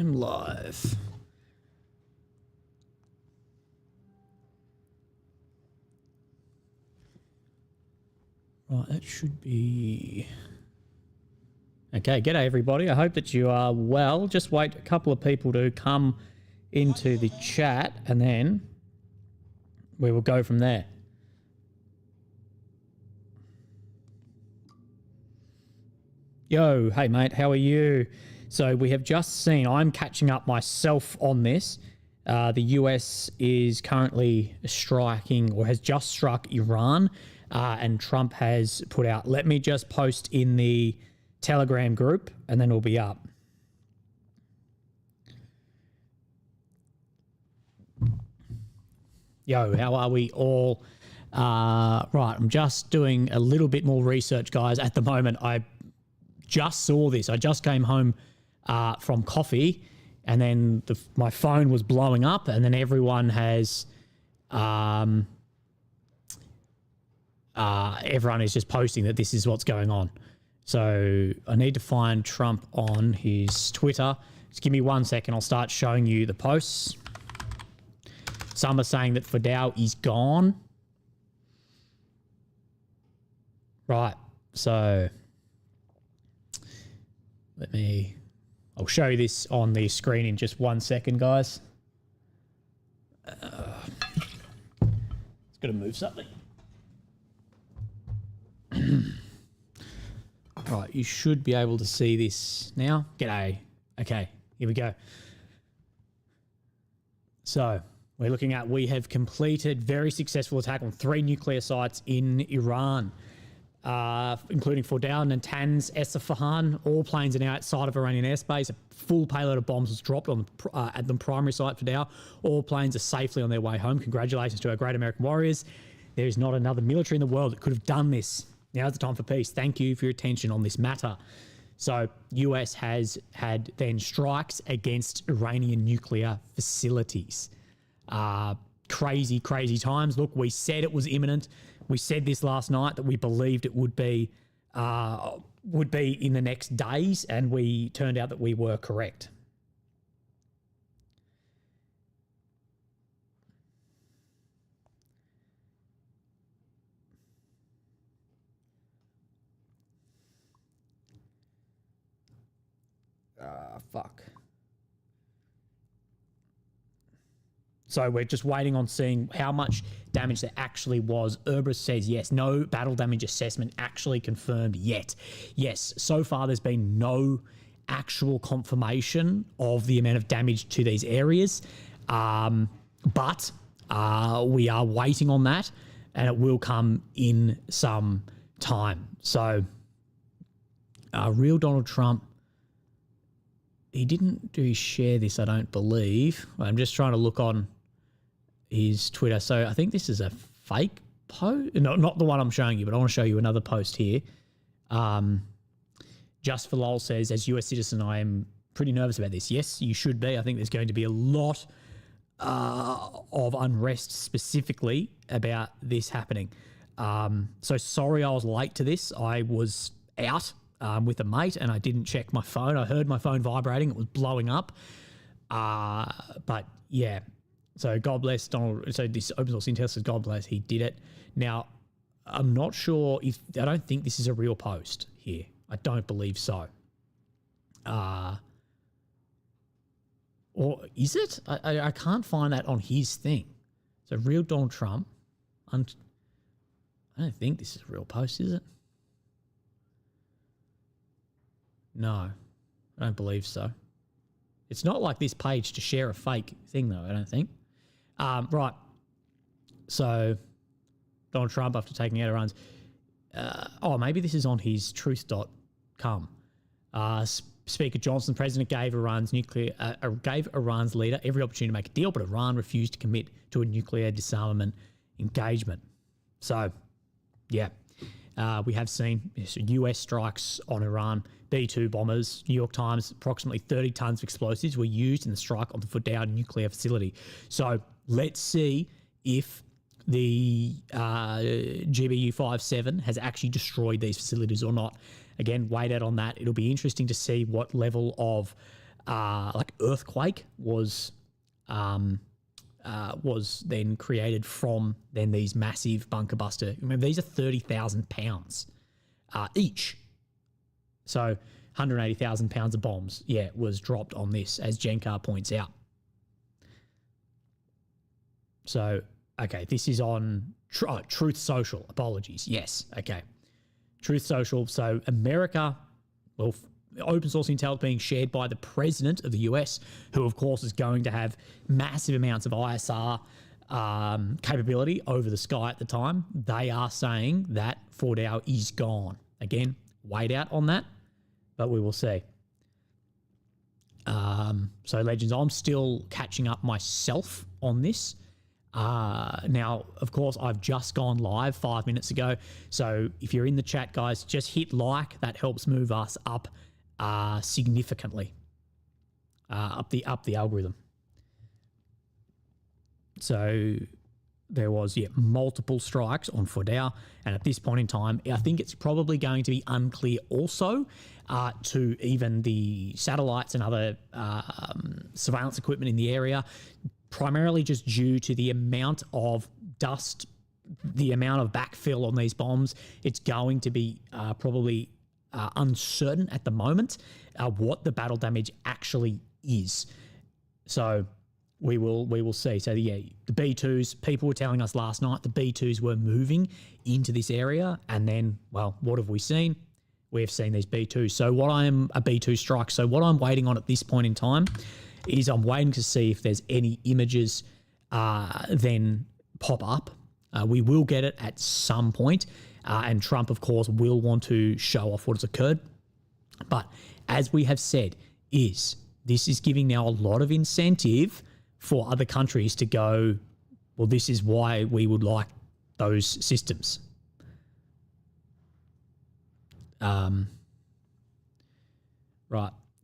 I'm live. Right, that should be... Okay, g'day everybody. I hope that you are well. Just wait a couple of people to come into the chat and then we will go from there. Yo, hey mate, how are you? So we have just seen, I'm catching up myself on this. The US is currently striking or has just struck Iran, and Trump has put out, let me just post in the Telegram group and then it'll be up. Yo, how are we all? Right, I'm just doing a little bit more research, guys. At the moment, I just saw this. I just came home from coffee and then my phone was blowing up and then everyone has... everyone is just posting that this is what's going on. So I need to find Trump on his Twitter. Just give me 1 second. I'll start showing you the posts. Some are saying that Fidel is gone. Right. So I'll show you this on the screen in just 1 second, guys. It's got to move something. Right, you should be able to see this now. G'day. Okay, here we go. So we're looking at, we have completed very successful attack on 3 nuclear sites in Iran, including Fordow, Natanz, Esfahan. All planes are now outside of Iranian airspace. A full payload of bombs was dropped on at the primary site for Fordow. All planes are safely on their way home. Congratulations to our great American warriors. There is not another military in the world that could have done this. Now's the time for peace. Thank you for your attention on this matter. So US has had then strikes against Iranian nuclear facilities. Crazy, crazy times. Look, we said it was imminent. We said this last night that we believed it would be in the next days, and we turned out that we were correct. Fuck. So we're just waiting on seeing how much damage there actually was. Urbris says yes. No battle damage assessment actually confirmed yet. Yes, so far there's been no actual confirmation of the amount of damage to these areas. But we are waiting on that, and it will come in some time. So real Donald Trump, he didn't share this, I don't believe. I'm just trying to look on his Twitter. So I think this is a fake post. No, not the one I'm showing you, but I want to show you another post here. Just for lol says, as US citizen, I am pretty nervous about this. Yes, you should be. I think there's going to be a lot of unrest specifically about this happening. So sorry I was late to this. I was out with a mate and I didn't check my phone. I heard my phone vibrating. It was blowing up. But yeah, so God bless Donald. So this open source intel says, God bless, he did it. Now, I'm not sure if, I don't think this is a real post here. I don't believe so. Or is it? I can't find that on his thing. So real Donald Trump. I don't think this is a real post, is it? No, I don't believe so. It's not like this page to share a fake thing, though, I don't think. Right. So, Donald Trump, after taking out Iran's... maybe this is on his truth.com. Speaker Johnson, President gave Iran's leader every opportunity to make a deal, but Iran refused to commit to a nuclear disarmament engagement. So, yeah. We have seen US strikes on Iran. B-2 bombers, New York Times, approximately 30 tons of explosives were used in the strike on the Fordow nuclear facility. So let's see if the GBU-57 has actually destroyed these facilities or not. Again, wait out on that. It'll be interesting to see what level of like earthquake was then created from then these massive bunker buster. Remember, these are 30,000 pounds each. So 180,000 pounds of bombs, was dropped on this, as Jenkar points out. So, okay, this is on Truth Social. Apologies. Yes, okay. Truth Social. So America, well, open source intel being shared by the president of the US, who of course is going to have massive amounts of ISR capability over the sky at the time. They are saying that Fordow is gone. Again, wait out on that, but we will see. So Legends, I'm still catching up myself on this. Now, of course, I've just gone live 5 minutes ago. So if you're in the chat, guys, just hit like. That helps move us up significantly, up the algorithm. So there was multiple strikes on Fordow, and at this point in time, I think it's probably going to be unclear also to even the satellites and other surveillance equipment in the area, primarily just due to the amount of dust, the amount of backfill on these bombs. It's going to be probably uncertain at the moment what the battle damage actually is. So we will see. So the B2s, people were telling us last night the B2s were moving into this area, and then, well, what have we seen? We have seen these B2s. So what a B2 strike. So what I'm waiting on at this point in time is I'm waiting to see if there's any images then pop up. We will get it at some point, and Trump, of course, will want to show off what has occurred. But as we have said, this is giving now a lot of incentive for other countries to go, well, this is why we would like those systems. Right.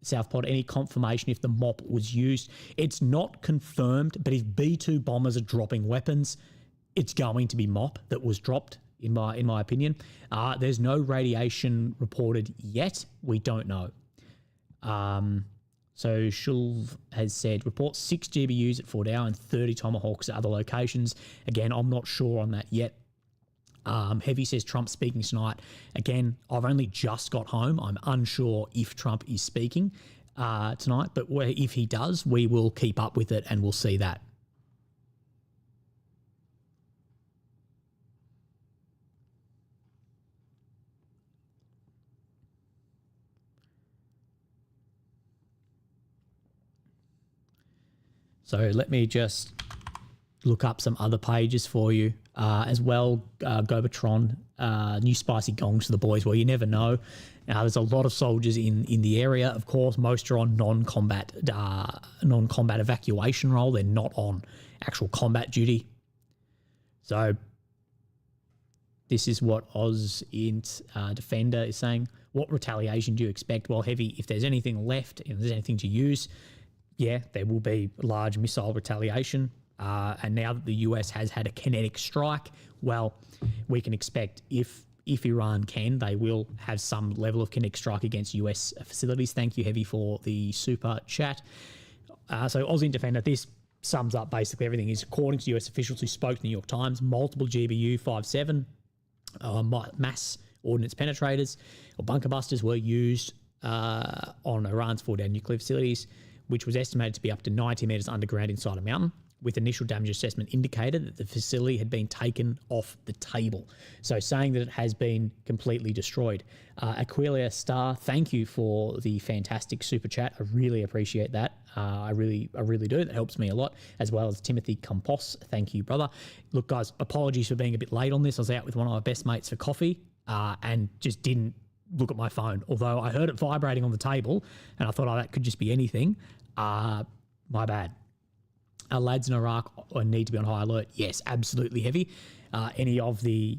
Southpod, any confirmation if the MOP was used? It's not confirmed, but if B2 bombers are dropping weapons, it's going to be MOP that was dropped, in my opinion. There's no radiation reported yet. We don't know. So Shulv has said, report 6 GBUs at Fordow and 30 Tomahawks at other locations. Again, I'm not sure on that yet. Heavy says Trump speaking tonight. Again, I've only just got home. I'm unsure if Trump is speaking tonight, but if he does, we will keep up with it and we'll see that. So let me just look up some other pages for you as well. Gobatron, new spicy gongs for the boys. Well, you never know. Now, there's a lot of soldiers in the area. Of course, most are on non-combat evacuation role. They're not on actual combat duty. So this is what OzInt Defender is saying. What retaliation do you expect? Well, Heavy, if there's anything left, if there's anything to use, there will be large missile retaliation. And now that the US has had a kinetic strike, well, we can expect if Iran can, they will have some level of kinetic strike against US facilities. Thank you, Heavy, for the super chat. So Aussie Defender, this sums up basically everything. Is according to US officials who spoke to the New York Times, multiple GBU 57 mass ordnance penetrators or bunker busters were used on Iran's Fordow nuclear facilities, which was estimated to be up to 90 metres underground inside a mountain, with initial damage assessment indicated that the facility had been taken off the table. So saying that it has been completely destroyed. Aquilia Star, thank you for the fantastic super chat. I really appreciate that. I really do. That helps me a lot. As well as Timothy Compos. Thank you, brother. Look, guys, apologies for being a bit late on this. I was out with one of my best mates for coffee and just didn't look at my phone, although I heard it vibrating on the table and I thought, that could just be anything. My bad. Lads in Iraq need to be on high alert. Yes, absolutely, Heavy. Any of the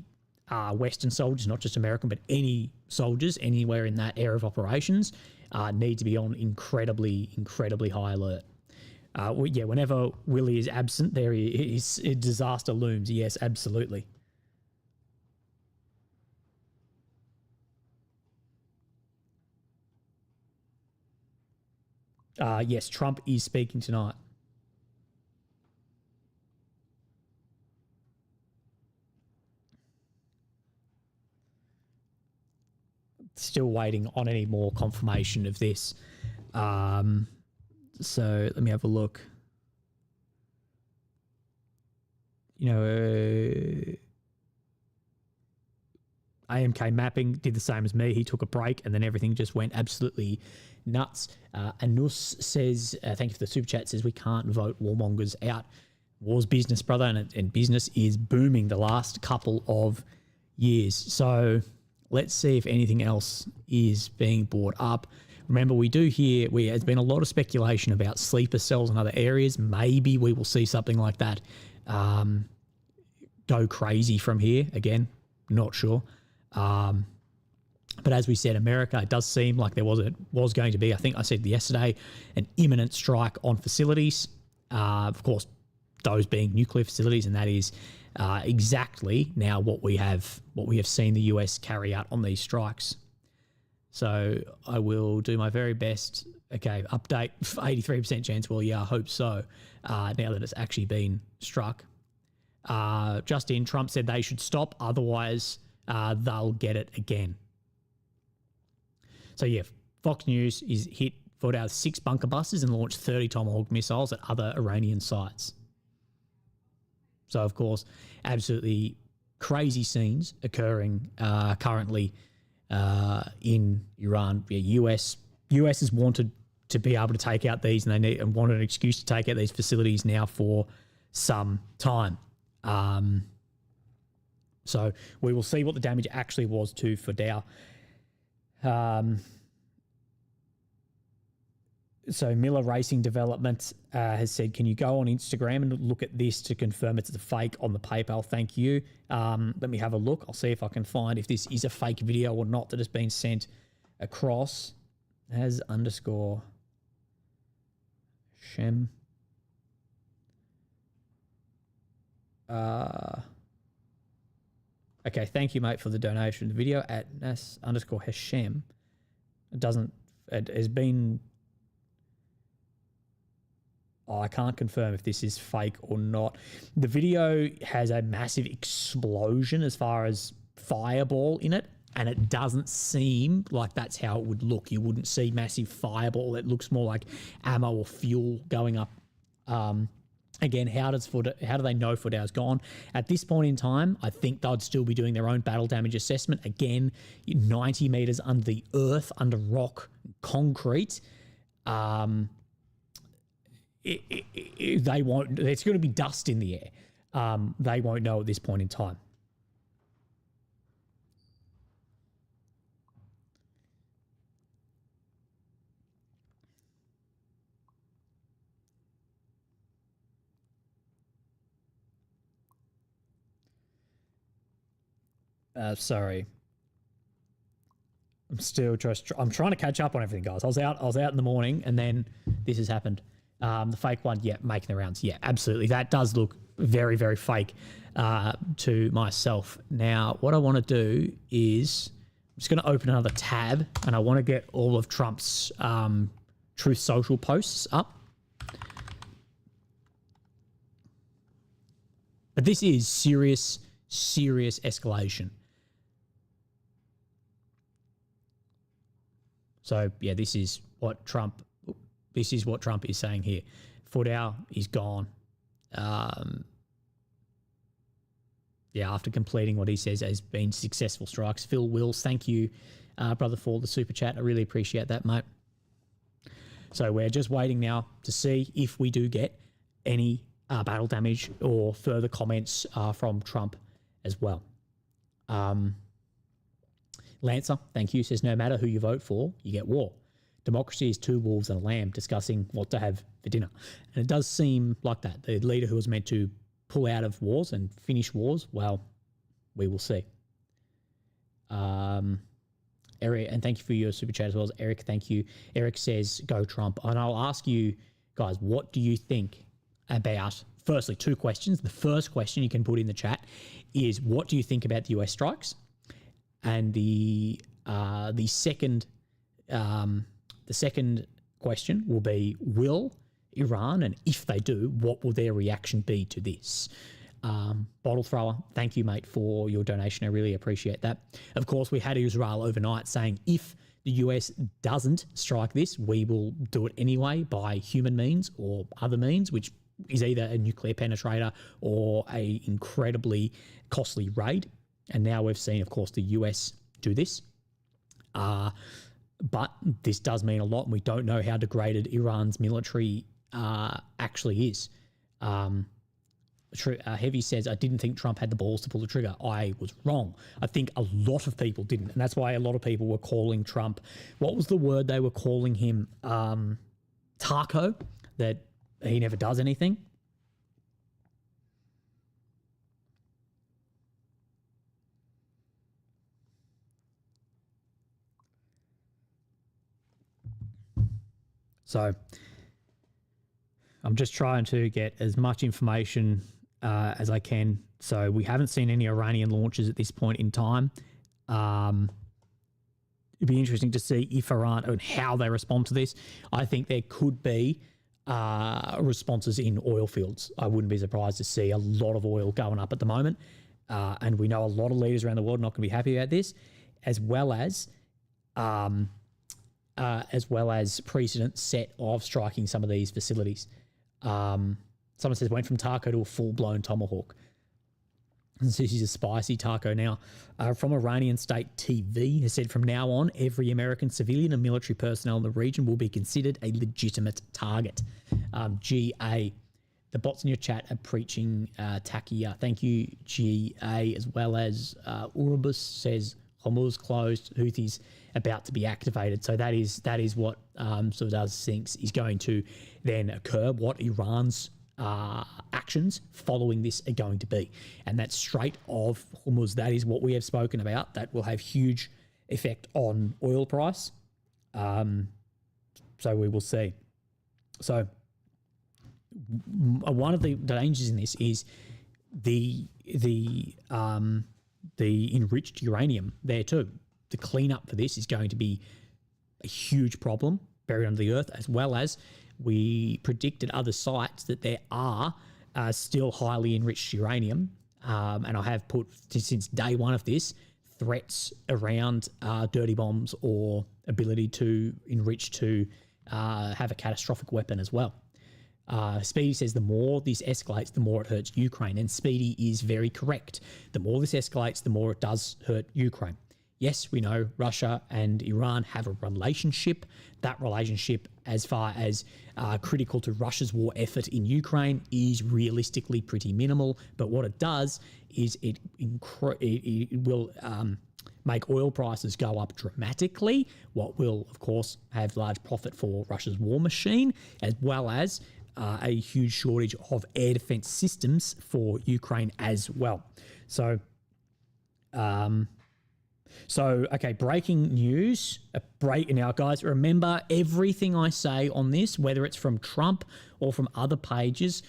Western soldiers, not just American, but any soldiers anywhere in that area of operations need to be on incredibly, incredibly high alert. Whenever Willie is absent, there is disaster looms. Yes, absolutely. Yes, Trump is speaking tonight. Still waiting on any more confirmation of this. So let me have a look. AMK Mapping did the same as me. He took a break and then everything just went absolutely nuts. Anus says, thank you for the super chat, says we can't vote warmongers out. War's business, brother, and business is booming the last couple of years. So let's see if anything else is being brought up. Remember, we do hear, there's been a lot of speculation about sleeper cells in other areas. Maybe we will see something like that go crazy from here. Again, not sure. But as we said, America, it does seem like there was going to be, I think I said yesterday, an imminent strike on facilities. Of course, those being nuclear facilities, and that is exactly now what we have seen the US carry out on these strikes. So I will do my very best. Okay, update, 83% chance. Well, yeah, I hope so. Now that it's actually been struck. Just in, Trump said they should stop, otherwise they'll get it again. So yeah, Fox News is hit for out 6 bunker buses and launched 30 Tomahawk missiles at other Iranian sites. So of course, absolutely crazy scenes occurring currently in Iran. The US has wanted to be able to take out these, and wanted an excuse to take out these facilities now for some time. So we will see what the damage actually was to Fadao. So Miller Racing Development has said, can you go on Instagram and look at this to confirm it's a fake on the PayPal? Thank you. Let me have a look. I'll see if I can find if this is a fake video or not that has been sent across. As _ Shem. Okay, thank you, mate, for the donation. The video at Nas _ Hashem. It has been... I can't confirm if this is fake or not. The video has a massive explosion as far as fireball in it, and it doesn't seem like that's how it would look. You wouldn't see massive fireball. It looks more like ammo or fuel going up. Again, how do they know Fadau's gone? At this point in time, I think they'd still be doing their own battle damage assessment. Again, 90 meters under the earth, under rock, concrete. They won't. There's going to be dust in the air. They won't know at this point in time. Sorry. I'm trying to catch up on everything, guys. I was out in the morning, and then this has happened. The fake one, yeah, making the rounds. Yeah, absolutely. That does look very, very fake to myself. Now, what I want to do is I'm just going to open another tab, and I want to get all of Trump's Truth Social posts up. But this is serious escalation. So, yeah, this is what Trump is saying here. Fadao is gone. After completing what he says has been successful strikes. Phil Wills, thank you, brother, for the super chat. I really appreciate that, mate. So we're just waiting now to see if we do get any battle damage or further comments from Trump as well. Lancer, thank you, says no matter who you vote for, you get war. Democracy is 2 wolves and a lamb discussing what to have for dinner. And it does seem like that. The leader who was meant to pull out of wars and finish wars, well, we will see. Eric, and thank you for your super chat as well as Eric, thank you. Eric says, go Trump. And I'll ask you guys, what do you think about, firstly, 2 questions. The first question you can put in the chat is, what do you think about the US strikes? And the second question will be, will Iran, and if they do, what will their reaction be to this? Bottle thrower, thank you, mate, for your donation. I really appreciate that. Of course, we had Israel overnight saying if the US doesn't strike this, we will do it anyway by human means or other means, which is either a nuclear penetrator or a incredibly costly raid. And now we've seen, of course, the US do this. But this does mean a lot, and we don't know how degraded Iran's military actually is. Heavy says, I didn't think Trump had the balls to pull the trigger. I was wrong. I think a lot of people didn't. And that's why a lot of people were calling Trump, what was the word they were calling him? Taco, that he never does anything. So I'm just trying to get as much information as I can. So we haven't seen any Iranian launches at this point in time. It'd be interesting to see if Iran and how they respond to this. I think there could be responses in oil fields. I wouldn't be surprised to see a lot of oil going up at the moment. And we know a lot of leaders around the world are not going to be happy about this, as well as precedent set of striking some of these facilities. Someone says went from taco to a full-blown tomahawk. And so this is a spicy taco now. From Iranian state TV has said from now on, every American civilian and military personnel in the region will be considered a legitimate target. GA. The bots in your chat are preaching Takia. Thank you, GA, as well as Urubus says Hormuz closed, Houthis about to be activated. So that is what sort of does thinks is going to then occur, what Iran's actions following this are going to be. And that Strait of Hormuz, that is what we have spoken about. That will have huge effect on oil price. So we will see. So one of the dangers in this is the enriched uranium there too. The cleanup for this is going to be a huge problem buried under the earth, as well as we predicted other sites that there are still highly enriched uranium. And I have put, since day one of this, threats around dirty bombs or ability to enrich to have a catastrophic weapon as well. Speedy says the more this escalates, the more it hurts Ukraine. And Speedy is very correct. The more this escalates, the more it does hurt Ukraine. Yes, we know Russia and Iran have a relationship. That relationship, as far as critical to Russia's war effort in Ukraine, is realistically pretty minimal. But what it does is it will make oil prices go up dramatically, what will, of course, have large profit for Russia's war machine, as well as a huge shortage of air defense systems for Ukraine as well. So, okay, breaking news. Now, guys, remember everything I say on this, whether it's from Trump or from other pages,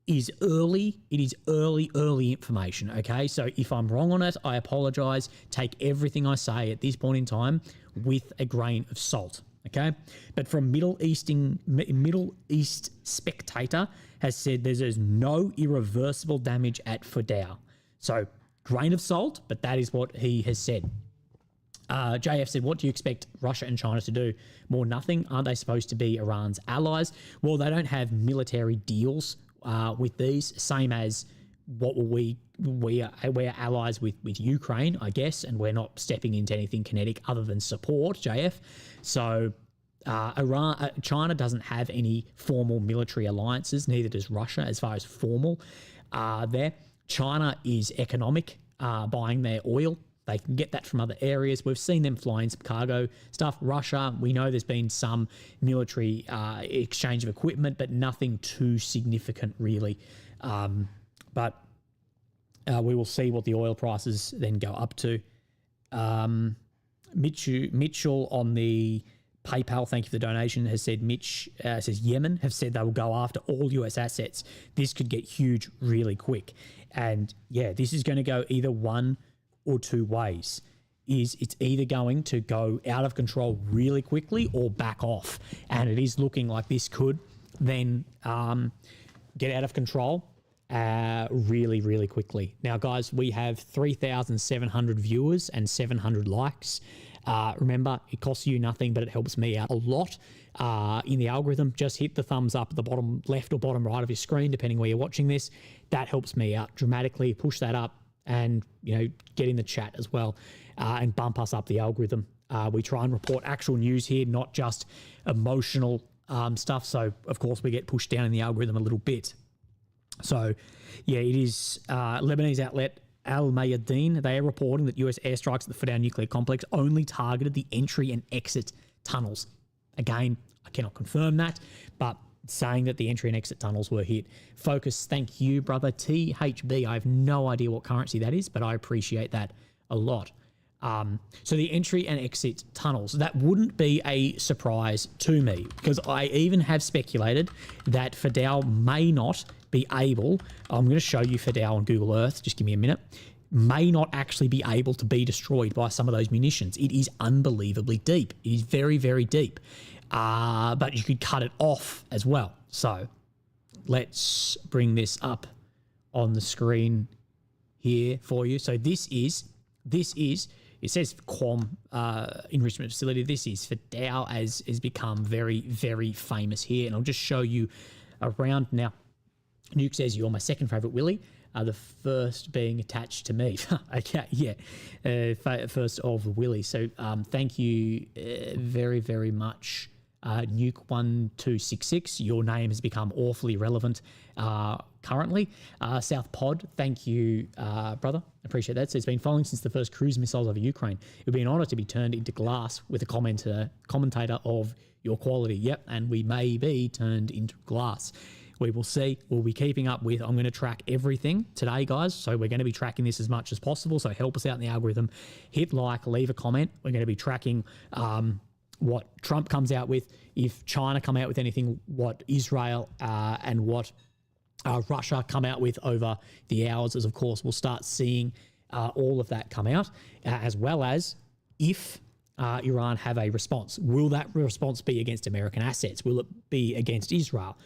is early. It is early information, okay? So if I'm wrong on it, I apologize. Take everything I say at this point in time with a grain of salt, okay? But from Middle East Spectator has said there's no irreversible damage at Fordow. So grain of salt, but that is what he has said. JF said, what do you expect Russia and China to do? More nothing. Aren't they supposed to be Iran's allies? Well, they don't have military deals with these, same as what we're allies with Ukraine, I guess, and we're not stepping into anything kinetic other than support, JF. So China doesn't have any formal military alliances, neither does Russia as far as formal there. China is economic, buying their oil. They can get that from other areas. We've seen them flying some cargo stuff. Russia, we know there's been some military exchange of equipment, but nothing too significant really. But we will see what the oil prices then go up to. Mitchell on the PayPal, thank you for the donation, has said says Yemen have said they will go after all US assets. This could get huge really quick. And yeah, this is going to go either one or two ways. is it's either going to go out of control really quickly or back off. And it is looking like this could then get out of control really, really quickly. Now, guys, we have 3,700 viewers and 700 likes. Remember, it costs you nothing, but it helps me out a lot in the algorithm. Just hit the thumbs up at the bottom left or bottom right of your screen, depending where you're watching this. That helps me out dramatically. Push that up and, get in the chat as well and bump us up the algorithm. We try and report actual news here, not just emotional stuff. So, of course, we get pushed down in the algorithm a little bit. So, yeah, it is Lebanese outlet Al Mayadeen. They are reporting that US airstrikes at the Fordow nuclear complex only targeted the entry and exit tunnels. Again, I cannot confirm that, but saying that the entry and exit tunnels were hit. Focus, thank you, brother. THB, I have no idea what currency that is, but I appreciate that a lot. So the entry and exit tunnels, that wouldn't be a surprise to me, because I even have speculated that Fordow may not be able, I'm going to show you Fordow on Google Earth, just give me a minute, may not actually be able to be destroyed by some of those munitions. It is unbelievably deep. It is very, very deep. But you could cut it off as well. So let's bring this up on the screen here for you. So this is, it says Quam enrichment facility. This is Fordow, as has become very, very famous here. And I'll just show you around now. Nuke says, you're my second favourite Willie, the first being attached to me. Okay, yeah, first of Willie. So thank you very, very much, Nuke1266. Your name has become awfully relevant currently. South Pod, thank you, brother. Appreciate that. So it's been following since the first cruise missiles over Ukraine. It would be an honour to be turned into glass with a commentator of your quality. Yep, and we may be turned into glass. We will see. We'll be keeping up with, I'm going to track everything today, guys. So we're going to be tracking this as much as possible. So help us out in the algorithm. Hit like, leave a comment. We're going to be tracking what Trump comes out with, if China come out with anything, what Israel and what Russia come out with over the hours, as of course we'll start seeing all of that come out, as well as if Iran have a response. Will that response be against American assets? Will it be against Israel?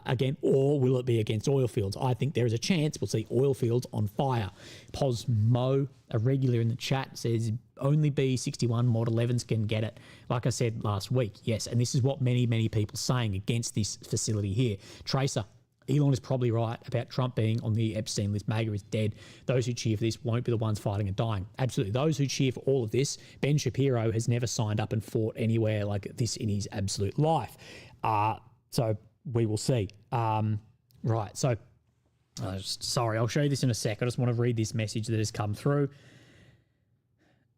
Again, or will it be against oil fields? I think there is a chance we'll see oil fields on fire. Posmo, a regular in the chat, says only B61 Mod 11s can get it. Like I said last week, yes, and this is what many, many people saying against this facility here. Tracer, Elon is probably right about Trump being on the Epstein list. MAGA is dead. Those who cheer for this won't be the ones fighting and dying. Absolutely. Those who cheer for all of this, Ben Shapiro has never signed up and fought anywhere like this in his absolute life. So we will see. Right. So, sorry, I'll show you this in a sec. I just want to read this message that has come through.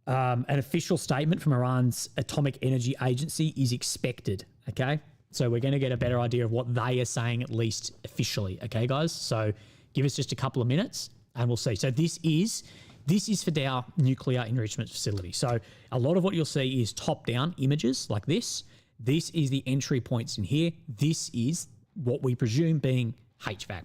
An official statement from Iran's Atomic Energy Agency is expected. Okay. So we're going to get a better idea of what they are saying, at least officially. Okay, guys. So give us just a couple of minutes and we'll see. So this is Fordow nuclear enrichment facility. So a lot of what you'll see is top-down images like this. This is the entry points in here. This is what we presume being HVAC,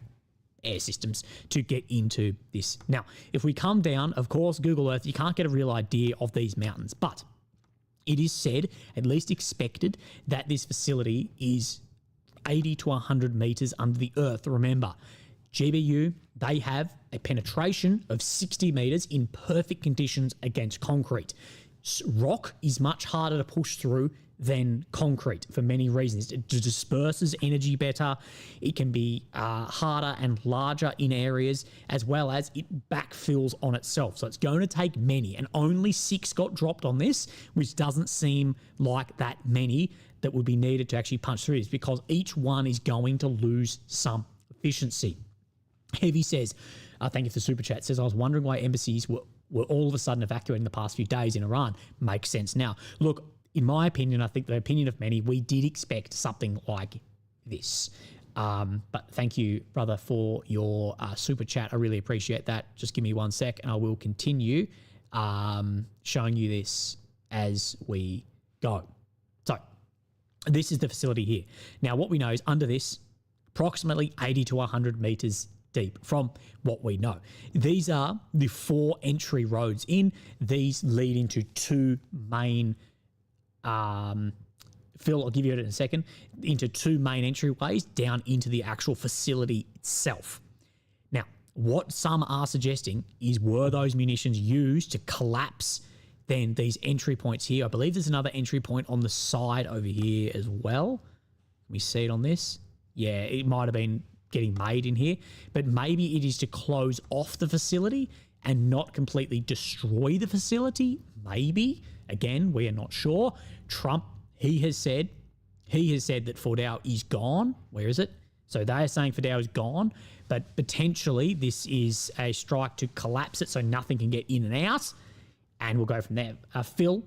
air systems, to get into this. Now, if we come down, of course, Google Earth, you can't get a real idea of these mountains, but it is said, at least expected, that this facility is 80 to 100 meters under the earth. Remember, GBU, they have a penetration of 60 meters in perfect conditions against concrete. Rock is much harder to push through than concrete for many reasons. It disperses energy better. It can be harder and larger in areas, as well as it backfills on itself. So it's going to take many, and only 6 got dropped on this, which doesn't seem like that many that would be needed to actually punch through this, because each one is going to lose some efficiency. Heavy says, thank you for the super chat, says, I was wondering why embassies were all of a sudden evacuating the past few days in Iran. Makes sense now. Look, in my opinion, I think the opinion of many, we did expect something like this. But thank you, brother, for your super chat. I really appreciate that. Just give me 1 sec and I will continue showing you this as we go. So this is the facility here. Now, what we know is under this, approximately 80 to 100 meters deep from what we know. These are the 4 entry roads in. These lead into 2 main, Phil, I'll give you it in a second, into 2 main entryways down into the actual facility itself. Now, what some are suggesting is, were those munitions used to collapse then these entry points here? I believe there's another entry point on the side over here as well. Can we see it on this? Yeah, it might have been getting made in here, but maybe it is to close off the facility and not completely destroy the facility. Maybe. Again, we are not sure. Trump, he has said that Fordow is gone. Where is it? So they are saying Fordow is gone, but potentially this is a strike to collapse it so nothing can get in and out, and we'll go from there. Phil,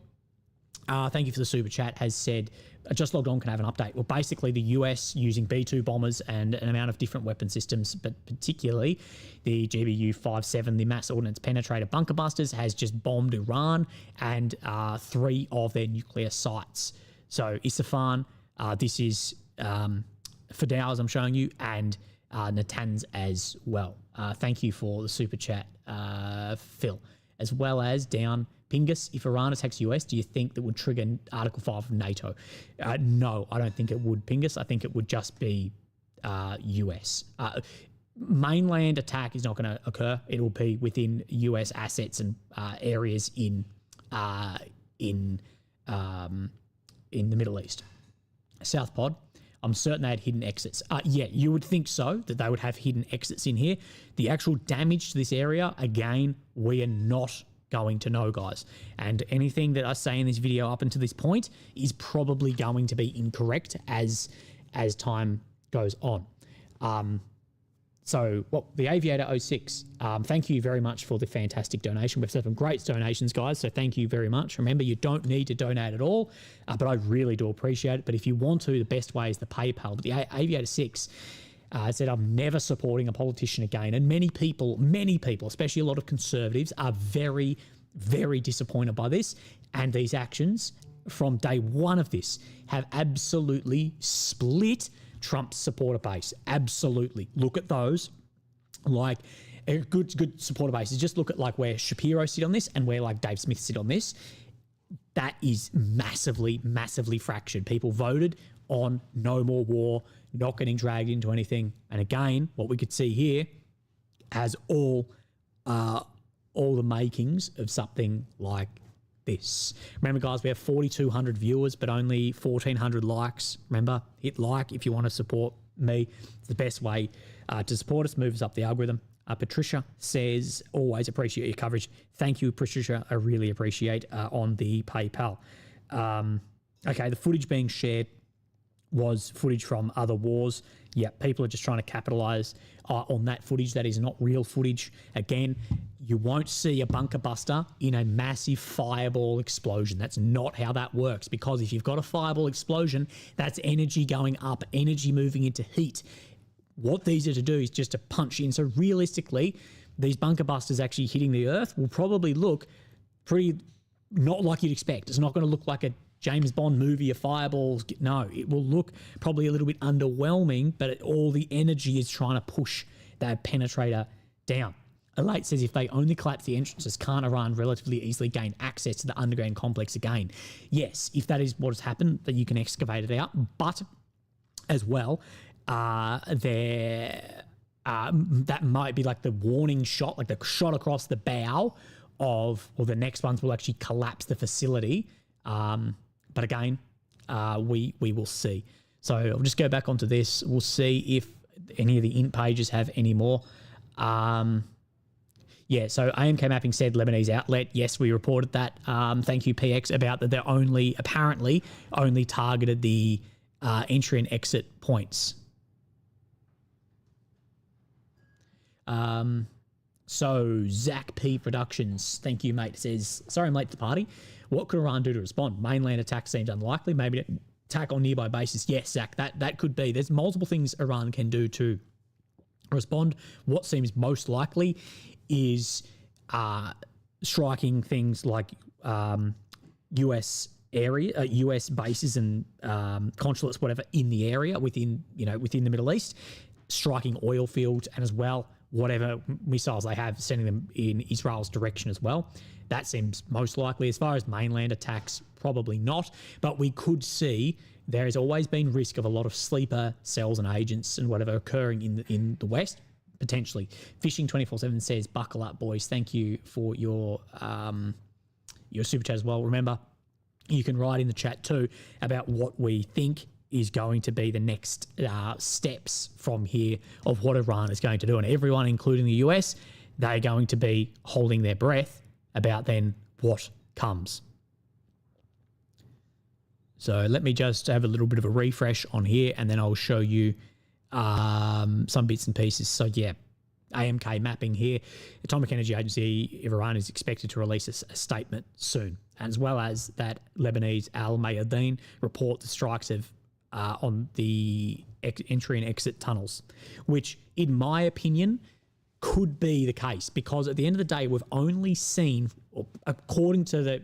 thank you for the super chat, has said, just logged on, can I have an update? Well, basically the US using B-2 bombers and an amount of different weapon systems, but particularly the GBU-57, the mass ordnance penetrator bunker busters, has just bombed Iran and 3 of their nuclear sites. So Isfahan, this is Fordow, as I'm showing you, and Natanz as well. Thank you for the super chat, Phil. As well as down Pingus, if Iran attacks US, do you think that would trigger Article 5 of NATO? No, I don't think it would, Pingus. I think it would just be US. Mainland attack is not going to occur. It will be within US assets and areas in the Middle East. South Pod, I'm certain they had hidden exits. Yeah, you would think so, that they would have hidden exits in here. The actual damage to this area, again, we are not going to know, guys. And anything that I say in this video up until this point is probably going to be incorrect as time goes on. So, the Aviator 06, thank you very much for the fantastic donation. We've had some great donations, guys, so thank you very much. Remember, you don't need to donate at all, but I really do appreciate it. But if you want to, the best way is the PayPal. But the Aviator 6 said, I'm never supporting a politician again. And many people, especially a lot of conservatives, are very, very disappointed by this. And these actions from day one of this have absolutely split Trump's supporter base. Absolutely. Look at those. Like a good supporter base. Just look at like where Shapiro sit on this and where like Dave Smith sit on this. That is massively, massively fractured. People voted on no more war, not getting dragged into anything. And again, what we could see here has all the makings of something like this. Remember, guys, we have 4,200 viewers, but only 1,400 likes. Remember, hit like if you want to support me. It's the best way to support us, move us up the algorithm. Patricia says, always appreciate your coverage. Thank you, Patricia. I really appreciate on the PayPal. Okay, the footage being shared was footage from other wars. Yeah, people are just trying to capitalize on that footage. That is not real footage. Again, you won't see a bunker buster in a massive fireball explosion. That's not how that works, because if you've got a fireball explosion, that's energy going up, energy moving into heat. What these are to do is just to punch in. So realistically, these bunker busters actually hitting the earth will probably look pretty not like you'd expect. It's not going to look like a James Bond movie of fireballs. No, it will look probably a little bit underwhelming, but all the energy is trying to push that penetrator down. Elate says if they only collapse the entrances, can't Iran relatively easily gain access to the underground complex again? Yes, if that is what has happened, then you can excavate it out. But as well, that might be like the warning shot, like the shot across the bow of, or the next ones will actually collapse the facility. But again, we will see. So I'll just go back onto this. We'll see if any of the int pages have any more. Yeah, so AMK Mapping said Lebanese outlet. Yes, we reported that. Thank you, PX, about that they're apparently only targeted the entry and exit points. So Zach P Productions, thank you, mate, says, sorry I'm late to the party. What could Iran do to respond? Mainland attack seems unlikely. Maybe attack on nearby bases. Yes, Zach, that could be. There's multiple things Iran can do to respond. What seems most likely is striking things like US area, US bases and consulates, whatever, in the area within the Middle East, striking oil fields, and as well whatever missiles they have, sending them in Israel's direction as well. That seems most likely. As far as mainland attacks, probably not. But we could see there has always been risk of a lot of sleeper cells and agents and whatever occurring in the West, potentially. Fishing 24/7 says, "Buckle up, boys." Thank you for your super chat as well. Remember, you can write in the chat too about what we think is going to be the next steps from here of what Iran is going to do. And everyone, including the US, they're going to be holding their breath about then what comes. So let me just have a little bit of a refresh on here, and then I'll show you some bits and pieces. So yeah, AMK mapping here. Atomic Energy Agency of Iran is expected to release a statement soon, as well as that Lebanese Al Mayadeen report the strikes have on the entry and exit tunnels, which in my opinion could be the case, because at the end of the day, we've only seen, according to the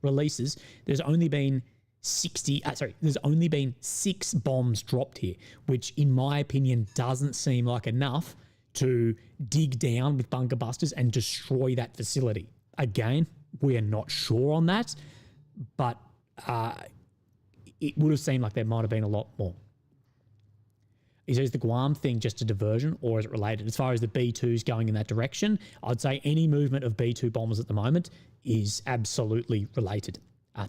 releases, there's only been 6 bombs dropped here, which in my opinion doesn't seem like enough to dig down with bunker busters and destroy that facility. Again, we are not sure on that, but it would have seemed like there might have been a lot more. Is the Guam thing just a diversion, or is it related? As far as the B-2s going in that direction, I'd say any movement of B-2 bombers at the moment is absolutely related.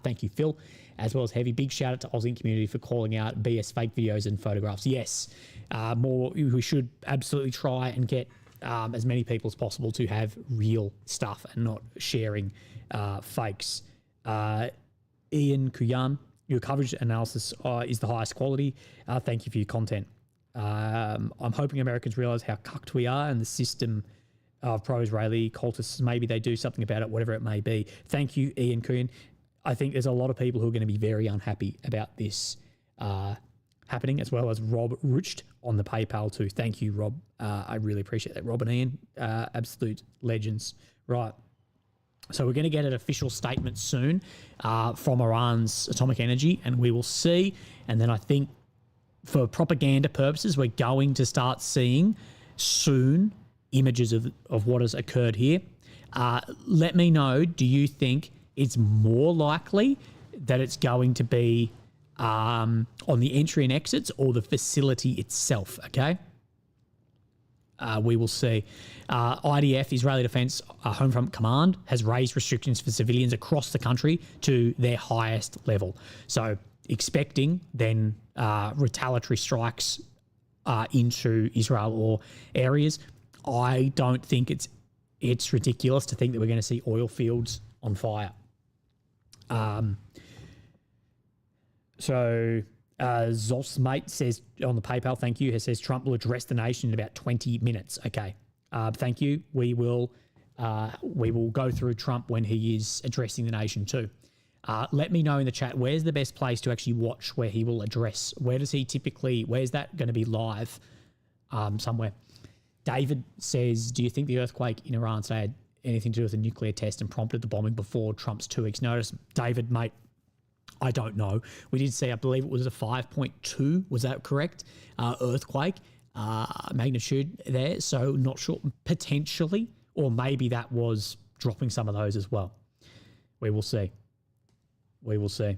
Thank you, Phil, as well as Heavy. Big shout out to Aussie community for calling out BS fake videos and photographs. Yes, we should absolutely try and get as many people as possible to have real stuff and not sharing fakes. Ian Kuyan, your coverage analysis is the highest quality. Thank you for your content. I'm hoping Americans realize how cucked we are and the system of pro-Israeli cultists. Maybe they do something about it, whatever it may be. Thank you, Ian Kuyan. I think there's a lot of people who are going to be very unhappy about this happening, as well as Rob Rucht on the PayPal too. Thank you, Rob. I really appreciate that. Rob and Ian, absolute legends. Right. So we're going to get an official statement soon from Iran's Atomic Energy, and we will see. And then I think for propaganda purposes, we're going to start seeing soon images of what has occurred here. Let me know, do you think it's more likely that it's going to be on the entry and exits or the facility itself, okay? We will see. IDF, Israeli Defense Homefront Command, has raised restrictions for civilians across the country to their highest level. So expecting then retaliatory strikes into Israel or areas. I don't think it's ridiculous to think that we're going to see oil fields on fire. Zos mate says on the PayPal, thank you, says Trump will address the nation in about 20 minutes. Okay. Thank you. We will go through Trump when he is addressing the nation too. Let me know in the chat, where's the best place to actually watch where he will address? Where's that going to be live? Somewhere. David says, do you think the earthquake in Iran today had anything to do with a nuclear test and prompted the bombing before Trump's 2 weeks notice? David, mate, I don't know. We did see, I believe it was a 5.2, was that correct? Earthquake magnitude there. So not sure, potentially, or maybe that was dropping some of those as well. We will see. We will see.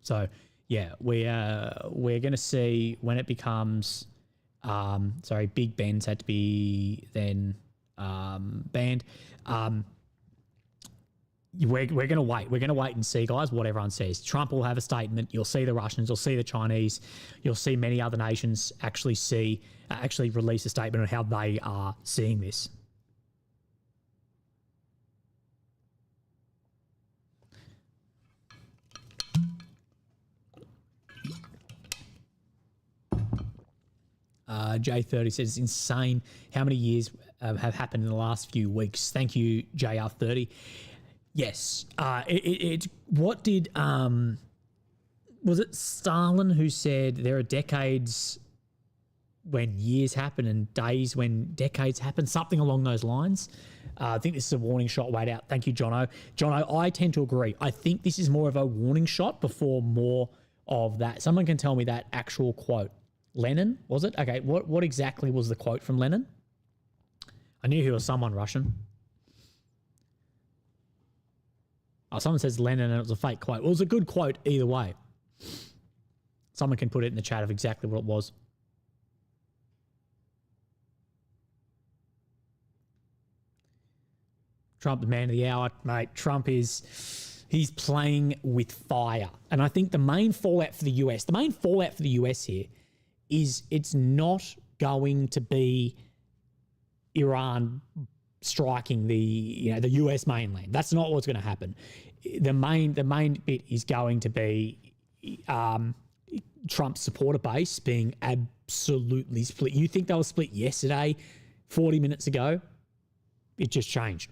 So yeah, we're going to see when it becomes, Big Ben's had to be then banned. We're going to wait. We're going to wait and see, guys, what everyone says. Trump will have a statement. You'll see the Russians. You'll see the Chinese. You'll see many other nations actually release a statement on how they are seeing this. J30 says, it's insane how many years have happened in the last few weeks. Thank you, JR30. Yes. What did, was it Stalin who said there are decades when years happen and days when decades happen, something along those lines. I think this is a warning shot way out. Thank you, Jono. Jono, I tend to agree. I think this is more of a warning shot before more of that. Someone can tell me that actual quote. Lenin, was it? Okay, what exactly was the quote from Lenin? I knew he was someone Russian. Oh, someone says Lenin and it was a fake quote. Well, it was a good quote either way. Someone can put it in the chat of exactly what it was. Trump, the man of the hour, mate. Trump he's playing with fire. And I think the main fallout for the US here is it's not going to be Iran striking the US mainland. That's not what's going to happen. The main bit is going to be Trump's supporter base being absolutely split. You think they were split yesterday, 40 minutes ago? It just changed.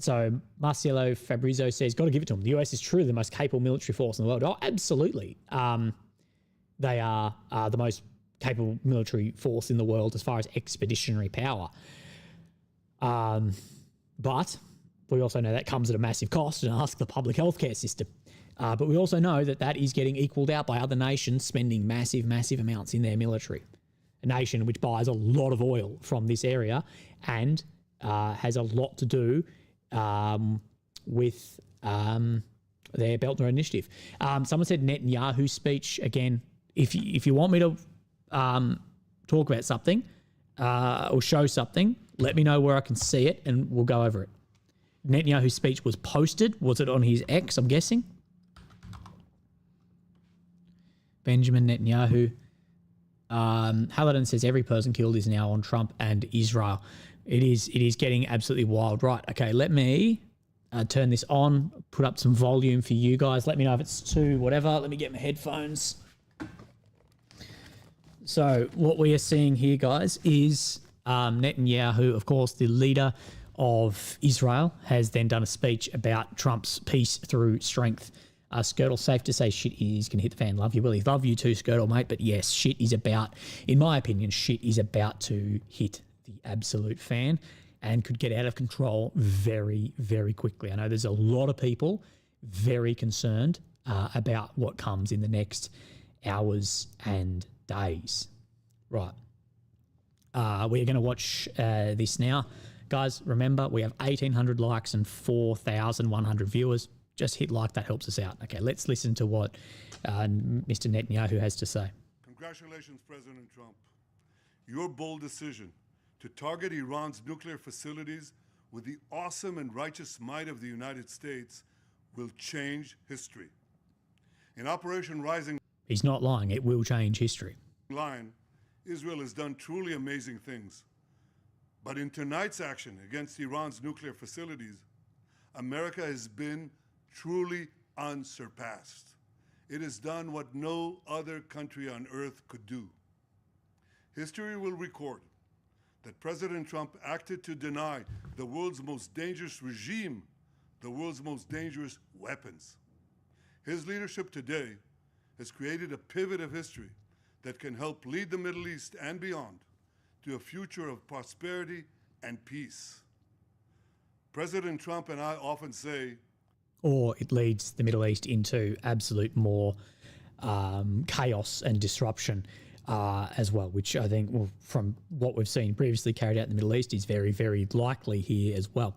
So Marcelo Fabrizio says, got to give it to them. The US is truly the most capable military force in the world. Oh, absolutely. They are the most capable military force in the world as far as expeditionary power. But we also know that comes at a massive cost, and ask the public healthcare system. But we also know that is getting equaled out by other nations spending massive, massive amounts in their military. A nation which buys a lot of oil from this area and has a lot to do with their Belt and Road Initiative. Someone said Netanyahu's speech. Again, if you want me to talk about something or show something, let me know where I can see it and we'll go over it. Netanyahu's speech was posted. Was it on his X, I'm guessing? Benjamin Netanyahu. Hallidan says every person killed is now on Trump and Israel. It is getting absolutely wild. Right, okay, let me turn this on, put up some volume for you guys. Let me know if it's too whatever. Let me get my headphones. So what we are seeing here, guys, is Netanyahu, of course, the leader of Israel, has then done a speech about Trump's peace through strength. Skirtle, safe to say shit is going to hit the fan. Love you, Willie. Love you too, Skirtle, mate. But yes, shit is about, in my opinion, shit is about to hit the absolute fan and could get out of control very, very quickly. I know there's a lot of people very concerned about what comes in the next hours and days. Right. We're going to watch this now. Guys, remember, we have 1,800 likes and 4,100 viewers. Just hit like, that helps us out. Okay, let's listen to what Mr. Netanyahu has to say. Congratulations, President Trump. Your bold decision to target Iran's nuclear facilities with the awesome and righteous might of the United States will change history. In Operation Rising He's not lying. It will change history. Lion, Israel has done truly amazing things. But in tonight's action against Iran's nuclear facilities, America has been truly unsurpassed. It has done what no other country on earth could do. History will record that President Trump acted to deny the world's most dangerous regime the world's most dangerous weapons. His leadership today has created a pivot of history that can help lead the Middle East and beyond to a future of prosperity and peace. President Trump and I often say, or it leads the Middle East into absolute more chaos and disruption as well, which I think, well, from what we've seen previously carried out in the Middle East, is very, very likely here as well.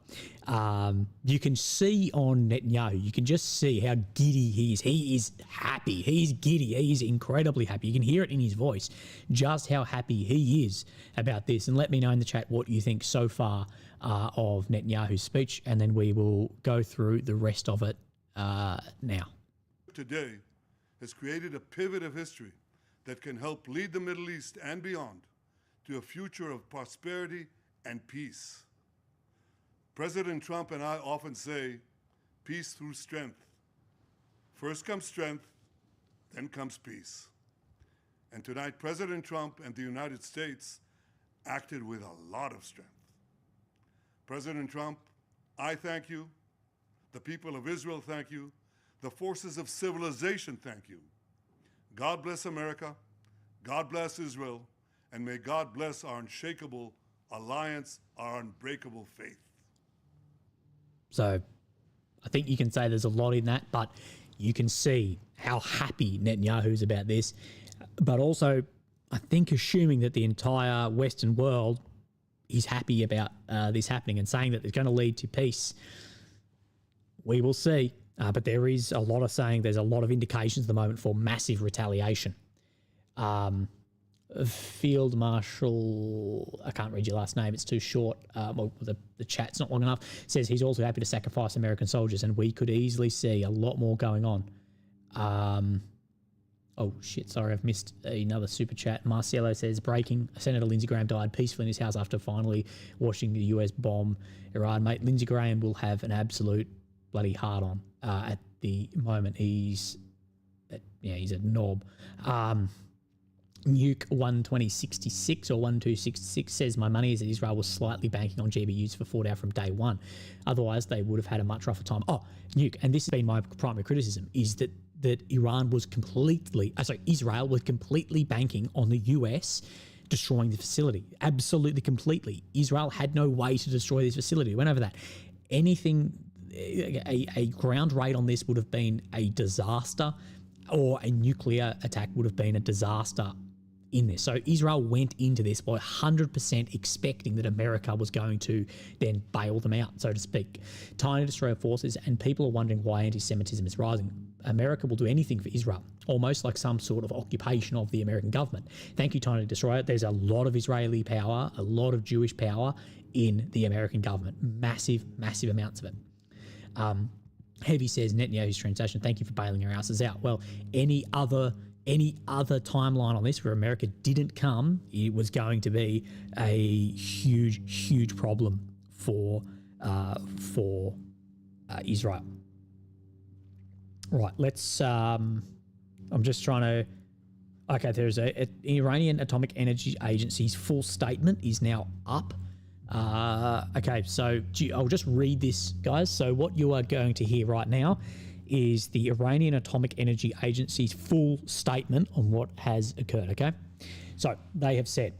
You can see on Netanyahu, you can just see how giddy he is. He is happy. He's giddy. He's incredibly happy. You can hear it in his voice, just how happy he is about this. And let me know in the chat what you think so far of Netanyahu's speech, and then we will go through the rest of it now. Today has created a pivot of history that can help lead the Middle East and beyond to a future of prosperity and peace. President Trump and I often say, peace through strength. First comes strength, then comes peace. And tonight, President Trump and the United States acted with a lot of strength. President Trump, I thank you. The people of Israel thank you. The forces of civilization thank you. God bless America, God bless Israel, and may God bless our unshakable alliance, our unbreakable faith. So I think you can say there's a lot in that, but you can see how happy Netanyahu's about this. But also, I think assuming that the entire Western world is happy about this happening and saying that it's going to lead to peace, we will see. But there is a lot of saying, there's a lot of indications at the moment for massive retaliation. Field Marshal, I can't read your last name, it's too short. Well, the chat's not long enough. Says he's also happy to sacrifice American soldiers, and we could easily see a lot more going on. Oh shit, sorry, I've missed another super chat. Marcelo says, breaking, Senator Lindsey Graham died peacefully in his house after finally watching the US bomb Iran. Mate, Lindsey Graham will have an absolute bloody hard on at the moment. He's a knob. Nuke 12066 or 1266 says, my money is that Israel was slightly banking on GBUs for Fordow from day one. Otherwise, they would have had a much rougher time. Oh, Nuke, and this has been my primary criticism, is that Israel was completely banking on the US destroying the facility. Absolutely, completely. Israel had no way to destroy this facility. We went over that. Anything, a ground raid on this would have been a disaster, or a nuclear attack would have been a disaster in this. So Israel went into this by 100% expecting that America was going to then bail them out, so to speak. Tiny destroyer forces, and people are wondering why anti-Semitism is rising. America will do anything for Israel, almost like some sort of occupation of the American government. Thank you, Tiny Destroyer. There's a lot of Israeli power, a lot of Jewish power in the American government. Massive, massive amounts of it. Heavy says, Netanyahu's translation, thank you for bailing our asses out. Well, any other timeline on this where America didn't come, it was going to be a huge, huge problem for Israel. Right, let's. I'm just trying to. Okay, there's a Iranian Atomic Energy Agency's full statement is now up. Okay, so I'll just read this, guys. So what you are going to hear right now is the Iranian Atomic Energy Agency's full statement on what has occurred, okay? So they have said,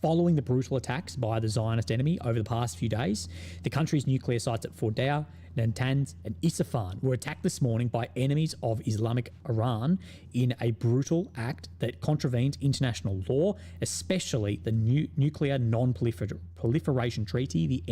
following the brutal attacks by the Zionist enemy over the past few days, the country's nuclear sites at Fordow, Natanz and Isfahan were attacked this morning by enemies of Islamic Iran in a brutal act that contravenes international law, especially the Nuclear Non-Proliferation Treaty, the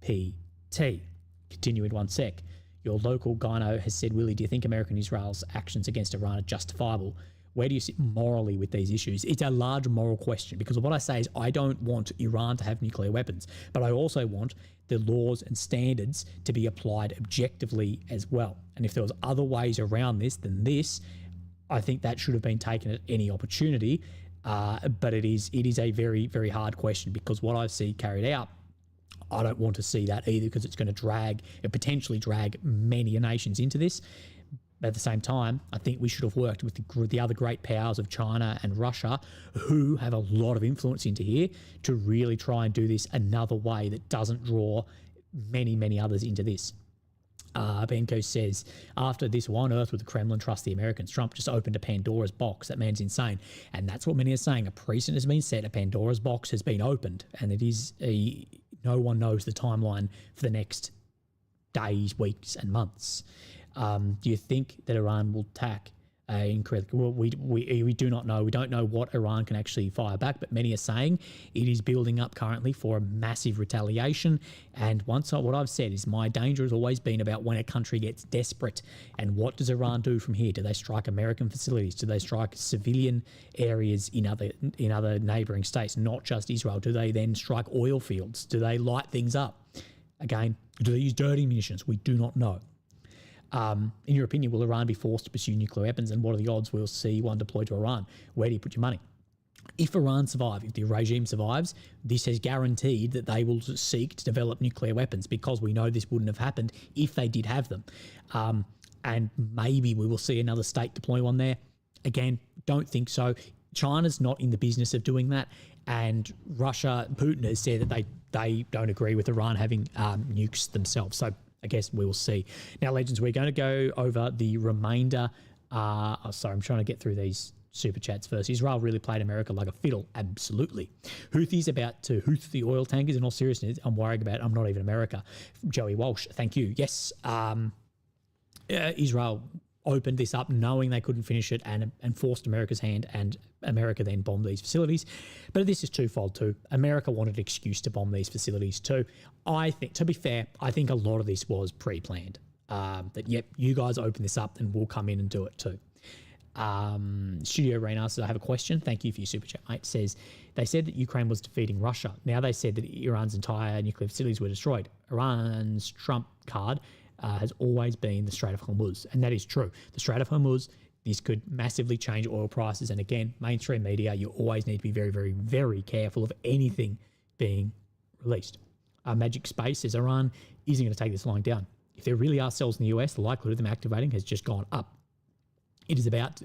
NPT. Continue in one sec. Your local gyno has said, Willie, do you think America and Israel's actions against Iran are justifiable? Where do you sit morally with these issues? It's a large moral question, because what I say is I don't want Iran to have nuclear weapons, but I also want the laws and standards to be applied objectively as well. And if there was other ways around this than this, I think that should have been taken at any opportunity. But it is a very, very hard question, because what I see carried out, I don't want to see that either, because it's going to potentially drag many nations into this. But at the same time, I think we should have worked with the other great powers of China and Russia, who have a lot of influence into here, to really try and do this another way that doesn't draw many, many others into this. Benko says, after this, why on earth would the Kremlin trust the Americans? Trump just opened a Pandora's box. That man's insane. And that's what many are saying. A precedent has been set. A Pandora's box has been opened. And it is no one knows the timeline for the next days, weeks and months. Do you think that Iran will attack incredibly? Well, we do not know. We don't know what Iran can actually fire back, but many are saying it is building up currently for a massive retaliation. And what I've said is my danger has always been about when a country gets desperate, and what does Iran do from here? Do they strike American facilities? Do they strike civilian areas in other neighboring states, not just Israel? Do they then strike oil fields? Do they light things up? Again, do they use dirty munitions? We do not know. In your opinion, will Iran be forced to pursue nuclear weapons, and what are the odds we'll see one deployed to Iran? Where do you put your money? If Iran survive, if the regime survives, this has guaranteed that they will seek to develop nuclear weapons, because we know this wouldn't have happened if they did have them. And maybe we will see another state deploy one there. Again, don't think so. China's not in the business of doing that, and Putin has said that they don't agree with Iran having nukes themselves. So I guess we will see. Now, legends, we're going to go over the remainder Sorry, I'm trying to get through these super chats first. Israel really played America like a fiddle. Absolutely. Houthis about to hoof the oil tankers. In all seriousness, I'm worried about. I'm not even America. Joey Walsh, thank you. Yes, Israel opened this up knowing they couldn't finish it and forced America's hand, and America then bombed these facilities. But this is twofold too. America wanted an excuse to bomb these facilities too. I think, to be fair, I think a lot of this was pre-planned. That, yep, you guys open this up and we'll come in and do it too. Studio Rain asks, I have a question. Thank you for your super chat, mate. Says, they said that Ukraine was defeating Russia. Now they said that Iran's entire nuclear facilities were destroyed. Iran's Trump card has always been the Strait of Hormuz, and that is true. The Strait of Hormuz, this could massively change oil prices, and again, mainstream media, you always need to be very, very, very careful of anything being released. Magic Space says Iran isn't going to take this lying down. If there really are cells in the US, the likelihood of them activating has just gone up. It is about,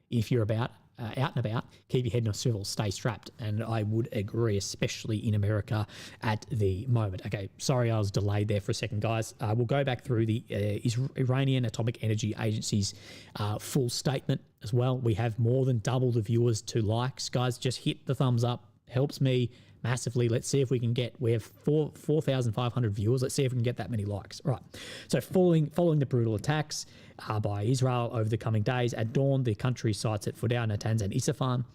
if you're about out and about, keep your head in a swivel, stay strapped. And I would agree, especially in America at the moment. Okay, sorry I was delayed there for a second, guys. We'll go back through the Iranian Atomic Energy Agency's full statement as well. We have more than double the viewers to likes. Guys, just hit the thumbs up. Helps me massively. Let's see if we can get, we have 4,500 viewers. Let's see if we can get that many likes. Right. So following the brutal attacks by Israel over the coming days, at dawn, the country sites at Fudao, Natanz and Isfahan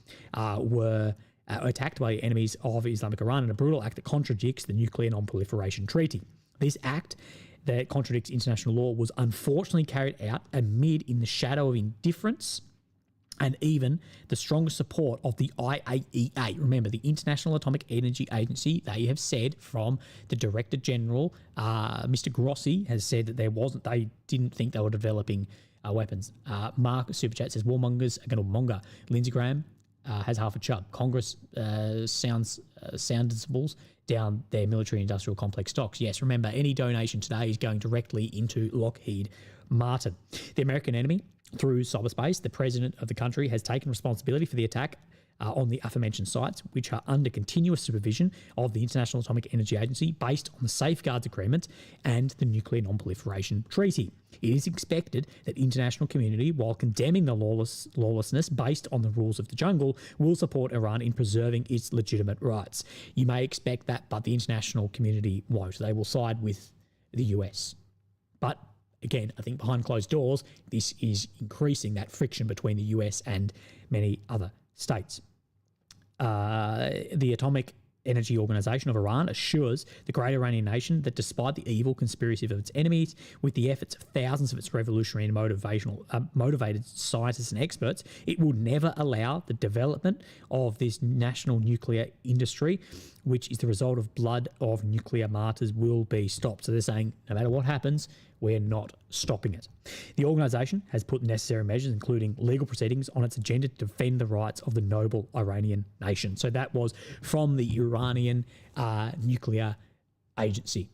were attacked by enemies of Islamic Iran in a brutal act that contradicts the Nuclear Non-Proliferation Treaty. This act that contradicts international law was unfortunately carried out in the shadow of indifference and even the strongest support of the IAEA. Remember, the International Atomic Energy Agency, they have said from the Director General, Mr. Grossi, has said that they didn't think they were developing weapons. Mark Super Chat says, warmongers are going to monger. Lindsey Graham has half a chub. Congress sounds soundables down their military industrial complex stocks. Yes, remember, any donation today is going directly into Lockheed Martin. The American enemy, through cyberspace, the president of the country has taken responsibility for the attack on the aforementioned sites, which are under continuous supervision of the International Atomic Energy Agency based on the Safeguards Agreement and the Nuclear Non-Proliferation Treaty. It is expected that international community, while condemning the lawlessness based on the rules of the jungle, will support Iran in preserving its legitimate rights. You may expect that, but the international community won't. They will side with the US. But again, I think behind closed doors, this is increasing that friction between the US and many other states. The Atomic Energy Organization of Iran assures the great Iranian nation that despite the evil conspiracy of its enemies, with the efforts of thousands of its revolutionary and motivated scientists and experts, it will never allow the development of this national nuclear industry, which is the result of blood of nuclear martyrs, will be stopped. So they're saying, no matter what happens, we're not stopping it. The organisation has put necessary measures, including legal proceedings, on its agenda to defend the rights of the noble Iranian nation. So that was from the Iranian Nuclear Agency.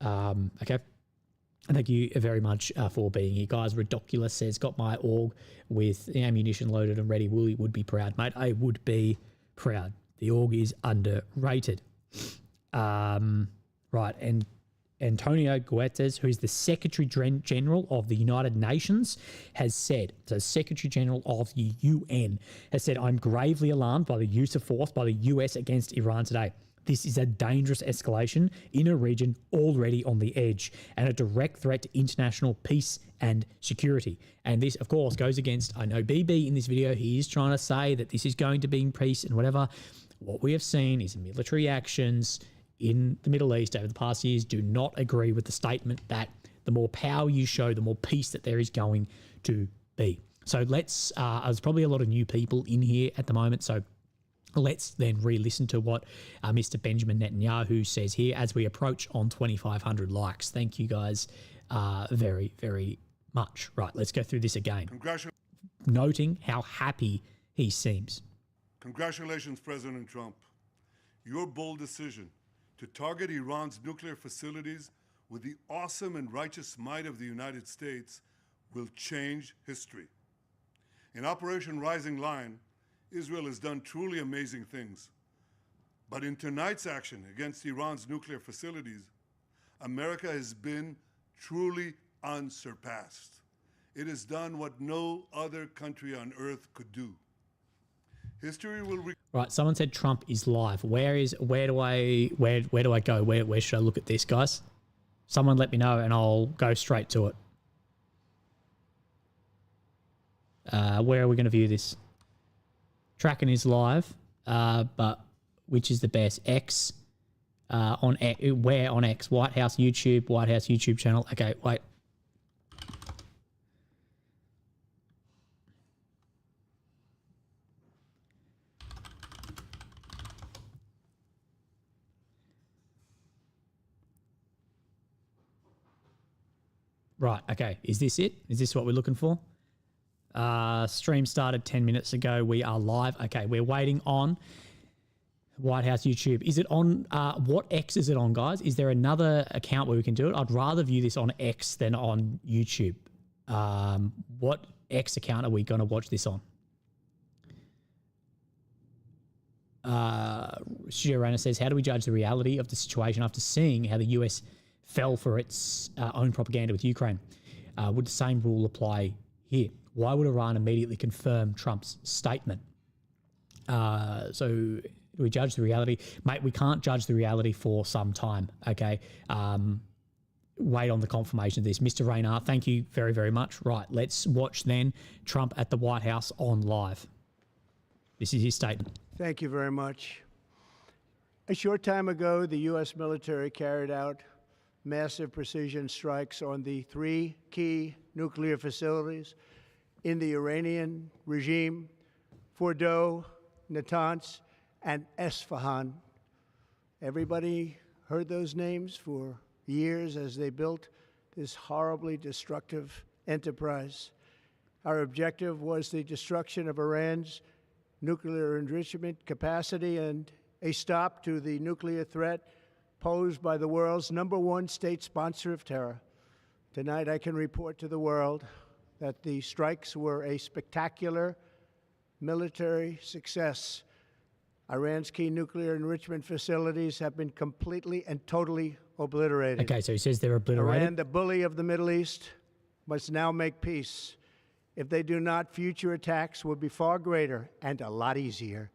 Okay. Thank you very much for being here, guys. Ridiculous says, got my AUG with ammunition loaded and ready. Willie would be proud, mate. I would be proud. The AUG is underrated. Right, and Antonio Guterres, who is the Secretary General of the United Nations, has said, so Secretary General of the UN, has said, I'm gravely alarmed by the use of force by the US against Iran today. This is a dangerous escalation in a region already on the edge and a direct threat to international peace and security. And this, of course, goes against, I know BB in this video, he is trying to say that this is going to be in peace and whatever. What we have seen is military actions in the Middle East over the past years do not agree with the statement that the more power you show, the more peace that there is going to be. So let's, there's probably a lot of new people in here at the moment, so let's then re-listen to what Mr. Benjamin Netanyahu says here as we approach on 2,500 likes. Thank you guys very, very much. Right, let's go through this again. Noting how happy he seems. Congratulations, President Trump. Your bold decision to target Iran's nuclear facilities with the awesome and righteous might of the United States will change history. In Operation Rising Lion, Israel has done truly amazing things. But in tonight's action against Iran's nuclear facilities, America has been truly unsurpassed. It has done what no other country on earth could do. History will Right, someone said Trump is live. Where do I go? Where should I look at this, guys? Someone let me know and I'll go straight to it. Where are we going to view this? Tracking is live, but which is the best? X on X, where on X? White House YouTube channel. Okay, wait. Right, okay. Is this it? Is this what we're looking for? Stream started 10 minutes ago. We are live. Okay, we're waiting on White House YouTube. Is it on, what X is it on, guys? Is there another account where we can do it? I'd rather view this on X than on YouTube. What X account are we going to watch this on? Studio Rana says, how do we judge the reality of the situation after seeing how the US fell for its own propaganda with Ukraine? Would the same rule apply here? Why would Iran immediately confirm Trump's statement? So we judge the reality. Mate, we can't judge the reality for some time, okay? Wait on the confirmation of this. Mr. Raynar, thank you very, very much. Right, let's watch then Trump at the White House on live. This is his statement. Thank you very much. A short time ago, the U.S. military carried out massive precision strikes on the 3 key nuclear facilities in the Iranian regime: Fordow, Natanz, and Esfahan. Everybody heard those names for years as they built this horribly destructive enterprise. Our objective was the destruction of Iran's nuclear enrichment capacity and a stop to the nuclear threat posed by the world's #1 state sponsor of terror. Tonight, I can report to the world that the strikes were a spectacular military success. Iran's key nuclear enrichment facilities have been completely and totally obliterated. Okay, so he says they're obliterated. Iran, the bully of the Middle East, must now make peace. If they do not, future attacks will be far greater and a lot easier.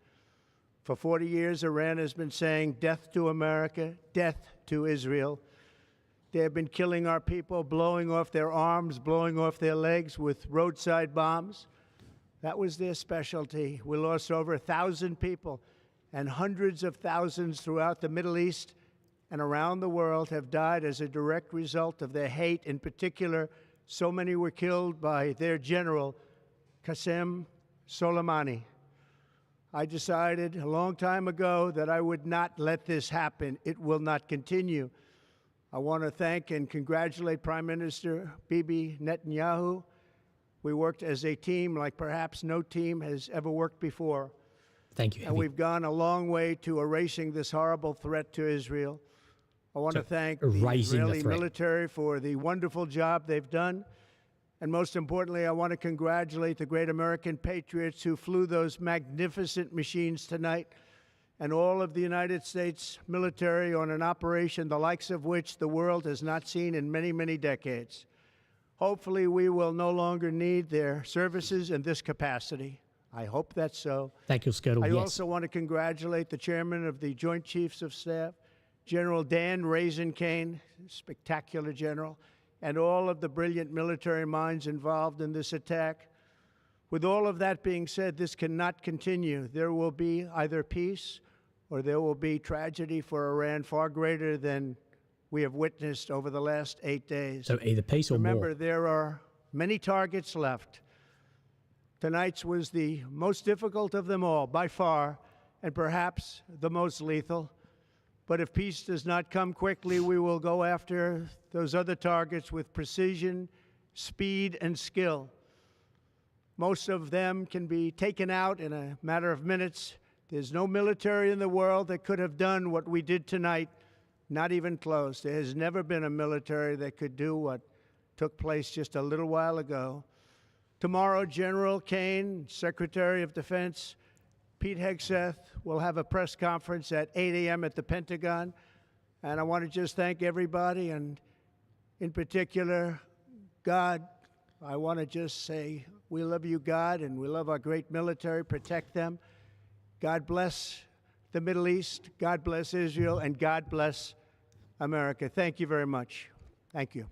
For 40 years, Iran has been saying death to America, death to Israel. They have been killing our people, blowing off their arms, blowing off their legs with roadside bombs. That was their specialty. We lost over 1,000 people, and hundreds of thousands throughout the Middle East and around the world have died as a direct result of their hate. In particular, so many were killed by their general, Qasem Soleimani. I decided a long time ago that I would not let this happen. It will not continue. I want to thank and congratulate Prime Minister Bibi Netanyahu. We worked as a team like perhaps no team has ever worked before. Thank you. And we've gone a long way to erasing this horrible threat to Israel. I want to thank the Israeli military for the wonderful job they've done. And most importantly, I want to congratulate the great American patriots who flew those magnificent machines tonight, and all of the United States military on an operation the likes of which the world has not seen in many, many decades. Hopefully, we will no longer need their services in this capacity. I hope that's so. Thank you, Skirtle. I also want to congratulate the chairman of the Joint Chiefs of Staff, General Dan Raisin-Kane, spectacular general, and all of the brilliant military minds involved in this attack. With all of that being said, this cannot continue. There will be either peace or there will be tragedy for Iran far greater than we have witnessed over the last 8 days. So either peace or more. Remember, there are many targets left. Tonight's was the most difficult of them all, by far, and perhaps the most lethal. But if peace does not come quickly, we will go after those other targets with precision, speed, and skill. Most of them can be taken out in a matter of minutes. There's no military in the world that could have done what we did tonight, not even close. There has never been a military that could do what took place just a little while ago. Tomorrow, General Kane, Secretary of Defense, Pete Hegseth will have a press conference at 8 a.m. at the Pentagon. And I want to just thank everybody, and in particular, God, I want to just say we love you, God, and we love our great military. Protect them. God bless the Middle East. God bless Israel, and God bless America. Thank you very much. Thank you.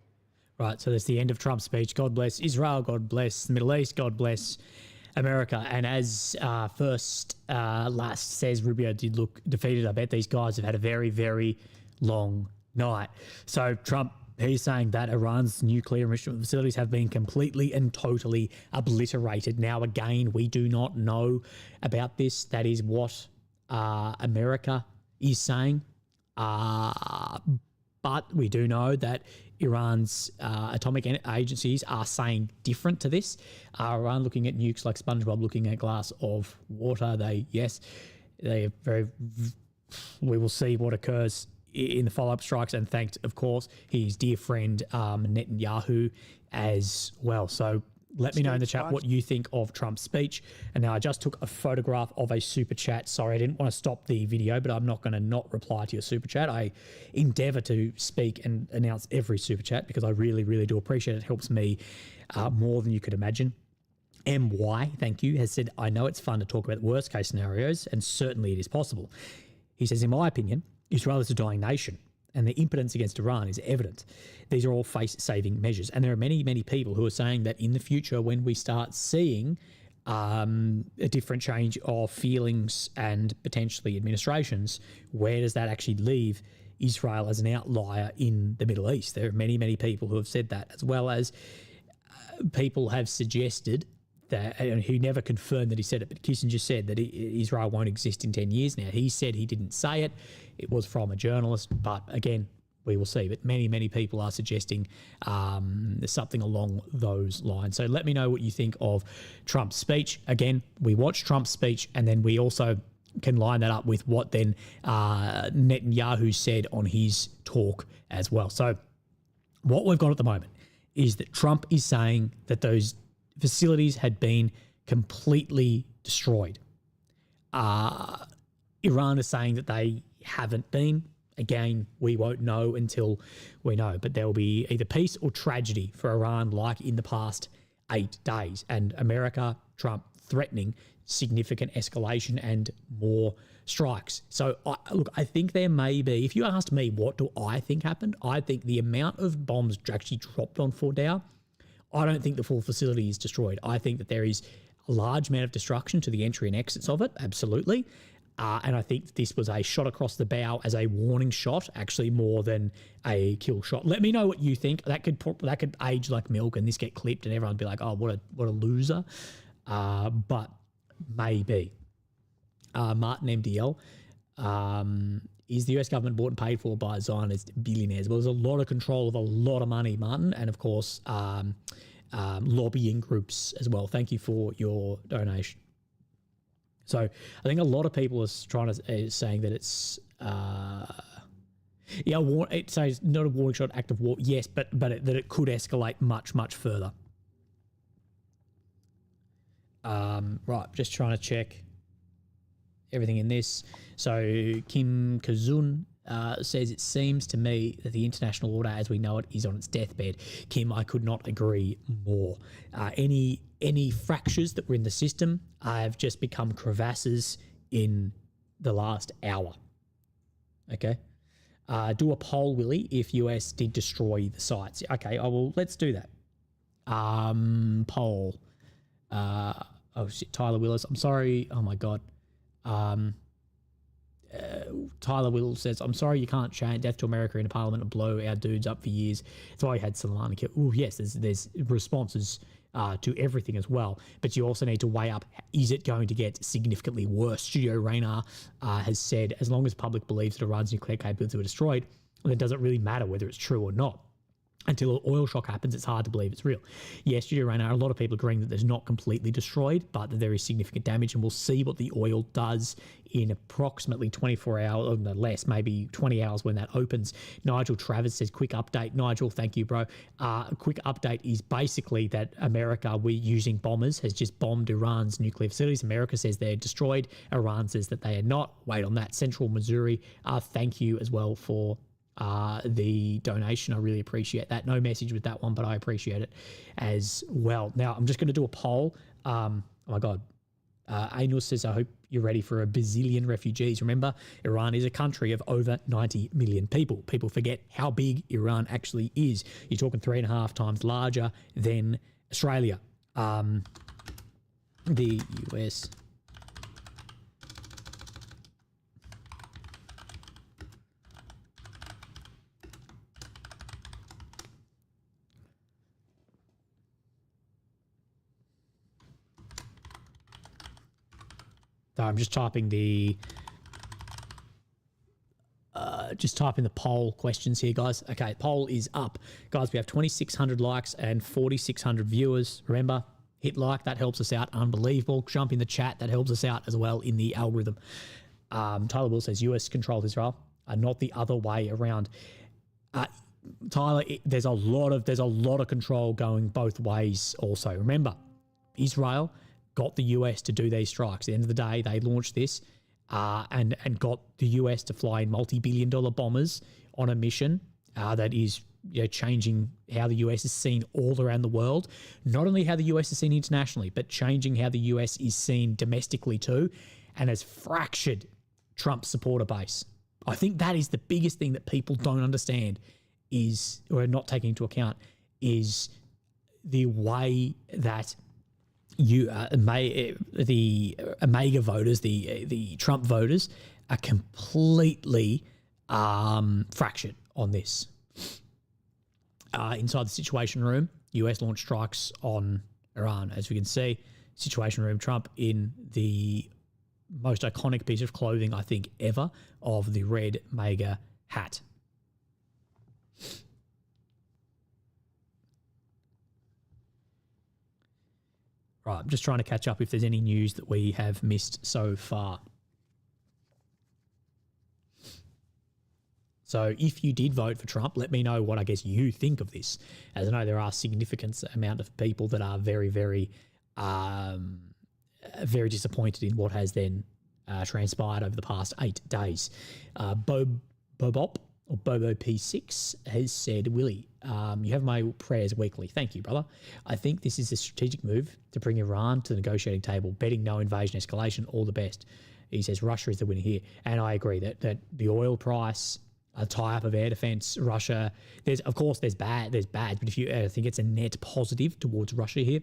Right, so that's the end of Trump's speech. God bless Israel, God bless the Middle East, God bless America. And as last says, Rubio did look defeated. I bet these guys have had a very, very long night. So Trump, he's saying that Iran's nuclear enrichment facilities have been completely and totally obliterated. Now, again, we do not know about this. That is what America is saying. But we do know that Iran's atomic agencies are saying different to this. Iran looking at nukes like SpongeBob looking at a glass of water. We will see what occurs in the follow-up strikes, and thanked, of course, his dear friend Netanyahu as well. So let me know in the chat what you think of Trump's speech. And now I just took a photograph of a super chat. Sorry, I didn't want to stop the video, but I'm not going to not reply to your super chat. I endeavor to speak and announce every super chat because I really, really do appreciate it. It helps me more than you could imagine. MY, thank you, has said, I know it's fun to talk about worst case scenarios, and certainly it is possible. He says, in my opinion, Israel is a dying nation, and the impotence against Iran is evident. These are all face-saving measures. And there are many, many people who are saying that in the future, when we start seeing a different change of feelings and potentially administrations, where does that actually leave Israel as an outlier in the Middle East? There are many, many people who have said that, as well as people have suggested that, and he never confirmed that he said it, but Kissinger said that Israel won't exist in 10 years now. He said he didn't say it. It was from a journalist, but again, we will see. But many, many people are suggesting something along those lines. So let me know what you think of Trump's speech. Again, we watched Trump's speech, and then we also can line that up with what then Netanyahu said on his talk as well. So what we've got at the moment is that Trump is saying that those facilities had been completely destroyed. Iran is saying that they haven't been. Again, we won't know until we know, but there will be either peace or tragedy for Iran like in the past 8 days. And America, Trump threatening significant escalation and more strikes. So, I think there may be, if you asked me what do I think happened, I think the amount of bombs actually dropped on Fordow, I don't think the full facility is destroyed. I think that there is a large amount of destruction to the entry and exits of it, absolutely. And I think this was a shot across the bow as a warning shot, actually more than a kill shot. Let me know what you think. That could age like milk, and this get clipped, and everyone be like, "Oh, what a loser." But maybe. Martin MDL, is the US government bought and paid for by Zionist billionaires? Well, there's a lot of control of a lot of money, Martin, and of course, lobbying groups as well. Thank you for your donation. So I think a lot of people are saying that it's it says not a warning shot, act of war. Yes, but that it could escalate much, much further. Right, just trying to check everything in this. So Kim Kazun says, it seems to me that the international order as we know it is on its deathbed. Kim, I could not agree more. Any fractures that were in the system have just become crevasses in the last hour. Okay. Do a poll, Willie, if US did destroy the sites. Okay, let's do that. Poll. Tyler Willis. I'm sorry. Oh my God. Tyler Will says, I'm sorry you can't chant death to America in a parliament and blow our dudes up for years. That's why we had Soleimani killed. Oh, yes, there's responses to everything as well. But you also need to weigh up, is it going to get significantly worse? Studio Raynar has said, as long as public believes that Iran's nuclear capabilities were destroyed, then it doesn't really matter whether it's true or not. Until an oil shock happens, it's hard to believe it's real. Yes, Studio Raynar, a lot of people agreeing that there's not completely destroyed, but that there is significant damage, and we'll see what the oil does in approximately 24 hours, or no less, maybe 20 hours when that opens. Nigel Travers says, quick update. Nigel, thank you, bro. A quick update is basically that America, we're using bombers, has just bombed Iran's nuclear facilities. America says they're destroyed. Iran says that they are not. Wait on that. Central Missouri, thank you as well for the donation. I really appreciate that. No message with that one, but I appreciate it as well. Now, I'm just going to do a poll. Oh, my God. Anil says, I hope you're ready for a bazillion refugees. Remember, Iran is a country of over 90 million people. People forget how big Iran actually is. You're talking 3.5 times larger than Australia. The US. So I'm just typing the poll questions here, guys. Okay, poll is up. Guys, we have 2,600 likes and 4,600 viewers. Remember, hit like, that helps us out. Unbelievable. Jump in the chat, that helps us out as well in the algorithm. Tyler Will says US controlled Israel, not the other way around. Tyler, there's a lot of control going both ways also. Remember, Israel got the US to do these strikes. At the end of the day, they launched this and got the US to fly in multi-billion-dollar bombers on a mission that is changing how the US is seen all around the world. Not only how the US is seen internationally, but changing how the US is seen domestically too, and has fractured Trump's supporter base. I think that is the biggest thing that people don't understand is, or not taking into account, is the way that the MAGA voters, the Trump voters, are completely fractured on this. Inside the Situation Room, US launched strikes on Iran. As we can see, Situation Room, Trump in the most iconic piece of clothing, I think, ever, of the red MAGA hat. Right, I'm just trying to catch up if there's any news that we have missed so far. So if you did vote for Trump, let me know what I guess you think of this. As I know there are a significant amount of people that are very, very, very disappointed in what has then transpired over the past 8 days. Bobop, or Bobo P6, has said, Willie, you have my prayers weekly. Thank you, brother. I think this is a strategic move to bring Iran to the negotiating table, betting no invasion escalation, all the best. He says Russia is the winner here. And I agree that the oil price, a tie-up of air defense, Russia, there's bad, but if you I think it's a net positive towards Russia here.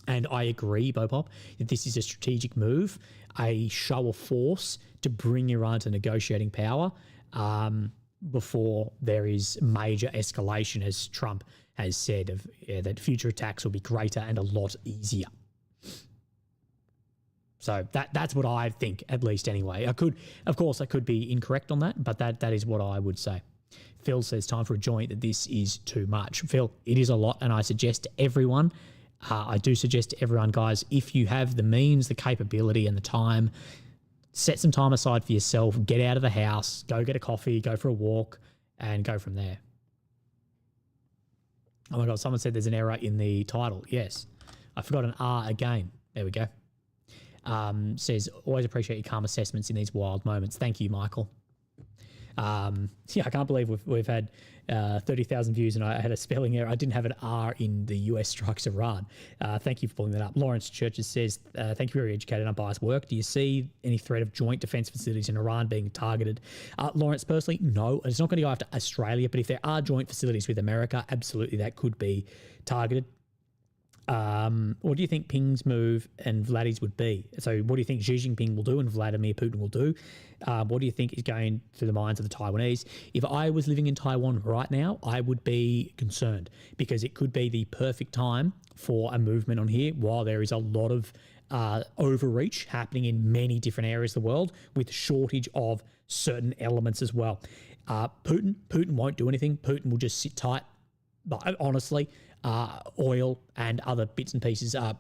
And I agree, Bopop, that this is a strategic move, a show of force to bring Iran to negotiating power before there is major escalation, as Trump has said, that future attacks will be greater and a lot easier. So that's what I think, at least anyway. I could be incorrect on that, but that is what I would say. Phil says, time for a joint, that this is too much. Phil, it is a lot, and I suggest to everyone, guys, if you have the means, the capability, and the time, set some time aside for yourself, get out of the house, go get a coffee, go for a walk, and go from there. Oh my God, someone said there's an error in the title. Yes, I forgot an R again. There we go. Says, always appreciate your calm assessments in these wild moments. Thank you, Michael. I can't believe we've had 30,000 views and I had a spelling error. I didn't have an R in the US strikes Iran. Thank you for pulling that up. Lawrence Churches says, thank you for your educated and unbiased work. Do you see any threat of joint defense facilities in Iran being targeted? Lawrence, personally, no. It's not going to go after Australia, but if there are joint facilities with America, absolutely that could be targeted. What do you think Ping's move and Vladdy's would be? So what do you think Xi Jinping will do and Vladimir Putin will do? What do you think is going through the minds of the Taiwanese? If I was living in Taiwan right now, I would be concerned because it could be the perfect time for a movement on here while there is a lot of overreach happening in many different areas of the world with shortage of certain elements as well. Putin won't do anything. Putin will just sit tight. But honestly, oil and other bits and pieces are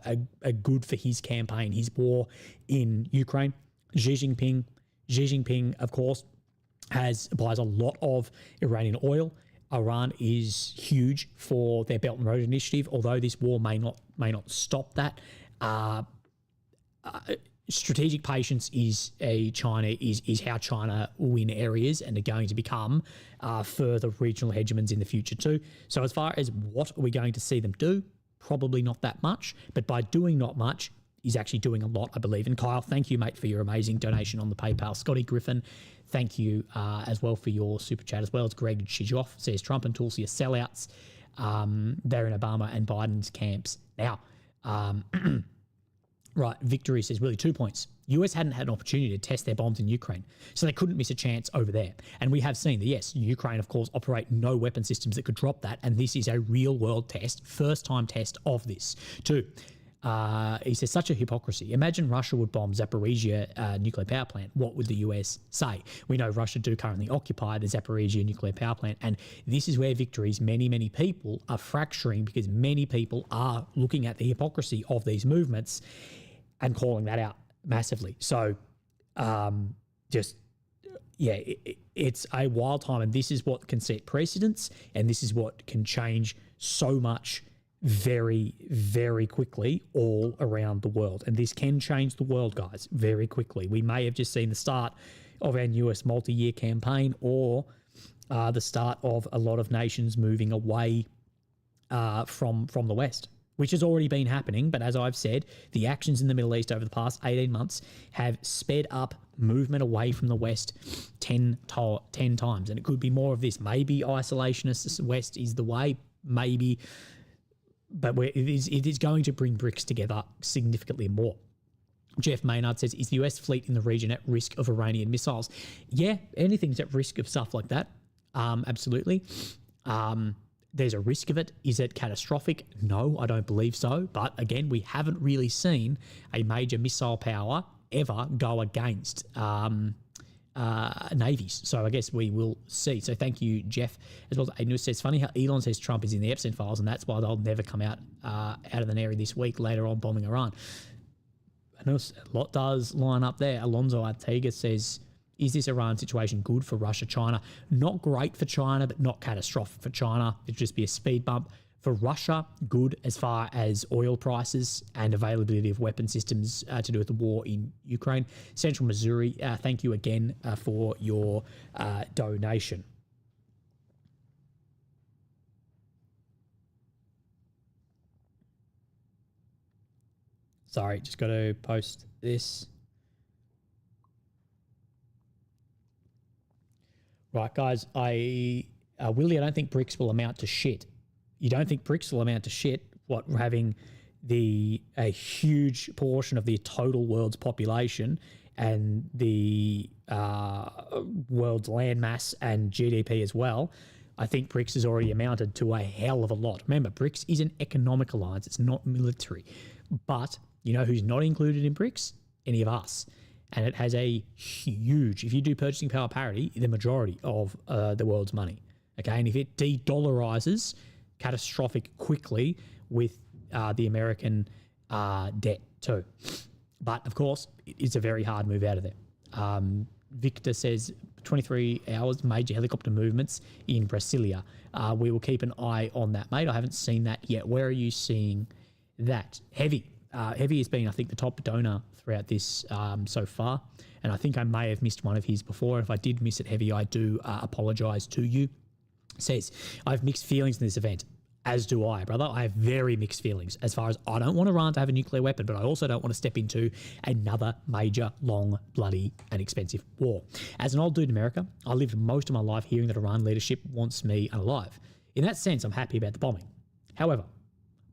good for his campaign, his war in Ukraine. Xi Jinping, of course, buys a lot of Iranian oil. Iran is huge for their Belt and Road Initiative, although this war may not stop that. strategic patience is how China win areas and are going to become further regional hegemons in the future too. So as far as what are we going to see them do, probably not that much. But by doing not much, he's actually doing a lot, I believe. And Kyle, thank you, mate, for your amazing donation on the PayPal. Scotty Griffin, thank you as well for your super chat as well. It's Greg Shijoff says Trump and Tulsi are sellouts. They're in Obama and Biden's camps. Now, right, Victory says really 2 points. US hadn't had an opportunity to test their bombs in Ukraine, so they couldn't miss a chance over there. And we have seen that, yes, Ukraine, of course, operate no weapon systems that could drop that, and this is a real-world test, first-time test of this. 2, he says, such a hypocrisy. Imagine Russia would bomb Zaporizhia nuclear power plant. What would the US say? We know Russia do currently occupy the Zaporizhia nuclear power plant, and this is where Victory's many people are fracturing, because many people are looking at the hypocrisy of these movements and calling that out massively. So it's a wild time, and this is what can set precedents, and this is what can change so much very, very quickly all around the world. And this can change the world, guys, very quickly. We may have just seen the start of our newest multi-year campaign, or the start of a lot of nations moving away from the West, which has already been happening. But as I've said, the actions in the Middle East over the past 18 months have sped up movement away from the West 10 times. And it could be more of this. Maybe isolationist West is the way, maybe, but it is going to bring BRICS together significantly more. Jeff Maynard says, is the US fleet in the region at risk of Iranian missiles? Yeah, anything's at risk of stuff like that. Absolutely. There's a risk of it. Is it catastrophic? No, I don't believe so. But again, we haven't really seen a major missile power ever go against navies. So I guess we will see. So thank you, Jeff. As well as Aiden says, funny how Elon says Trump is in the Epstein files, and that's why they'll never come out of the area this week, later on bombing Iran. I know a lot does line up there. Alonzo Artega says, is this Iran situation good for Russia, China? Not great for China, but not catastrophic for China. It'd just be a speed bump. For Russia, good as far as oil prices and availability of weapon systems to do with the war in Ukraine. Central Missouri, thank you again for your donation. Sorry, just got to post this. Right, guys, Willie, I don't think BRICS will amount to shit. You don't think BRICS will amount to shit? What, having a huge portion of the total world's population and the world's land mass and GDP as well? I think BRICS has already amounted to a hell of a lot. Remember, BRICS is an economic alliance. It's not military. But you know who's not included in BRICS? Any of us. And it has a huge, if you do purchasing power parity, the majority of the world's money. Okay, and if it de-dollarizes catastrophic quickly with the American debt too. But of course, it's a very hard move out of there. Victor says 23 hours, major helicopter movements in Brasilia. We will keep an eye on that, mate. I haven't seen that yet. Where are you seeing that? Heavy. Heavy has been, I think, the top donor throughout this so far. And I think I may have missed one of his before. If I did miss it, Heavy, I do apologise to you. Says, I have mixed feelings in this event. As do I, brother. I have very mixed feelings as far as I don't want Iran to have a nuclear weapon, but I also don't want to step into another major, long, bloody, and expensive war. As an old dude in America, I lived most of my life hearing that Iran leadership wants me unalive. In that sense, I'm happy about the bombing. However,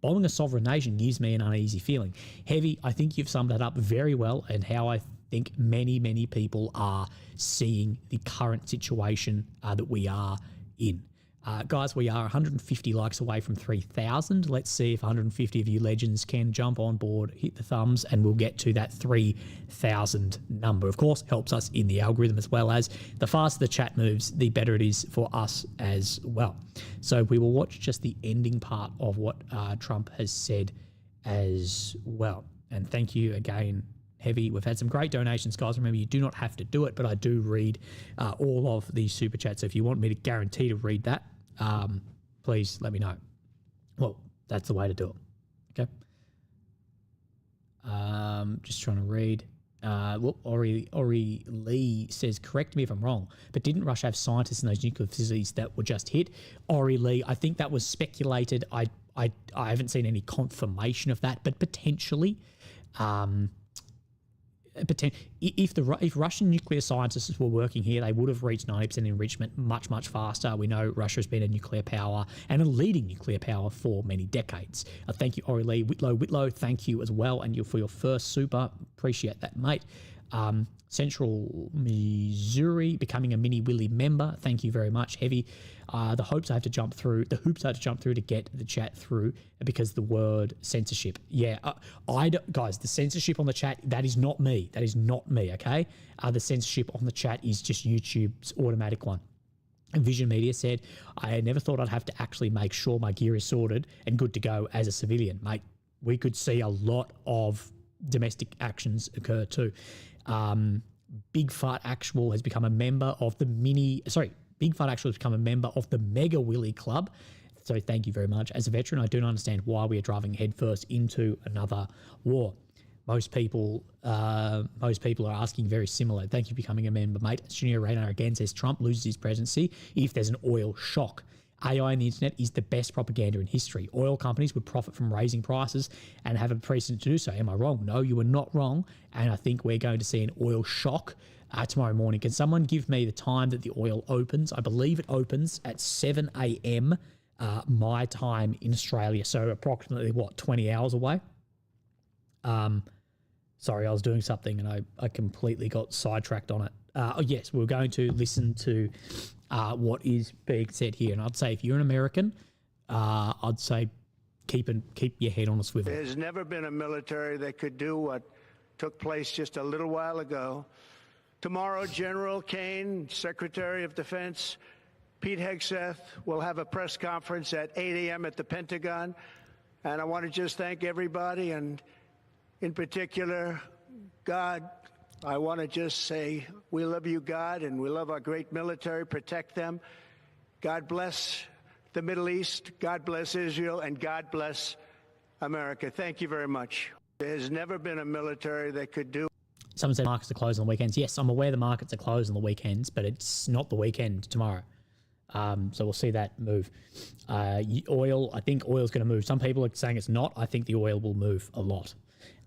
bombing a sovereign nation gives me an uneasy feeling. Heavy, I think you've summed that up very well, and how I think many, many people are seeing the current situation that we are in. Guys, we are 150 likes away from 3,000. Let's see if 150 of you legends can jump on board, hit the thumbs, and we'll get to that 3,000 number. Of course, helps us in the algorithm, as well as the faster the chat moves, the better it is for us as well. So we will watch just the ending part of what Trump has said as well. And thank you again, Heavy. We've had some great donations, guys. Remember, you do not have to do it, but I do read all of the super chats. So if you want me to guarantee to read that, please let me know. Well, that's the way to do it. Okay. Just trying to read. Ori Lee says, correct me if I'm wrong, but didn't Russia have scientists in those nuclear facilities that were just hit? Ori Lee, I think that was speculated. I haven't seen any confirmation of that, but potentially. If Russian nuclear scientists were working here, they would have reached 90% enrichment much faster. We know Russia has been a nuclear power and a leading nuclear power for many decades. Thank you, Ori Lee. Whitlow, thank you as well, and you for your first super. Appreciate that, mate. Central Missouri becoming a Mini Willy member. Thank you very much, Heavy. The hoops I have to jump through to get the chat through because the word censorship. Yeah, guys, the censorship on the chat, that is not me. That is not me, okay? The censorship on the chat is just YouTube's automatic one. And Vision Media said, I never thought I'd have to actually make sure my gear is sorted and good to go as a civilian. Mate, we could see a lot of domestic actions occur too. Big Fart Actual has become a member of the Big Fart Actual has become a member of the Mega Willy Club. So thank you very much. As a veteran, I do not understand why we are driving headfirst into another war. Most people are asking very similar. Thank you for becoming a member, mate. Junior Radar again says Trump loses his presidency if there's an oil shock. AI and the internet is the best propaganda in history. Oil companies would profit from raising prices and have a precedent to do so. Am I wrong? No, you are not wrong. And I think we're going to see an oil shock tomorrow morning. Can someone give me the time that the oil opens? I believe it opens at 7 a.m. My time in Australia. So approximately, 20 hours away? Sorry, I was doing something and I completely got sidetracked on it. Yes, we're going to listen to what is being said here. And I'd say if you're an American, I'd say keep your head on a swivel. There's never been a military that could do what took place just a little while ago. Tomorrow, General Kane, Secretary of Defense, Pete Hegseth will have a press conference at 8 a.m. at the Pentagon. And I want to just thank everybody, and in particular, God. I want to just say we love you, God, and we love our great military. Protect them. God bless the Middle East. God bless Israel, and God bless America. Thank you very much. There's never been a military that could do. Someone said markets are closed on the weekends. Yes, I'm aware the markets are closed on the weekends, but it's not the weekend tomorrow. So we'll see that move. Oil, I think oil's going to move. Some people are saying it's not. I think the oil will move a lot.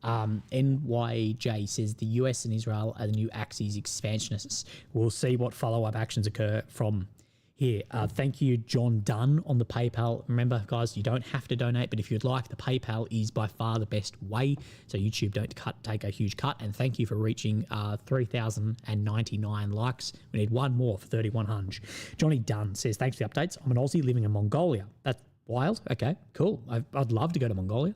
NYJ says the US and Israel are the new Axis expansionists. We'll see what follow-up actions occur from here. Thank you, John Dunn, on the PayPal. Remember, guys, you don't have to donate, but if you'd like, the PayPal is by far the best way, so YouTube don't take a huge cut. And thank you for reaching 3,099 likes. We need one more for 3,100. Johnny Dunn says, thanks for the updates. I'm an Aussie living in Mongolia. That's wild. Okay, cool. I'd love to go to Mongolia.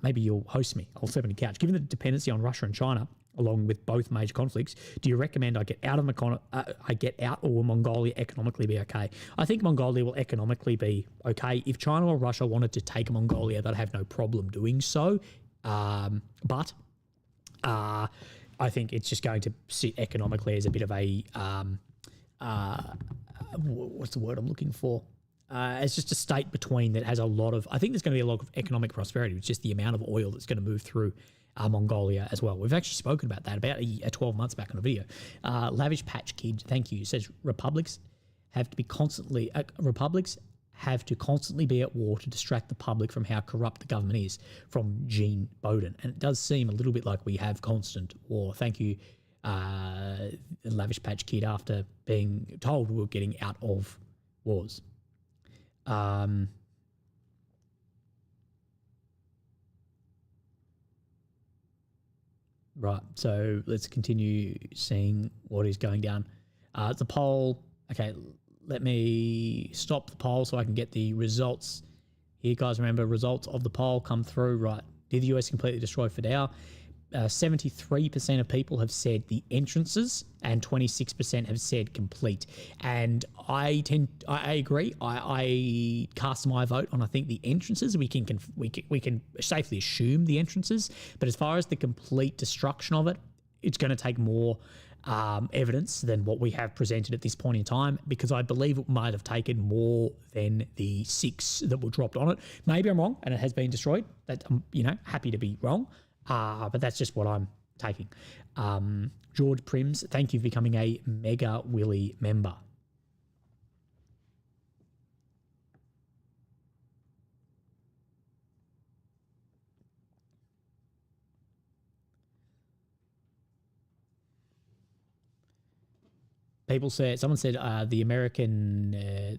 Maybe you'll host me. I'll sleep on the couch. Given the dependency on Russia and China, along with both major conflicts, do you recommend I get out or will Mongolia economically be okay? I think Mongolia will economically be okay. If China or Russia wanted to take Mongolia, they'd have no problem doing so. But I think it's just going to sit economically as a bit of a what's the word I'm looking for? It's just a state between that has a lot of, I think there's going to be a lot of economic prosperity. It's just the amount of oil that's going to move through Mongolia as well. We've actually spoken about that about 12 months back on a video. Lavish Patch Kid, thank you, says republics have to constantly be at war to distract the public from how corrupt the government is, from Gene Bowden. And it does seem a little bit like we have constant war. Thank you, Lavish Patch Kid, after being told we were getting out of wars. Right, so let's continue seeing what is going down. The poll. Okay, let me stop the poll so I can get the results here, guys. Remember, results of the poll come through. Right, did the US completely destroy Fidel? 73% of people have said the entrances, and 26% have said complete. And I agree. I cast my vote on, I think, the entrances. We can safely assume the entrances, but as far as the complete destruction of it, it's going to take more evidence than what we have presented at this point in time, because I believe it might have taken more than the 6 that were dropped on it. Maybe I'm wrong and it has been destroyed. That I'm happy to be wrong. But that's just what I'm taking. George Prims, thank you for becoming a Mega Willy member. Someone said the American,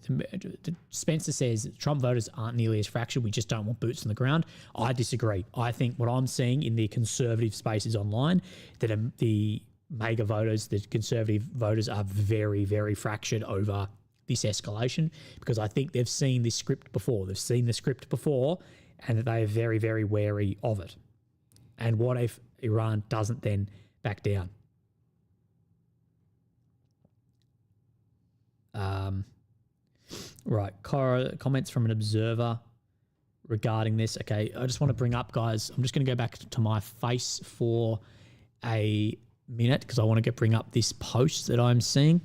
Spencer says Trump voters aren't nearly as fractured. We just don't want boots on the ground. I disagree. I think what I'm seeing in the conservative spaces online, that the MAGA voters, the conservative voters are very, very fractured over this escalation, because I think they've seen this script before. They've seen the script before, and that they are very, very wary of it. And what if Iran doesn't then back down? Right, comments from an observer regarding this. Okay, I just want to bring up, guys, I'm just going to go back to my face for a minute because I want to bring up this post that I'm seeing.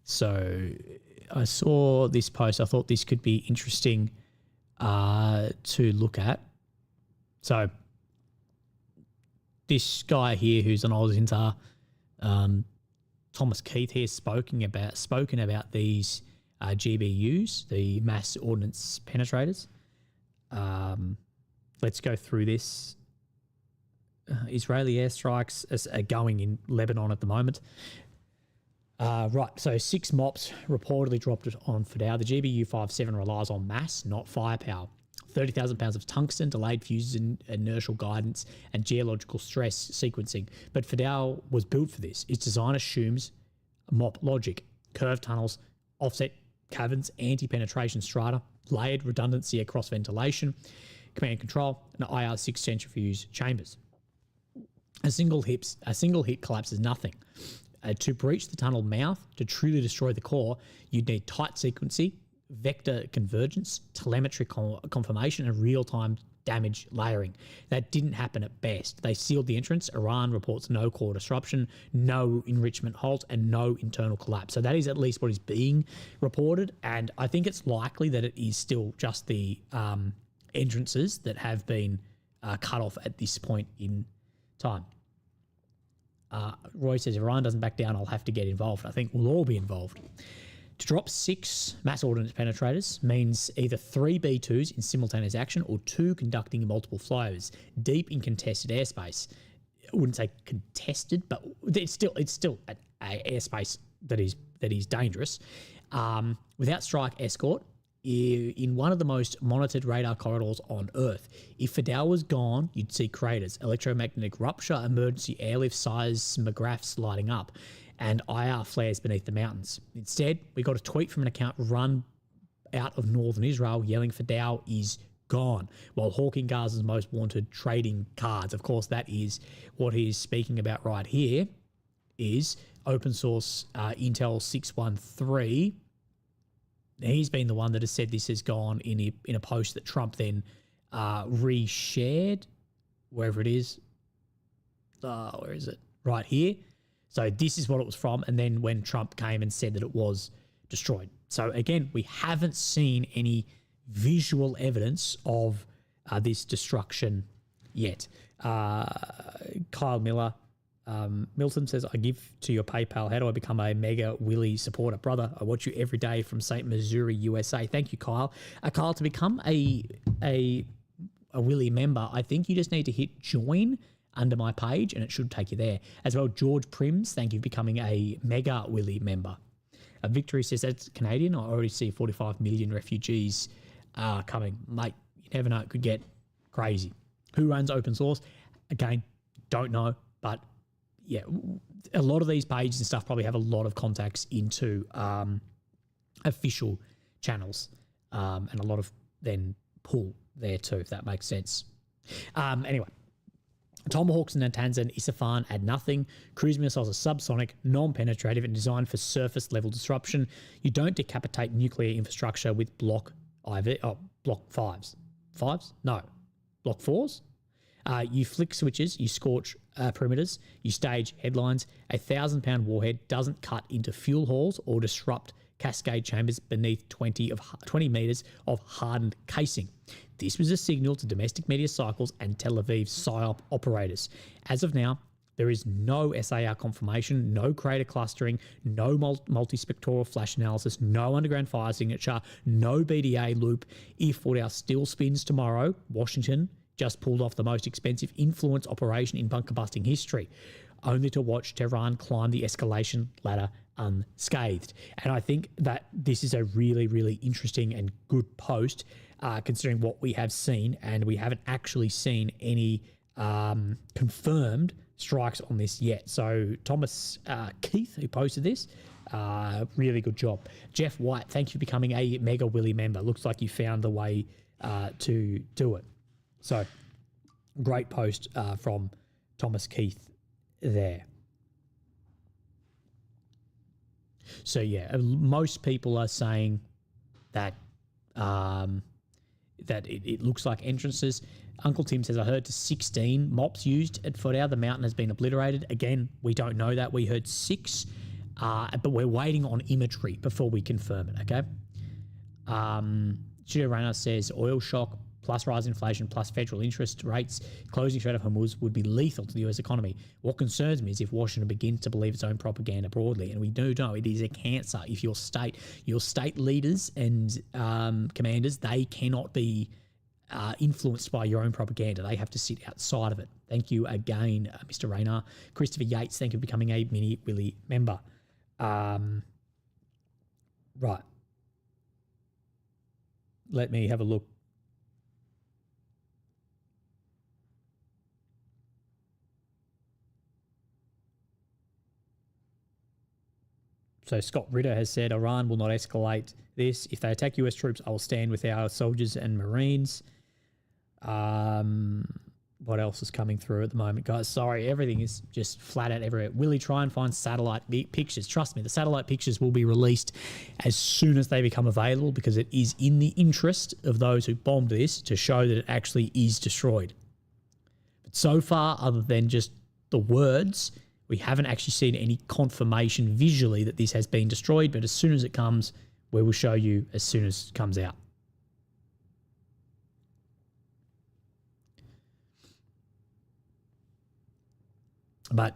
So I saw this post. I thought this could be interesting to look at. So this guy here, who's an old inter, Thomas Keith here, spoken about these GBUs, the mass ordnance penetrators. Let's go through this. Israeli airstrikes are going in Lebanon at the moment. Right, so 6 MOPs reportedly dropped it on Fidel. The GBU-57 relies on mass, not firepower. 30,000 pounds of tungsten, delayed fuses, and inertial guidance, and geological stress sequencing. But Fidel was built for this. Its design assumes MOP logic, curved tunnels, offset caverns, anti-penetration strata, layered redundancy across ventilation, command and control, and IR6 centrifuge chambers. A single hit collapses nothing. To breach the tunnel mouth, to truly destroy the core, you'd need tight sequencing, vector convergence, telemetry confirmation, and real-time damage layering. That didn't happen at best. They sealed the entrance. Iran reports no core disruption, no enrichment halt, and no internal collapse. So that is at least what is being reported, and I think it's likely that it is still just the entrances that have been cut off at this point in time. Roy says, Iran doesn't back down, I'll have to get involved. I think we'll all be involved. To drop 6 mass ordnance penetrators means either 3 B-2s in simultaneous action or 2 conducting multiple flows deep in contested airspace. I wouldn't say contested, but it's still an airspace that is dangerous. Without strike escort, in one of the most monitored radar corridors on Earth. If Fidel was gone, you'd see craters, electromagnetic rupture, emergency airlift seismographs lighting up, and IR flares beneath the mountains. Instead, we got a tweet from an account run out of northern Israel yelling Fidel is gone, while hawking Gaza's most wanted trading cards. Of course, that is what he's speaking about right here, is open source Intel 613. He's been the one that has said this has gone in a post that Trump then reshared, wherever it is. Where is it? Right here. So this is what it was from, and then when Trump came and said that it was destroyed. So again, we haven't seen any visual evidence of this destruction yet. Kyle Miller, Milton says, I give to your PayPal. How do I become a Mega Willy supporter? Brother, I watch you every day from St. Missouri, USA. Thank you, Kyle. Kyle, to become a Willy member, I think you just need to hit join under my page and it should take you there. As well, George Prims, thank you for becoming a Mega Willy member. Victory says, that's Canadian. I already see 45 million refugees coming. Mate, you never know. It could get crazy. Who runs open source? Again, don't know, but yeah, a lot of these pages and stuff probably have a lot of contacts into official channels and a lot of then pull there too, if that makes sense. Anyway, Tomahawks and Natanz and Isfahan add nothing. Cruise missiles are subsonic, non-penetrative, and designed for surface-level disruption. You don't decapitate nuclear infrastructure with block 5s. 5s? No. Block 4s? You flick switches, you scorch perimeters, you stage headlines. A 1,000-pound warhead doesn't cut into fuel halls or disrupt cascade chambers beneath 20 meters of hardened casing. This was a signal to domestic media cycles and Tel Aviv PSYOP operators. As of now, there is no SAR confirmation, no crater clustering, no multispectoral flash analysis, no underground fire signature, no BDA loop. If Fordow still spins tomorrow, Washington just pulled off the most expensive influence operation in bunker busting history, only to watch Tehran climb the escalation ladder unscathed. And I think that this is a really, really interesting and good post, considering what we have seen, and we haven't actually seen any confirmed strikes on this yet. So Thomas Keith, who posted this, really good job. Jeff White, thank you for becoming a Mega Willy member. Looks like you found the way to do it. So great post from Thomas Keith there. So yeah, most people are saying that that it looks like entrances. Uncle Tim says, I heard to 16 mops used at Fordow. The mountain has been obliterated. Again, we don't know that. We heard 6, but we're waiting on imagery before we confirm it, okay? Gio Rana says, oil shock plus rise inflation plus federal interest rates, closing Strait of Hormuz would be lethal to the US economy. What concerns me is if Washington begins to believe its own propaganda broadly, and we do know it is a cancer. If your state leaders and commanders, they cannot be influenced by your own propaganda. They have to sit outside of it. Thank you again, Mr. Rayner. Christopher Yates, thank you for becoming a Mini Willy member. Right. Let me have a look. So Scott Ritter has said Iran will not escalate this. If they attack US troops, I will stand with our soldiers and Marines. What else is coming through at the moment, guys? Sorry, everything is just flat out everywhere. Willie, try and find satellite pictures. Trust me, the satellite pictures will be released as soon as they become available, because it is in the interest of those who bombed this to show that it actually is destroyed. But so far, other than just the words, we haven't actually seen any confirmation visually that this has been destroyed, but as soon as it comes, we will show you as soon as it comes out. But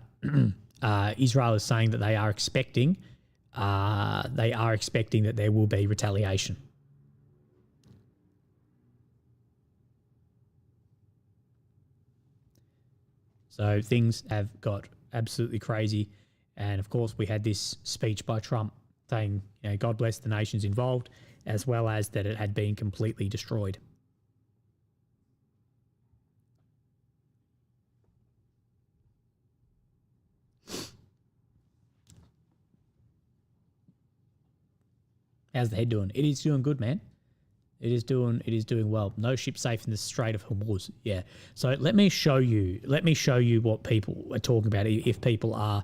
Israel is saying that they are expecting that there will be retaliation. So things have got absolutely crazy. And of course, we had this speech by Trump saying, you know, God bless the nations involved, as well as that it had been completely destroyed. How's the head doing? It is doing good, man. It is doing well. No ship safe in the Strait of Hormuz. Yeah. So let me show you what people are talking about if people are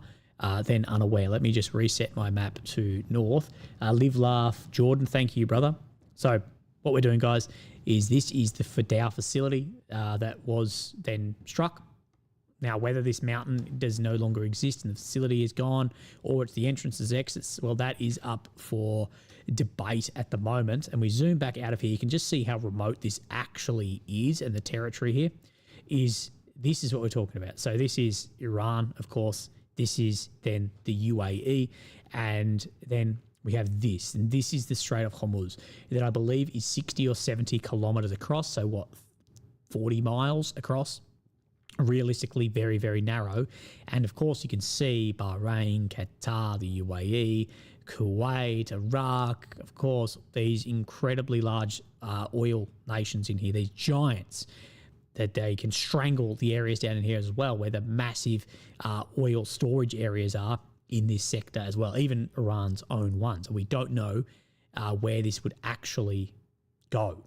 then unaware. Let me just reset my map to north. Live, laugh, Jordan. Thank you, brother. So what we're doing, guys, is this is the Fordow facility that was then struck. Now, whether this mountain does no longer exist and the facility is gone, or it's the entrances, exits, well, that is up for debate at the moment. And we zoom back out of here, you can just see how remote this actually is, and the territory here this is what we're talking about. So this is Iran, of course. This is then the UAE, and then we have this, and this is the Strait of Hormuz that I believe is 60 or 70 kilometers across. So what, 40 miles across? Realistically very, very narrow. And of course you can see Bahrain, Qatar, the UAE, Kuwait, Iraq, of course, these incredibly large oil nations in here, these giants, that they can strangle the areas down in here as well, where the massive oil storage areas are in this sector as well, even Iran's own one. So we don't know where this would actually go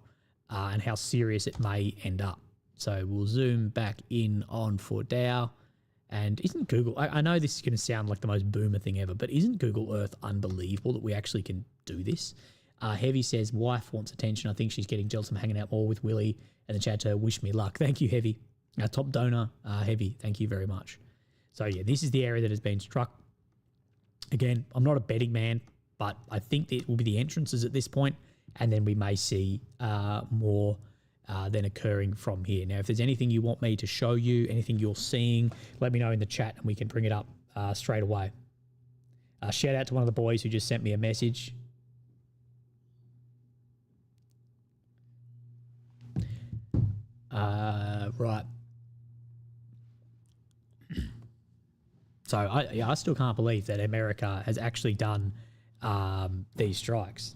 and how serious it may end up. So we'll zoom back in on Fordow. And isn't Google, I know this is going to sound like the most boomer thing ever, but isn't Google Earth unbelievable that we actually can do this? Heavy says, wife wants attention. I think she's getting jealous. I'm hanging out more with Willie. And the chat to wish me luck. Thank you, Heavy. Our top donor, Heavy, thank you very much. So yeah, this is the area that has been struck. Again, I'm not a betting man. But I think it will be the entrances at this point, and then we may see more then occurring from here. Now, if there's anything you want me to show you, anything you're seeing, let me know in the chat and we can bring it up straight away. Shout out to one of the boys who just sent me a message. Right. So I still can't believe that America has actually done these strikes.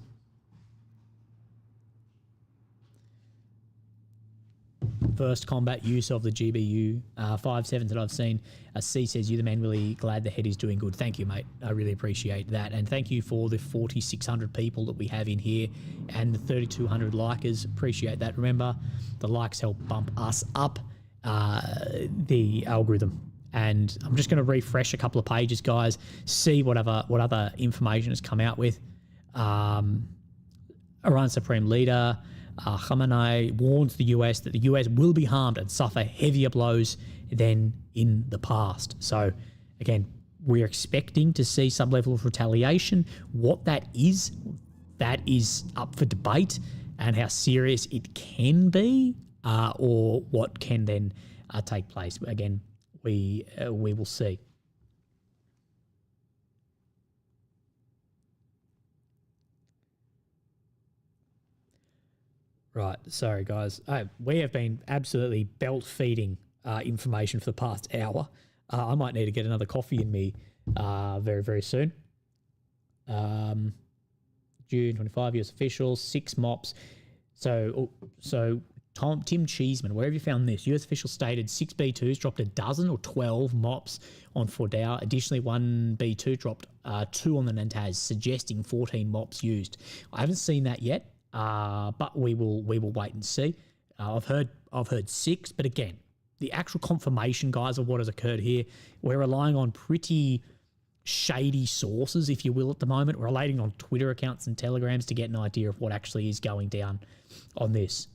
First combat use of the GBU 57s that I've seen. C says, "You the man, really glad the head is doing good." Thank you, mate. I really appreciate that. And thank you for the 4,600 people that we have in here and the 3,200 likers. Appreciate that. Remember, the likes help bump us up the algorithm. And I'm just going to refresh a couple of pages, guys, see what other information has come out with. Iran Supreme Leader Khamenei warns the US that the US will be harmed and suffer heavier blows than in the past. So, again, we're expecting to see some level of retaliation. What that is up for debate, and how serious it can be, or what can then take place. Again, we will see. Right, sorry guys. We have been absolutely belt feeding information for the past hour. I might need to get another coffee in me very, very soon. June 25, US officials, 6 mops. So Tim Cheeseman, wherever you found this, US officials stated 6 B2s dropped a dozen or 12 mops on Fordao. Additionally, 1 B2 dropped 2 on the Nantaz, suggesting 14 mops used. I haven't seen that yet. But we will wait and see. I've heard 6, but again, the actual confirmation, guys, of what has occurred here, we're relying on pretty shady sources, if you will, at the moment. We're relating on Twitter accounts and Telegrams to get an idea of what actually is going down on this.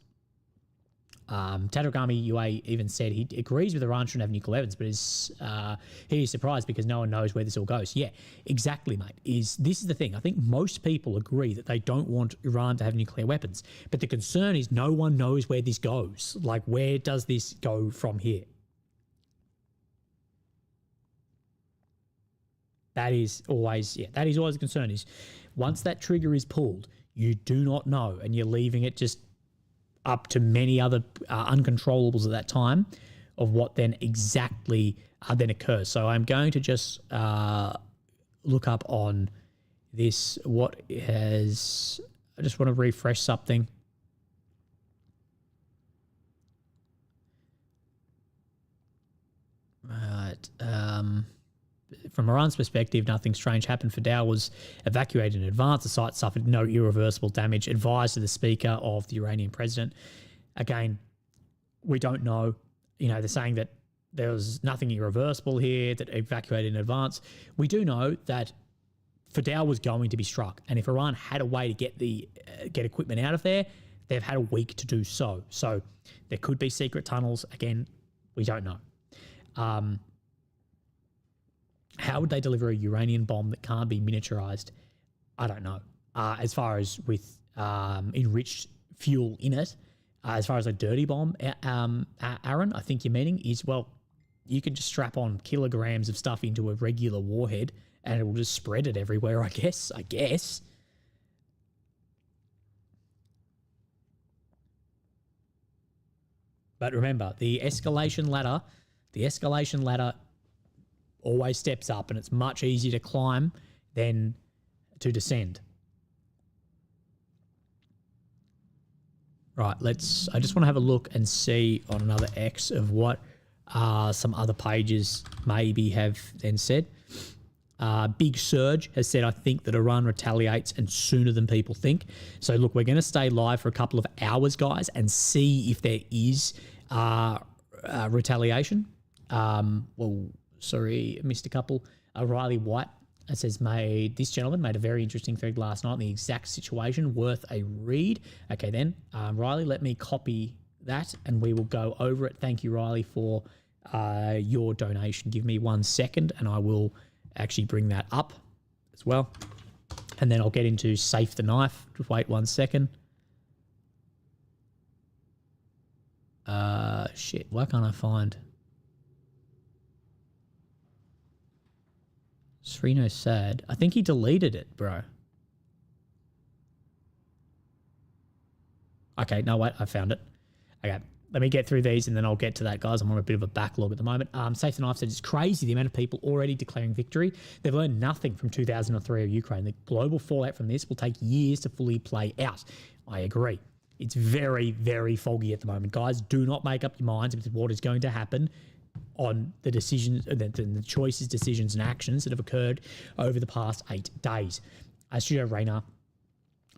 Tadragami UA even said he agrees with Iran shouldn't have nuclear weapons, but he is surprised because no one knows where this all goes. Yeah, exactly, mate. This is the thing. I think most people agree that they don't want Iran to have nuclear weapons, but the concern is no one knows where this goes. Like, where does this go from here? That is always a concern, is once that trigger is pulled, you do not know, and you're leaving it just up to many other uncontrollables at that time of what then exactly then occurs. So I'm going to just look up on this what has... I just want to refresh something. Right. From Iran's perspective, nothing strange happened. Fordao was evacuated in advance. The site suffered no irreversible damage, advised to the speaker of the Iranian president. Again, we don't know. They're saying that there was nothing irreversible here, that evacuated in advance. We do know that Fordao was going to be struck, and if Iran had a way to get equipment out of there, they've had a week to do so. So there could be secret tunnels. Again, we don't know. How would they deliver a uranium bomb that can't be miniaturized? I don't know. As far as with enriched fuel in it, as far as a dirty bomb, Aaron, I think you're meaning is, well, you can just strap on kilograms of stuff into a regular warhead and it will just spread it everywhere, I guess. But remember, the escalation ladder always steps up, and it's much easier to climb than to descend. Right, I just want to have a look and see on another X of what some other pages maybe have then said. Big Surge has said, I think that Iran retaliates and sooner than people think. So look, we're going to stay live for a couple of hours, guys, and see if there is retaliation. Sorry, missed a couple. Riley White says, this gentleman made a very interesting thread last night on the exact situation, worth a read. Okay, then, Riley, let me copy that and we will go over it. Thank you, Riley, for your donation. Give me 1 second and I will actually bring that up as well. And then I'll get into Safe the Knife. Just wait 1 second. Shit, why can't I find... Srino sad. I think he deleted it, bro. Okay, no, wait, I found it. Okay, let me get through these and then I'll get to that, guys. I'm on a bit of a backlog at the moment. Safe the Knife said it's crazy the amount of people already declaring victory. They've learned nothing from 2003 or Ukraine. The global fallout from this will take years to fully play out. I agree. It's very, very foggy at the moment. Guys, do not make up your minds with what is going to happen on the decisions, the choices, decisions, and actions that have occurred over the past 8 days. Studio Rayner,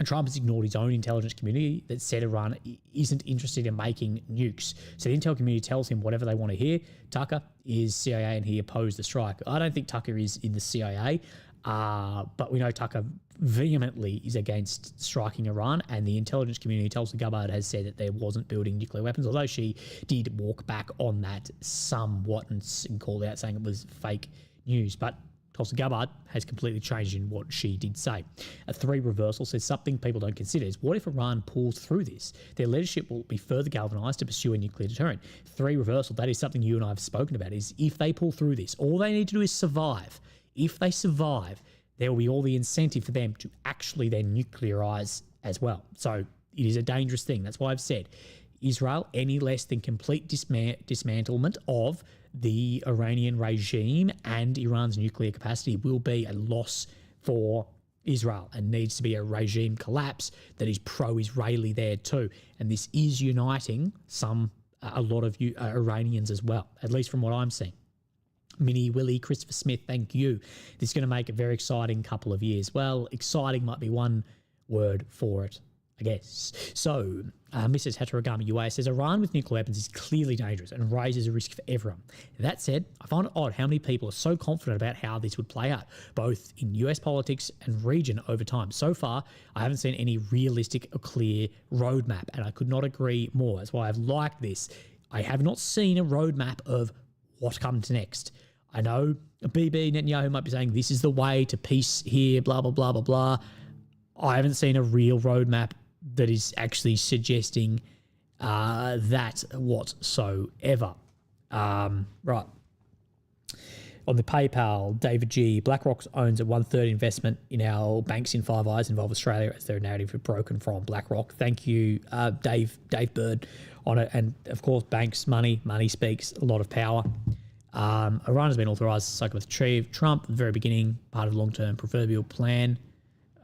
Trump has ignored his own intelligence community that said Iran isn't interested in making nukes. So the intel community tells him whatever they want to hear. Tucker is CIA and he opposed the strike. I don't think Tucker is in the CIA, but we know Tucker vehemently is against striking Iran, and the intelligence community, Tulsi Gabbard, has said that there wasn't building nuclear weapons, although she did walk back on that somewhat and called out saying it was fake news. But Tulsi Gabbard has completely changed in what she did say. A 3 reversal says something people don't consider is, what if Iran pulls through this? Their leadership will be further galvanized to pursue a nuclear deterrent. 3 reversal, that is something you and I have spoken about, is if they pull through this, all they need to do is survive. If they survive, there will be all the incentive for them to actually then nuclearize as well. So it is a dangerous thing. That's why I've said Israel, any less than complete dismantlement of the Iranian regime and Iran's nuclear capacity will be a loss for Israel, and needs to be a regime collapse that is pro-Israeli there too. And this is uniting a lot of Iranians as well, at least from what I'm seeing. Minnie, Willie, Christopher Smith, thank you. This is going to make a very exciting couple of years. Well, exciting might be one word for it, I guess. So, Mrs. Heterogami UA says, Iran with nuclear weapons is clearly dangerous and raises a risk for everyone. That said, I find it odd how many people are so confident about how this would play out, both in US politics and region over time. So far, I haven't seen any realistic or clear roadmap, and I could not agree more. That's why I've liked this. I have not seen a roadmap of what comes next. I know BB Netanyahu might be saying this is the way to peace here, blah, blah, blah, blah, blah. I haven't seen a real roadmap that is actually suggesting that whatsoever. Right. On the PayPal, David G. BlackRock owns a 1/3 investment in our banks in Five Eyes involve Australia as their narrative is broken from BlackRock. Thank you, Dave Bird, on it. And of course, banks, money speaks, a lot of power. Iran has been authorised to suck with Trump at the very beginning, part of the long-term proverbial plan.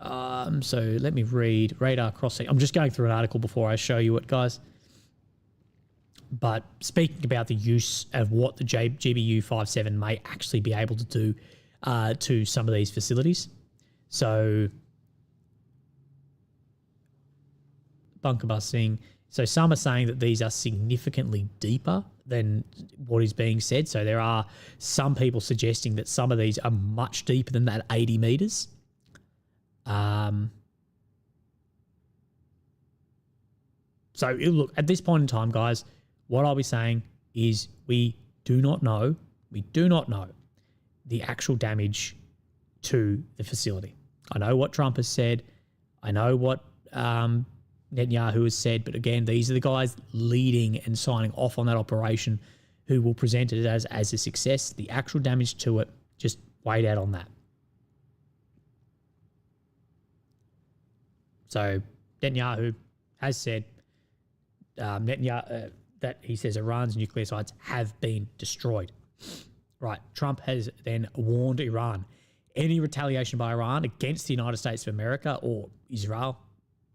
So let me read radar crossing. I'm just going through an article before I show you it, guys. But speaking about the use of what the GBU 57 may actually be able to do to some of these facilities. So bunker busing. So some are saying that these are significantly deeper than what is being said. So there are some people suggesting that some of these are much deeper than that 80 meters. So look, at this point in time, guys, what I'll be saying is we do not know the actual damage to the facility. I know what Trump has said. I know what Netanyahu has said, but again, these are the guys leading and signing off on that operation who will present it as a success. The actual damage to it, just wait out on that. So Netanyahu has said that he says Iran's nuclear sites have been destroyed. Right. Trump has then warned Iran, any retaliation by Iran against the United States of America or Israel,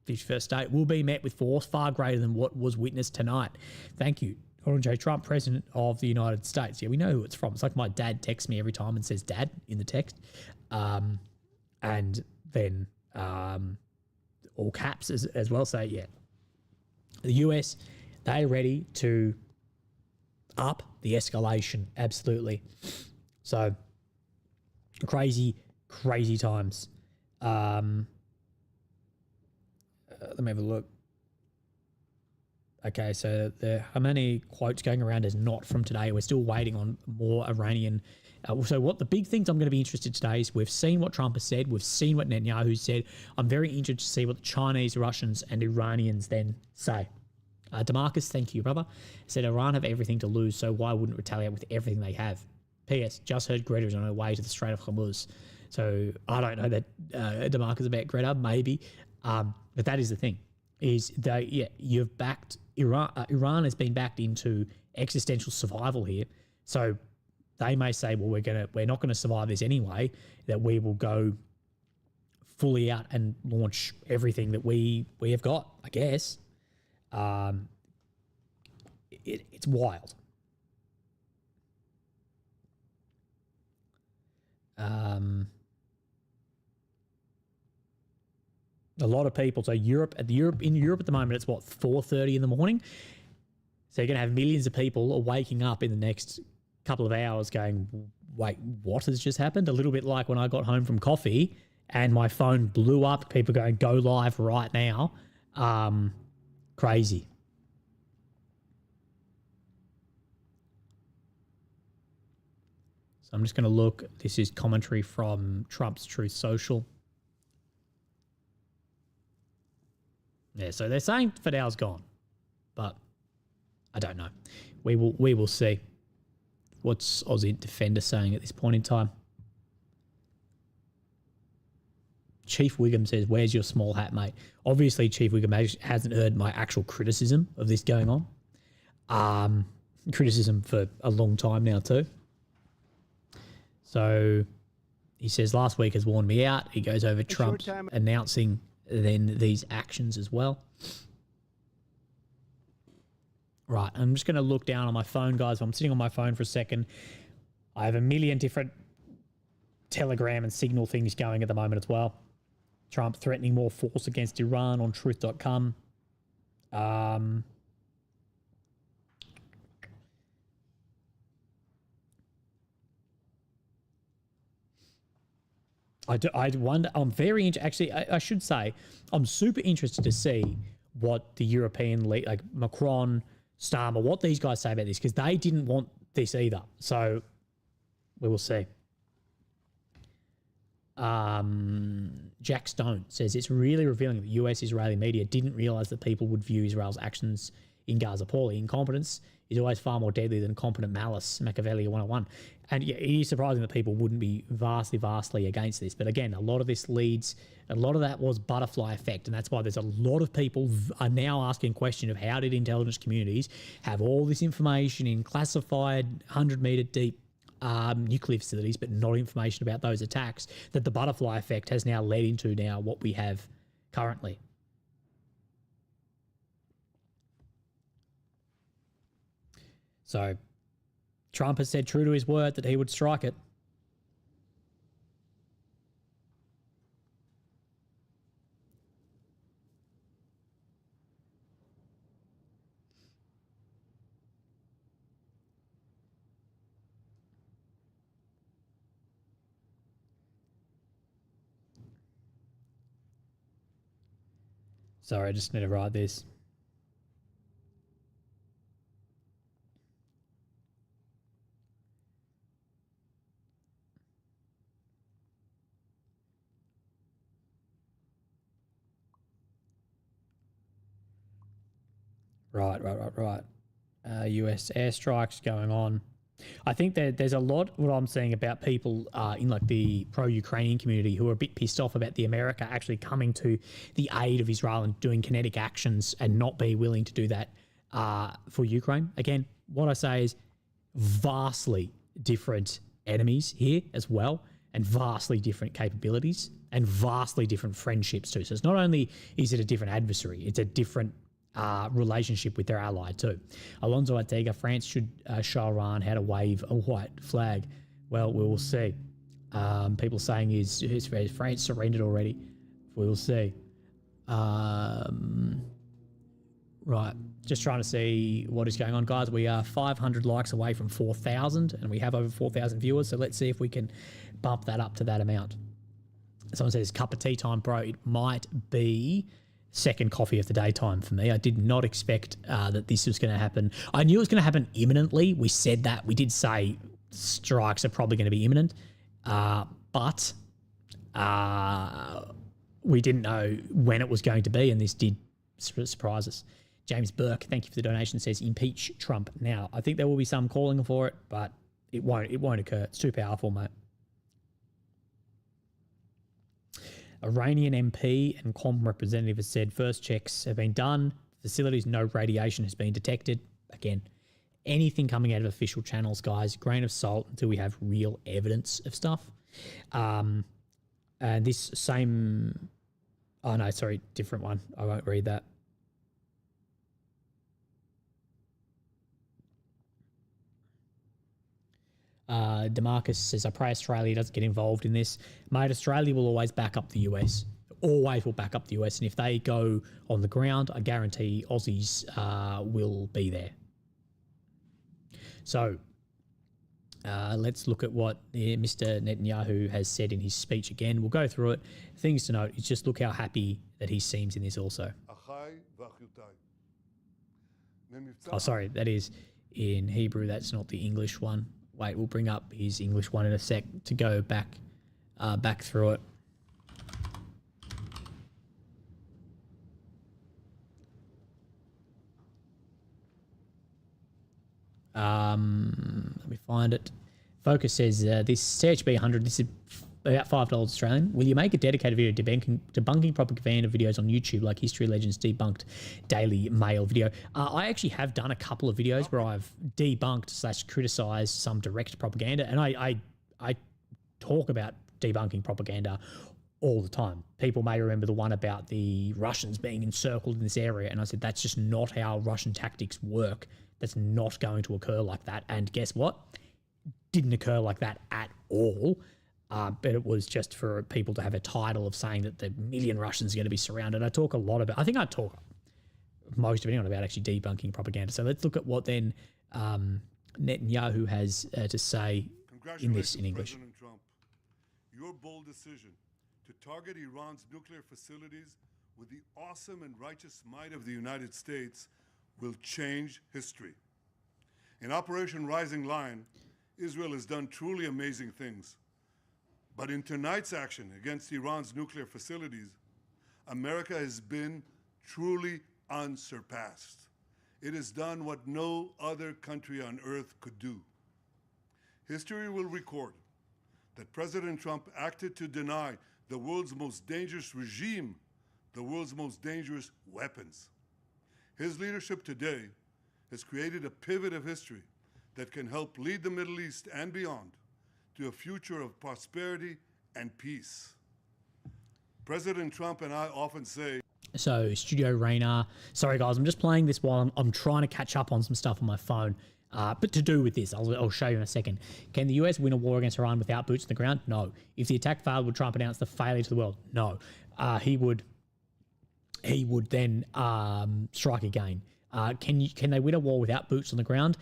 51st state, will be met with force far greater than what was witnessed tonight. Thank you. Donald J. Trump, President of the United States. Yeah, we know who it's from. It's like my dad texts me every time and says dad in the text. And then all caps as well say, yeah. The US, they're ready to up the escalation. Absolutely. So crazy times. Let me have a look. Okay, so how many quotes going around is not from today? We're still waiting on more Iranian. So what the big things I'm going to be interested today is we've seen what Trump has said. We've seen what Netanyahu said. I'm very interested to see what the Chinese, Russians and Iranians then say. Demarcus, thank you, brother. Said Iran have everything to lose, so why wouldn't retaliate with everything they have? P.S. Just heard Greta is on her way to the Strait of Hormuz. So I don't know that Demarcus about Greta, maybe. But that is the thing. Is that, yeah, you've backed Iran. Iran has been backed into existential survival here. So they may say, well, we're not gonna survive this anyway. That we will go fully out and launch everything that we have got. I guess. It's wild. A lot of people. So in Europe at the moment, it's what, 4:30 in the morning. So you're going to have millions of people waking up in the next couple of hours going, wait, what has just happened? A little bit like when I got home from coffee and my phone blew up. People going, go live right now. Crazy. So I'm just going to look. This is commentary from Trump's Truth Social. Yeah, so they're saying Fidel's gone, but I don't know. We will see. What's Aussie Defender saying at this point in time? Chief Wiggum says, where's your small hat, mate? Obviously, Chief Wiggum hasn't heard my actual criticism of this going on. Criticism for a long time now too. So he says, last week has worn me out. He goes over Trump announcing then these actions as well. Right, I'm just going to look down on my phone, guys. I'm sitting on my phone for a second. I have a million different Telegram and Signal things going at the moment as well. Trump threatening more force against Iran on truth.com. I wonder, I'm very actually, I should say, I'm super interested to see what the European league, like Macron, Starmer, what these guys say about this, because they didn't want this either. So we will see. Jack Stone says it's really revealing that US Israeli media didn't realize that people would view Israel's actions in Gaza poorly. Incompetence is always far more deadly than competent malice, Machiavelli 101. And yeah, it is surprising that people wouldn't be vastly against this. But again, a lot of that was butterfly effect. And that's why there's a lot of people are now asking question of how did intelligence communities have all this information in classified 100-meter deep nuclear facilities, but not information about those attacks, that the butterfly effect has now led into now what we have currently. So Trump has said true to his word that he would strike it. Sorry, I just need to write this. Right. US airstrikes going on. I think that there's a lot what I'm seeing about people in like the pro-Ukrainian community who are a bit pissed off about the America actually coming to the aid of Israel and doing kinetic actions and not be willing to do that for Ukraine. Again, what I say is vastly different enemies here as well, and vastly different capabilities and vastly different friendships too. So it's not only is it a different adversary, it's a different relationship with their ally too. Alonso Ortega, France should show Iran how to wave a white flag. Well, we will see. People saying is France surrendered already. We will see. Right, just trying to see what is going on, guys. We are 500 likes away from 4,000, and we have over 4,000 viewers. So let's see if we can bump that up to that amount. Someone says, cup of tea time, bro. It might be second coffee of the daytime for me. I did not expect that this was going to happen. I knew it was going to happen imminently. We said that. We did say strikes are probably going to be imminent, but we didn't know when it was going to be, and this did surprise us. James Burke, thank you for the donation, says impeach Trump now. I think there will be some calling for it, but it won't occur. It's too powerful, mate. Iranian MP and Com representative has said first checks have been done. Facilities, no radiation has been detected. Again, anything coming out of official channels, guys, grain of salt until we have real evidence of stuff. And this same... Oh, no, sorry, different one. I won't read that. Demarcus says, I pray Australia doesn't get involved in this. Mate, Australia will always back up the US. Always will back up the US. And if they go on the ground, I guarantee Aussies will be there. So let's look at what Mr. Netanyahu has said in his speech again. We'll go through it. Things to note is just look how happy that he seems in this also. Oh, sorry, that is in Hebrew. That's not the English one. Wait, we'll bring up his English one in a sec to go back through it. Let me find it. Focus says this CHB 100. This is about $5 Australian. Will you make a dedicated video debunking propaganda videos on YouTube like History Legends Debunked Daily Mail video? I actually have done a couple of videos where I've debunked / criticised some direct propaganda, and I talk about debunking propaganda all the time. People may remember the one about the Russians being encircled in this area, and I said that's just not how Russian tactics work. That's not going to occur like that. And guess what? Didn't occur like that at all. But it was just for people to have a title of saying that the million Russians are going to be surrounded. I talk a lot about, I think I talk most of it about actually debunking propaganda. So let's look at what then Netanyahu has to say in English. President Trump. Your bold decision to target Iran's nuclear facilities with the awesome and righteous might of the United States will change history. In Operation Rising Lion, Israel has done truly amazing things. But in tonight's action against Iran's nuclear facilities, America has been truly unsurpassed. It has done what no other country on earth could do. History will record that President Trump acted to deny the world's most dangerous regime the world's most dangerous weapons. His leadership today has created a pivot of history that can help lead the Middle East and beyond to a future of prosperity and peace. President Trump and I often say... So, Studio Rainer. Sorry, guys, I'm just playing this while I'm trying to catch up on some stuff on my phone. But to do with this, I'll show you in a second. Can the US win a war against Iran without boots on the ground? No. If the attack failed, would Trump announce the failure to the world? No. He would then strike again. Can they win a war without boots on the ground?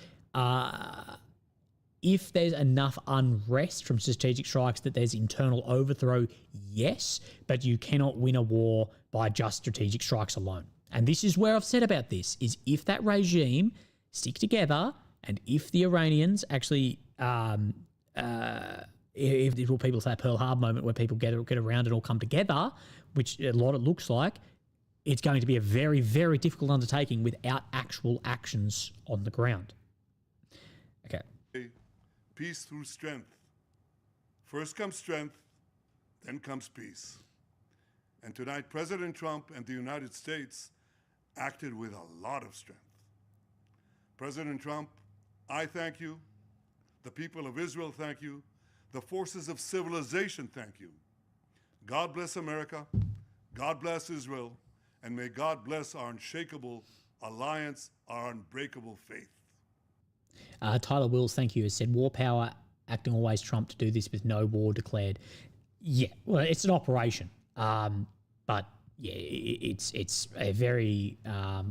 If there's enough unrest from strategic strikes that there's internal overthrow, yes, but you cannot win a war by just strategic strikes alone. And this is where I've said about this, is if that regime stick together and if the Iranians actually, if what people say a Pearl Harbor moment where people get around and all come together, which a lot it looks like, it's going to be a very, very difficult undertaking without actual actions on the ground. Okay. Peace through strength. First comes strength, then comes peace. And tonight, President Trump and the United States acted with a lot of strength. President Trump, I thank you. The people of Israel thank you. The forces of civilization thank you. God bless America. God bless Israel. And may God bless our unshakable alliance, our unbreakable faith. Tyler Wills, thank you, has said, war power acting always Trump to do this with no war declared. Yeah, well, it's an operation. But yeah, it's a very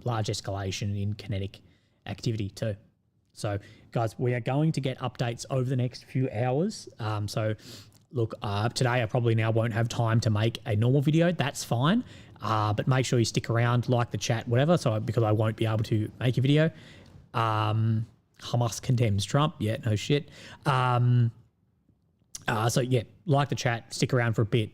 large escalation in kinetic activity too. So, guys, we are going to get updates over the next few hours. So, look, today I probably now won't have time to make a normal video. That's fine. But make sure you stick around, like the chat, whatever. So because I won't be able to make a video. Hamas condemns Trump. Yeah, no shit. So yeah, like the chat, stick around for a bit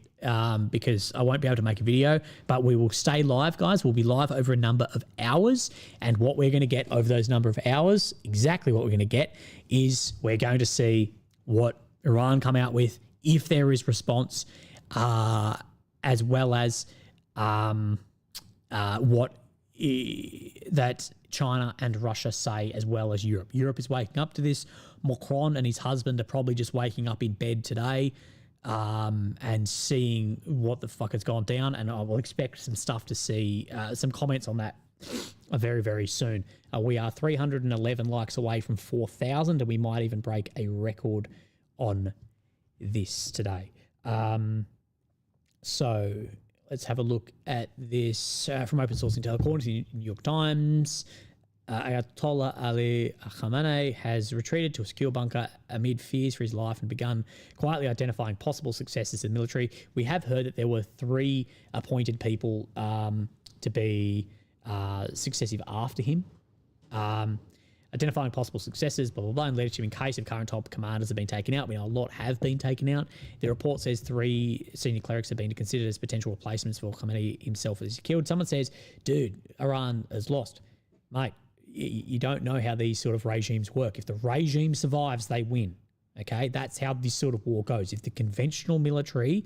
because I won't be able to make a video, but we will stay live, guys. We'll be live over a number of hours, and what we're going to get over those number of hours, exactly what we're going to get, is we're going to see what Iran come out with, if there is response, as well as what that China and Russia say, as well as Europe. Europe is waking up to this. Macron and his husband are probably just waking up in bed today and seeing what the fuck has gone down. And I will expect some stuff to see, some comments on that very, very soon. We are 311 likes away from 4,000, and we might even break a record on this today. So let's have a look at this from Open Source Intel. According to the New York Times, Ayatollah Ali Khamenei has retreated to a secure bunker amid fears for his life and begun quietly identifying possible successors in the military. We have heard that there were 3 appointed people to be successive after him. Identifying possible successors, blah, blah, blah, and leadership in case of current top commanders have been taken out. We know a lot have been taken out. The report says 3 senior clerics have been considered as potential replacements for Khamenei himself as he's killed. Someone says, dude, Iran has lost. Mate, you don't know how these sort of regimes work. If the regime survives, they win. Okay? That's how this sort of war goes. If the conventional military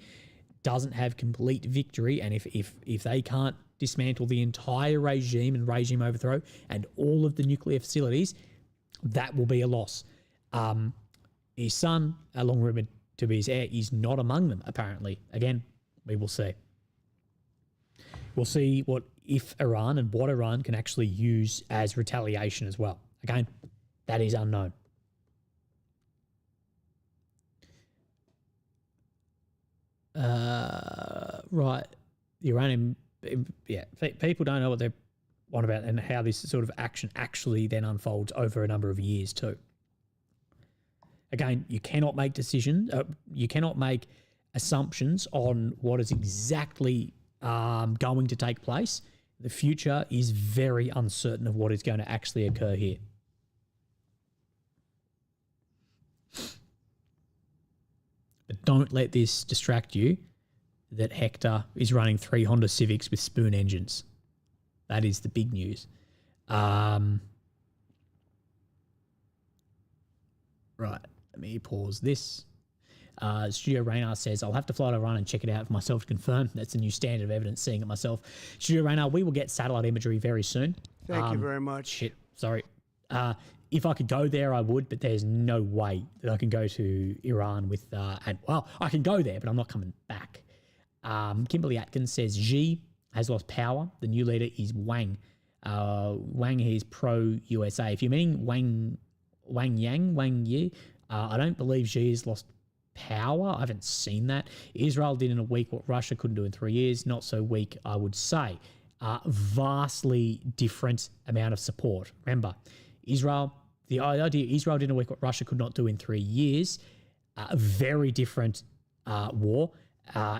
doesn't have complete victory, and if they can't dismantle the entire regime and regime overthrow and all of the nuclear facilities, that will be a loss. His son, long rumored to be his heir, is not among them, apparently. Again, we will see. We'll see what Iran can actually use as retaliation as well. Again, that is unknown. Right. The Iranian, yeah, people don't know what they're on about and how this sort of action actually then unfolds over a number of years too. Again, you cannot make decisions, you cannot make assumptions on what is exactly going to take place. The future is very uncertain of what is going to actually occur here. But don't let this distract you that Hector is running 3 Honda Civics with spoon engines. That is the big news. Right. Let me pause this. Studio Raynar says, I'll have to fly to Iran and check it out for myself to confirm. That's a new standard of evidence, seeing it myself. Studio Raynar, we will get satellite imagery very soon. Thank you very much. Shit, sorry. If I could go there, I would, but there's no way that I can go to Iran with, well, I can go there, but I'm not coming back. Kimberly Atkins says, Xi has lost power. The new leader is Wang. Wang is pro-USA. If you're meaning Wang Yi, I don't believe Xi has lost power. I haven't seen that. Israel did in a week what Russia couldn't do in 3 years. Not so weak, I would say. Vastly different amount of support. Remember, Israel, the idea Israel did in a week what Russia could not do in 3 years. A very different war.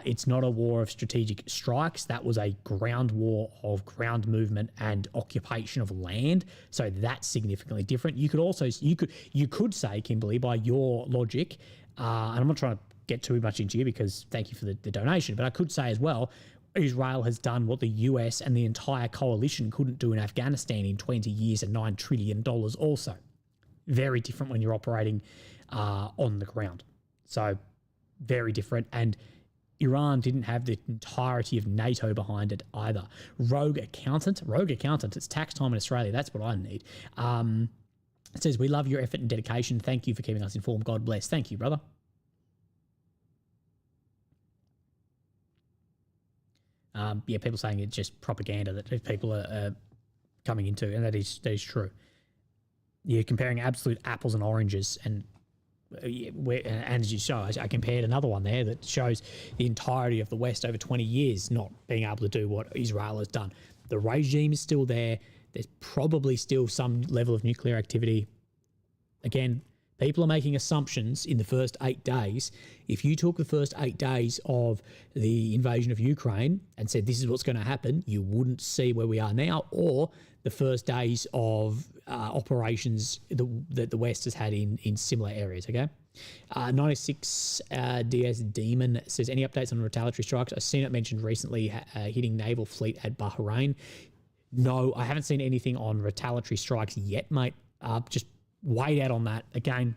It's not a war of strategic strikes. That was a ground war of ground movement and occupation of land. So that's significantly different. You could say, Kimberly, by your logic, and I'm not trying to get too much into you because thank you for the donation, but I could say as well, Israel has done what the US and the entire coalition couldn't do in Afghanistan in 20 years and $9 trillion also. Very different when you're operating on the ground. So very different. And Iran didn't have the entirety of NATO behind it either. Rogue accountant, it's tax time in Australia. That's what I need. It says, we love your effort and dedication. Thank you for keeping us informed. God bless. Thank you, brother. People saying it's just propaganda that people are coming into, and that is true. You're comparing absolute apples and oranges, and as you show, I compared another one there that shows the entirety of the West over 20 years not being able to do what Israel has done. The regime is still there. There's probably still some level of nuclear activity. Again, People are making assumptions in the first 8 days. If you took the first 8 days of the invasion of Ukraine and said this is what's going to happen, you wouldn't see where we are now, or the first days of operations that the West has had in similar areas, okay? 96 DS Demon says, any updates on retaliatory strikes? I've seen it mentioned recently hitting naval fleet at Bahrain. No, I haven't seen anything on retaliatory strikes yet, mate. Just wait out on that. Again,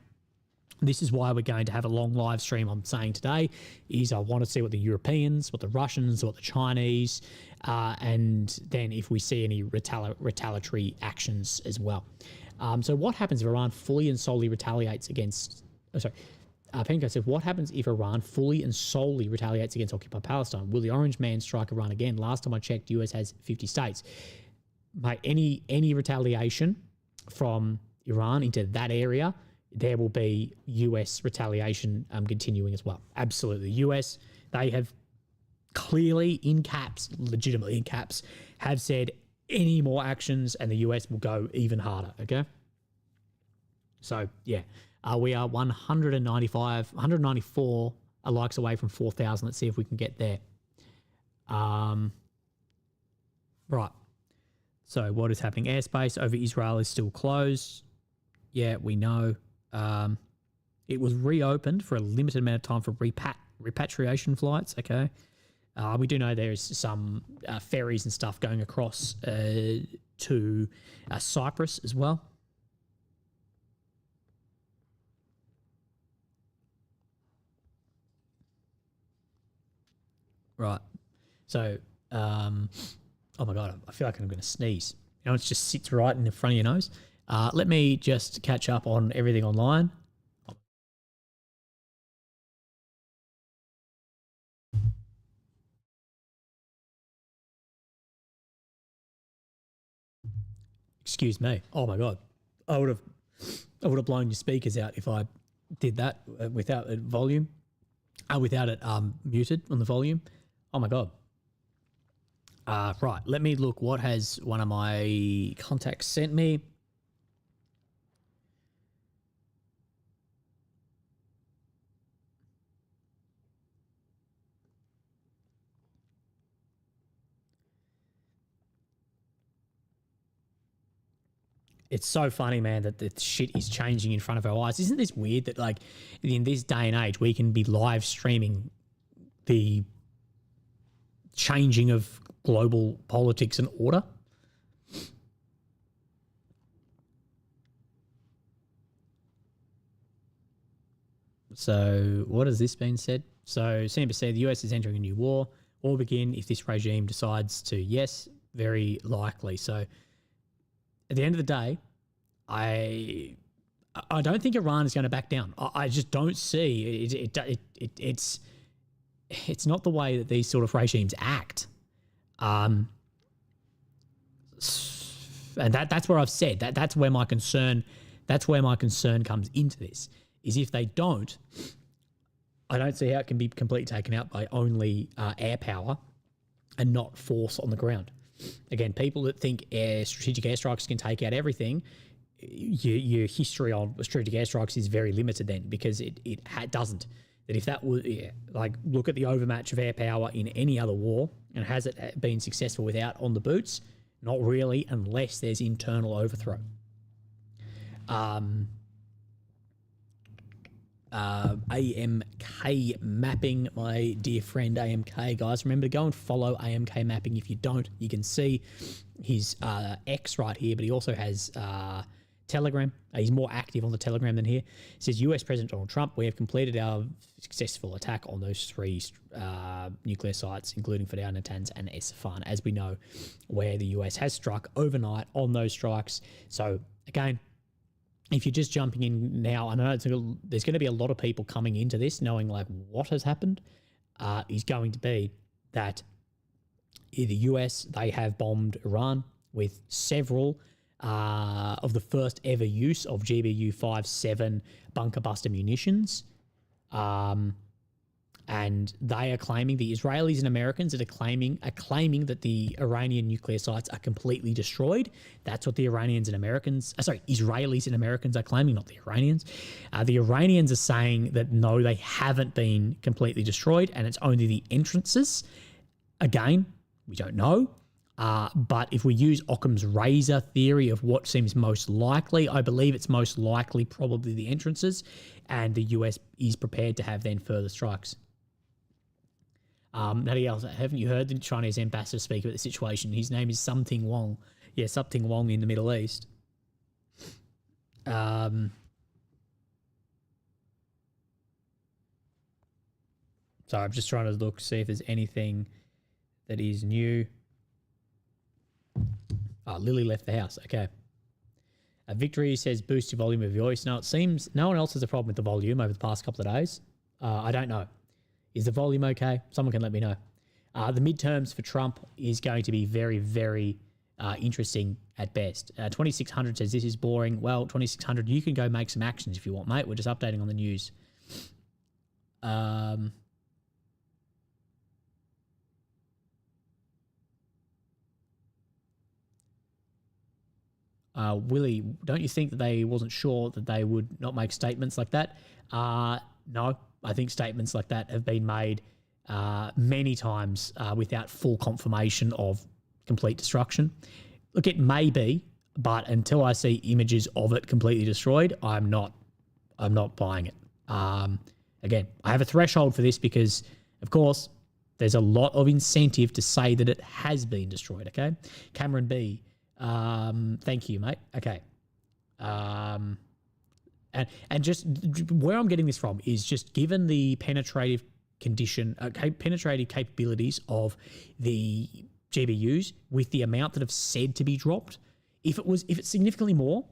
this is why we're going to have a long live stream. I'm saying today is I want to see what the Europeans, what the Russians, what the Chinese, and then if we see any retaliatory actions as well. So what happens if Iran fully and solely retaliates against... Penko said, what happens if Iran fully and solely retaliates against occupied Palestine? Will the Orange Man strike Iran again? Last time I checked, US has 50 states. Mate, any retaliation from Iran into that area, there will be US retaliation continuing as well. Absolutely. US, they have clearly in caps, legitimately in caps, have said any more actions and the US will go even harder, okay? So, yeah. We are 194 likes away from 4,000. Let's see if we can get there. Right. So what is happening? Airspace over Israel is still closed. Yeah, we know. It was reopened for a limited amount of time for repatriation flights. Okay. We do know there is some ferries and stuff going across to Cyprus as well. Right. So, oh my God, I feel like I'm going to sneeze. You know, it just sits right in the front of your nose. Let me just catch up on everything online. Excuse me. Oh my God. I would have blown your speakers out if I did that without it volume, without it muted on the volume. Oh my God. Right, let me look. What has one of my contacts sent me? It's so funny, man, that the shit is changing in front of our eyes. Isn't this weird that, like, in this day and age, we can be live streaming the changing of global politics and order? So what has this been said? So CNBC, the US is entering a new war. War will begin if this regime decides to. Yes, very likely. So at the end of the day, I don't think Iran is going to back down. I just don't see it's not the way that these sort of regimes act. And that's where I've said that's where my concern comes into this, is if they don't, I don't see how it can be completely taken out by only air power and not force on the ground. Again, people that think strategic airstrikes can take out everything, your history on strategic airstrikes is very limited then, because it doesn't. That if that was, like, look at the overmatch of air power in any other war, and has it been successful without on the boots? Not really, unless there's internal overthrow. AMK mapping, my dear friend AMK, guys, remember to go and follow AMK mapping. If you don't, you can see his X right here, but he also has Telegram. He's more active on the Telegram than here. It says, US President Donald Trump, we have completed our successful attack on those 3 nuclear sites, including Fidel, Natanz, and Esfahani, as we know, where the US has struck overnight on those strikes. So again, if you're just jumping in now, I know there's going to be a lot of people coming into this knowing, like, what has happened is going to be that the US, they have bombed Iran with several of the first ever use of GBU 57 bunker buster munitions. And they are claiming, the Israelis and Americans are claiming that the Iranian nuclear sites are completely destroyed. That's what the Iranians and Americans, Israelis and Americans are claiming, not the Iranians. The Iranians are saying that no, they haven't been completely destroyed, and it's only the entrances. Again, we don't know. But if we use Occam's razor theory of what seems most likely, I believe it's most likely probably the entrances, and the US is prepared to have then further strikes. Nobody else, haven't you heard the Chinese ambassador speak about the situation? His name is Something Wong. Yeah, Something Wong in the Middle East. So I'm just trying to look, see if there's anything that is new. Oh, Lily left the house. Okay. Victory says boost your volume of your voice. Now, it seems no one else has a problem with the volume over the past couple of days. I don't know. Is the volume okay? Someone can let me know. The midterms for Trump is going to be very, very interesting at best. 2600 says this is boring. Well, 2600, you can go make some actions if you want, mate. We're just updating on the news. Willie, don't you think that they wasn't sure that they would not make statements like that? No, I think statements like that have been made many times without full confirmation of complete destruction. Look, it may be, but until I see images of it completely destroyed, I'm not buying it. Again, I have a threshold for this because, of course, there's a lot of incentive to say that it has been destroyed, okay? Cameron B., thank you, mate. Okay. And just where I'm getting this from is just given the penetrative penetrative capabilities of the GBUs with the amount that have said to be dropped, if it's significantly more,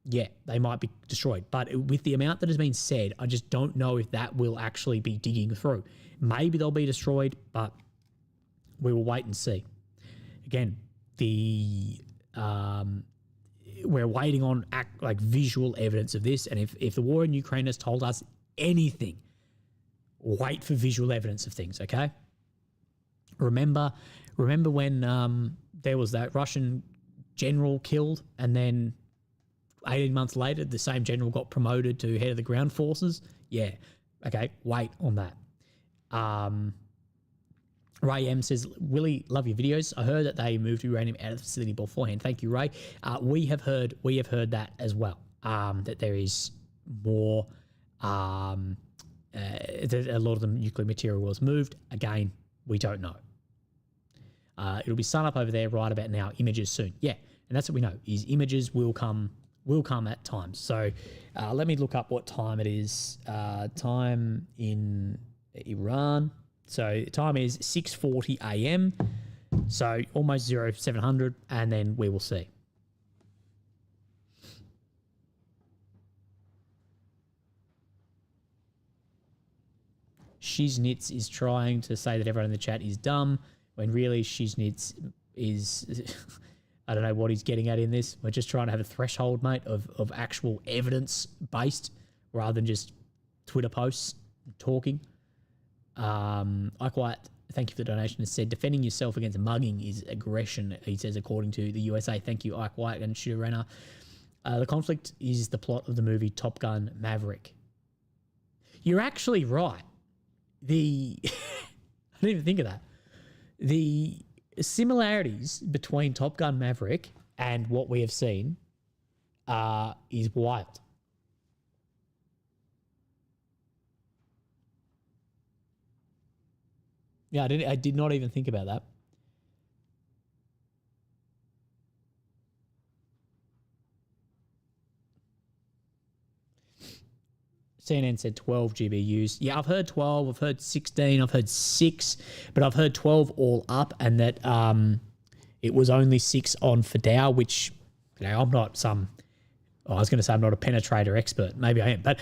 yeah, they might be destroyed. But with the amount that has been said, I just don't know if that will actually be digging through. Maybe they'll be destroyed, but we will wait and see. Again, we're waiting on visual evidence of this, and if the war in Ukraine has told us anything, wait for visual evidence of things, okay? Remember when there was that Russian general killed, and then 18 months later, the same general got promoted to head of the ground forces? Yeah. Okay, wait on that. Ray M says, Willie, love your videos. I heard that they moved uranium out of the facility beforehand. Thank you, Ray. We have heard that as well, that there is more, that a lot of the nuclear material was moved. Again, we don't know. It'll be sun up over there right about now. Images soon. Yeah, and that's what we know, is images will come at times. So let me look up what time it is. Time in Iran. So time is 6:40 a.m. So almost 0700, and then we will see. Shiznitz is trying to say that everyone in the chat is dumb, when really Shiznitz is... I don't know what he's getting at in this. We're just trying to have a threshold, mate, of actual evidence-based rather than just Twitter posts talking. Ike White, thank you for the donation, has said, defending yourself against mugging is aggression, he says, according to the USA. Thank you, Ike White and Shooter Renner. The conflict is the plot of the movie Top Gun Maverick. You're actually right. I didn't even think of that. The similarities between Top Gun Maverick and what we have seen is wild. Yeah, I did not even think about that. CNN said 12 GBUs. Yeah, I've heard 12, I've heard 16, I've heard 6, but I've heard 12 all up, and that it was only 6 on Fidel, which, I'm not some... I was going to say I'm not a penetrator expert. Maybe I am, but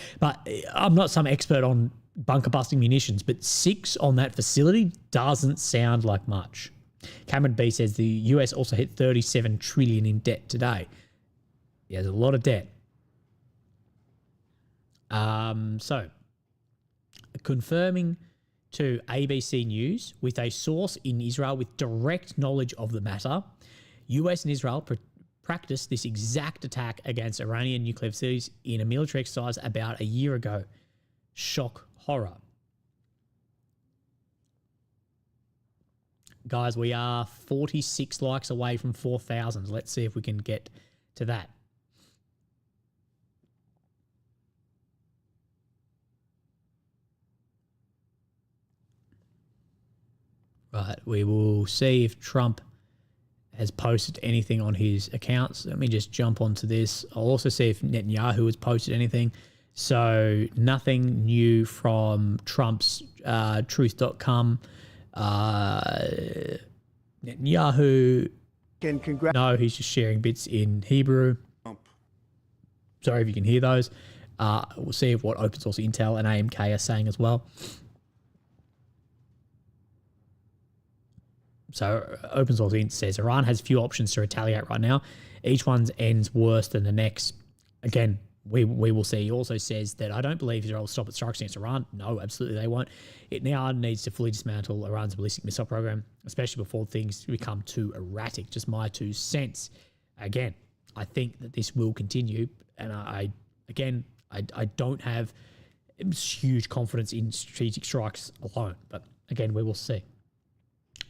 I'm not some expert on bunker busting munitions, but 6 on that facility doesn't sound like much. Cameron B says the US also hit 37 trillion in debt today. Yeah, there's a lot of debt. So confirming to ABC News with a source in Israel with direct knowledge of the matter. US and Israel practiced this exact attack against Iranian nuclear facilities in a military exercise about a year ago. Shock horror. Guys, we are 46 likes away from 4,000. Let's see if we can get to that. Right, we will see if Trump has posted anything on his accounts. Let me just jump onto this. I'll also see if Netanyahu has posted anything. So nothing new from Trump's truth.com. Netanyahu. No, he's just sharing bits in Hebrew. Sorry if you can hear those. We'll see what open source Intel and AMK are saying as well. So open source Int says Iran has few options to retaliate right now. Each one ends worse than the next. Again, we will see. He also says that I don't believe Israel will stop its strikes against Iran. No, absolutely they won't. It now needs to fully dismantle Iran's ballistic missile program, especially before things become too erratic. Just my 2 cents. Again, I think that this will continue. And I don't have huge confidence in strategic strikes alone. But again, we will see.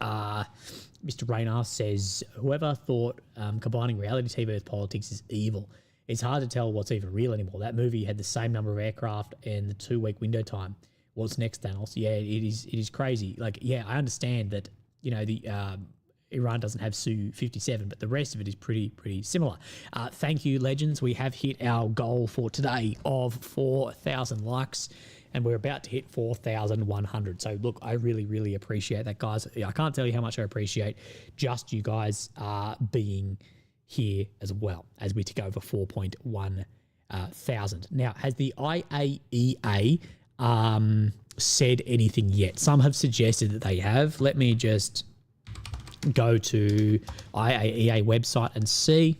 Mr. Raynar says, whoever thought combining reality TV with politics is evil. It's hard to tell what's even real anymore. That movie had the same number of aircraft and the 2-week window time. What's next, Thanos? Yeah, it is crazy. Like, yeah, I understand that, you know, the Iran doesn't have Su-57, but the rest of it is pretty similar. Thank you, legends. We have hit our goal for today of 4,000 likes. And we're about to hit 4,100. So, look, I really appreciate that, guys. I can't tell you how much I appreciate just you guys being here as well as we tick over 4.1 thousand. Now, has the IAEA said anything yet? Some have suggested that they have. Let me just go to IAEA website and see.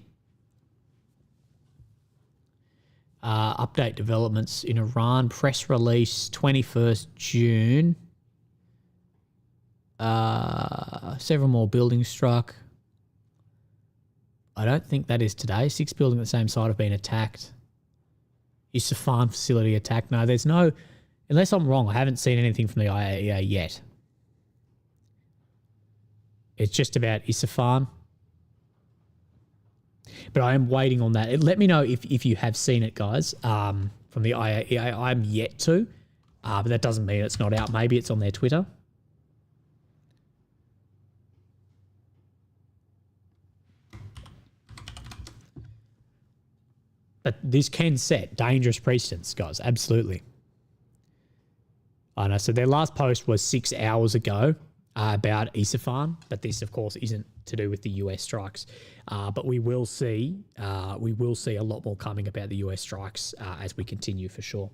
Update developments in Iran. Press release 21st June. Several more buildings struck. I don't think that is today. 6 buildings at the same site have been attacked. Isfahan facility attacked. No, there's no... Unless I'm wrong, I haven't seen anything from the IAEA yet. It's just about Isfahan. But I am waiting on that. Let me know if you have seen it, guys, from the IAEA. I'm yet to, but that doesn't mean it's not out. Maybe it's on their Twitter. But this can set dangerous precedents, guys. Absolutely. I know. So their last post was 6 hours ago about Isfahan, but this, of course, isn't to do with the US strikes. But we will see a lot more coming about the US strikes as we continue for sure.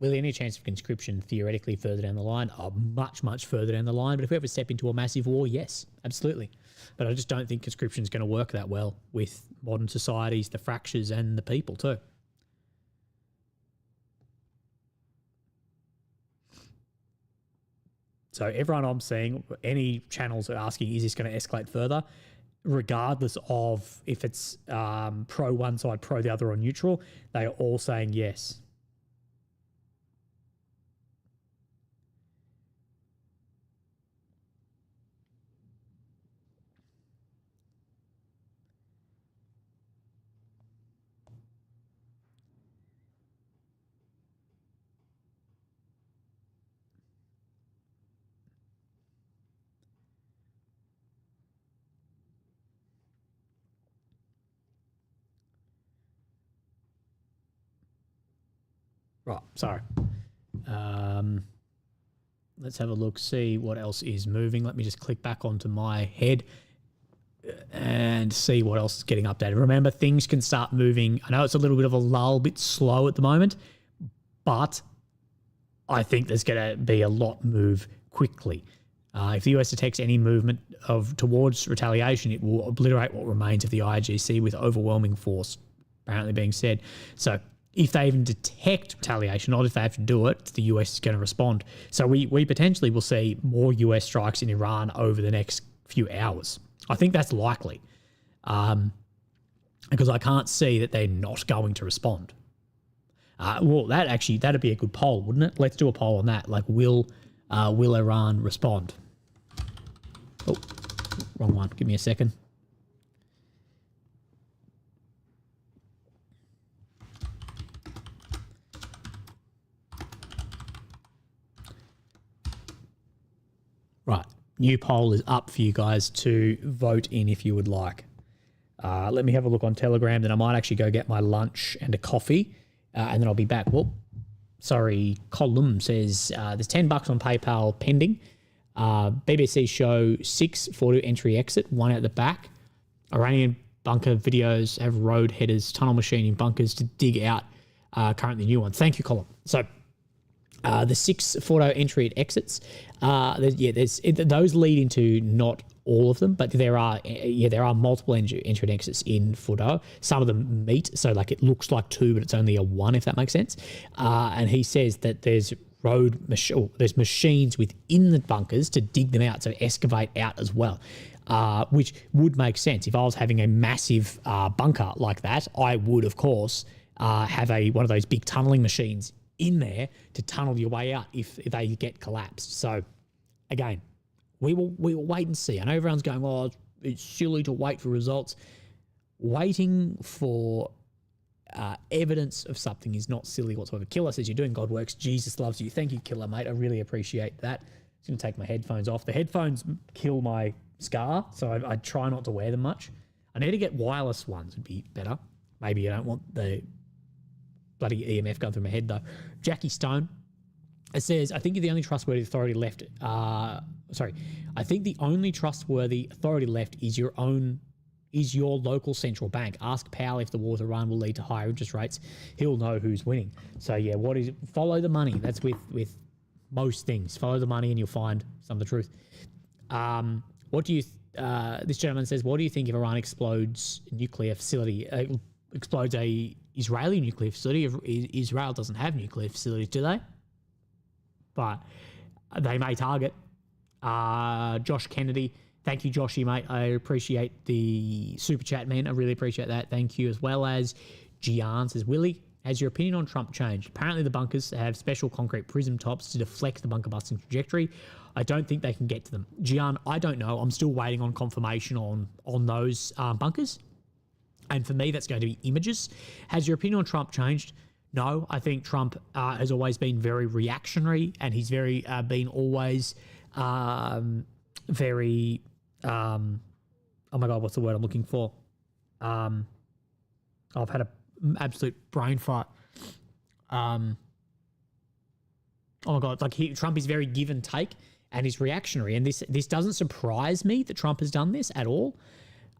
Will there any chance of conscription theoretically further down the line? Much further down the line. But if we ever step into a massive war, yes, absolutely. But I just don't think conscription is going to work that well with modern societies, the fractures, and the people too. So everyone I'm seeing, any channels are asking, is this going to escalate further? Regardless of if it's pro one side, pro the other, or neutral, they are all saying yes. Right, sorry. Let's have a look, see what else is moving. Let me just click back onto my head and see what else is getting updated. Remember, things can start moving. I know it's a little bit of a lull, a bit slow at the moment, but I think there's going to be a lot move quickly. If the US detects any movement towards retaliation, it will obliterate what remains of the IRGC with overwhelming force, apparently being said. So if they even detect retaliation, not if they have to do it, the US is going to respond. So we potentially will see more US strikes in Iran over the next few hours. I think that's likely, because I can't see that they're not going to respond. Well, that'd be a good poll, wouldn't it? Let's do a poll on that. Like, will Iran respond? Oh, wrong one. Give me a second. Right, new poll is up for you guys to vote in if you would like. Let me have a look on Telegram, then I might actually go get my lunch and a coffee, and then I'll be back. Well, sorry, Column says there's $10 on PayPal pending. BBC show 6 photo entry exit, 1 out the back. Iranian bunker videos have road headers, tunnel machining bunkers to dig out currently new ones. Thank you, Column. So the 6 photo entry at exits, those lead into not all of them, but there are multiple entry and exits in photo. Some of them meet, so like it looks like 2, but it's only a 1, if that makes sense. And he says that there's there's machines within the bunkers to dig them out, so excavate out as well, which would make sense. If I was having a massive bunker like that, I would, of course, have one of those big tunneling machines in there to tunnel your way out if they get collapsed. So, again, we will wait and see. I know everyone's going, oh, it's silly to wait for results. Waiting for evidence of something is not silly whatsoever. Killer says, you're doing God works. Jesus loves you. Thank you, Killer, mate. I really appreciate that. I'm going to take my headphones off. The headphones kill my scar, so I try not to wear them much. I need to get wireless ones. Would be better. Maybe I don't want the bloody EMF going through my head, though. Jackie Stone, it says, I think you're the only trustworthy authority left. I think the only trustworthy authority left is your local central bank. Ask Powell if the war with Iran will lead to higher interest rates. He'll know who's winning. So yeah, follow the money. That's with most things. Follow the money and you'll find some of the truth. This gentleman says, what do you think if Iran explodes a nuclear facility? Explodes a Israeli nuclear facility? Israel doesn't have nuclear facilities, do they? But they may target. Josh Kennedy, thank you, Joshy, mate. I appreciate the super chat, man. I really appreciate that. Thank you. As well as Gian says, Willie, has your opinion on Trump changed? Apparently the bunkers have special concrete prism tops to deflect the bunker busting trajectory. I don't think they can get to them. Gian, I don't know. I'm still waiting on confirmation on those bunkers. And for me, that's going to be images. Has your opinion on Trump changed? No, I think Trump has always been very reactionary, and he's very been always very oh my God, what's the word I'm looking for? I've had an absolute brain fart. Oh my God, Trump is very give and take, and he's reactionary, and this doesn't surprise me that Trump has done this at all.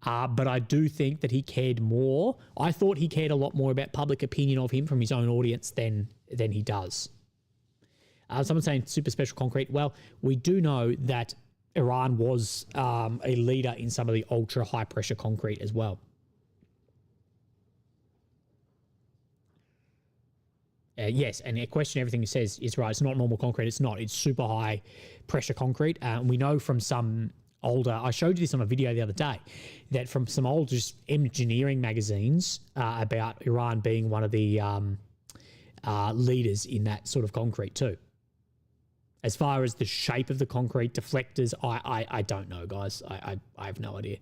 But I do think that he cared more. I thought he cared a lot more about public opinion of him from his own audience than he does. Someone's saying super special concrete. Well, we do know that Iran was a leader in some of the ultra high pressure concrete as well. Yes, and I question everything he says is right. It's not normal concrete. It's not. It's super high pressure concrete. We know from some older, I showed you this on a video the other day, that from some old just engineering magazines about Iran being one of the leaders in that sort of concrete too. As far as the shape of the concrete, deflectors, I don't know, guys. I have no idea.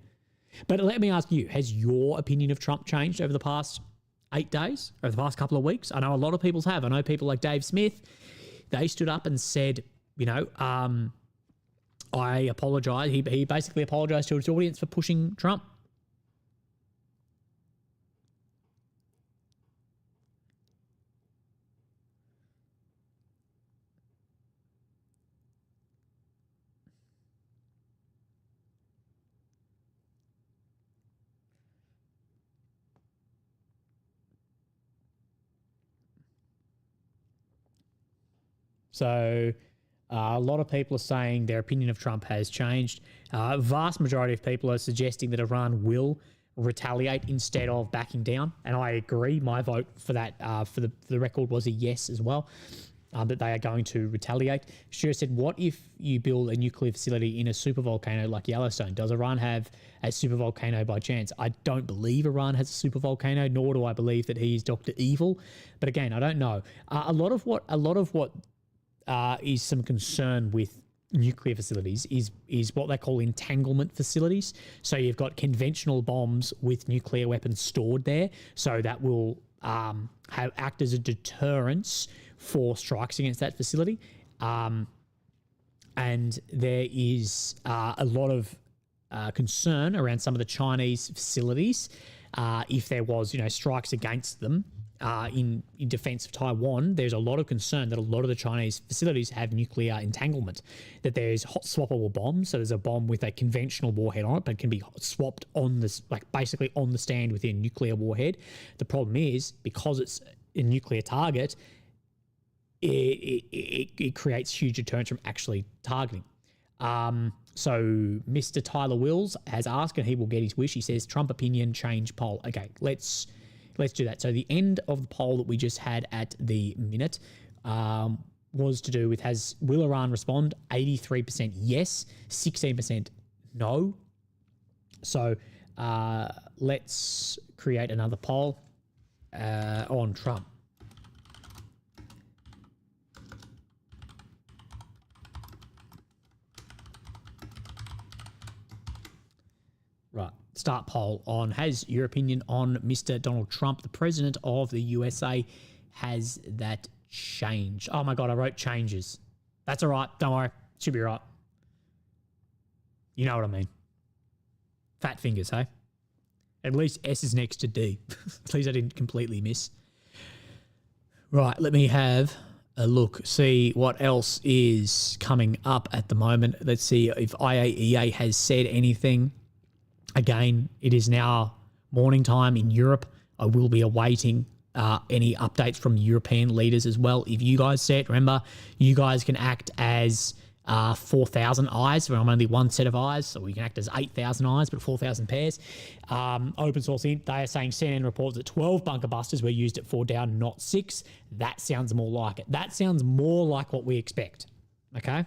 But let me ask you, has your opinion of Trump changed over the past 8 days, over the past couple of weeks? I know a lot of people's have. I know people like Dave Smith, they stood up and said, I apologise. He basically apologised to his audience for pushing Trump. So a lot of people are saying their opinion of Trump has changed. Vast majority of people are suggesting that Iran will retaliate instead of backing down. And I agree. My vote for that, for the record, was a yes as well. That they are going to retaliate. Shira said, what if you build a nuclear facility in a supervolcano like Yellowstone? Does Iran have a supervolcano by chance? I don't believe Iran has a supervolcano, nor do I believe that he is Dr. Evil. But again, I don't know. A lot of what is some concern with nuclear facilities is what they call entanglement facilities. So you've got conventional bombs with nuclear weapons stored there. So that will act as a deterrence for strikes against that facility. And there is a lot of concern around some of the Chinese facilities. If there was, strikes against them in defense of Taiwan, there's a lot of concern that a lot of the Chinese facilities have nuclear entanglement, that there's hot swappable bombs. So there's a bomb with a conventional warhead on it, but can be swapped on this, basically on the stand within a nuclear warhead. The problem is, because it's a nuclear target, it creates huge deterrence from actually targeting. So Mr. Tyler Wills has asked, and he will get his wish. He says, Trump opinion change poll. Okay, let's do that. So the end of the poll that we just had at the minute was to do with, will Iran respond? 83% yes, 16% no. So let's create another poll on Trump. Right, start poll on, has your opinion on Mr. Donald Trump, the president of the USA, has that changed? Oh my God, I wrote changes. That's all right, don't worry, should be right. You know what I mean. Fat fingers, hey? At least S is next to D. At least I didn't completely miss. Right, let me have a look, see what else is coming up at the moment. Let's see if IAEA has said anything. Again, it is now morning time in Europe. I will be awaiting any updates from European leaders as well. If you guys say it, remember, you guys can act as 4,000 eyes. I'm only one set of eyes, so we can act as 8,000 eyes, but 4,000 pairs. Open source, they are saying CNN reports that 12 bunker busters were used at 4 down, not 6. That sounds more like it. That sounds more like what we expect. Okay?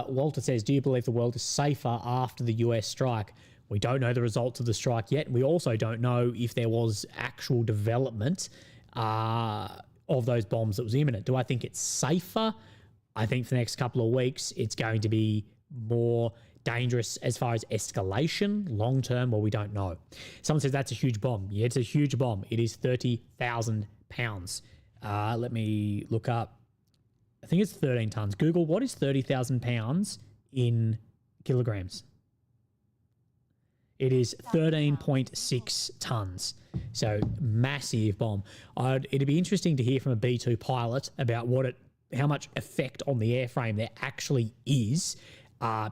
Walter says, do you believe the world is safer after the US strike? We don't know the results of the strike yet. We also don't know if there was actual development of those bombs that was imminent. Do I think it's safer? I think for the next couple of weeks, it's going to be more dangerous as far as escalation. Long term, well, we don't know. Someone says that's a huge bomb. Yeah, it's a huge bomb. It is 30,000 pounds. Let me look up. I think it's 13 tons. Google, what is 30,000 pounds in kilograms? It is 13.6 tons. So massive bomb. It'd be interesting to hear from a B-2 pilot about how much effect on the airframe there actually is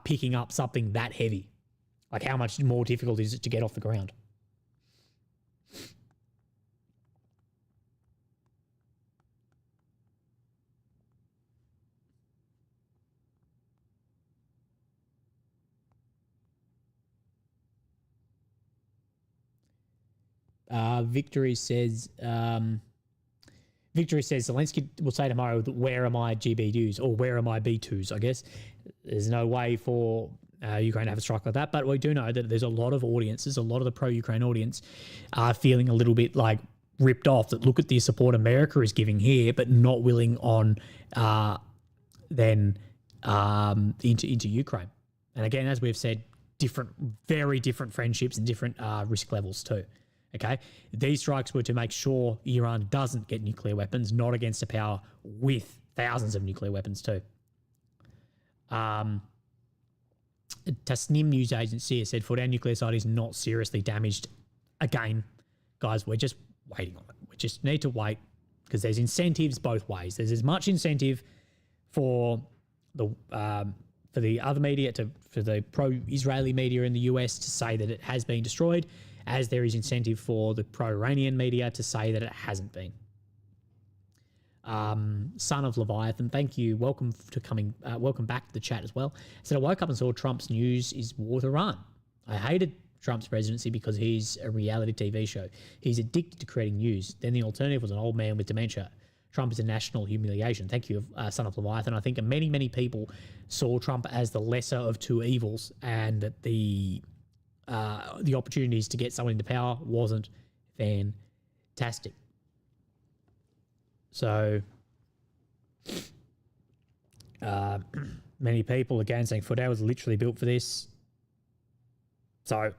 picking up something that heavy. Like how much more difficult is it to get off the ground? Victory says Zelensky will say tomorrow, where are my GBUs, or where are my B2s, I guess. There's no way for Ukraine to have a strike like that, but we do know that there's a lot of audiences, a lot of the pro-Ukraine audience are feeling a little bit like ripped off, that look at the support America is giving here, but not willing on into Ukraine. And again, as we've said, very different friendships and different risk levels too. Okay, these strikes were to make sure Iran doesn't get nuclear weapons, not against a power with thousands of nuclear weapons too. Tasnim news agency has said, our nuclear site is not seriously damaged. Again, guys, we're just waiting on it. We just need to wait because there's incentives both ways. There's as much incentive for the other media, for the pro-Israeli media in the US to say that it has been destroyed, as there is incentive for the pro-Iranian media to say that it hasn't been. Son of Leviathan, thank you. Welcome back to the chat as well. Said I woke up and saw Trump's news is war with Iran. I hated Trump's presidency because he's a reality TV show. He's addicted to creating news. Then the alternative was an old man with dementia. Trump is a national humiliation. Thank you, Son of Leviathan. I think many, many people saw Trump as the lesser of two evils, and that the opportunities to get someone into power wasn't fantastic. So many people again saying Fidel was literally built for this. So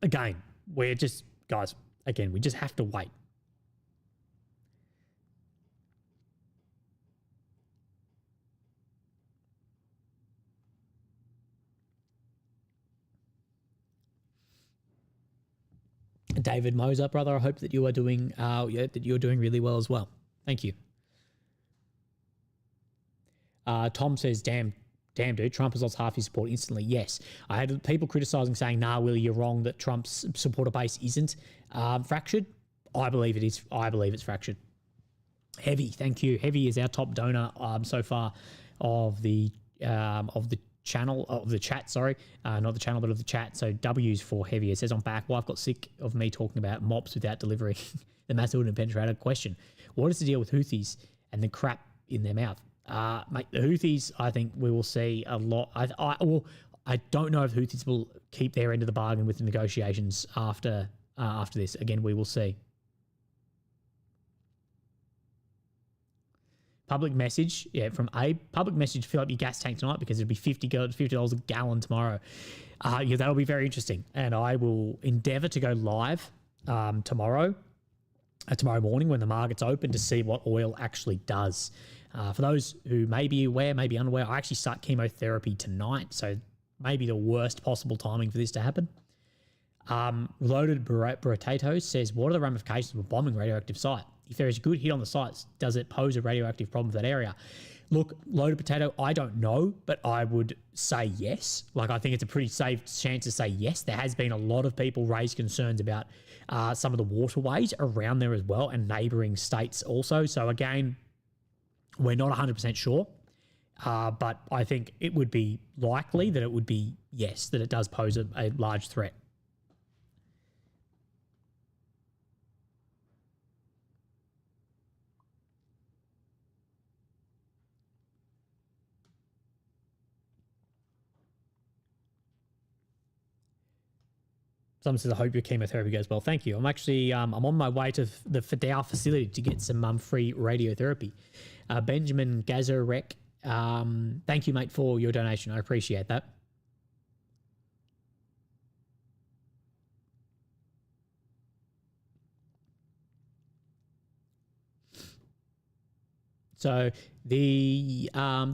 again, we just have to wait. David Moser, brother, I hope that you are doing really well as well. Thank you. Tom says, damn, dude, Trump has lost half his support instantly. Yes. I had people criticising, saying, nah, Willie, you're wrong, that Trump's supporter base isn't fractured. I believe it is. I believe it's fractured. Heavy, thank you. Heavy is our top donor so far of the channel, of the chat, sorry. Not the channel, but of the chat. So W's for Heavy. It says, I'm back. Well, I've got sick of me talking about mops without delivering the massive and penetrated question. What is the deal with Houthis and the crap in their mouth? Mate, the Houthis, I think we will see a lot. I don't know if Houthis will keep their end of the bargain with the negotiations after this. Again, we will see. Public message, from Abe. Public message, fill up your gas tank tonight because it'll be $50 a gallon tomorrow. That'll be very interesting. And I will endeavour to go live tomorrow morning when the market's open to see what oil actually does. For those who may be aware, may be unaware, I actually start chemotherapy tonight, so maybe the worst possible timing for this to happen. Reloaded Potato says, what are the ramifications of a bombing radioactive site? If there is a good hit on the sites, does it pose a radioactive problem for that area? Look, Loaded Potato, I don't know, but I would say yes. Like, I think it's a pretty safe chance to say yes. There has been a lot of people raise concerns about some of the waterways around there as well, and neighbouring states also. So again, we're not 100% sure, but I think it would be likely that it would be yes, that it does pose a large threat. Someone says, I hope your chemotherapy goes well. Thank you. I'm actually, I'm on my way to the Fidel facility to get some free radiotherapy. Benjamin Gazarek, thank you, mate, for your donation. I appreciate that. So the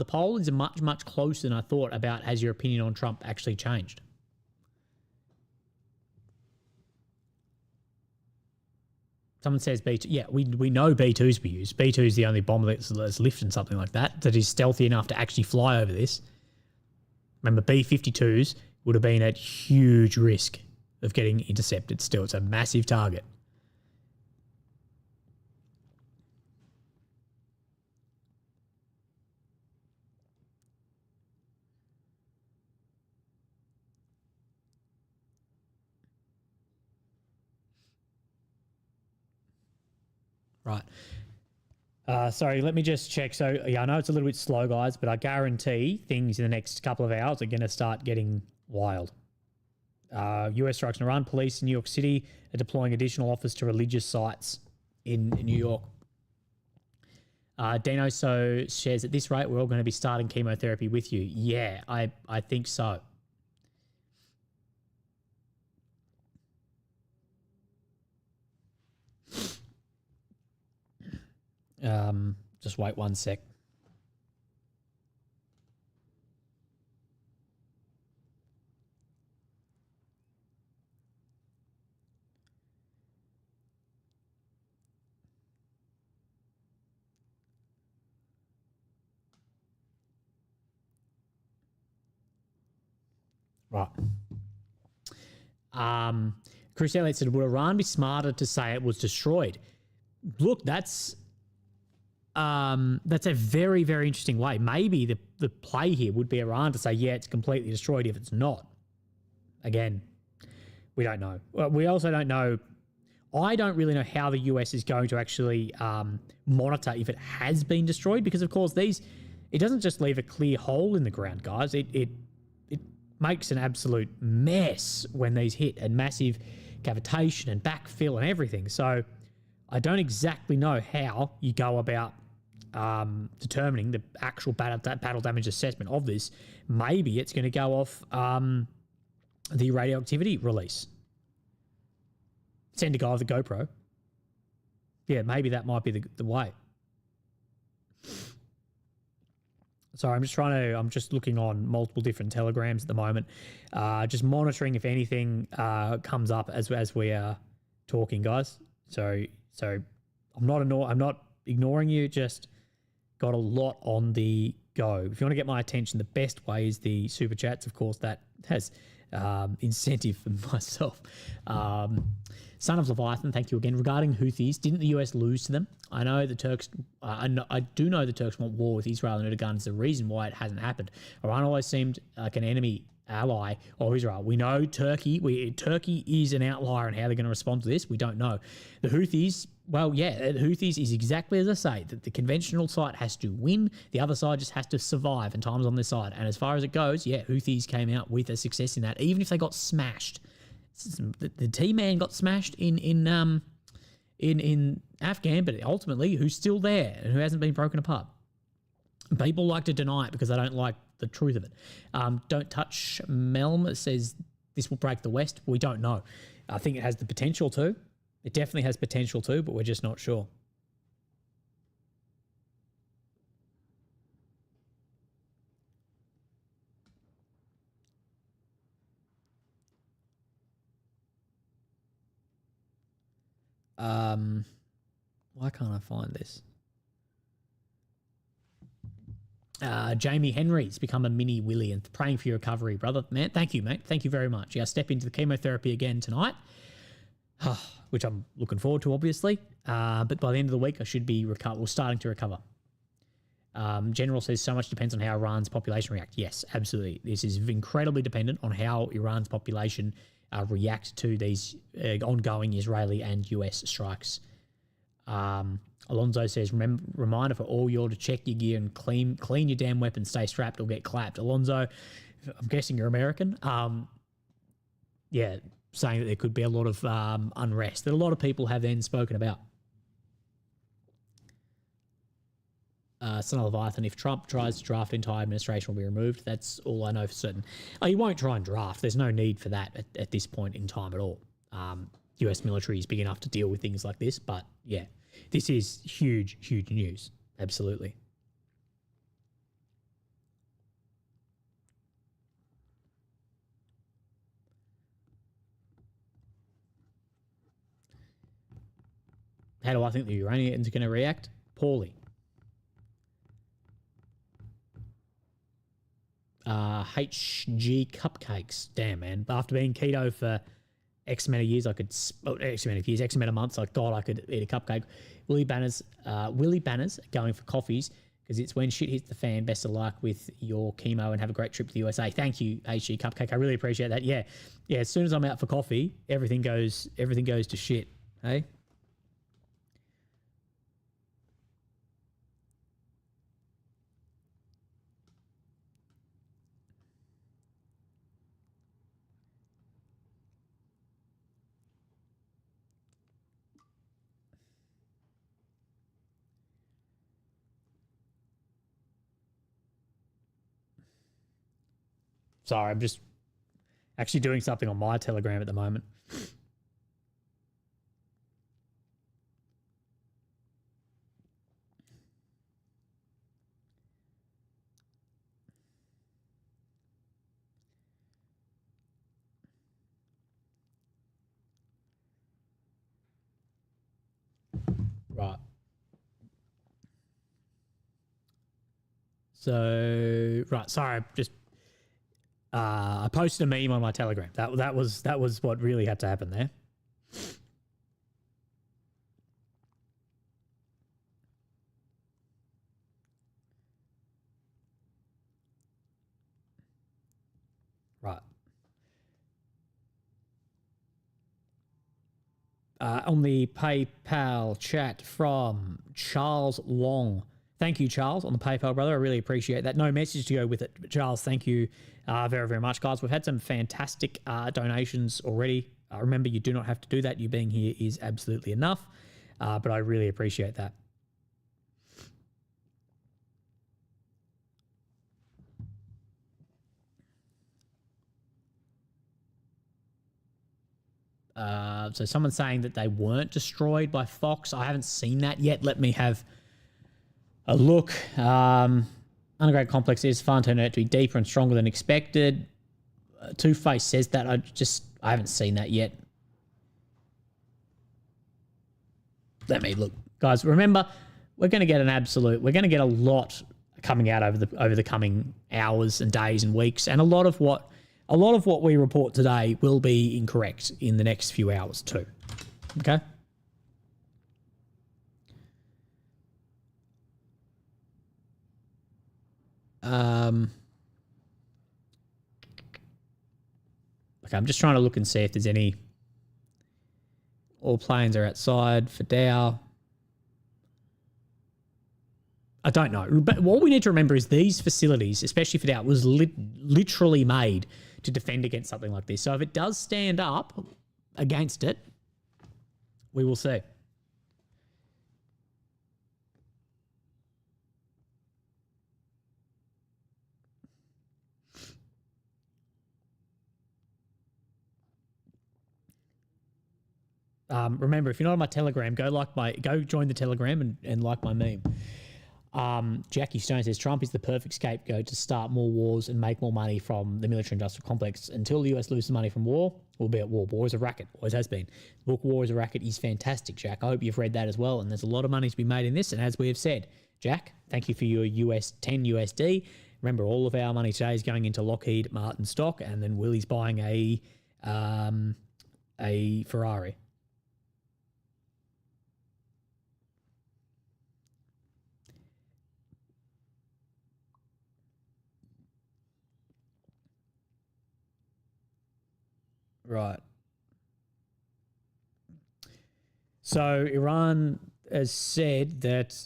poll is much closer than I thought about. Has your opinion on Trump actually changed? Someone says B2. Yeah, we know B2's be used. B2 is the only bomber that's lifted something like that is stealthy enough to actually fly over this. Remember, B-52s would have been at huge risk of getting intercepted still. It's a massive target. Right. Sorry, let me just check. So, yeah, I know it's a little bit slow, guys, but I guarantee things in the next couple of hours are going to start getting wild. US strikes in Iran. Police in New York City are deploying additional offers to religious sites in New York. Dino shares, at this rate, we're all going to be starting chemotherapy with you. Yeah, I think so. Just wait one sec. Right. Chris Elliott said, would Iran be smarter to say it was destroyed? Look, that's a very, very interesting way. Maybe the play here would be Iran to say, yeah, it's completely destroyed if it's not. Again, we don't know. We also don't know. I don't really know how the US is going to actually monitor if it has been destroyed, because, of course, it doesn't just leave a clear hole in the ground, guys. It makes an absolute mess when these hit, and massive cavitation and backfill and everything. So I don't exactly know how you go about determining the actual battle damage assessment of this. Maybe it's going to go off the radioactivity release. Send a guy with a GoPro. Yeah, maybe that might be the way. Sorry, I'm just looking on multiple different telegrams at the moment, just monitoring if anything comes up as we are talking, guys. So I'm not ignoring you, just got a lot on the go. If you want to get my attention, the best way is the super chats. Of course, that has incentive for myself. Son of Leviathan, thank you again. Regarding Houthis, didn't the US lose to them? I know the Turks. I do know the Turks want war with Israel, and Erdogan is the reason why it hasn't happened. Iran always seemed like an enemy ally of Israel. We know Turkey. Turkey is an outlier, and how they're going to respond to this, we don't know. The Houthis. Well, yeah, the Houthis is exactly as I say, that the conventional side has to win, the other side just has to survive, and time's on their side. And as far as it goes, yeah, Houthis came out with a success in that, even if they got smashed. The T-Man got smashed in Afghan, but ultimately, who's still there and who hasn't been broken apart? People like to deny it because they don't like the truth of it. Don't touch Melm says this will break the West. We don't know. I think it has the potential to. It definitely has potential to, but we're just not sure. Why can't I find this? Jamie Henry's become a mini Willie and praying for your recovery, brother. Man, thank you, mate. Thank you very much. Yeah, I step into the chemotherapy again tonight. Which I'm looking forward to, obviously. But by the end of the week, I should be starting to recover. General says so much depends on how Iran's population react. Yes, absolutely. This is incredibly dependent on how Iran's population react to these ongoing Israeli and US strikes. Alonzo says, reminder for all y'all to check your gear and clean your damn weapon, stay strapped or get clapped. Alonzo, I'm guessing you're American. Yeah, saying that there could be a lot of unrest that a lot of people have then spoken about. Son of Leviathan, if Trump tries to draft the entire administration will be removed. That's all I know for certain. Oh, he won't try and draft. There's no need for that at this point in time at all. US military is big enough to deal with things like this, but yeah, this is huge, huge news. Absolutely. How do I think the Iranians are going to react? Poorly. HG cupcakes. Damn, man. After being keto for X amount of years, X amount of months, I thought I could eat a cupcake. Willie Banners going for coffees because it's when shit hits the fan. Best of luck with your chemo and have a great trip to the USA. Thank you, HG Cupcake. I really appreciate that. Yeah. As soon as I'm out for coffee, everything goes to shit. Hey. Sorry, I'm just actually doing something on my Telegram at the moment. Right. Sorry, just I posted a meme on my Telegram. That was what really had to happen there. on the PayPal chat from Charles Long. Thank you, Charles, on the PayPal, brother. I really appreciate that. No message to go with it. But Charles, thank you very, very much, guys. We've had some fantastic donations already. Remember, you do not have to do that. You being here is absolutely enough. But I really appreciate that. So someone's saying that they weren't destroyed by Fox. I haven't seen that yet. Let me have a look. Underground complex is fun, turned out to be deeper and stronger than expected. Two-Face says that. I haven't seen that yet. Let me look. Guys, remember, we're going to get a lot coming out over the coming hours and days and weeks, and a lot of what we report today will be incorrect in the next few hours too. Okay? Okay, I'm just trying to look and see if there's any. All planes are outside for Dow. I don't know. But what we need to remember is these facilities, especially for Dow, was literally made to defend against something like this. So if it does stand up against it, we will see. Remember, if you're not on my Telegram, go join the Telegram and like my meme. Jackie Stone says Trump is the perfect scapegoat to start more wars and make more money from the military-industrial complex. Until the US loses money from war, we'll be at war. War is a racket. Always has been. The book War is a Racket is fantastic, Jack. I hope you've read that as well. And there's a lot of money to be made in this. And as we have said, Jack, thank you for your US 10 USD. Remember, all of our money today is going into Lockheed Martin stock, and then Willie's buying a Ferrari. Right. So Iran has said that.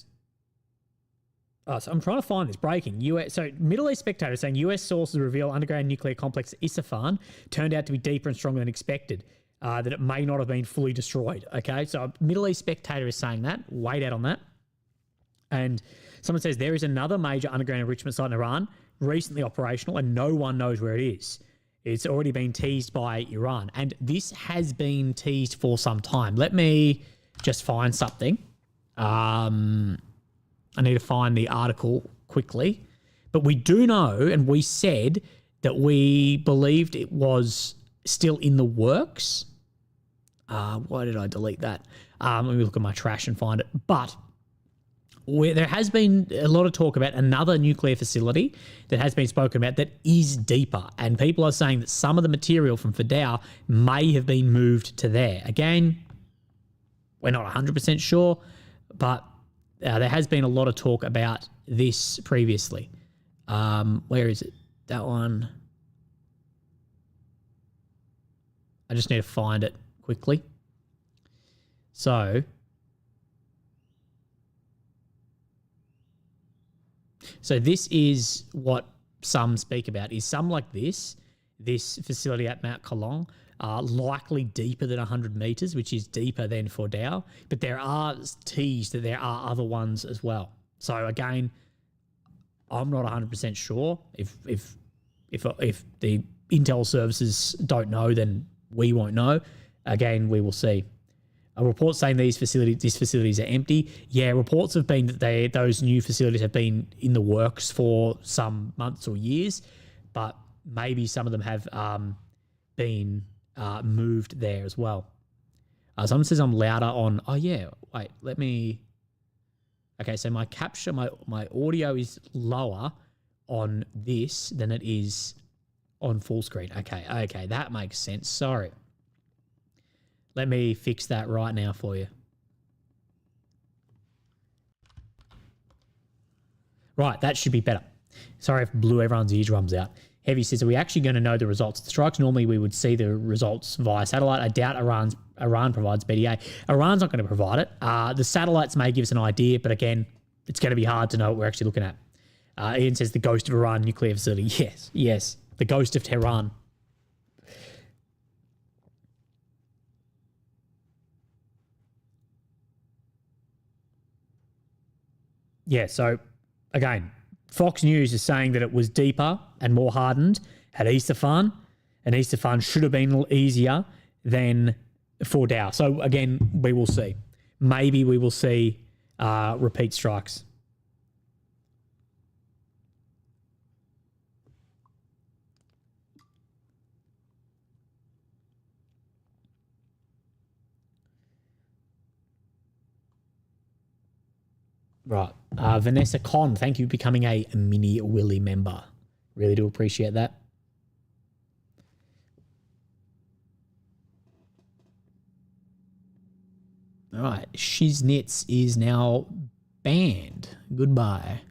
Oh, so I'm trying to find this breaking. So Middle East Spectator saying US sources reveal underground nuclear complex Isfahan turned out to be deeper and stronger than expected. That it may not have been fully destroyed. Okay, so Middle East Spectator is saying that. Wait out on that. And someone says there is another major underground enrichment site in Iran recently operational, and no one knows where it is. It's already been teased by Iran, and this has been teased for some time. Let me just find something. I need to find the article quickly. But we do know, and we said that we believed it was still in the works. Why did I delete that? Let me look at my trash and find it. But there has been a lot of talk about another nuclear facility that has been spoken about that is deeper. And people are saying that some of the material from Fidel may have been moved to there. Again, we're not 100% sure, but there has been a lot of talk about this previously. Where is it? That one. I just need to find it quickly. So this is what some speak about, is some like this facility at Mount Kalong are likely deeper than 100 meters, which is deeper than Fordao, but there are teased that there are other ones as well. So again, I'm not 100% sure. If the intel services don't know, then we won't know. Again, we will see. A report saying these facilities are empty. Yeah, reports have been that those new facilities have been in the works for some months or years, but maybe some of them have been moved there as well. Someone says I'm louder on. Oh yeah, wait. Let me. Okay, so my capture, my audio is lower on this than it is on full screen. Okay, that makes sense. Sorry. Let me fix that right now for you. Right, that should be better. Sorry if blew everyone's eardrums out. Heavy says, are we actually going to know the results of the strikes? Normally we would see the results via satellite. I doubt Iran's Iran provides BDA. Iran's not going to provide it. The satellites may give us an idea, but again, it's going to be hard to know what we're actually looking at. Ian says the ghost of Iran nuclear facility. Yes, the ghost of Tehran. Yeah, so again, Fox News is saying that it was deeper and more hardened at Isfahan, and Isfahan should have been easier than Fordow. So again, we will see. Maybe we will see repeat strikes. Right. Vanessa Con, thank you for becoming a mini Willy member. Really do appreciate that. All right. Shiznitz is now banned. Goodbye.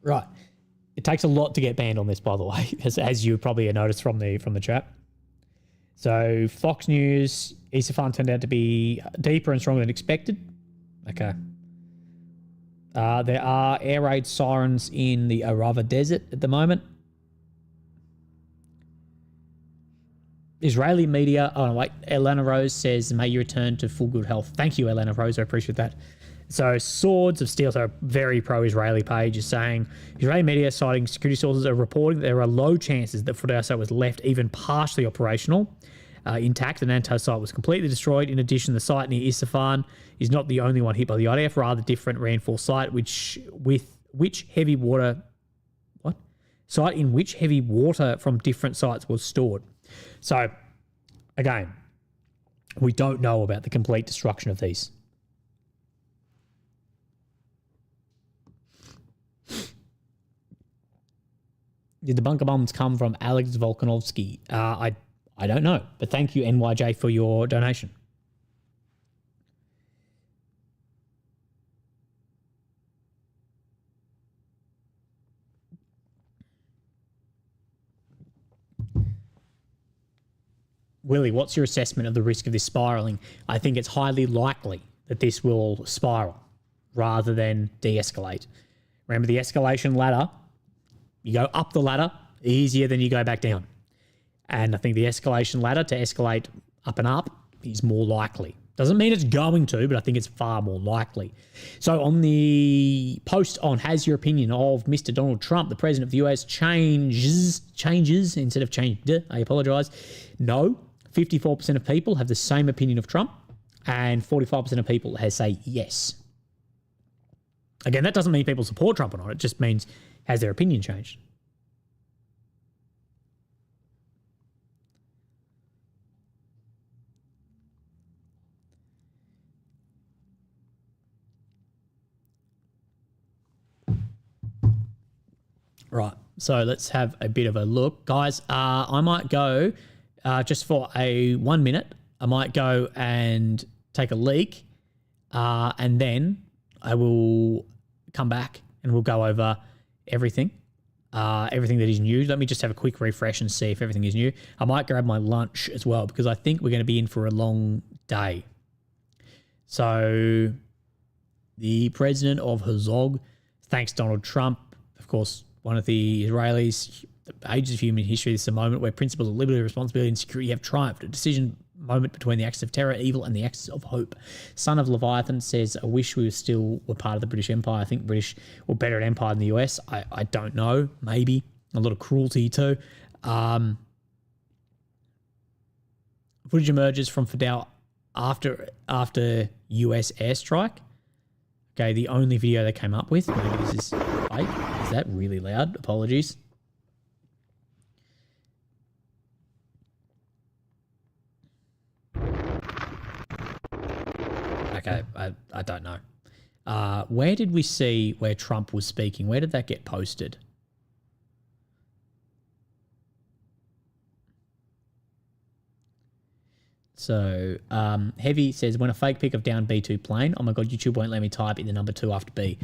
Right. It takes a lot to get banned on this, by the way, as you probably noticed from the chat. So Fox News, Isfahan turned out to be deeper and stronger than expected. Okay. There are air raid sirens in the Arava Desert at the moment. Israeli media, Elena Rose says, may you return to full good health. Thank you, Elena Rose, I appreciate that. So Swords of Steel, so a very pro-Israeli page, is saying Israeli media citing security sources are reporting that there are low chances that Fordow was left even partially operational, intact. The Nanto site was completely destroyed. In addition, the site near Isfahan is not the only one hit by the IDF, rather different reinforced site, in which heavy water from different sites was stored. So, again, we don't know about the complete destruction of these. Did the bunker bombs come from Alex Volkanovsky? I don't know, but thank you, NYJ, for your donation. Willie, what's your assessment of the risk of this spiraling? I think it's highly likely that this will spiral rather than de-escalate. Remember the escalation ladder? You go up the ladder easier than you go back down. And I think the escalation ladder to escalate up and up is more likely. Doesn't mean it's going to, but I think it's far more likely. So on the post on has your opinion of Mr. Donald Trump, the president of the US, changes instead of changed, I apologize. No, 54% of people have the same opinion of Trump and 45% of people say yes. Again, that doesn't mean people support Trump or not. It just means has their opinion changed. Right, so let's have a bit of a look. Guys, I might go just for a 1 minute. I might go and take a leak and then I will come back and we'll go over everything that is new. Let me just have a quick refresh and see if everything is new. I might grab my lunch as well because I think we're going to be in for a long day. So the president of Herzog thanks Donald Trump, of course, one of the Israelis, the ages of human history. This is a moment where principles of liberty, responsibility, and security have triumphed. A decision moment between the acts of terror, evil, and the acts of hope. Son of Leviathan says, I wish we were part of the British Empire. I think British were better at empire than the US. I don't know. Maybe. A lot of cruelty too. Footage emerges from Fidel after US airstrike. Okay, the only video they came up with. Maybe this is fake. Is that really loud? Apologies. Okay, I don't know. Where did we see where Trump was speaking? Where did that get posted? So, Heavy says, when a fake pic of down B2 plane, oh my God, YouTube won't let me type in the number 2 after B.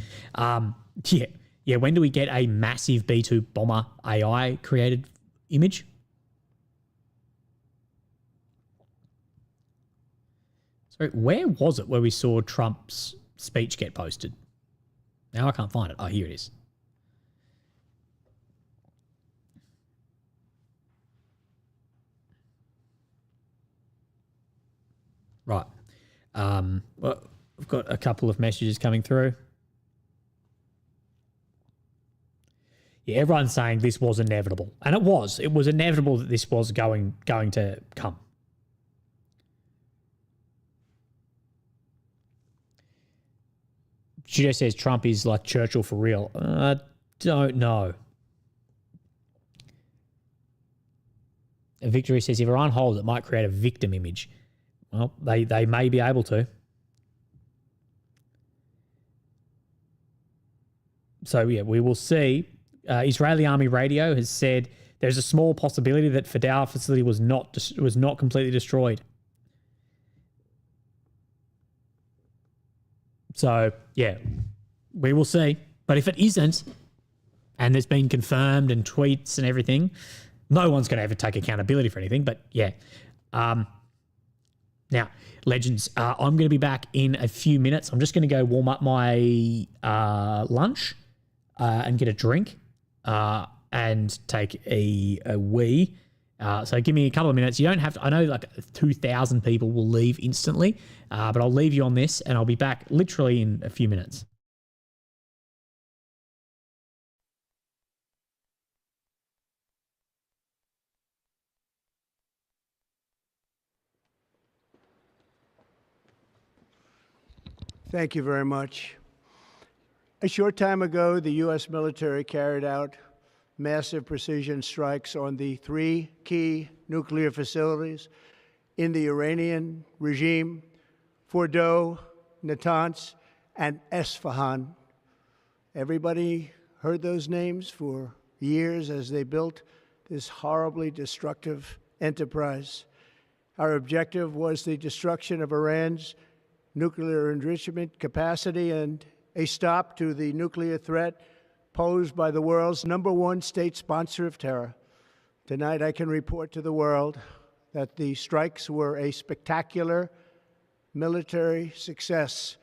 Yeah. When do we get a massive B2 bomber AI created image? Sorry, where was it where we saw Trump's speech get posted? Now I can't find it. Oh, here it is. Right. Well, I've got a couple of messages coming through. Yeah, everyone's saying this was inevitable. And it was. It was inevitable that this was going to come. Judo says Trump is like Churchill for real. I don't know. Victory says if Iran holds, it might create a victim image. Well, they may be able to. So, yeah, we will see. Israeli Army Radio has said there's a small possibility that Fadal facility was not completely destroyed. So, yeah, we will see. But if it isn't, and there's been confirmed and tweets and everything, no one's going to ever take accountability for anything. But, yeah. Now, legends, I'm going to be back in a few minutes. I'm just going to go warm up my lunch and get a drink and take a wee. So give me a couple of minutes. You don't have to, I know like 2,000 people will leave instantly, but I'll leave you on this and I'll be back literally in a few minutes. Thank you very much. A short time ago, the U.S. military carried out massive precision strikes on the 3 key nuclear facilities in the Iranian regime: Fordow, Natanz, and Esfahan. Everybody heard those names for years as they built this horribly destructive enterprise. Our objective was the destruction of Iran's nuclear enrichment capacity and a stop to the nuclear threat posed by the world's #1 state sponsor of terror. Tonight, I can report to the world that the strikes were a spectacular military success.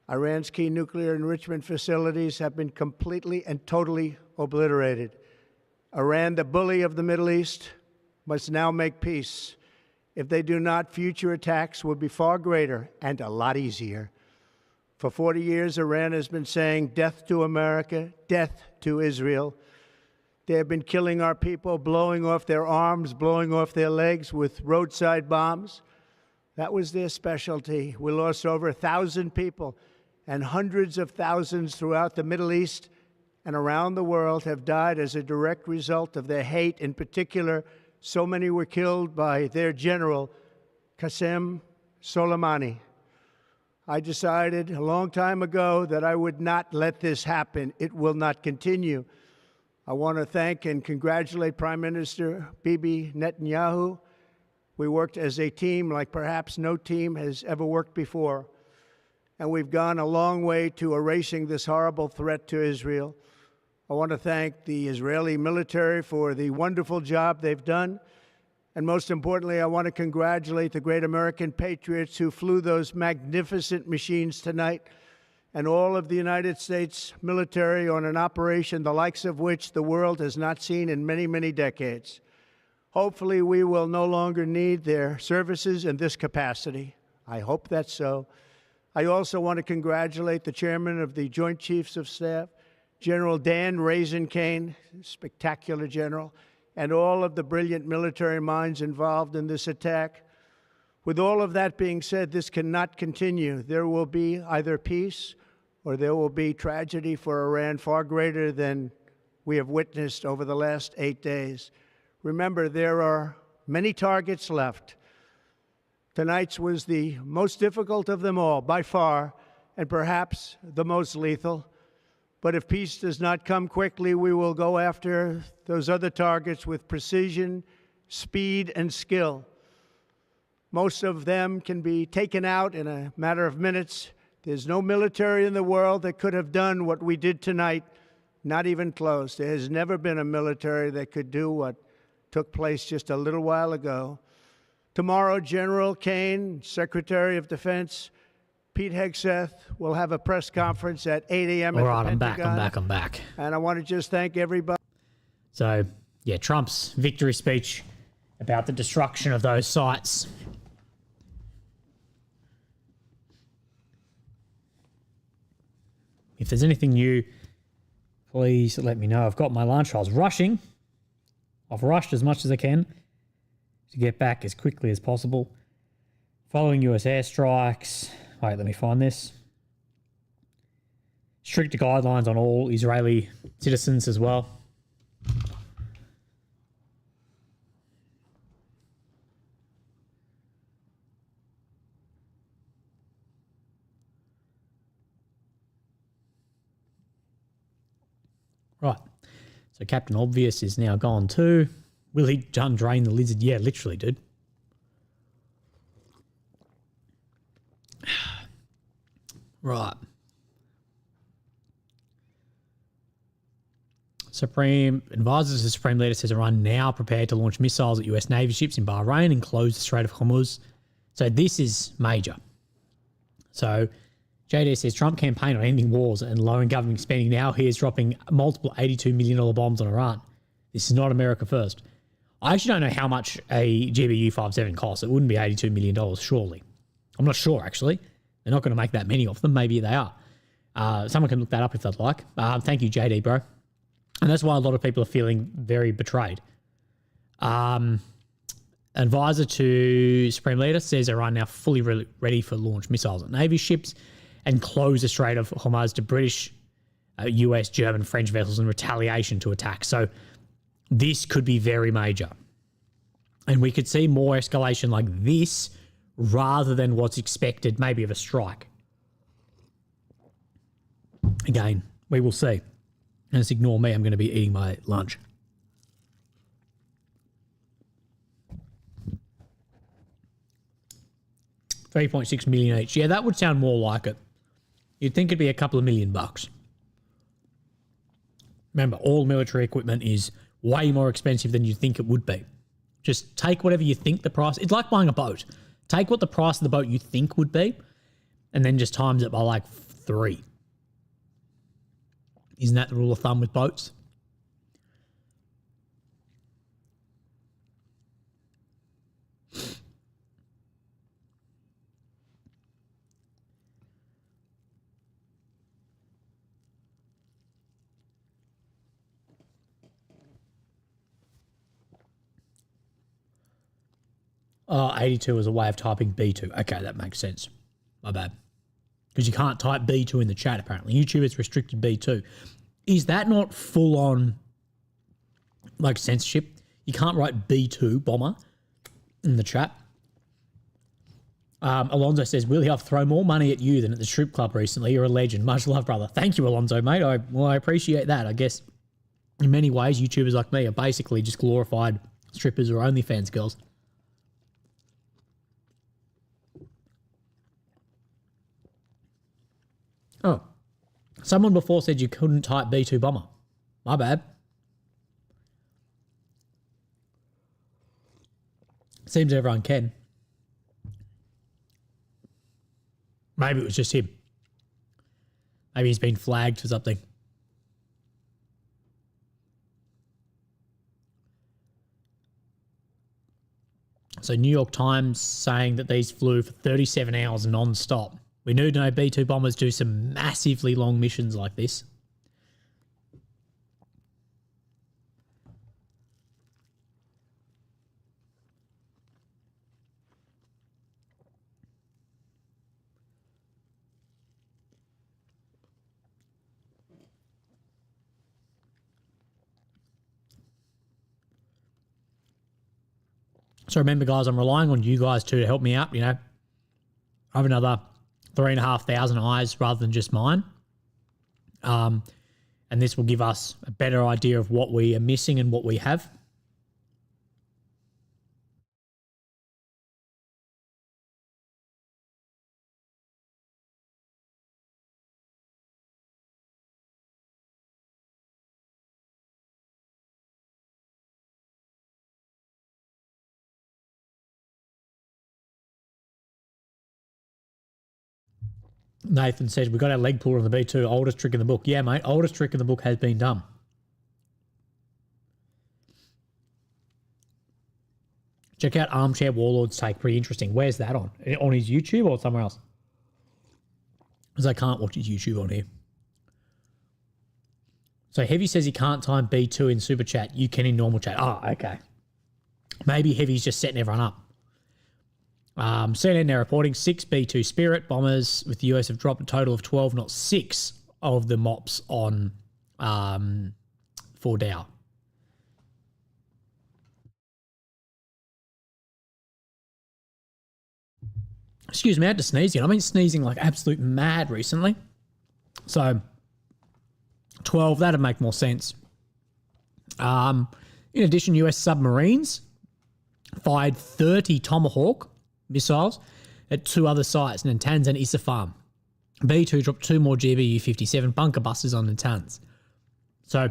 Iran's key nuclear enrichment facilities have been completely and totally obliterated. Iran, the bully of the Middle East, must now make peace. If they do not, future attacks will be far greater and a lot easier. For 40 years, Iran has been saying death to America, death to Israel. They have been killing our people, blowing off their arms, blowing off their legs with roadside bombs. That was their specialty. We lost over 1,000 people, and hundreds of thousands throughout the Middle East and around the world have died as a direct result of their hate. In particular, so many were killed by their general, Qasem Soleimani. I decided a long time ago that I would not let this happen. It will not continue. I want to thank and congratulate Prime Minister Bibi Netanyahu. We worked as a team like perhaps no team has ever worked before. And we've gone a long way to erasing this horrible threat to Israel. I want to thank the Israeli military for the wonderful job they've done. And most importantly, I want to congratulate the great American patriots who flew those magnificent machines tonight, and all of the United States military on an operation the likes of which the world has not seen in many, many decades. Hopefully, we will no longer need their services in this capacity. I hope that's so. I also want to congratulate the chairman of the Joint Chiefs of Staff, General Dan Raisin-Kane, spectacular general, and all of the brilliant military minds involved in this attack. With all of that being said, this cannot continue. There will be either peace or there will be tragedy for Iran far greater than we have witnessed over the last 8 days. Remember, there are many targets left. Tonight's was the most difficult of them all, by far, and perhaps the most lethal. But if peace does not come quickly, we will go after those other targets with precision, speed, and skill. Most of them can be taken out in a matter of minutes. There's no military in the world that could have done what we did tonight, not even close. There has never been a military that could do what took place just a little while ago. Tomorrow, General Kane, Secretary of Defense, Pete Hegseth will have a press conference at 8 a.m. All at the right, Pentagon. I'm back. And I want to just thank everybody. So, yeah, Trump's victory speech about the destruction of those sites. If there's anything new, please let me know. I've got my lunch. I was rushing. I've rushed as much as I can to get back as quickly as possible. Following US airstrikes. Wait, let me find this. Stricter guidelines on all Israeli citizens as well. Right. So Captain Obvious is now gone too. Will he drain the lizard? Yeah, literally, dude. Right. Supreme advisors to the Supreme Leader says Iran now prepared to launch missiles at US Navy ships in Bahrain and close the Strait of Hormuz. So this is major. So JD says Trump campaigned on ending wars and lowering government spending. Now he is dropping multiple $82 million bombs on Iran. This is not America first. I actually don't know how much a GBU-57 costs. It wouldn't be $82 million, surely. I'm not sure, actually. They're not going to make that many of them. Maybe they are. Someone can look that up if they'd like. Thank you, JD, bro. And that's why a lot of people are feeling very betrayed. Advisor to Supreme Leader says Iran now fully ready for launch missiles at Navy ships and close the Strait of Hormuz to British, US, German, French vessels in retaliation to attacks. So this could be very major. And we could see more escalation like this rather than what's expected, maybe of a strike. Again, we will see. And just ignore me. I'm going to be eating my lunch. $3.6 million each. Yeah, that would sound more like it. You'd think it'd be a couple of $1 million. Remember, all military equipment is way more expensive than you think it would be. Just take whatever you think the price. It's like buying a boat. Take what the price of the boat you think would be, and then just times it by like 3. Isn't that the rule of thumb with boats? Oh, 82 is a way of typing B2. Okay, that makes sense. My bad. Because you can't type B2 in the chat, apparently. YouTube has restricted B2. Is that not full-on, like, censorship? You can't write B2, bomber, in the chat. Alonzo says, Willie, I've thrown more money at you than at the strip club recently. You're a legend. Much love, brother. Thank you, Alonzo, mate. I appreciate that. I guess in many ways, YouTubers like me are basically just glorified strippers or OnlyFans girls. Oh, someone before said you couldn't type B2 bomber. My bad. Seems everyone can. Maybe it was just him. Maybe he's been flagged for something. So New York Times saying that these flew for 37 hours non-stop. We do know B-2 bombers do some massively long missions like this. So remember, guys, I'm relying on you guys too to help me out, you know. I have another 3,500 eyes rather than just mine. And this will give us a better idea of what we are missing and what we have. Nathan says, we got our leg pulled on the B2. Oldest trick in the book. Yeah, mate. Oldest trick in the book has been done. Check out Armchair Warlord's take. Pretty interesting. Where's that on? On his YouTube or somewhere else? Because I can't watch his YouTube on here. So Heavy says he can't time B2 in Super Chat. You can in normal chat. Oh, okay. Maybe Heavy's just setting everyone up. CNN now reporting 6 B2 Spirit bombers with the US have dropped a total of 12, not 6 of the MOPs on Dow. Excuse me, I had to sneeze again. I've been sneezing like absolute mad recently. So 12, that'd make more sense. In addition, US submarines fired 30 Tomahawk missiles at 2 other sites, Natanz and Isfahan. B2 dropped 2 more GBU-57 bunker busters on Natanz. So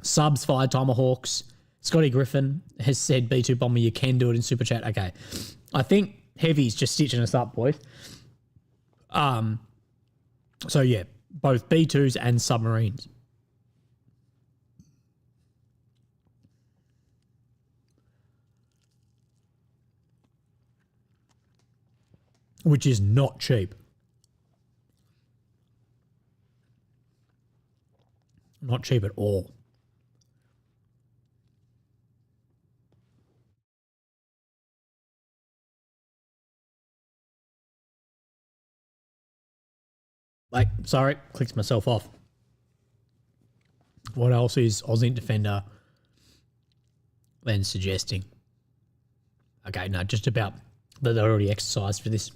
subs fired Tomahawks. Scotty Griffin has said B2 bomber, you can do it in Super Chat. Okay. I think Heavy's just stitching us up, boys. So yeah, both B2s and submarines. Which is not cheap. Not cheap at all. Like, sorry, clicked myself off. What else is Aussie Defender then suggesting? Okay, no, just about that they already exercised for this.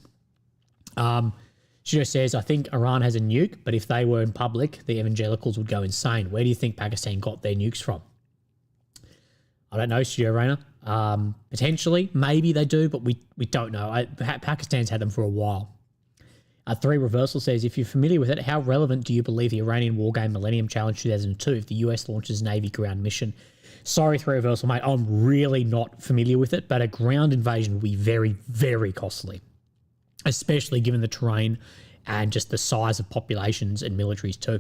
She just says, I think Iran has a nuke, but if they were in public, the evangelicals would go insane. Where do you think Pakistan got their nukes from? I don't know, Studio Rainer. Potentially, maybe they do, but we don't know. Pakistan's had them for a while. 3 Reversal says, if you're familiar with it, how relevant do you believe the Iranian war game Millennium Challenge 2002 if the US launches Navy ground mission? Sorry, 3 Reversal, mate, I'm really not familiar with it, but a ground invasion will be very, very costly, especially given the terrain and just the size of populations and militaries too.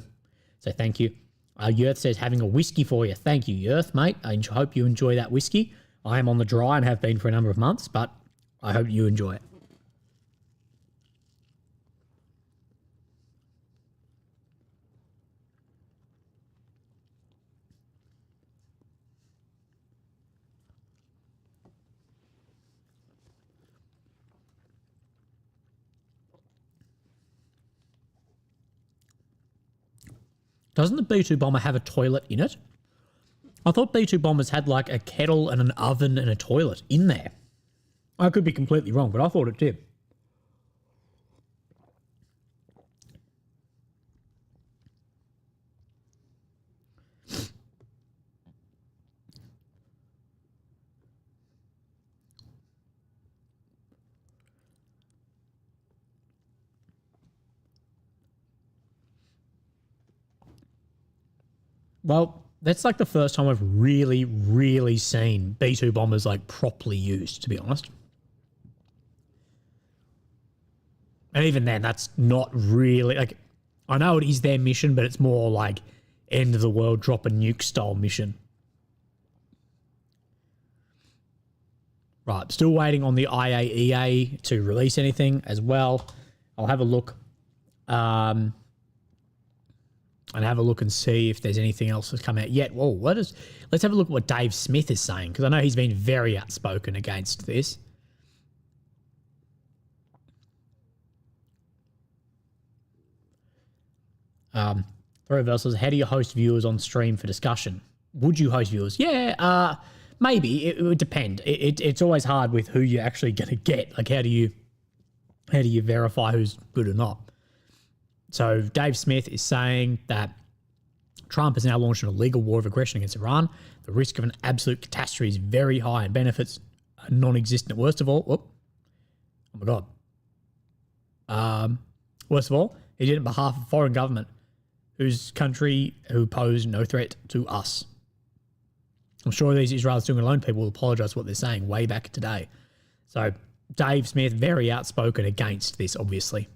So thank you. Yerth says, having a whiskey for you. Thank you, Yerth, mate. I hope you enjoy that whiskey. I am on the dry and have been for a number of months, but I hope you enjoy it. Doesn't the B2 bomber have a toilet in it? I thought B2 bombers had like a kettle and an oven and a toilet in there. I could be completely wrong, but I thought it did. Well, that's like the first time I've really, really seen B2 bombers like properly used, to be honest. And even then, that's not really like, I know it is their mission, but it's more like end of the world, drop a nuke style mission. Right, still waiting on the IAEA to release anything as well. I'll have a look. And have a look and see if there's anything else that's come out yet. Whoa, let's have a look at what Dave Smith is saying, because I know he's been very outspoken against this. Reversals, how do you host viewers on stream for discussion? Would you host viewers? Yeah, maybe. It would depend. It's always hard with who you're actually going to get. Like, how do you verify who's good or not? So Dave Smith is saying that Trump has now launched an illegal war of aggression against Iran. The risk of an absolute catastrophe is very high and benefits are non-existent. Worst of all, oh my God. Worst of all, he did it on behalf of a foreign government whose country who pose no threat to us. I'm sure these Israel doing alone people will apologise for what they're saying way back today. So Dave Smith, very outspoken against this, obviously.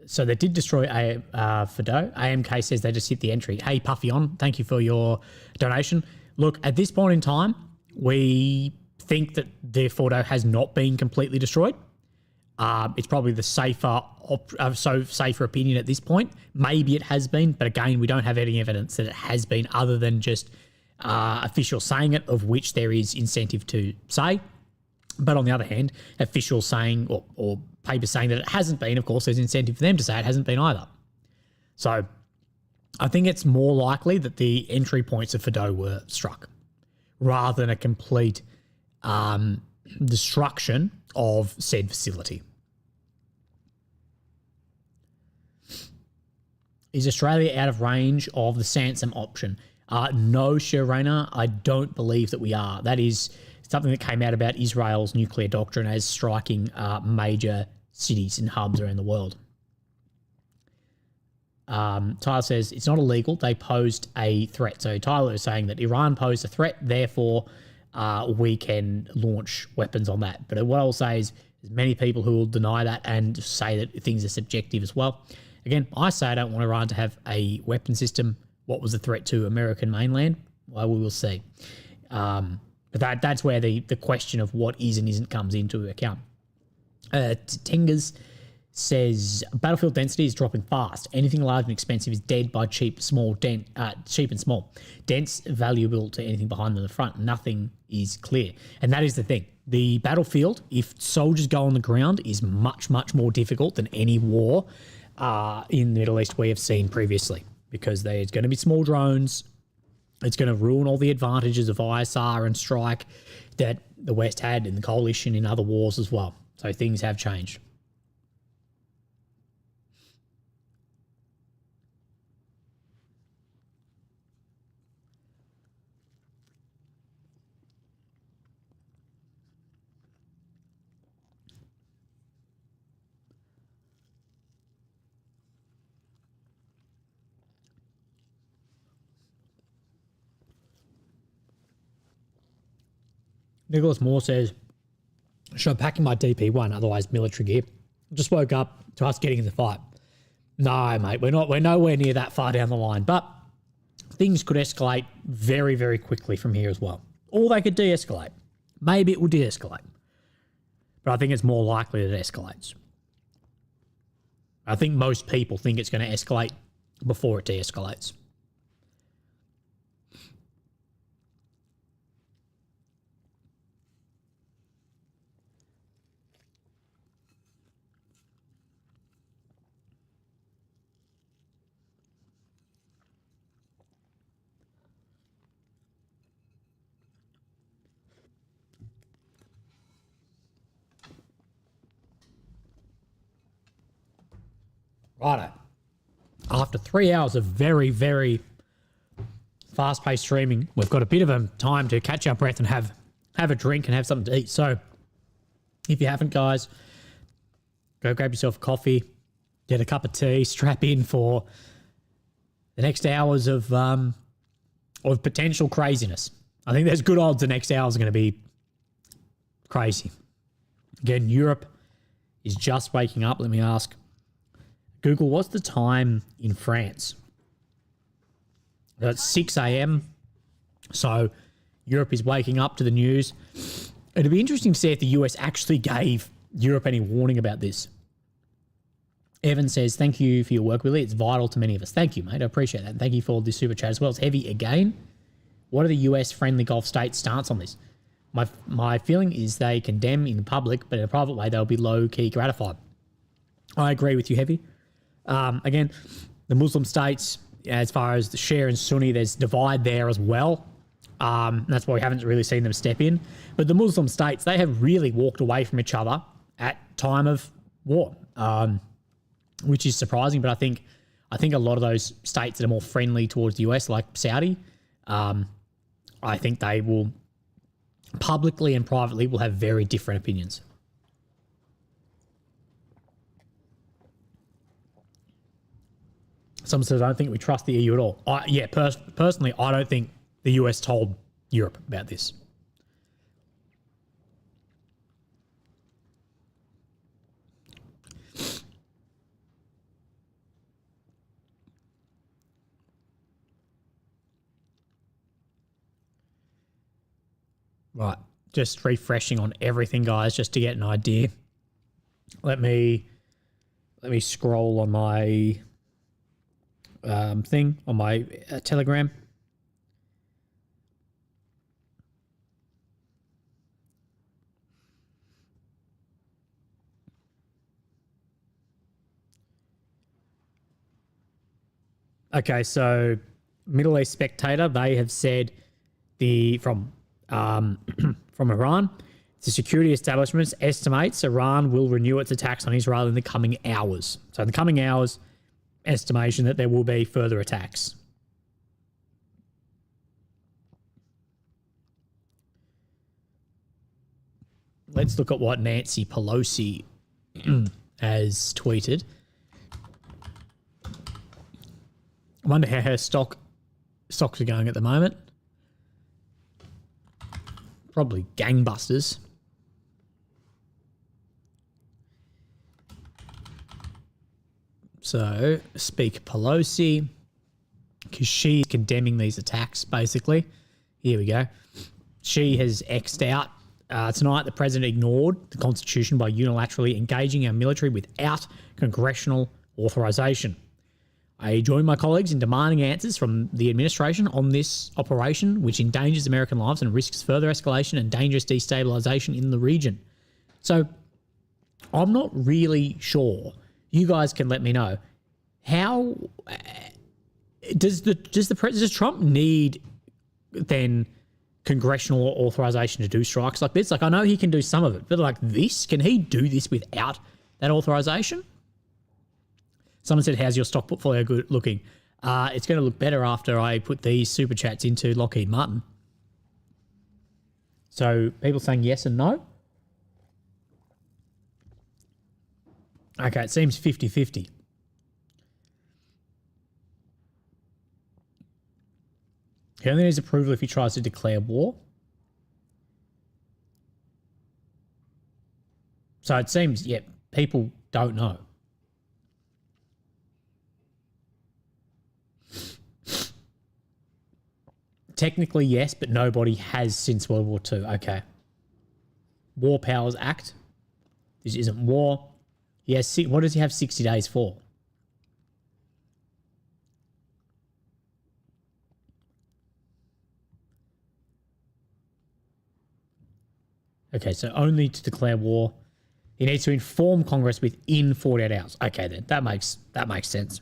So they did destroy Fado. AMK says they just hit the entry. Hey, Puffy on, thank you for your donation. Look, at this point in time, we think that the Fordo has not been completely destroyed. It's probably the safer opinion at this point. Maybe it has been, but again, we don't have any evidence that it has been other than just officials saying it, of which there is incentive to say. But on the other hand, officials saying or papers saying that it hasn't been, of course, there's incentive for them to say it hasn't been either. So I think it's more likely that the entry points of Fado were struck rather than a complete destruction of said facility. Is Australia out of range of the Sansom option? No, Sharena, I don't believe that we are. That is something that came out about Israel's nuclear doctrine as striking major cities and hubs around the world. Tyler says it's not illegal. They posed a threat. So Tyler is saying that Iran posed a threat, therefore we can launch weapons on that. But what I'll say is there's many people who will deny that and say that things are subjective as well. Again, I say I don't want Iran to have a weapon system. What was the threat to American mainland? Well, we will see. But that's where the question of what is and isn't comes into account. Tengas says battlefield density is dropping fast. Anything large and expensive is dead by cheap and small. Dense, valuable to anything behind them in the front. Nothing is clear. And that is the thing. The battlefield, if soldiers go on the ground, is much, much more difficult than any war in the Middle East we have seen previously, because there's going to be small drones. It's going to ruin all the advantages of ISR and strike that the West had in the coalition in other wars as well. So things have changed. Nicholas Moore says, should I pack in my DP1, otherwise military gear? Just woke up to us getting in the fight. No, mate, we're nowhere near that far down the line, but things could escalate very, very quickly from here as well. Or they could de-escalate. Maybe it will de-escalate. But I think it's more likely that it escalates. I think most people think it's going to escalate before it de-escalates. Righto. After 3 hours of very, very fast-paced streaming, we've got a bit of a time to catch our breath and have a drink and have something to eat. So if you haven't, guys, go grab yourself a coffee, get a cup of tea, strap in for the next hours of potential craziness. I think there's good odds the next hours are going to be crazy. Again, Europe is just waking up. Let me ask Google, what's the time in France? It's 6 a.m. So Europe is waking up to the news. It'd be interesting to see if the US actually gave Europe any warning about this. Evan says, thank you for your work, Willie. It's vital to many of us. Thank you, mate. I appreciate that. And thank you for the super chat as well. It's heavy again. What are the US-friendly Gulf states' stance on this? My feeling is they condemn in the public, but in a private way, they'll be low-key gratified. I agree with you, Heavy. Again, the Muslim states, as far as the Shia and Sunni, there's divide there as well. That's why we haven't really seen them step in. But the Muslim states, they have really walked away from each other at time of war, which is surprising. But I think a lot of those states that are more friendly towards the US, like Saudi, I think they will publicly and privately will have very different opinions. Some says, I don't think we trust the EU at all. Personally, I don't think the US told Europe about this. Right. Just refreshing on everything, guys, just to get an idea. Let me scroll on my thing, on my Telegram. Okay, so Middle East Spectator, they have said from Iran, the security establishments estimates Iran will renew its attacks on Israel in the coming hours. So in the coming hours, estimation that there will be further attacks. Let's look at what Nancy Pelosi has tweeted. I wonder how her stocks are going at the moment. Probably gangbusters. So, speak Pelosi, because she's condemning these attacks, basically. Here we go. She has X'd out. Tonight, the president ignored the Constitution by unilaterally engaging our military without congressional authorization. I join my colleagues in demanding answers from the administration on this operation, which endangers American lives and risks further escalation and dangerous destabilization in the region. So I'm not really sure. You guys can let me know. How does Trump need then congressional authorization to do strikes like this? Like, I know he can do some of it, but like this, can he do this without that authorization? Someone said, how's your stock portfolio looking? It's going to look better after I put these super chats into Lockheed Martin. So people saying yes and no. Okay, it seems 50-50. He only needs approval if he tries to declare war. So it seems, yeah, people don't know. Technically, yes, but nobody has since World War II. Okay. War Powers Act. This isn't war. Yes. What does he have 60 days for? Okay, so only to declare war. He needs to inform Congress within 48 hours. Okay, then. That makes sense.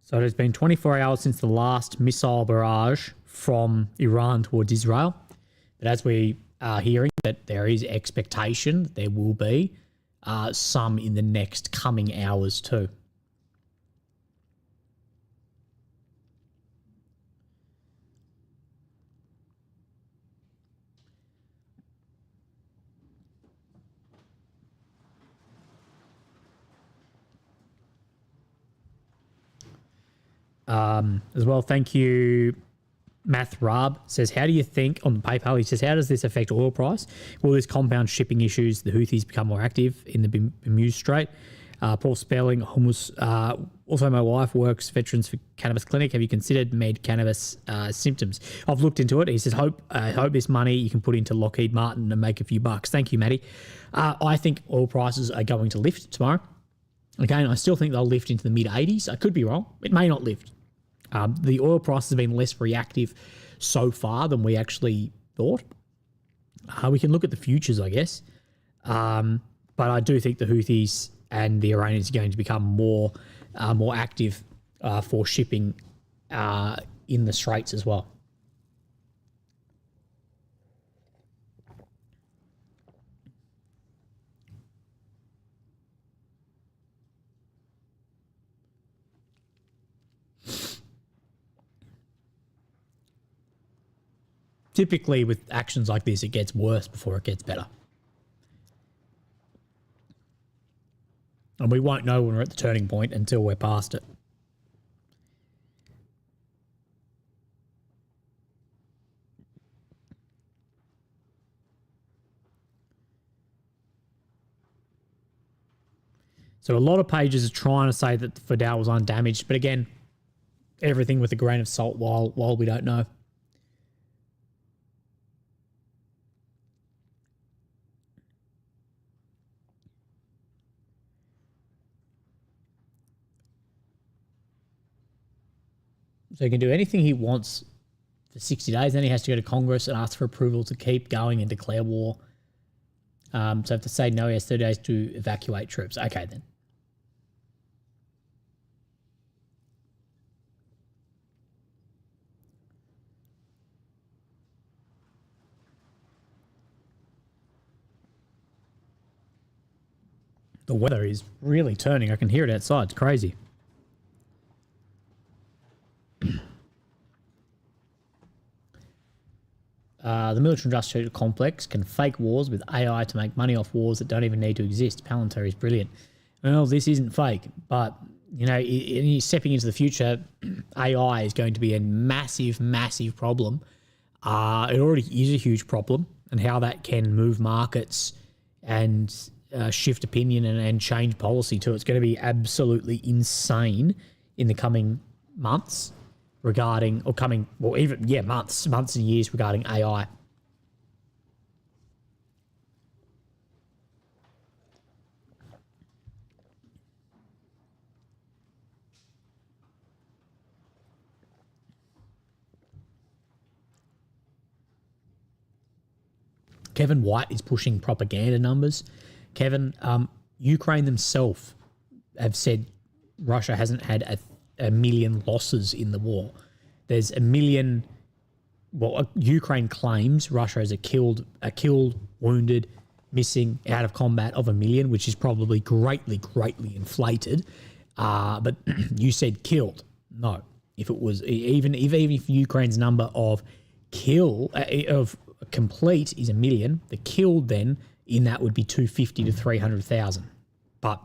So it has been 24 hours since the last missile barrage from Iran towards Israel. But as we are hearing that there is expectation that there will be some in the next coming hours too. As well, thank you. Math Rab says, how do you think on PayPal? He says, how does this affect oil price? Will this compound shipping issues, the Houthis become more active in the Bermuda Strait? Paul Spelling, hummus. Also, my wife works Veterans for Cannabis Clinic. Have you considered med cannabis symptoms? I've looked into it. He says, hope this money you can put into Lockheed Martin and make a few bucks. Thank you, Matty. I think oil prices are going to lift tomorrow. Again, I still think they'll lift into the mid-80s. I could be wrong. It may not lift. The oil price has been less reactive so far than we actually thought. We can look at the futures, I guess. But I do think the Houthis and the Iranians are going to become more active for shipping in the Straits as well. Typically, with actions like this, it gets worse before it gets better. And we won't know when we're at the turning point until we're past it. So a lot of pages are trying to say that Fidel was undamaged, but again, everything with a grain of salt while we don't know. So he can do anything he wants for 60 days. Then he has to go to Congress and ask for approval to keep going and declare war. So if to say no, he has 30 days to evacuate troops. Okay, then. The weather is really turning. I can hear it outside. It's crazy. The military-industrial complex can fake wars with AI to make money off wars that don't even need to exist. Palantari is brilliant. Well, this isn't fake, but, you know, stepping into the future, AI is going to be a massive, massive problem. It already is a huge problem, and how that can move markets and shift opinion and change policy too. It's going to be absolutely insane in the coming months regarding, or coming, well, even, yeah, months and years regarding AI. Kevin White is pushing propaganda numbers. Kevin, Ukraine themselves have said Russia hasn't had a million losses in the war. There's a million. Well, Ukraine claims Russia has a killed, wounded, missing, out of combat of 1 million, which is probably greatly, greatly inflated. But you said killed. No, if it was even if Ukraine's number of complete is 1 million, the killed then in that would be 250 to 300,000. But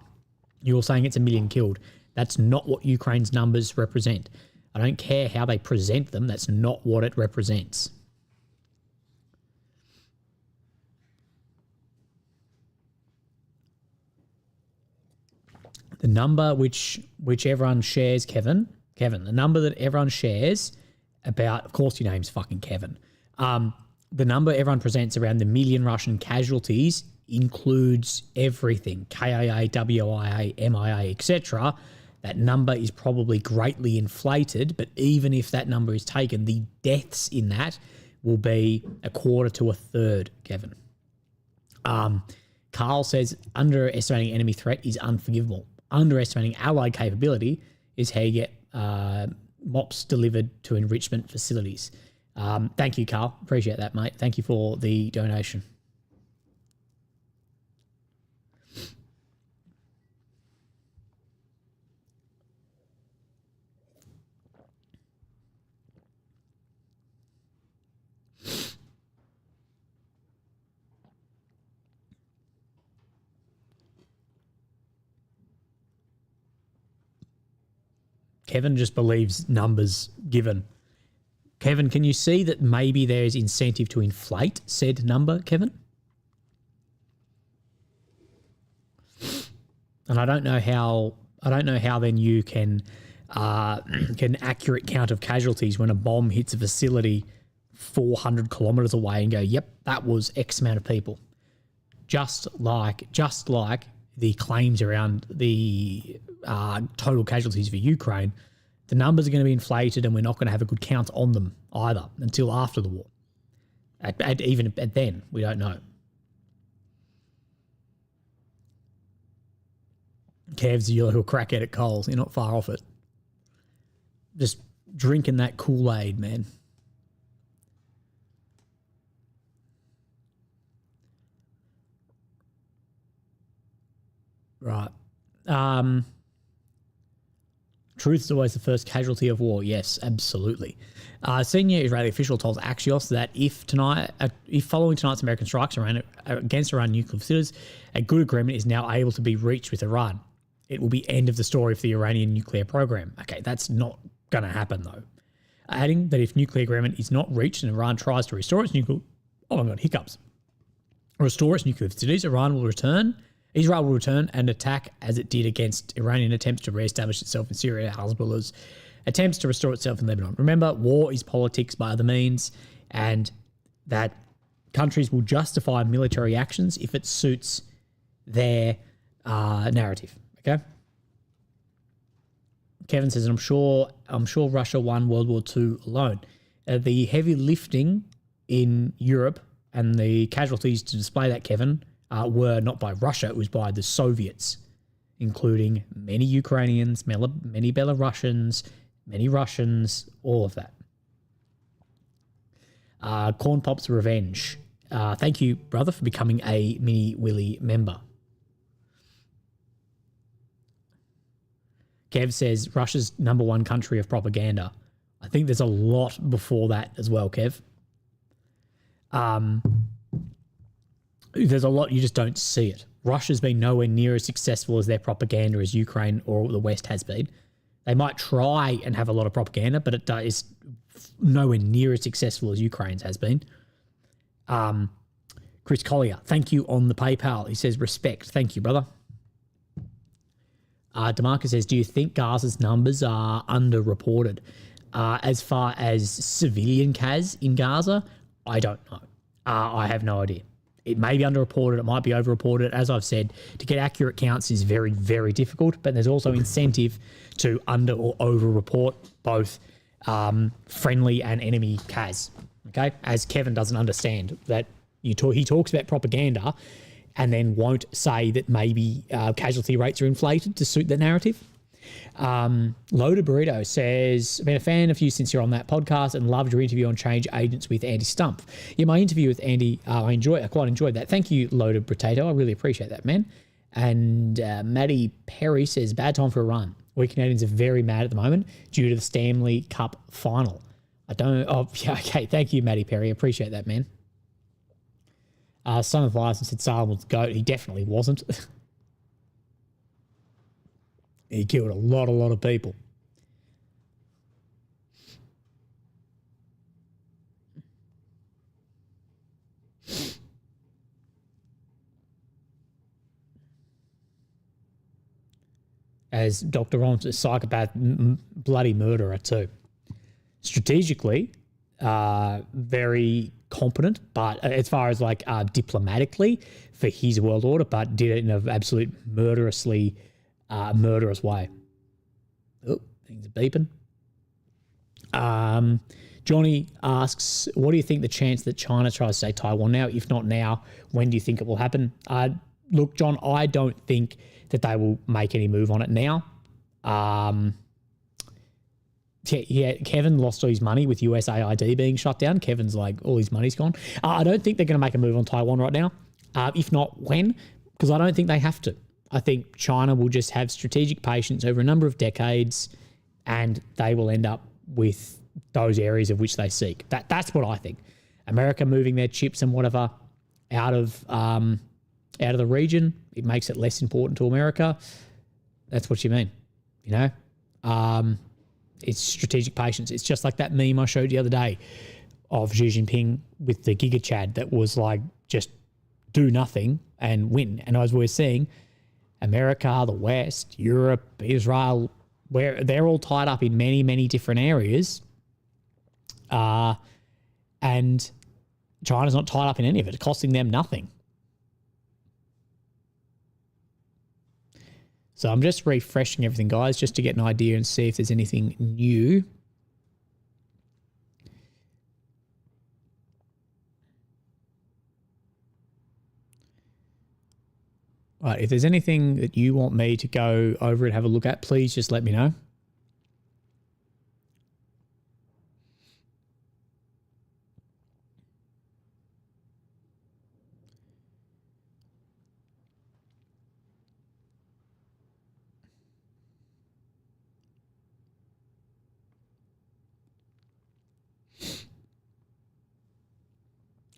you're saying it's 1 million killed. That's not what Ukraine's numbers represent. I don't care how they present them. That's not what it represents. The number which everyone shares, Kevin, the number that everyone shares about, of course your name's fucking Kevin. The number everyone presents around the 1 million Russian casualties includes everything, KIA, WIA, MIA, etc. That number is probably greatly inflated, but even if that number is taken, the deaths in that will be a quarter to a third, Kevin. Carl says underestimating enemy threat is unforgivable. Underestimating allied capability is how you get MOPS delivered to enrichment facilities. Thank you, Carl. Appreciate that, mate. Thank you for the donation. Kevin just believes numbers given. Kevin, can you see that maybe there is incentive to inflate said number, Kevin? And I don't know how then you can accurate count of casualties when a bomb hits a facility 400 kilometers away and go, yep, that was X amount of people. Just like the claims around the total casualties for Ukraine, the numbers are going to be inflated and we're not going to have a good count on them either until after the war. Even at then, we don't know. Kev's a little crackhead at Coles. You're not far off it. Just drinking that Kool-Aid, man. Right. Truth is always the first casualty of war. Yes, absolutely. Senior Israeli official told Axios that if following tonight's American strikes against Iran nuclear facilities, a good agreement is now able to be reached with Iran. It will be end of the story for the Iranian nuclear program. Okay, that's not going to happen though. Adding that if nuclear agreement is not reached and Iran tries to restore its nuclear facilities, Iran will return Israel will return and attack as it did against Iranian attempts to re-establish itself in Syria, Hezbollah's attempts to restore itself in Lebanon. Remember, war is politics by other means, and that countries will justify military actions if it suits their narrative. Okay. Kevin says, I'm sure Russia won World War II alone. The heavy lifting in Europe and the casualties to display that, Kevin, were not by Russia, it was by the Soviets, including many Ukrainians, many Belarusians, many Russians, all of that. Corn Pop's Revenge. Thank you, brother, for becoming a Mini Willy member. Kev says Russia's #1 country of propaganda. I think there's a lot before that as well, Kev. There's a lot, you just don't see it. Russia's been nowhere near as successful as their propaganda as Ukraine or the West has been. They might try and have a lot of propaganda, but it is nowhere near as successful as Ukraine's has been. Chris Collier, thank you on the PayPal. He says, respect. Thank you, brother. DeMarcus says, do you think Gaza's numbers are underreported? As far as civilian CAS in Gaza, I don't know. I have no idea. It may be underreported. It might be overreported. As I've said, to get accurate counts is very, very difficult, but there's also incentive to under or over-report both friendly and enemy CAS, okay? As Kevin doesn't understand that he talks about propaganda and then won't say that maybe casualty rates are inflated to suit the narrative. Loaded Burrito says, I've been a fan of you since you're on that podcast and loved your interview on change agents with Andy Stump. Yeah, my interview with Andy, I quite enjoyed that. Thank you, Loaded Potato. I really appreciate that, man. And Maddie Perry says, bad time for a run. We Canadians are very mad at the moment due to the Stanley Cup final. Okay. Thank you, Maddie Perry. Appreciate that, man. Son of License said Salem was the GOAT. He definitely wasn't. He killed a lot of people. As Dr. Ron's a psychopath, bloody murderer too. Strategically, very competent, but as far as like diplomatically for his world order, but did it in an absolute murderous way. Oh, things are beeping. Johnny asks, what do you think the chance that China tries to take Taiwan now? If not now, when do you think it will happen? Look, John, I don't think that they will make any move on it now. Kevin lost all his money with USAID being shut down. Kevin's like, all his money's gone. I don't think they're going to make a move on Taiwan right now. If not, when? Because I don't think they have to. I think China will just have strategic patience over a number of decades and they will end up with those areas of which they seek. That's what I think. America moving their chips and whatever out of the region, it makes it less important to America. That's what you mean, you know? It's strategic patience. It's just like that meme I showed you the other day of Xi Jinping with the Giga Chad that was like, just do nothing and win. And as we're seeing, America, the West, Europe, Israel, where they're all tied up in many, many different areas. And China's not tied up in any of it. It's costing them nothing. So I'm just refreshing everything, guys, just to get an idea and see if there's anything new. Right, if there's anything that you want me to go over and have a look at, please just let me know.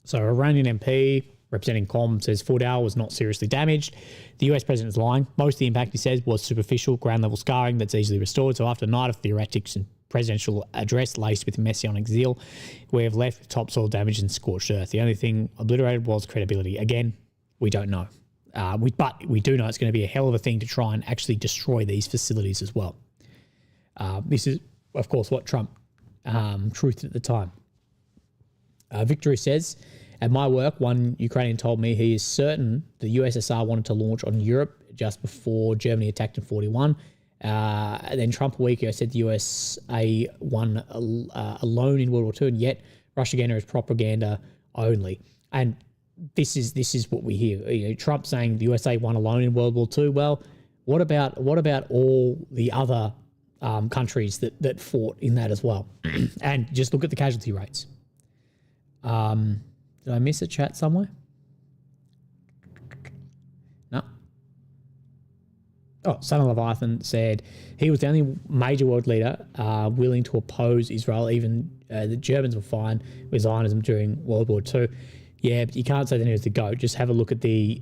So Iranian MP representing COM says Fordal was not seriously damaged. The US president is lying. Most of the impact, he says, was superficial, ground-level scarring that's easily restored. So after a night of theoretics and presidential address laced with messianic zeal, we have left with topsoil damage and scorched earth. The only thing obliterated was credibility. Again, we don't know. But we do know it's going to be a hell of a thing to try and actually destroy these facilities as well. This is, of course, what Trump truthed at the time. Victory says, at my work, one Ukrainian told me he is certain the USSR wanted to launch on Europe just before Germany attacked in 41. And then Trump a week ago said the USA won alone in World War II, and yet propaganda is propaganda only. And this is what we hear. You know, Trump saying the USA won alone in World War II. Well, what about all the other countries that fought in that as well? And just look at the casualty rates. Did I miss a chat somewhere? No. Oh, Son of Leviathan said he was the only major world leader willing to oppose Israel. Even the Germans were fine with Zionism during World War II. Yeah, but you can't say that he was the GOAT. Just have a look at the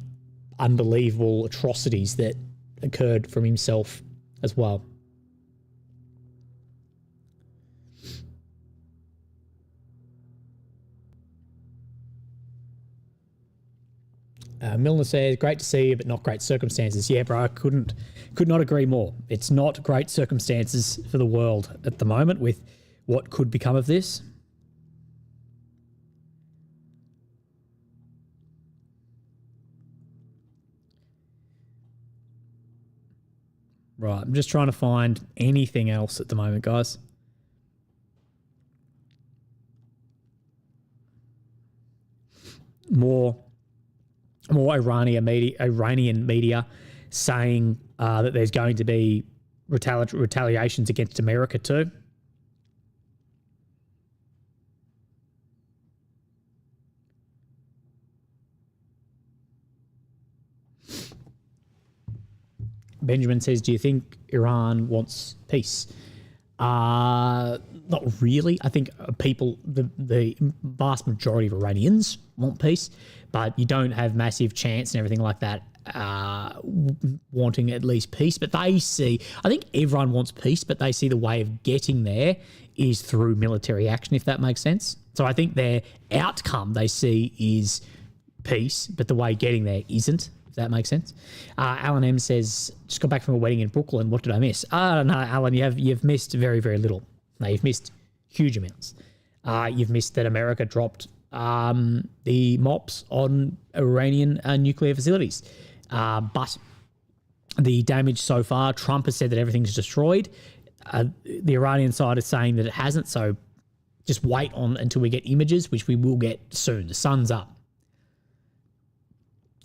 unbelievable atrocities that occurred from himself as well. Milner says, great to see you, but not great circumstances. Yeah, bro, I could not agree more. It's not great circumstances for the world at the moment with what could become of this. Right, I'm just trying to find anything else at the moment, guys. More Iranian media saying that there's going to be retaliations against America too. Benjamin says, do you think Iran wants peace? Not really. I think the vast majority of Iranians want peace, but you don't have massive chants and everything like that wanting at least peace. But I think everyone wants peace, but they see the way of getting there is through military action, if that makes sense. So I think their outcome they see is peace, but the way getting there isn't. If that makes sense. Alan M says, just got back from a wedding in Brooklyn. What did I miss? No, Alan, you've missed very, very little. No, you've missed huge amounts. You've missed that America dropped the MOPs on Iranian nuclear facilities. But the damage so far, Trump has said that everything's destroyed. The Iranian side is saying that it hasn't. So just wait on until we get images, which we will get soon. The sun's up.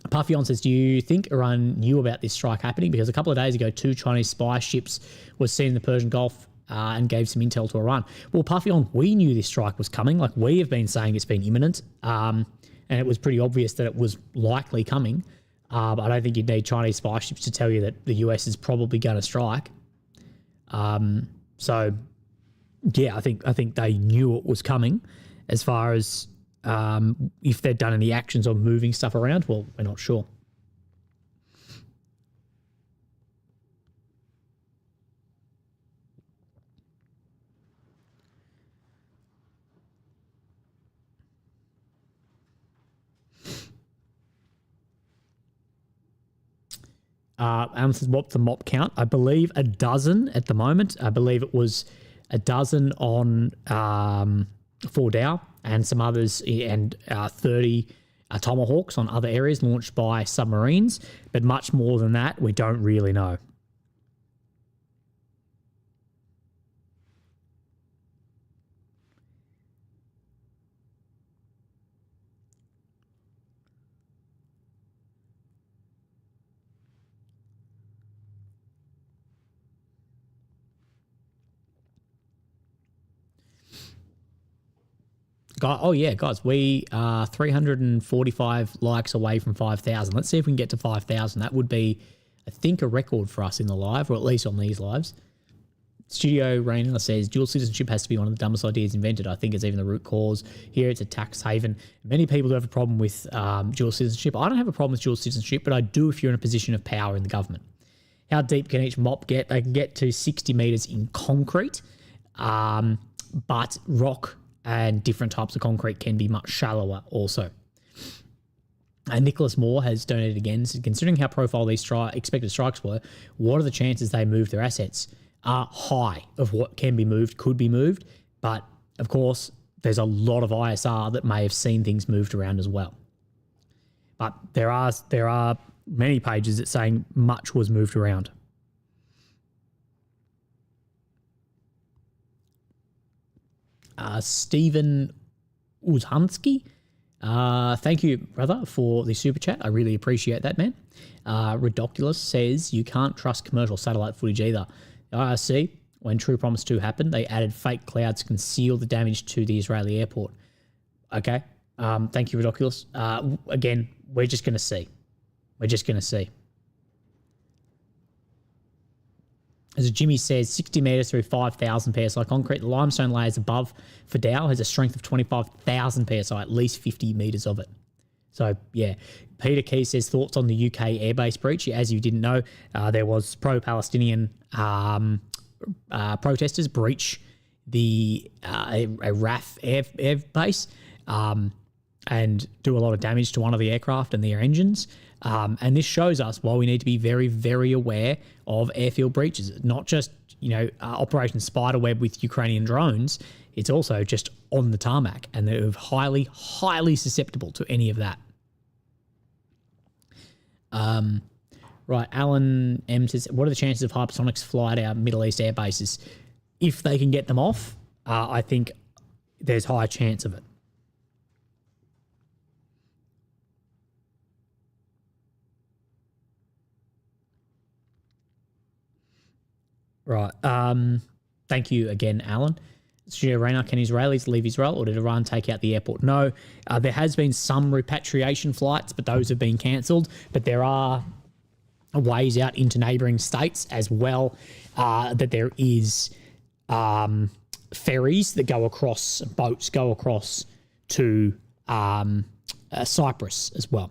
Puffyon says, do you think Iran knew about this strike happening? Because a couple of days ago, 2 Chinese spy ships were seen in the Persian Gulf and gave some intel to Iran. Well, Puffyon, we knew this strike was coming. Like, we have been saying it's been imminent. And it was pretty obvious that it was likely coming. But I don't think you'd need Chinese spy ships to tell you that the US is probably going to strike. So, yeah, I think they knew it was coming. As far as if they'd done any actions on moving stuff around, well, we're not sure. Alan says, what's the mop count? I believe a dozen at the moment. I believe it was a dozen on Fordow and some others, and 30 Tomahawks on other areas launched by submarines. But much more than that, we don't really know. Oh, yeah, guys, we are 345 likes away from 5,000. Let's see if we can get to 5,000. That would be, I think, a record for us in the live, or at least on these lives. Studio Rainer says, dual citizenship has to be one of the dumbest ideas invented. I think it's even the root cause. Here it's a tax haven. Many people do have a problem with dual citizenship. I don't have a problem with dual citizenship, but I do if you're in a position of power in the government. How deep can each mop get? They can get to 60 metres in concrete, but rock and different types of concrete can be much shallower also. And Nicholas Moore has donated again. Said, considering how profile these expected strikes were, what are the chances they move their assets? Are high of what can be moved, could be moved. But, of course, there's a lot of ISR that may have seen things moved around as well. But there are many pages that saying much was moved around. Stephen Uzhansky, thank you, brother, for the super chat. I really appreciate that, man. Ridiculous says you can't trust commercial satellite footage either. The IRC, when True Promise 2 happened, they added fake clouds to conceal the damage to the Israeli airport. Okay. Thank you, Ridiculous. Again, we're just going to see. We're just going to see. As Jimmy says, 60 metres through 5,000 psi concrete. The limestone layers above for Dow has a strength of 25,000 psi, at least 50 metres of it. So, yeah. Peter Key says, thoughts on the UK airbase breach. As you didn't know, there was pro-Palestinian protesters breach the a RAF air base and do a lot of damage to one of the aircraft and their engines. And this shows us why we need to be very, very aware of airfield breaches. Not just, Operation Spiderweb with Ukrainian drones. It's also just on the tarmac, and they're highly, highly susceptible to any of that. Right, Alan M says, what are the chances of hypersonics fly at our Middle East air bases? If they can get them off, I think there's high chance of it. Right. Thank you again, Alan. Studio Rainer, can Israelis leave Israel or did Iran take out the airport? No. There has been some repatriation flights, but those have been cancelled. But there are ways out into neighbouring states as well, that there is ferries that go across, boats go across to Cyprus as well.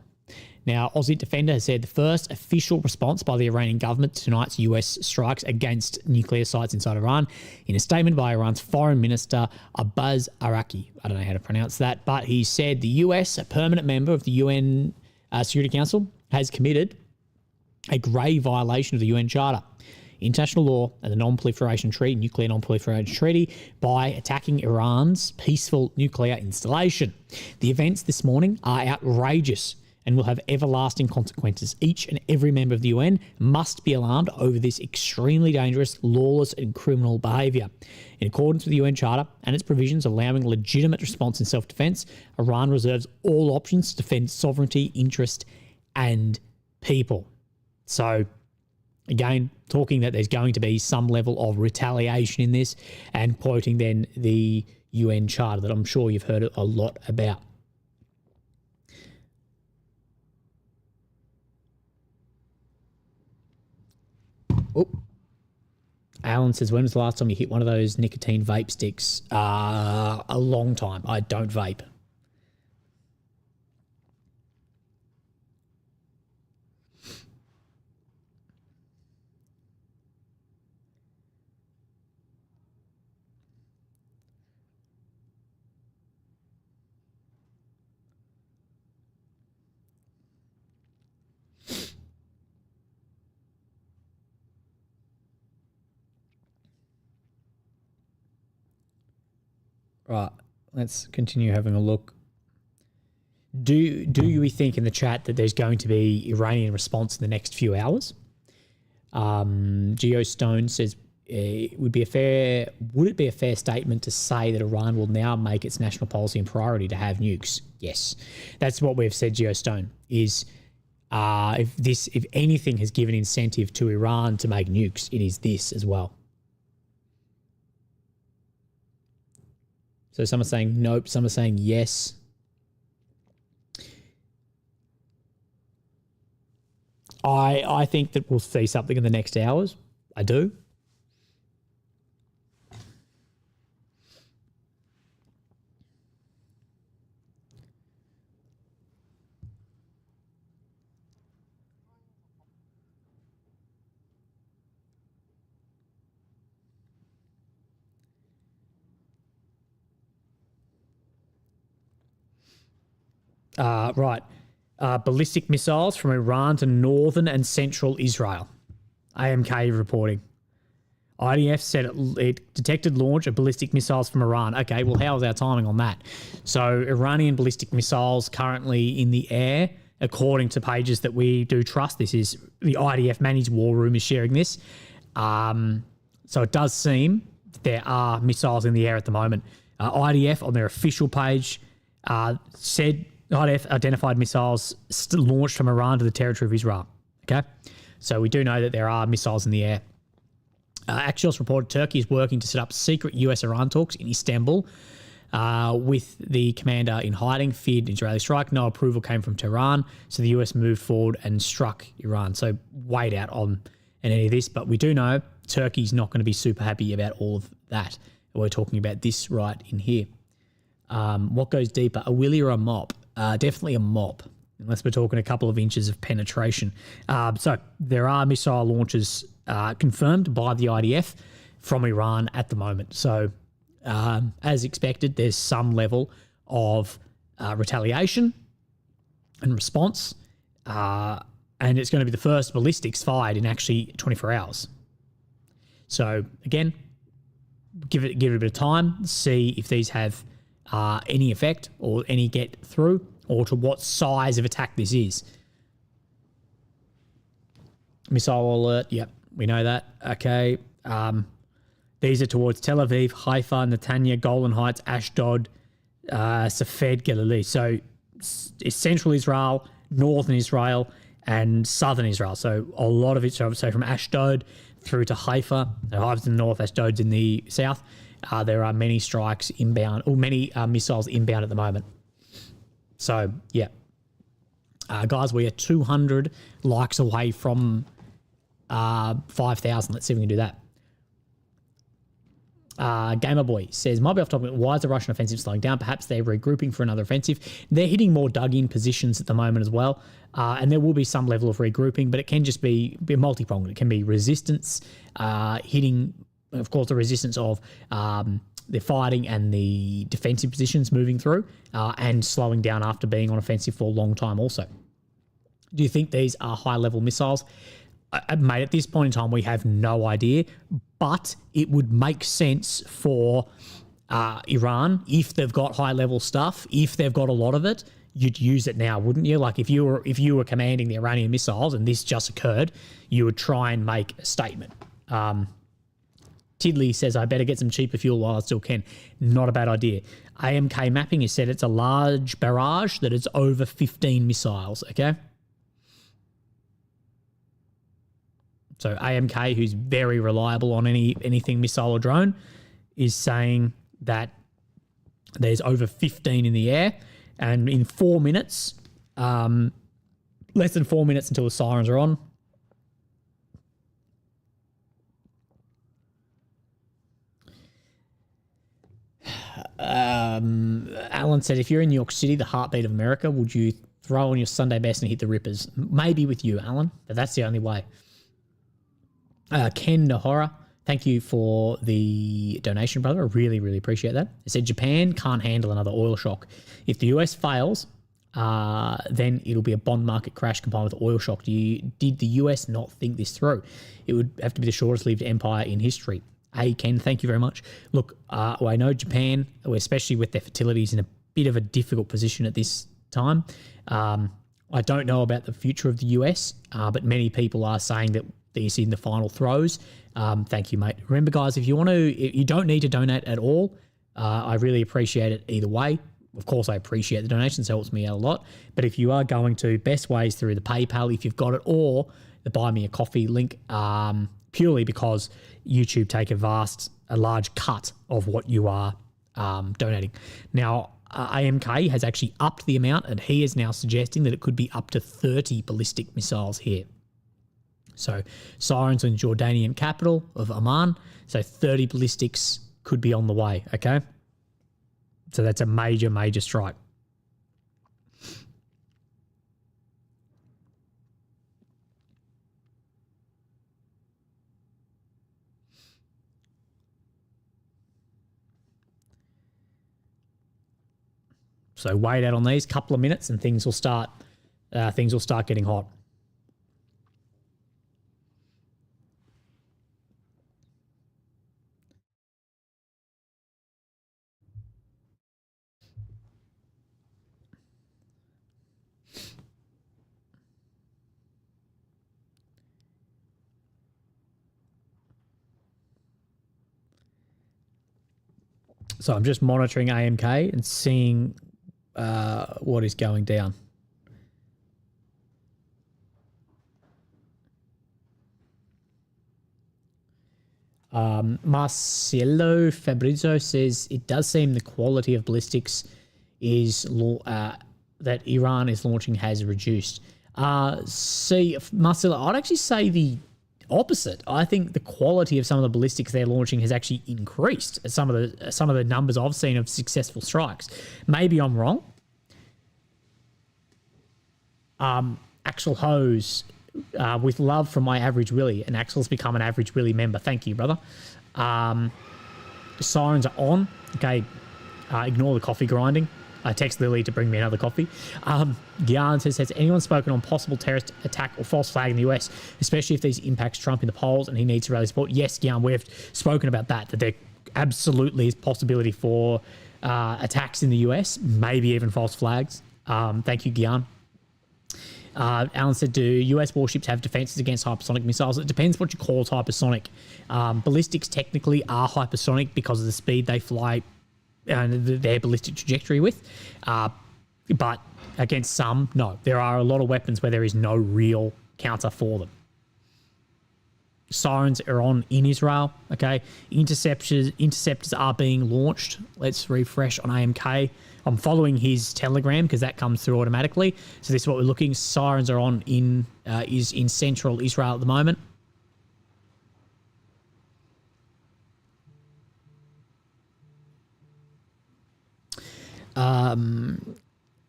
Now, Aussie Defender has said the first official response by the Iranian government to tonight's US strikes against nuclear sites inside Iran. In a statement by Iran's Foreign Minister Abbas Araki, I don't know how to pronounce that, but he said the US, a permanent member of the UN Security Council, has committed a grave violation of the UN Charter, international law, and the Non-Proliferation Treaty, Nuclear Non-Proliferation Treaty, by attacking Iran's peaceful nuclear installation. The events this morning are outrageous and will have everlasting consequences. Each and every member of the UN must be alarmed over this extremely dangerous, lawless and criminal behaviour. In accordance with the UN Charter and its provisions allowing legitimate response in self-defence, Iran reserves all options to defend sovereignty, interest and people. So, again, talking that there's going to be some level of retaliation in this and quoting then the UN Charter that I'm sure you've heard a lot about. Oh, Alan says, when was the last time you hit one of those nicotine vape sticks? A long time. I don't vape. Right, let's continue having a look. Do you think in the chat that there's going to be Iranian response in the next few hours? Geostone says, would it be a fair statement to say that Iran will now make its national policy and priority to have nukes? Yes, that's what we've said. Geostone is if anything has given incentive to Iran to make nukes, it is this as well. So some are saying nope, some are saying yes. I think that we'll see something in the next hours. I do. Right. ballistic missiles from Iran to northern and central Israel. AMK reporting. IDF said it detected launch of ballistic missiles from Iran. Okay, well, how's our timing on that? So Iranian ballistic missiles currently in the air, according to pages that we do trust. This is the IDF Managed War Room is sharing this. So it does seem there are missiles in the air at the moment. IDF on their official page said IDF identified missiles launched from Iran to the territory of Israel. Okay, so we do know that there are missiles in the air. Axios reported Turkey is working to set up secret US-Iran talks in Istanbul with the commander in hiding, feared Israeli strike. No approval came from Tehran, so the US moved forward and struck Iran. So wait out on any of this, but we do know Turkey's not going to be super happy about all of that. We're talking about this right in here. What goes deeper, a willy or a mop? Definitely a mop, unless we're talking a couple of inches of penetration. So there are missile launches confirmed by the IDF from Iran at the moment. So as expected, there's some level of retaliation and response, and it's going to be the first ballistics fired in actually 24 hours. So again, give it a bit of time, see if these have any effect or any get through, or to what size of attack this is. Missile alert, yep, we know that. Okay. These are towards Tel Aviv, Haifa, Netanya, Golan Heights, Ashdod, Safed, Galilee. So it's central Israel, northern Israel, and southern Israel. So a lot of it, so from Ashdod through to Haifa. Haifa's in the north, Ashdod's in the south. There are many strikes inbound, or many missiles inbound at the moment. So, yeah. Guys, we are 200 likes away from 5,000. Let's see if we can do that. Gamerboy says, might be off topic, why is the Russian offensive slowing down? Perhaps they're regrouping for another offensive. They're hitting more dug-in positions at the moment as well, and there will be some level of regrouping, but it can just be multi-pronged. It can be resistance, hitting, of course, the resistance of the fighting and the defensive positions moving through, and slowing down after being on offensive for a long time also. Do you think these are high-level missiles? Mate, at this point in time, we have no idea, but it would make sense for Iran, if they've got high-level stuff, if they've got a lot of it, you'd use it now, wouldn't you? Like if you were commanding the Iranian missiles and this just occurred, you would try and make a statement. Tidley says, I better get some cheaper fuel while I still can. Not a bad idea. AMK Mapping has said it's a large barrage, that it's over 15 missiles, okay? So AMK, who's very reliable on anything missile or drone, is saying that there's over 15 in the air, and in 4 minutes, less than 4 minutes until the sirens are on. Alan said, if you're in New York City, the heartbeat of America, would you throw on your Sunday best and hit the rippers? Maybe with you, Alan, but that's the only way. Ken Nahora, thank you for the donation, brother. I really, really appreciate that. It said Japan can't handle another oil shock. If the US fails, then it'll be a bond market crash combined with oil shock. Did the US not think this through? It would have to be the shortest-lived empire in history. Hey, Ken, thank you very much. Look, I know Japan, especially with their fertility, is in a bit of a difficult position at this time. I don't know about the future of the US, but many people are saying that these in the final throws. Thank you, mate. Remember, guys, if you want to, you don't need to donate at all. I really appreciate it either way. Of course, I appreciate the donations. It helps me out a lot. But if you are going to, best ways through the PayPal, if you've got it, or the Buy Me a Coffee link, purely because YouTube take a large cut of what you are donating. Now, AMK has actually upped the amount, and he is now suggesting that it could be up to 30 ballistic missiles here. So sirens in Jordanian capital of Amman. So 30 ballistics could be on the way, okay? So that's a major, major strike. So wait out on these couple of minutes and things will start things will start getting hot. So I'm just monitoring AMK and seeing what is going down. Marcelo Fabrizio says it does seem the quality of ballistics is that Iran is launching has reduced. See, Marcelo, I'd actually say the opposite. I think the quality of some of the ballistics they're launching has actually increased. Some of the numbers I've seen of successful strikes. Maybe I'm wrong. Axel Hose, with love from my average Willie, and Axel's become an average Willie member. Thank you, brother. Sirens are on. Okay, ignore the coffee grinding. I text Lily to bring me another coffee. Gyan says, has anyone spoken on possible terrorist attack or false flag in the US, especially if these impacts Trump in the polls and he needs to rally support? Yes, Gyan, we've spoken about that there absolutely is possibility for attacks in the US, maybe even false flags. Thank you, Gyan. Alan said, do US warships have defenses against hypersonic missiles? It depends what you call hypersonic. Ballistics technically are hypersonic because of the speed they fly and their ballistic trajectory with. But against some, no. There are a lot of weapons where there is no real counter for them. Sirens are on in Israel, okay? Interceptors are being launched. Let's refresh on AMK. I'm following his Telegram because that comes through automatically. So this is what we're looking. Sirens are on is in central Israel at the moment.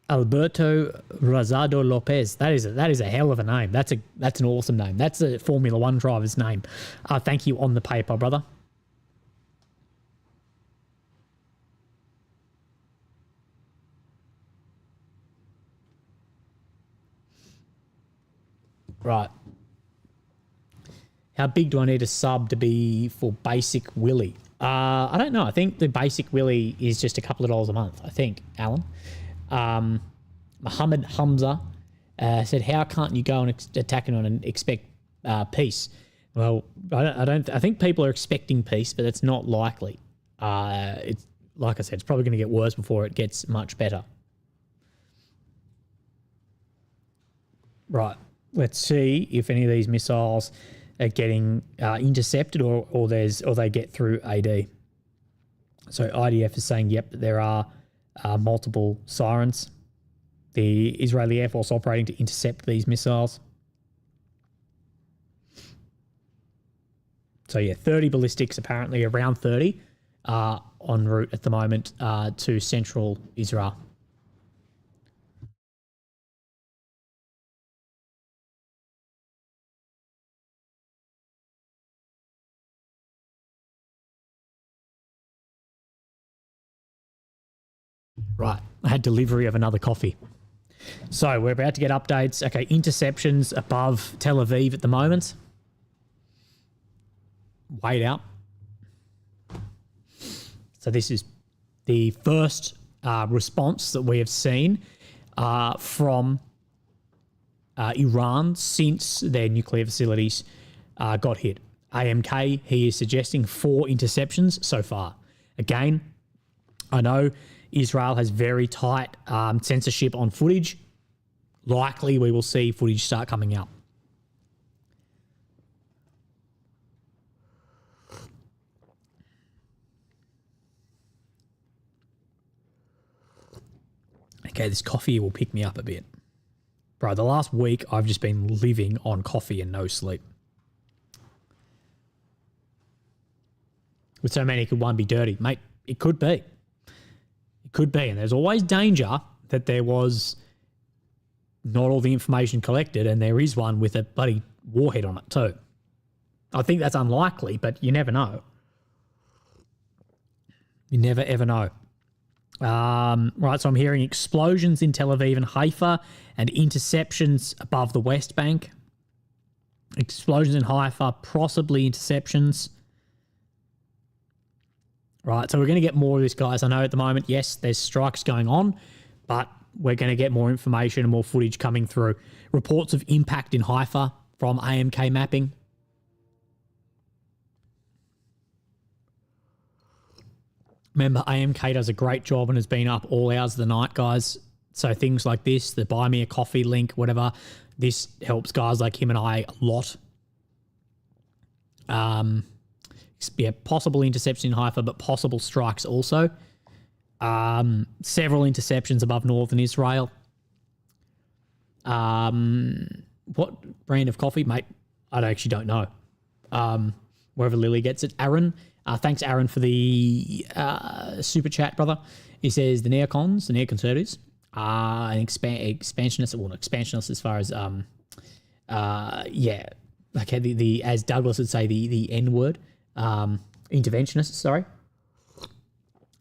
Alberto Rosado Lopez. That is a hell of a name. That's an awesome name. That's a Formula One driver's name. Thank you on the paper, brother. Right. How big do I need a sub to be for basic Willie? I don't know. I think the basic Willie is just a couple of dollars a month, I think, Alan. Muhammad Hamza said, how can't you go and attack Iran and expect peace? Well, I think people are expecting peace, but it's not likely. It's like I said, it's probably going to get worse before it gets much better. Right. Let's see if any of these missiles are getting intercepted or they get through AD. So IDF is saying, yep, there are multiple sirens. The Israeli Air Force operating to intercept these missiles. So yeah, 30 ballistics, apparently around 30, en route at the moment to central Israel. Right, I had delivery of another coffee. So we're about to get updates. Okay, interceptions above Tel Aviv at the moment. Wait out. So this is the first response that we have seen from Iran since their nuclear facilities got hit. AMK, he is suggesting 4 interceptions so far. Again, I know Israel has very tight censorship on footage. Likely we will see footage start coming out. Okay, this coffee will pick me up a bit. Bro, the last week I've just been living on coffee and no sleep. With so many, could one be dirty? Mate, it could be. It could be, and there's always danger that there was not all the information collected, and there is one with a bloody warhead on it too. I think that's unlikely, but you never know. You never ever know. Right, so I'm hearing explosions in Tel Aviv and Haifa and interceptions above the West Bank. Explosions in Haifa, possibly interceptions. Right, so we're going to get more of this, guys. I know at the moment, yes, there's strikes going on, but we're going to get more information and more footage coming through. Reports of impact in Haifa from AMK mapping. Remember, AMK does a great job and has been up all hours of the night, guys. So things like this, the buy me a coffee link, whatever, this helps guys like him and I a lot. Yeah, possible interception in Haifa, but possible strikes also. Several interceptions above northern Israel. What brand of coffee, mate? I actually don't know. Wherever Lily gets it. Aaron, thanks, Aaron, for the super chat, brother. He says the neocons, the neoconservatives, are an expansionist, well, not expansionist as far as, yeah, okay, the as Douglas would say, the N word, interventionists, sorry.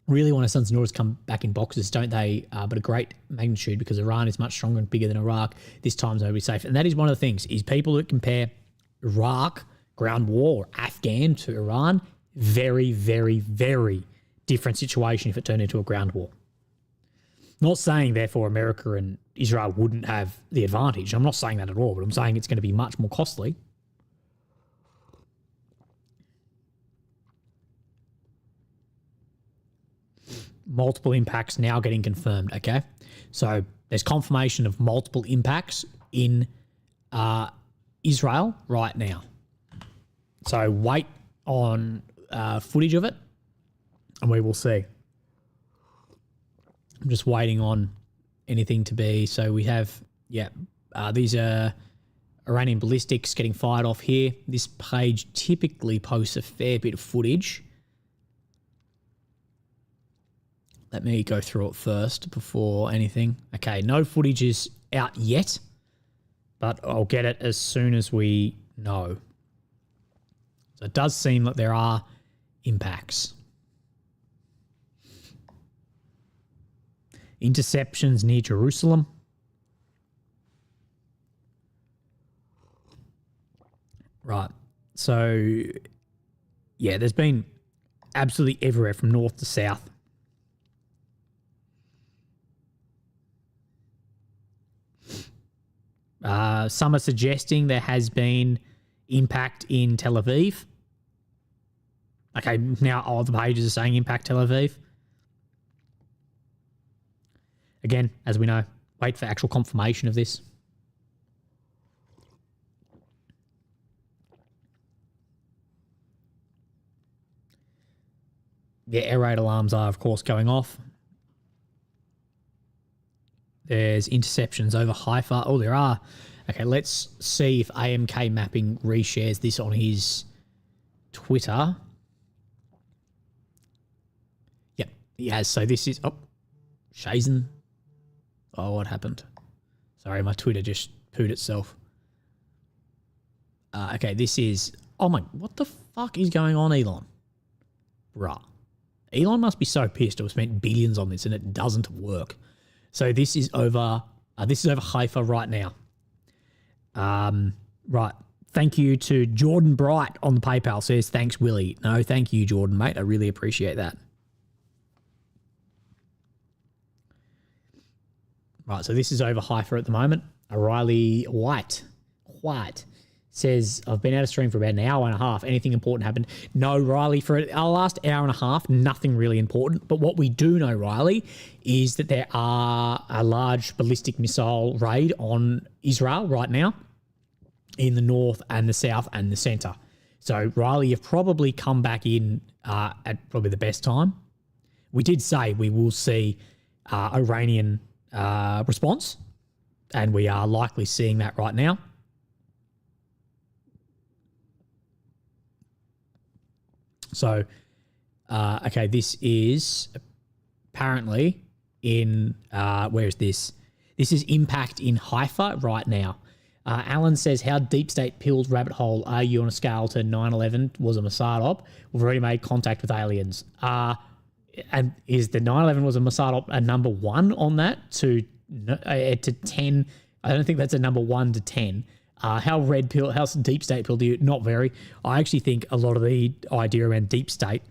Really want our sons and daughters to come back in boxes, don't they? But a great magnitude because Iran is much stronger and bigger than Iraq. This time's going to be safe. And that is one of the things, is people that compare Iraq, ground war, or Afghan to Iran, very, very, very different situation if it turned into a ground war. Not saying, therefore, America and Israel wouldn't have the advantage. I'm not saying that at all, but I'm saying it's going to be much more costly. Multiple impacts now getting confirmed, okay? So there's confirmation of multiple impacts in Israel right now. So wait on footage of it and we will see. I'm just waiting on anything to be. So we have, yeah, these are Iranian ballistics getting fired off here. This page typically posts a fair bit of footage. Let me go through it first before anything. Okay, no footage is out yet, but I'll get it as soon as we know. So it does seem that there are impacts. Interceptions near Jerusalem. Right. So, yeah, there's been absolutely everywhere from north to south. Some are suggesting there has been impact in Tel Aviv. Okay, now all the pages are saying impact Tel Aviv. Again, as we know, wait for actual confirmation of this. Yeah, air raid alarms are, of course, going off. There's interceptions over Haifa. Oh, there are. Okay, let's see if AMK Mapping reshares this on his Twitter. Yep, he has. So this is... Oh, Shazen. Oh, what happened? Sorry, my Twitter just pooed itself. Okay, this is... Oh my... What the fuck is going on, Elon? Bruh. Elon must be so pissed to have spent billions on this and it doesn't work. So this is over Haifa right now. Right. Thank you to Jordan Bright on the PayPal. Says, thanks, Willie. No, thank you, Jordan, mate. I really appreciate that. Right, so this is over Haifa at the moment. O'Reilly White says, I've been out of stream for about an hour and a half. Anything important happened? No, Riley, for our last hour and a half, nothing really important. But what we do know, Riley, is that there are a large ballistic missile raid on Israel right now in the north and the south and the centre. So, Riley, you've probably come back in at probably the best time. We did say we will see Iranian response, and we are likely seeing that right now. So, okay, this is apparently in, where is this? This is impact in Haifa right now. Alan says, how deep state pilled rabbit hole are you on a scale to 9/11 was a Mossad op? We've already made contact with aliens. and is the 9/11 was a Mossad a number 1 on that to 10? I don't think that's a number 1 to 10. How red pill, how deep state pill do you? Not very. I actually think a lot of the idea around deep state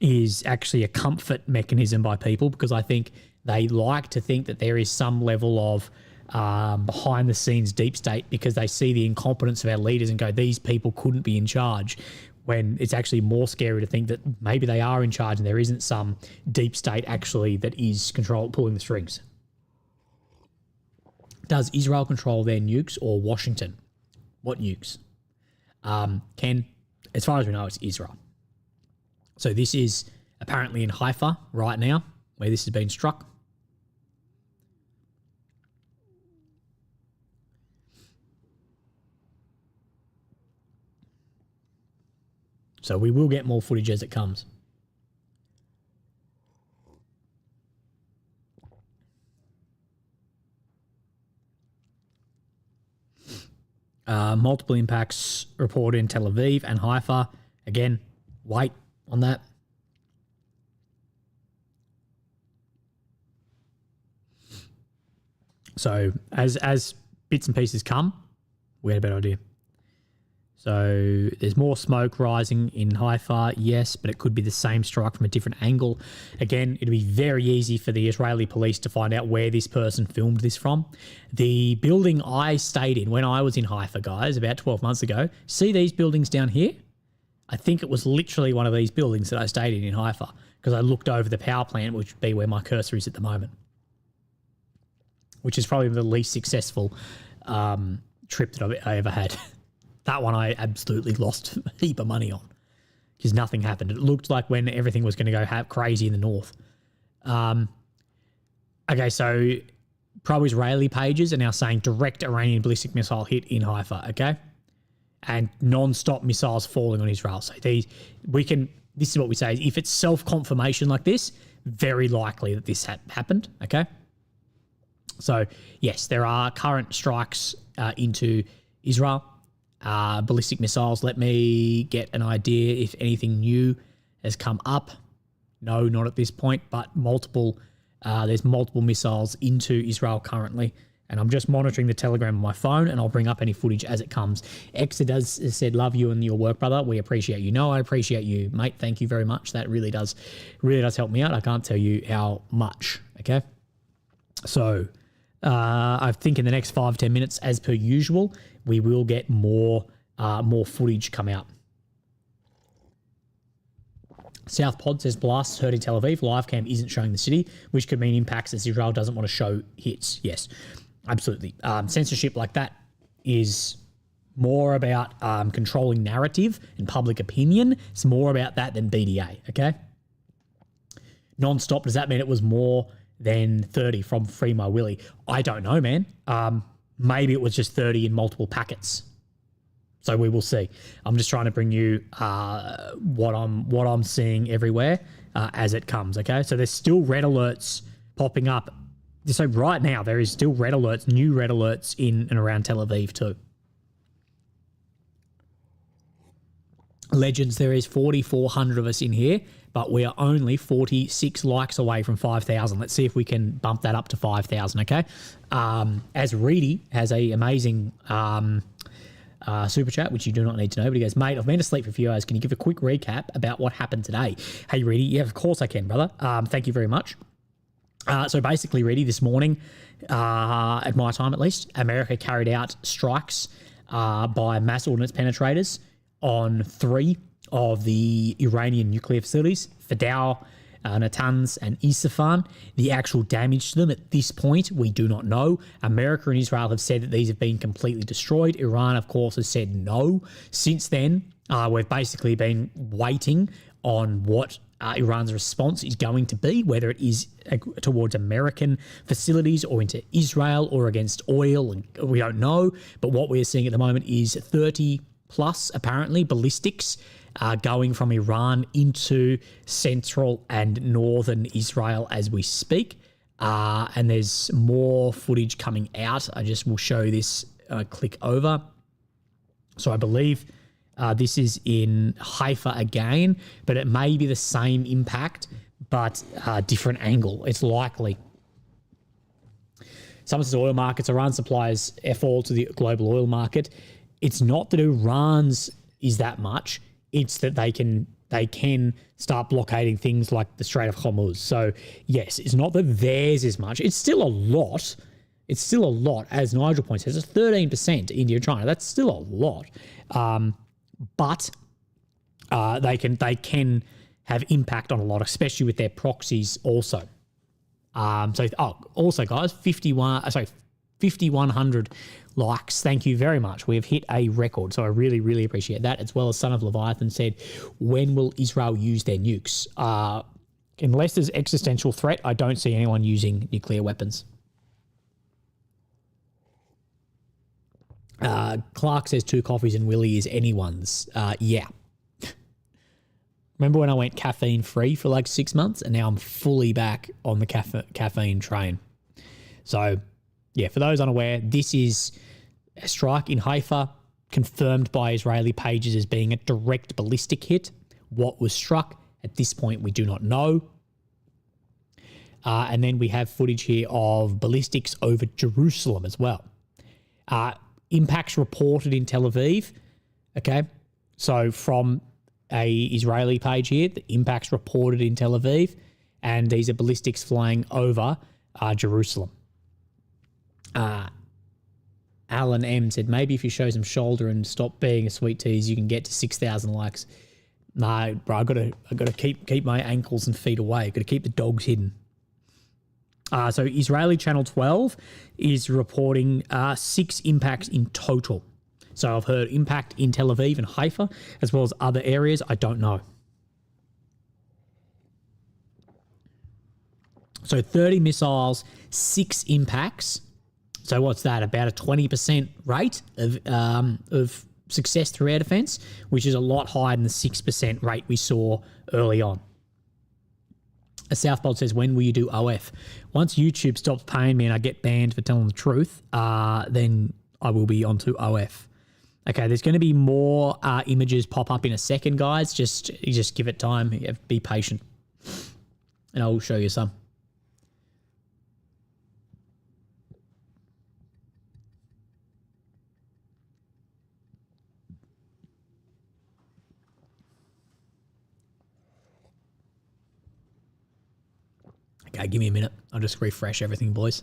is actually a comfort mechanism by people, because I think they like to think that there is some level of behind the scenes deep state, because they see the incompetence of our leaders and go, these people couldn't be in charge, when it's actually more scary to think that maybe they are in charge and there isn't some deep state actually that is pulling the strings. Does Israel control their nukes or Washington? What nukes? Ken, as far as we know, it's Israel. So this is apparently in Haifa right now, where this has been struck. So we will get more footage as it comes. Multiple impacts reported in Tel Aviv and Haifa. Again, wait on that. So as bits and pieces come, we had a better idea. So there's more smoke rising in Haifa, yes, but it could be the same strike from a different angle. Again, it'd be very easy for the Israeli police to find out where this person filmed this from. The building I stayed in when I was in Haifa, guys, about 12 months ago, see these buildings down here? I think it was literally one of these buildings that I stayed in Haifa, because I looked over the power plant, which would be where my cursor is at the moment, which is probably the least successful trip that I ever had. That one I absolutely lost a heap of money on because nothing happened. It looked like when everything was going to go crazy in the north. Okay, so pro-Israeli pages are now saying direct Iranian ballistic missile hit in Haifa, okay? And non-stop missiles falling on Israel. So this is what we say, if it's self-confirmation like this, very likely that this happened, okay? So, yes, there are current strikes into Israel. Ballistic missiles. Let me get an idea if anything new has come up. No, not at this point, but there's multiple missiles into Israel currently. And I'm just monitoring the Telegram on my phone, and I'll bring up any footage as it comes. Exodus has said, love you and your work, brother. We appreciate you. No, I appreciate you, mate. Thank you very much. That really does help me out. I can't tell you how much, okay? So I think in the next 5-10 minutes, as per usual, we will get more footage come out. South Pod says blasts heard in Tel Aviv. Live cam isn't showing the city, which could mean impacts as Israel doesn't want to show hits. Yes, absolutely. Censorship like that is more about controlling narrative and public opinion. It's more about that than BDA, okay? Non-stop, does that mean it was more than 30 from Free My Willy? I don't know, man. Maybe it was just 30 in multiple packets. So we will see. I'm just trying to bring you what I'm seeing everywhere as it comes, okay? So there's still red alerts popping up. So right now there is still red alerts, new red alerts in and around Tel Aviv too. Legends, there is 4,400 of us in here, but we are only 46 likes away from 5,000. Let's see if we can bump that up to 5,000, okay? As Reedy has a amazing super chat, which you do not need to know, but he goes, mate, I've been asleep for a few hours. Can you give a quick recap about what happened today? Hey, Reedy, yeah, of course I can, brother. Thank you very much. So basically, Reedy, this morning, at my time at least, America carried out strikes by mass ordnance penetrators on 3 of the Iranian nuclear facilities, Fadao, Natanz, and Isfahan. The actual damage to them at this point, we do not know. America and Israel have said that these have been completely destroyed. Iran, of course, has said no. Since then, we've basically been waiting on what Iran's response is going to be, whether it is towards American facilities or into Israel or against oil. We don't know. But what we're seeing at the moment is 30 plus, apparently, ballistics going from Iran into central and northern Israel as we speak. And there's more footage coming out. I just will show this, click over. So I believe this is in Haifa again, but it may be the same impact, but different angle. It's likely. Someone says oil markets, Iran supplies F-oil to the global oil market. It's not that Iran's is that much. It's that they can start blockading things like the Strait of Hormuz. So, yes, it's not that theirs is much. It's still a lot. It's still a lot, as Nigel points out. It's 13% to India and China. That's still a lot. But they can have impact on a lot, especially with their proxies also. Also, guys, 5,100 likes. Thank you very much. We have hit a record, so I really, really appreciate that. As well as Son of Leviathan said, when will Israel use their nukes? Unless there's existential threat, I don't see anyone using nuclear weapons. Clark says 2 coffees and Willie is anyone's. Yeah. Remember when I went caffeine free for like 6 months, and now I'm fully back on the caffeine train. So, yeah, for those unaware, this is a strike in Haifa confirmed by Israeli pages as being a direct ballistic hit. What was struck at this point, we do not know. And then we have footage here of ballistics over Jerusalem as well. Impacts reported in Tel Aviv. Okay, so from a Israeli page here, the impacts reported in Tel Aviv, and these are ballistics flying over Jerusalem. Alan M said, maybe if you show some shoulder and stop being a sweet tease, you can get to 6,000 likes. No, bro, I gotta keep my ankles and feet away. I gotta keep the dogs hidden. So Israeli Channel 12 is reporting 6 impacts in total. So I've heard impact in Tel Aviv and Haifa, as well as other areas. I don't know. So 30 missiles, 6 impacts. So what's that? About a 20% rate of success through air defense, which is a lot higher than the 6% rate we saw early on. A Southbold says, when will you do OF? Once YouTube stops paying me and I get banned for telling the truth, then I will be onto OF. Okay, there's going to be more images pop up in a second, guys. Just give it time. Be patient. And I will show you some. Okay, give me a minute. I'll just refresh everything, boys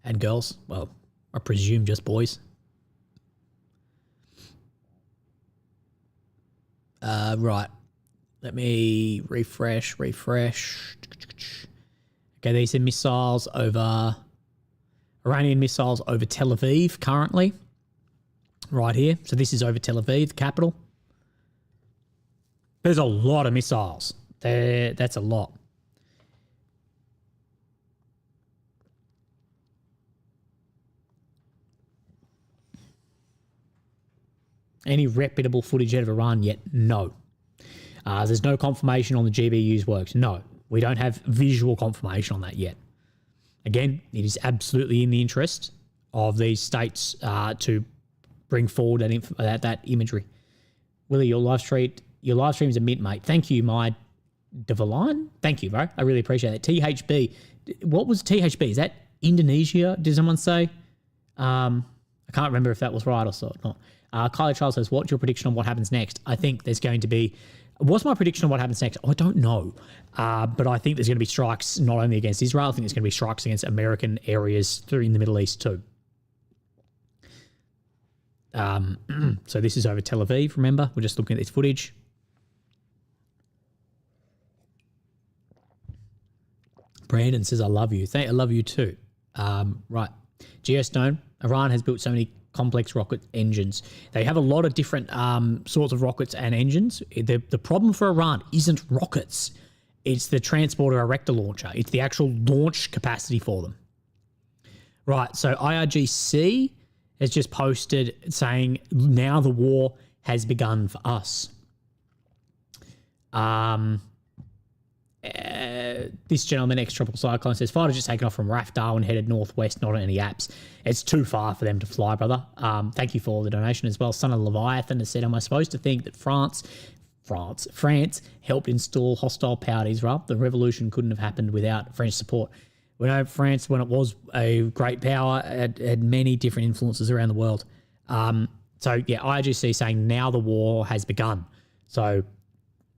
and girls. Well, I presume just boys. Right. Let me refresh. Okay, these are missiles over... Iranian missiles over Tel Aviv currently. Right here. So this is over Tel Aviv, the capital. There's a lot of missiles. That's a lot. Any reputable footage out of Iran yet? No. There's no confirmation on the GBU's works. No. We don't have visual confirmation on that yet. Again, it is absolutely in the interest of these states to bring forward that imagery. Willie, your live stream's a mint, mate. Thank you, my Devaline. Thank you, bro. I really appreciate it. THB. What was THB? Is that Indonesia? Did someone say? I can't remember if that was right or not. Kylie Charles says, what's your prediction on what happens next? I think there's going to be... What's my prediction on what happens next? I don't know. But I think there's going to be strikes not only against Israel, I think there's going to be strikes against American areas through in the Middle East too. So this is over Tel Aviv, remember? We're just looking at this footage. Brandon says, I love you. I love you too. Right. Geostone, Iran has built so many complex rocket engines. They have a lot of different sorts of rockets and engines. The problem for Iran isn't rockets. It's the transporter erector launcher. It's the actual launch capacity for them. Right, so IRGC has just posted saying, now the war has begun for us. This gentleman, ex-tropical cyclone, says, fighter just taken off from RAF Darwin, headed northwest, not on any apps. It's too far for them to fly, brother. Thank you for the donation as well. Son of Leviathan has said, am I supposed to think that France France. France helped install hostile power to Israel. The revolution couldn't have happened without French support. We know France, when it was a great power, had many different influences around the world. So, yeah, IRGC saying now the war has begun. So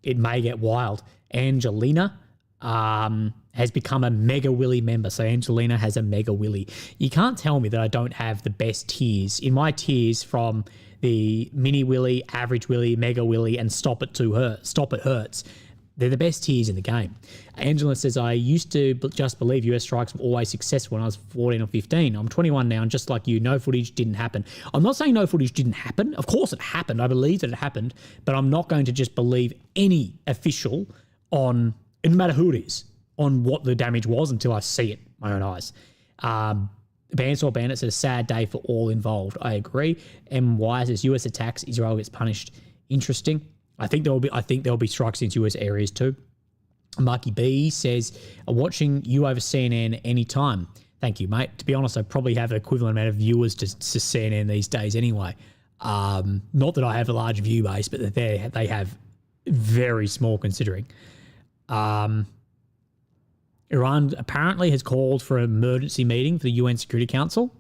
it may get wild. Angelina has become a Mega Willy member. So Angelina has a Mega Willy. You can't tell me that I don't have the best tiers. In my tiers from the Mini Willy, Average Willy, Mega Willy, and Stop It Hurts, they're the best tiers in the game. Angela says, I used to just believe US strikes were always successful when I was 14 or 15. I'm 21 now, and just like you, no footage didn't happen. I'm not saying no footage didn't happen. Of course it happened. I believe that it happened, but I'm not going to just believe any official on, no matter who it is, on what the damage was until I see it with my own eyes. Bandsaw Bandit says, a sad day for all involved. I agree. MY says, US attacks, Israel gets punished. Interesting. I think there'll be strikes into US areas too. Marky B says, watching you over CNN anytime. Thank you, mate. To be honest, I probably have an equivalent amount of viewers to CNN these days anyway. Not that I have a large view base, but they have very small considering. Iran apparently has called for an emergency meeting for the UN Security Council.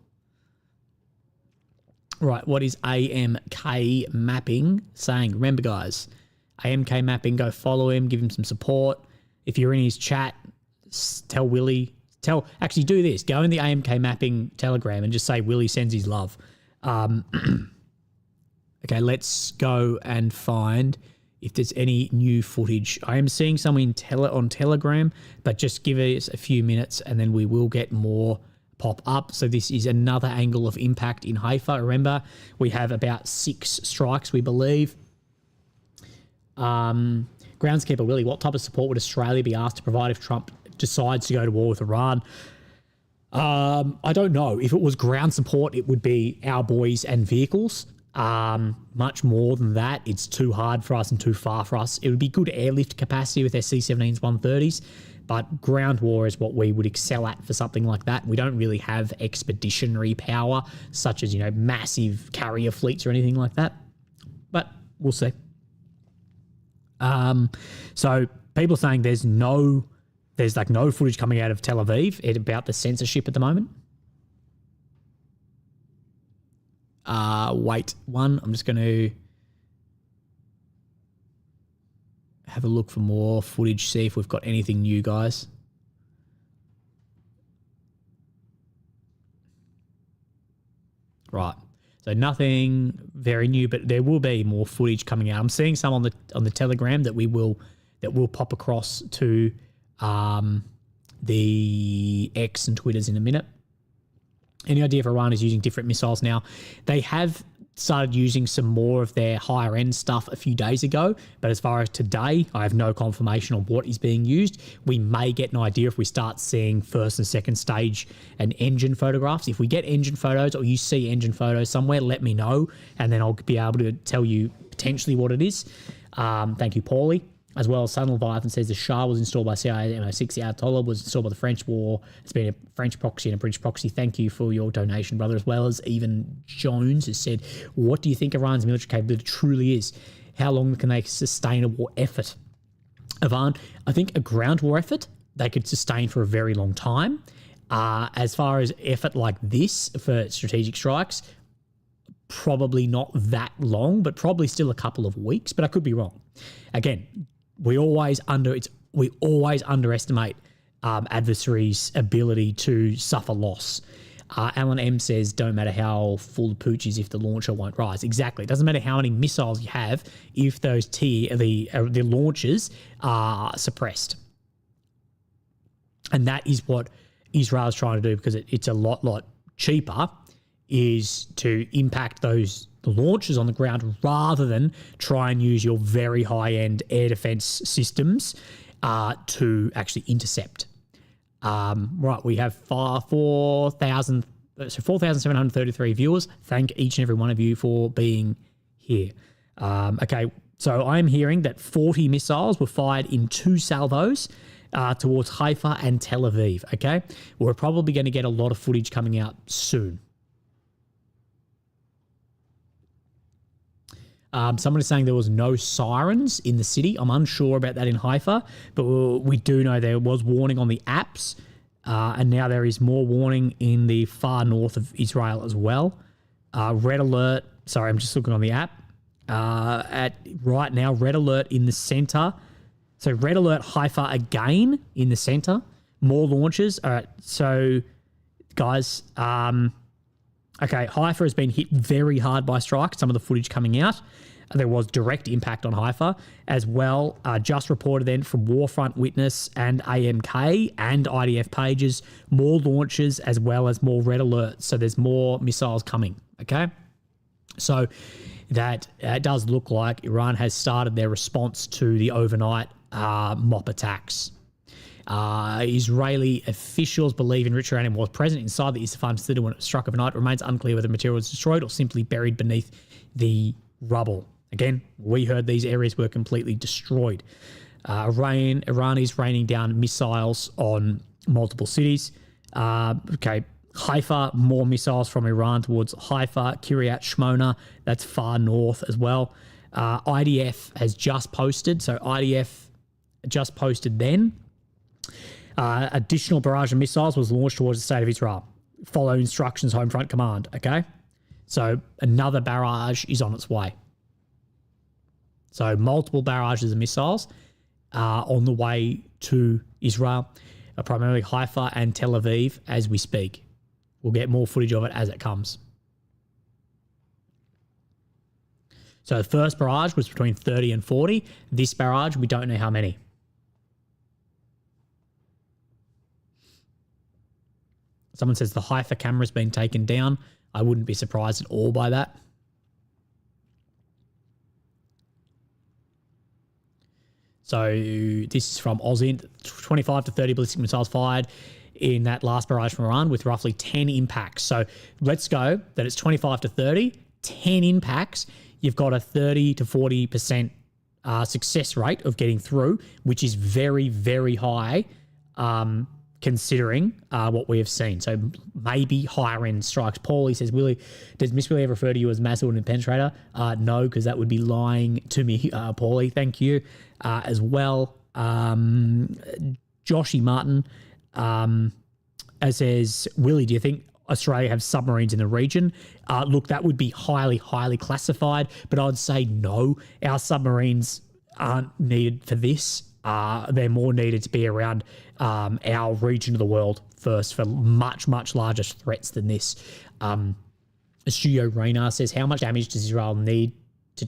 Right, what is AMK Mapping saying? Remember, guys, AMK Mapping, go follow him, give him some support. If you're in his chat, tell Willie, actually do this. Go in the AMK Mapping Telegram and just say Willie sends his love. Okay, let's go and find if there's any new footage. I am seeing some on Telegram, but just give us a few minutes and then we will get more pop up. So this is another angle of impact in Haifa. Remember, we have about 6 strikes, we believe. Groundskeeper Willie, what type of support would Australia be asked to provide if Trump decides to go to war with Iran? I don't know. If it was ground support, it would be our boys and vehicles. Much more than that, it's too hard for us and too far for us. It would be good airlift capacity with their C-17s, 130s, but ground war is what we would excel at for something like that. We don't really have expeditionary power, such as, massive carrier fleets or anything like that. But we'll see. So people are saying there's no footage coming out of Tel Aviv about the censorship at the moment. Wait, I'm just going to have a look for more footage, see if we've got anything new, guys. Right. So nothing very new, but there will be more footage coming out. I'm seeing some on the Telegram that will pop across to the X and Twitters in a minute. Any idea if Iran is using different missiles now? They have started using some more of their higher end stuff a few days ago, but as far as today, I have no confirmation on what is being used. We may get an idea if we start seeing first and second stage and engine photographs. If we get engine photos or you see engine photos somewhere, let me know, and then I'll be able to tell you potentially what it is. Thank you, Paulie. As well as Sun Leviathan says the Shah was installed by CIA in 06. The Ayatollah was installed by the French war. It's been a French proxy and a British proxy. Thank you for your donation, brother. As well as even Jones has said, what do you think Iran's military capability truly is? How long can they sustain a war effort? Iran, I think a ground war effort they could sustain for a very long time. As far as effort like this for strategic strikes, probably not that long, but probably still a couple of weeks, but I could be wrong. Again, we always underestimate adversaries' ability to suffer loss. Alan M says, don't matter how full the pooch is if the launcher won't rise. Exactly. It doesn't matter how many missiles you have if those the launchers are suppressed. And that is what Israel is trying to do, because it's a lot cheaper, is to impact the launchers on the ground rather than try and use your very high-end air defense systems to actually intercept. Right, we have 4,733 viewers. Thank each and every one of you for being here. Okay, so I'm hearing that 40 missiles were fired in 2 salvos towards Haifa and Tel Aviv, okay? We're probably going to get a lot of footage coming out soon. Someone is saying there was no sirens in the city. I'm unsure about that in Haifa, but we do know there was warning on the apps, and now there is more warning in the far north of Israel as well. Red alert. Sorry, I'm just looking on the app. At right now, red alert in the center. So red alert Haifa again in the center. More launches. All right. So guys, okay, Haifa has been hit very hard by strikes. Some of the footage coming out. There was direct impact on Haifa as well. Just reported then from Warfront Witness and AMK and IDF pages, more launches as well as more red alerts. So there's more missiles coming. Okay. So that does look like Iran has started their response to the overnight mob attacks. Israeli officials believe enriched uranium was present inside the Isfahan facility when it struck overnight. It remains unclear whether the material was destroyed or simply buried beneath the rubble. Again, we heard these areas were completely destroyed. Iran is raining down missiles on multiple cities. Okay, Haifa, more missiles from Iran towards Haifa, Kiryat Shmona, that's far north as well. IDF has just posted, so IDF just posted then. Additional barrage of missiles was launched towards the state of Israel. Follow instructions, Home Front Command, okay? So another barrage is on its way. So multiple barrages of missiles on the way to Israel, primarily Haifa and Tel Aviv as we speak. We'll get more footage of it as it comes. So the first barrage was between 30 and 40. This barrage, we don't know how many. Someone says the Haifa camera's been taken down. I wouldn't be surprised at all by that. So this is from Ozint. 25 to 30 ballistic missiles fired in that last barrage from Iran with roughly 10 impacts. So let's go that it's 25 to 30, 10 impacts. You've got a 30 to 40% success rate of getting through, which is very, very high considering what we have seen. So maybe higher end strikes. Paulie says, does Miss Willie ever refer to you as Masood and Penetrator? No, because that would be lying to me, Paulie. Thank you. As well, Joshy Martin says, Willie, do you think Australia have submarines in the region? Look, that would be highly, highly classified, but I'd say no. Our submarines aren't needed for this. They're more needed to be around our region of the world first for much, much larger threats than this. Studio Raynar says, how much damage does Israel need to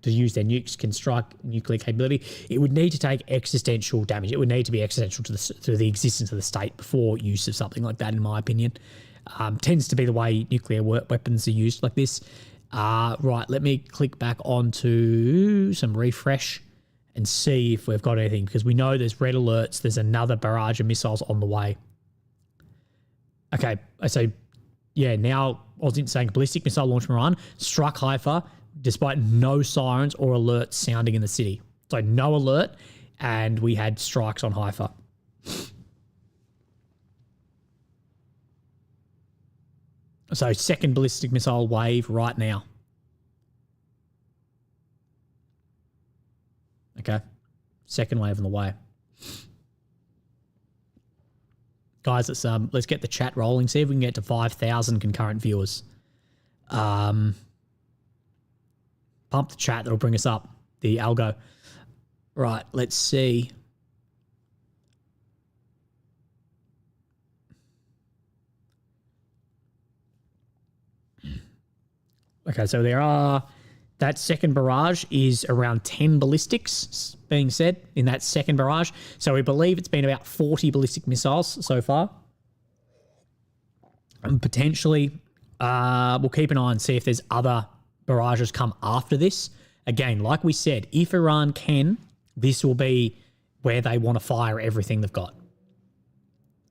use their nukes can strike nuclear capability? It would need to take existential damage. It would need to be existential to the existence of the state before use of something like that, in my opinion. Tends to be the way nuclear weapons are used like this. Right, let me click back onto some refresh and see if we've got anything, because we know there's red alerts. There's another barrage of missiles on the way. Okay, so yeah, now I was saying ballistic missile launch from Iran struck Haifa despite no sirens or alerts sounding in the city. So no alert, and we had strikes on Haifa. So second ballistic missile wave right now. Okay. Second wave on the way. Guys, let's get the chat rolling. See if we can get to 5,000 concurrent viewers. Pump the chat. That'll bring us up the algo. Right, let's see. Okay, so that second barrage is around 10 ballistics being said in that second barrage. So we believe it's been about 40 ballistic missiles so far. And potentially, we'll keep an eye and see if there's other barrages come after this. Again, like we said, if Iran can, this will be where they want to fire everything they've got.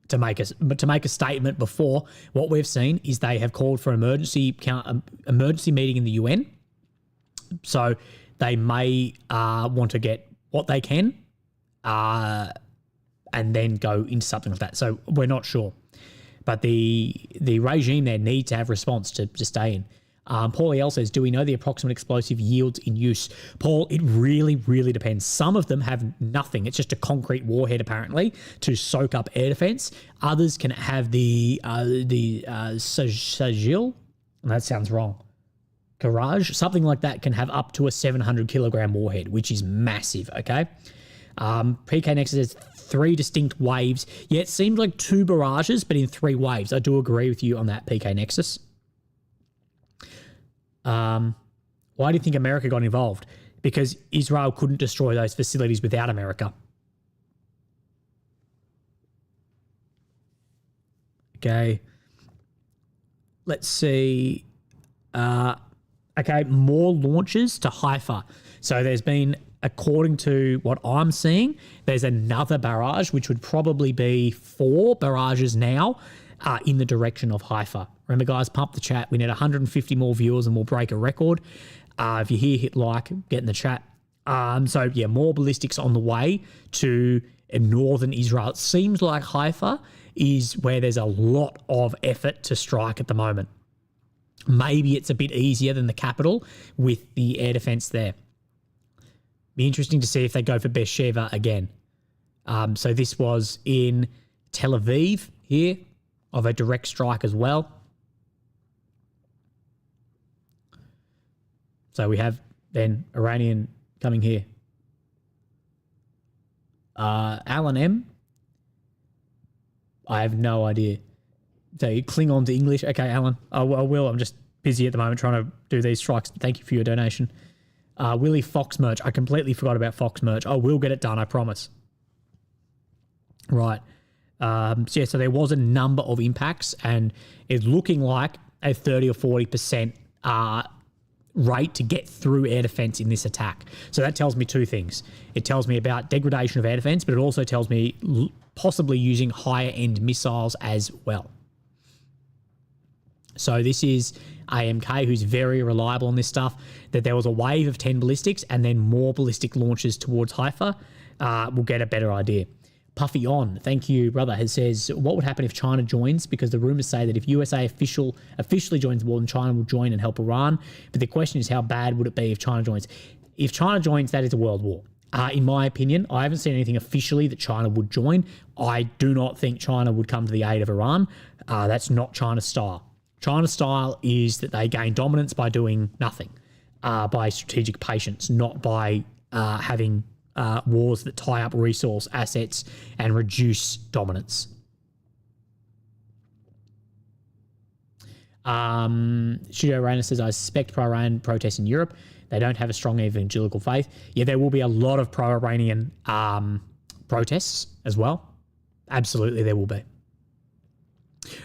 To make a statement before, what we've seen is they have called for an emergency meeting in the UN. So they may want to get what they can and then go into something like that. So we're not sure. But the regime there need to have response to stay in. Paul L says, do we know the approximate explosive yields in use? Paul, it really, really depends. Some of them have nothing. It's just a concrete warhead, apparently, to soak up air defense. Others can have the Sajil. That sounds wrong. Garage, something like that, can have up to a 700 kilogram warhead, which is massive, okay? PK Nexus says 3 distinct waves. Yeah, it seemed like 2 barrages, but in 3 waves. I do agree with you on that, PK Nexus. Why do you think America got involved? Because Israel couldn't destroy those facilities without America. Okay. Let's see. Okay, more launches to Haifa. So there's been, according to what I'm seeing, there's another barrage, which would probably be 4 barrages now in the direction of Haifa. Remember, guys, pump the chat. We need 150 more viewers and we'll break a record. If you're here, hit like, get in the chat. So, yeah, more ballistics on the way to northern Israel. It seems like Haifa is where there's a lot of effort to strike at the moment. Maybe it's a bit easier than the capital with the air defense there. Be interesting to see if they go for Beersheba again. So this was in Tel Aviv here, of a direct strike as well. So we have then Iranian coming here. Alan M. I have no idea. So you cling on to English. Okay, Alan. I will. I'm just busy at the moment trying to do these strikes. Thank you for your donation. Willie Fox merch. I completely forgot about Fox merch. I will get it done, I promise. Right. So there was a number of impacts, and it's looking like a 30 or 40% rate to get through air defense in this attack. So that tells me 2 things. It tells me about degradation of air defense, but it also tells me possibly using higher end missiles as well. So this is AMK, who's very reliable on this stuff, that there was a wave of 10 ballistics and then more ballistic launches towards Haifa. We'll get a better idea. Puffy On, thank you, brother, says, what would happen if China joins? Because the rumors say that if USA officially joins the war, then China will join and help Iran. But the question is, how bad would it be if China joins? If China joins, that is a world war. In my opinion, I haven't seen anything officially that China would join. I do not think China would come to the aid of Iran. That's not China's style. China's style is that they gain dominance by doing nothing, by strategic patience, not by having wars that tie up resource assets and reduce dominance. Studio Rainer says, I suspect pro-Iran protests in Europe. They don't have a strong evangelical faith. Yeah, there will be a lot of pro-Iranian protests as well. Absolutely, there will be.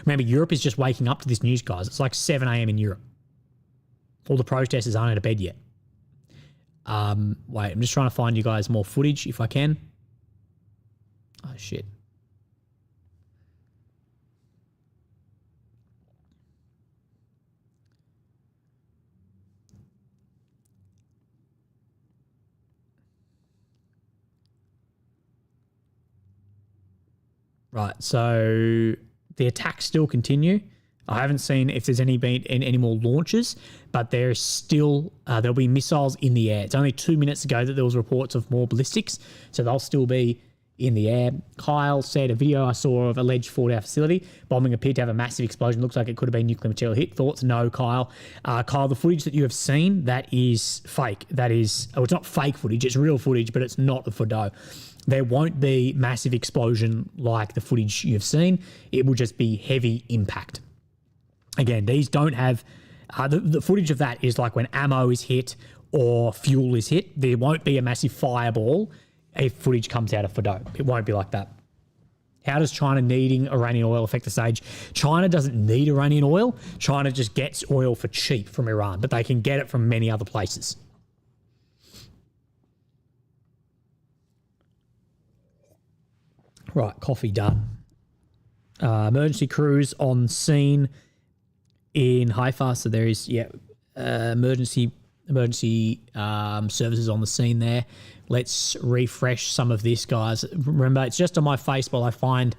Remember, Europe is just waking up to this news, guys. It's like 7 a.m. in Europe. All the protesters aren't out of bed yet. Wait, I'm just trying to find you guys more footage if I can. Oh, shit. Right, so the attacks still continue. I haven't seen if there's any more launches, but there's still there'll be missiles in the air. It's only 2 minutes ago that there was reports of more ballistics, so they'll still be in the air. Kyle said, a video I saw of alleged Fort-Hour facility bombing appeared to have a massive explosion. Looks like it could have been nuclear material hit. Thoughts? No, Kyle. Kyle, the footage that you have seen, that is fake. That is, it's not fake footage. It's real footage, but it's not the photo. There won't be massive explosion like the footage you've seen. It will just be heavy impact. Again, these don't have the footage of that is like when ammo is hit or fuel is hit. There won't be a massive fireball if footage comes out of Fordo. It won't be like that. How does China needing Iranian oil affect the stage? China doesn't need Iranian oil. China just gets oil for cheap from Iran, but they can get it from many other places. Right, coffee done. Emergency crews on scene in Haifa. So there is, emergency services on the scene there. Let's refresh some of this, guys. Remember, it's just on my face while I find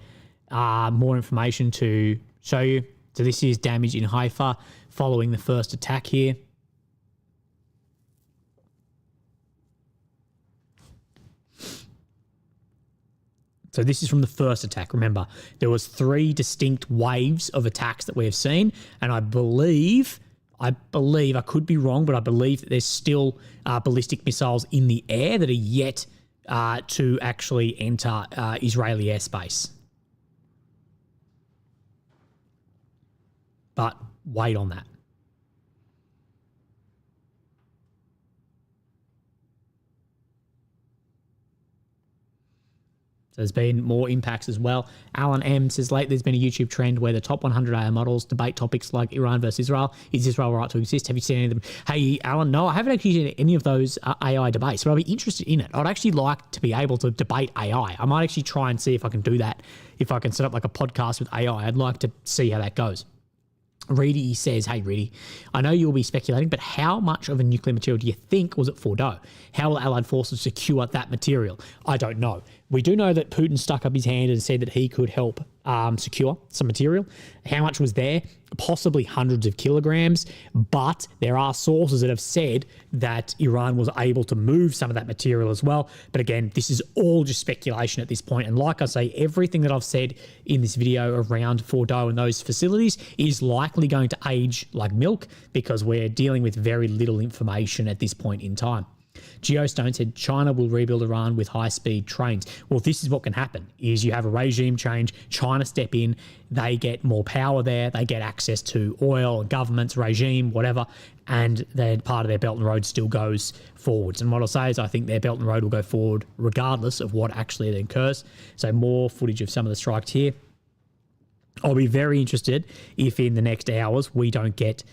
more information to show you. So this is damage in Haifa following the first attack here. So this is from the first attack. Remember, there was 3 distinct waves of attacks that we have seen, and I believe, I could be wrong, but I believe that there's still ballistic missiles in the air that are yet to actually enter Israeli airspace. But wait on that. So there's been more impacts as well. Alan M says, late there's been a YouTube trend where the top 100 AI models debate topics like Iran versus Israel. Is Israel right to exist? Have you seen any of them? Hey, Alan, no, I haven't actually seen any of those AI debates, but I'd be interested in it. I'd actually like to be able to debate AI. I might actually try and see if I can do that. If I can set up like a podcast with AI, I'd like to see how that goes. Reedy says, hey, Reedy, I know you'll be speculating, but how much of a nuclear material do you think was at Fordo? How will Allied forces secure that material? I don't know. We do know that Putin stuck up his hand and said that he could help secure some material. How much was there? Possibly hundreds of kilograms, but there are sources that have said that Iran was able to move some of that material as well. But again, this is all just speculation at this point. And like I say, everything that I've said in this video around Fordo and those facilities is likely going to age like milk because we're dealing with very little information at this point in time. Geostone said China will rebuild Iran with high-speed trains. Well, this is what can happen, is you have a regime change, China step in, they get more power there, they get access to oil, governments, regime, whatever, and then part of their Belt and Road still goes forwards. And what I'll say is I think their Belt and Road will go forward regardless of what actually occurs. So more footage of some of the strikes here. I'll be very interested if in the next hours we don't get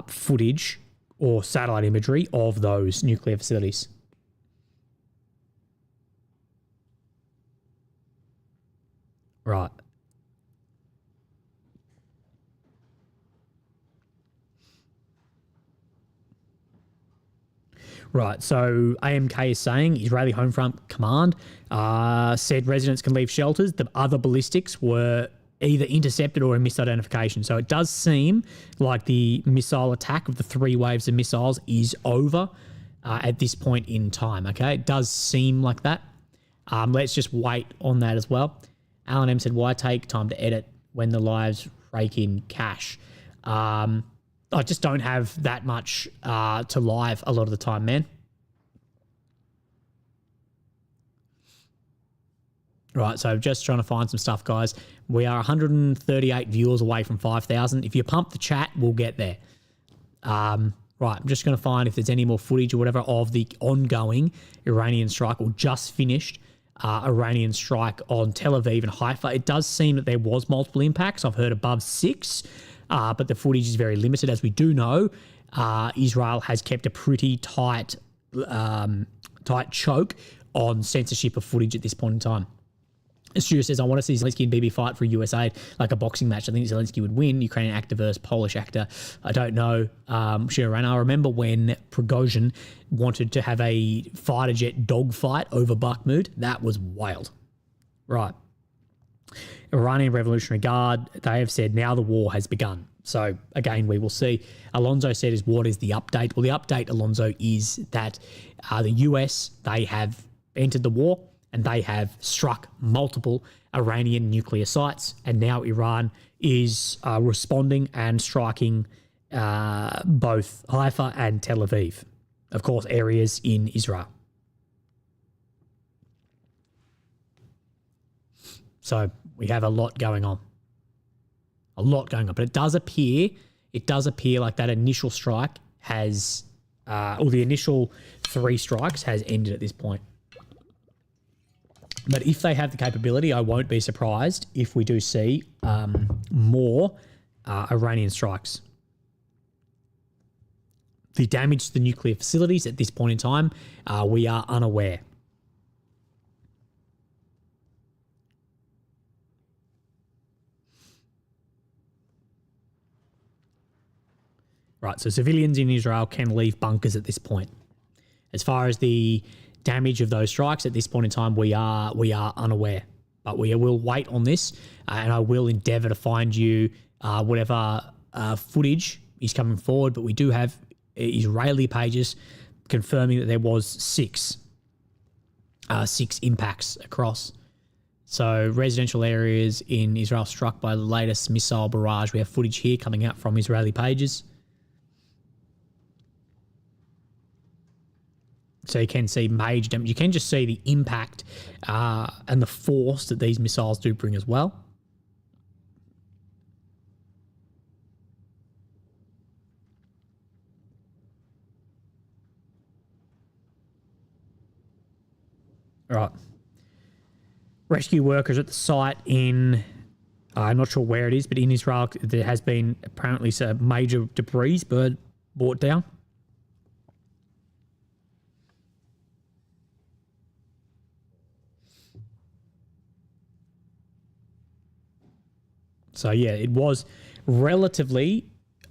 footage or satellite imagery of those nuclear facilities. Right. Right, so AMK is saying Israeli Home Front Command said residents can leave shelters. The other ballistics were either intercepted or a misidentification. So it does seem like the missile attack of the 3 waves of missiles is over at this point in time, okay? It does seem like that. Let's just wait on that as well. Alan M said, why take time to edit when the lives rake in cash? I just don't have that much to live a lot of the time, man. Right, so just trying to find some stuff, guys. We are 138 viewers away from 5,000. If you pump the chat, we'll get there. Right, I'm just going to find if there's any more footage or whatever of the ongoing Iranian strike or just finished Iranian strike on Tel Aviv and Haifa. It does seem that there was multiple impacts. I've heard above 6, but the footage is very limited. As we do know, Israel has kept a pretty tight choke on censorship of footage at this point in time. Stuart says, I want to see Zelensky and Bibi fight for US aid like a boxing match. I think Zelensky would win. Ukrainian actor versus Polish actor. I don't know. Sure, and I remember when Prigozhin wanted to have a fighter jet dogfight over Bakhmut. That was wild. Right. Iranian Revolutionary Guard, they have said now the war has begun. So, again, we will see. Alonso said, what is the update? Well, the update, Alonso, is that the US, they have entered the war and they have struck multiple Iranian nuclear sites. And now Iran is responding and striking both Haifa and Tel Aviv. Of course, areas in Israel. So we have a lot going on. A lot going on. But it does appear like that initial strike has, or the initial 3 strikes has ended at this point. But if they have the capability, I won't be surprised if we do see more Iranian strikes. The damage to the nuclear facilities at this point in time, we are unaware. Right, so civilians in Israel can leave bunkers at this point. As far as the damage of those strikes at this point in time, we are unaware. But we will wait on this, and I will endeavour to find you whatever footage is coming forward, but we do have Israeli pages confirming that there was six impacts across. So residential areas in Israel struck by the latest missile barrage. We have footage here coming out from Israeli pages. So you can see major damage. You can just see the impact and the force that these missiles do bring as well. All right. Rescue workers at the site in, I'm not sure where it is, but in Israel, there has been apparently some major debris brought down. So, yeah, it was relatively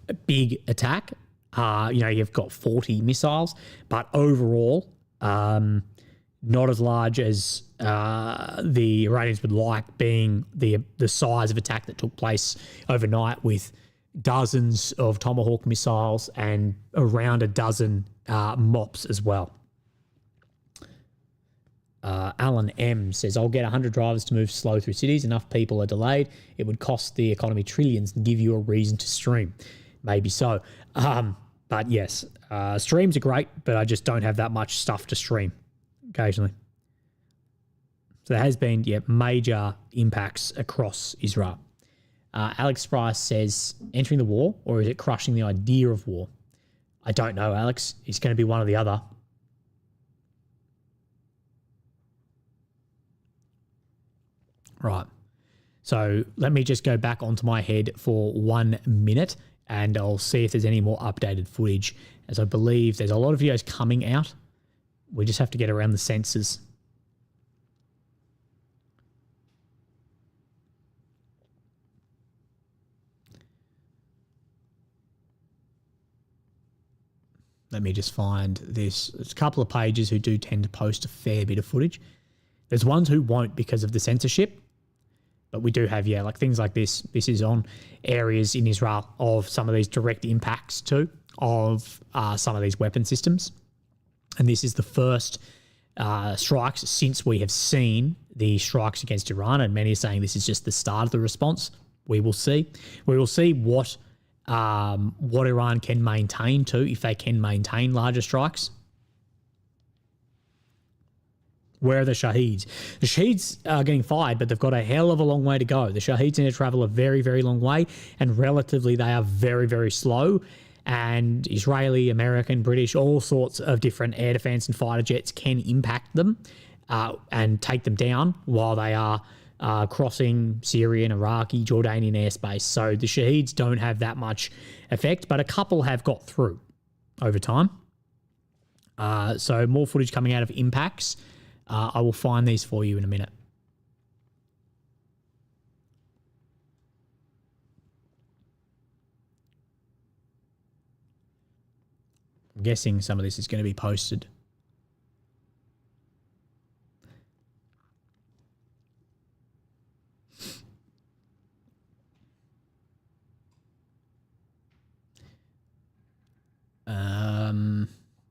a big attack. You've got 40 missiles, but overall, not as large as the Iranians would like, being the size of attack that took place overnight with dozens of Tomahawk missiles and around a dozen MOPs as well. Alan M says, I'll get 100 drivers to move slow through cities. Enough people are delayed. It would cost the economy trillions and give you a reason to stream. Maybe so. But yes, streams are great, but I just don't have that much stuff to stream occasionally. So there has been, major impacts across Israel. Alex Price says, entering the war, or is it crushing the idea of war? I don't know, Alex. It's going to be one or the other. Right. So let me just go back onto my head for 1 minute and I'll see if there's any more updated footage, as I believe there's a lot of videos coming out. We just have to get around the censors. Let me just find this. There's a couple of pages who do tend to post a fair bit of footage. There's ones who won't because of the censorship. But we do have, like things like this. This is on areas in Israel of some of these direct impacts too of some of these weapon systems. And this is the first strikes since we have seen the strikes against Iran. And many are saying this is just the start of the response. We will see. We will see what Iran can maintain too, if they can maintain larger strikes. Where are the Shaheeds? The Shaheeds are getting fired, but they've got a hell of a long way to go. The Shaheeds need to travel a very, very long way, and relatively they are very, very slow. And Israeli, American, British, all sorts of different air defense and fighter jets can impact them and take them down while they are crossing Syrian, Iraqi, Jordanian airspace. So the Shaheeds don't have that much effect, but a couple have got through over time. So more footage coming out of impacts. I will find these for you in a minute. I'm guessing some of this is going to be posted.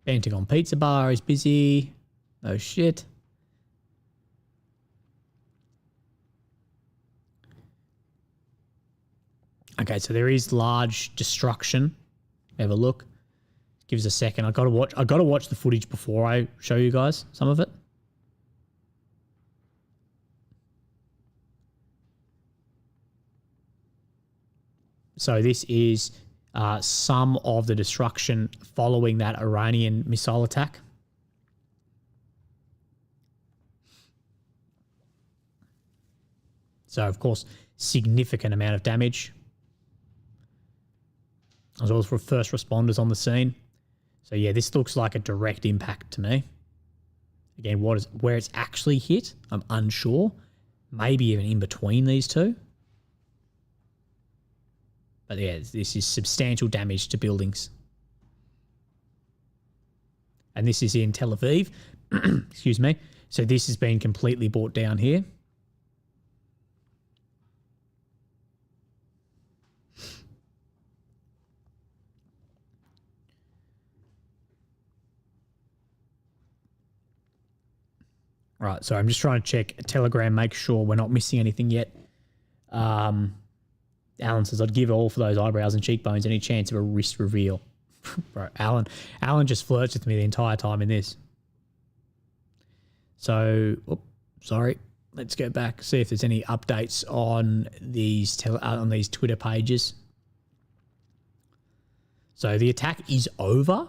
Pentagon Pizza Bar is busy. Oh shit. Okay, so there is large destruction. Have a look. Give us a second. I gotta watch the footage before I show you guys some of it. So this is some of the destruction following that Iranian missile attack. So, of course, significant amount of damage, as well as for first responders on the scene. So, yeah, this looks like a direct impact to me. Again, where it's actually hit, I'm unsure. Maybe even in between these two. But yeah, this is substantial damage to buildings. And this is in Tel Aviv. Excuse me. So this has been completely brought down here. Right, so I'm just trying to check Telegram, make sure we're not missing anything yet. Alan says, I'd give all for those eyebrows and cheekbones any chance of a wrist reveal. Bro, Alan just flirts with me the entire time in this. So, sorry. Let's go back, see if there's any updates on these Twitter pages. So the attack is over,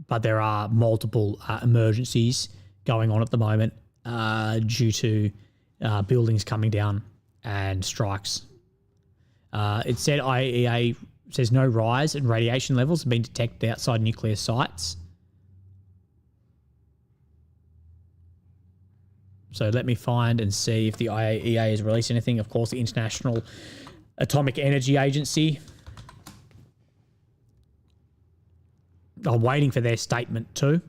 but there are multiple emergencies going on at the moment due to buildings coming down and strikes. It said IAEA says no rise in radiation levels have been detected outside nuclear sites. So let me find and see if the IAEA has released anything. Of course, the International Atomic Energy Agency. I'm waiting for their statement too.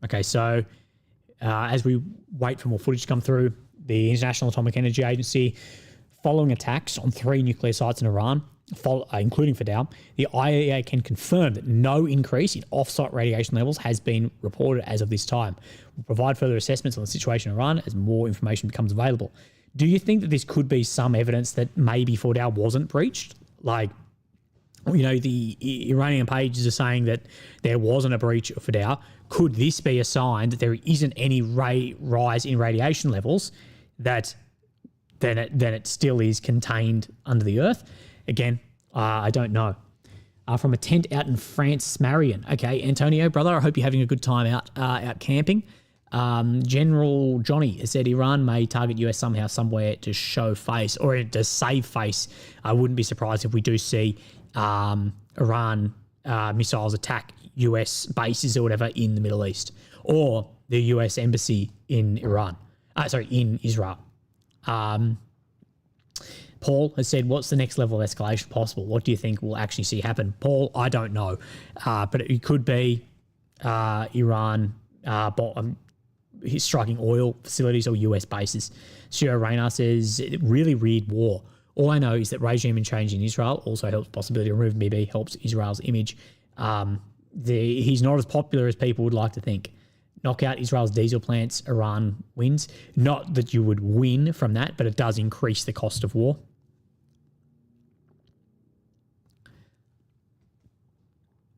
Okay, so as we wait for more footage to come through, the International Atomic Energy Agency, following attacks on 3 nuclear sites in Iran, including Fadal, the IAEA can confirm that no increase in off-site radiation levels has been reported as of this time. We'll provide further assessments on the situation in Iran as more information becomes available. Do you think that this could be some evidence that maybe Fadal wasn't breached? Like, you know, the Iranian pages are saying that there wasn't a breach of Fadal. Could this be a sign that there isn't any rise in radiation levels, that then it still is contained under the earth? Again, I don't know. From a tent out in France, Marion. Okay, Antonio, brother, I hope you're having a good time out camping. General Johnny has said Iran may target US somehow, somewhere to show face or to save face. I wouldn't be surprised if we do see Iran missiles attack US bases or whatever in the Middle East, or the US embassy in in Israel. Paul has said, what's the next level of escalation possible? What do you think we'll actually see happen? Paul, I don't know. But it could be Iran striking oil facilities or US bases. Stuart Rayner says, really weird war. All I know is that regime change in Israel also helps possibility of removing BB, helps Israel's image. He's not as popular as people would like to think. Knock out Israel's diesel plants, Iran wins. Not that you would win from that, but it does increase the cost of war.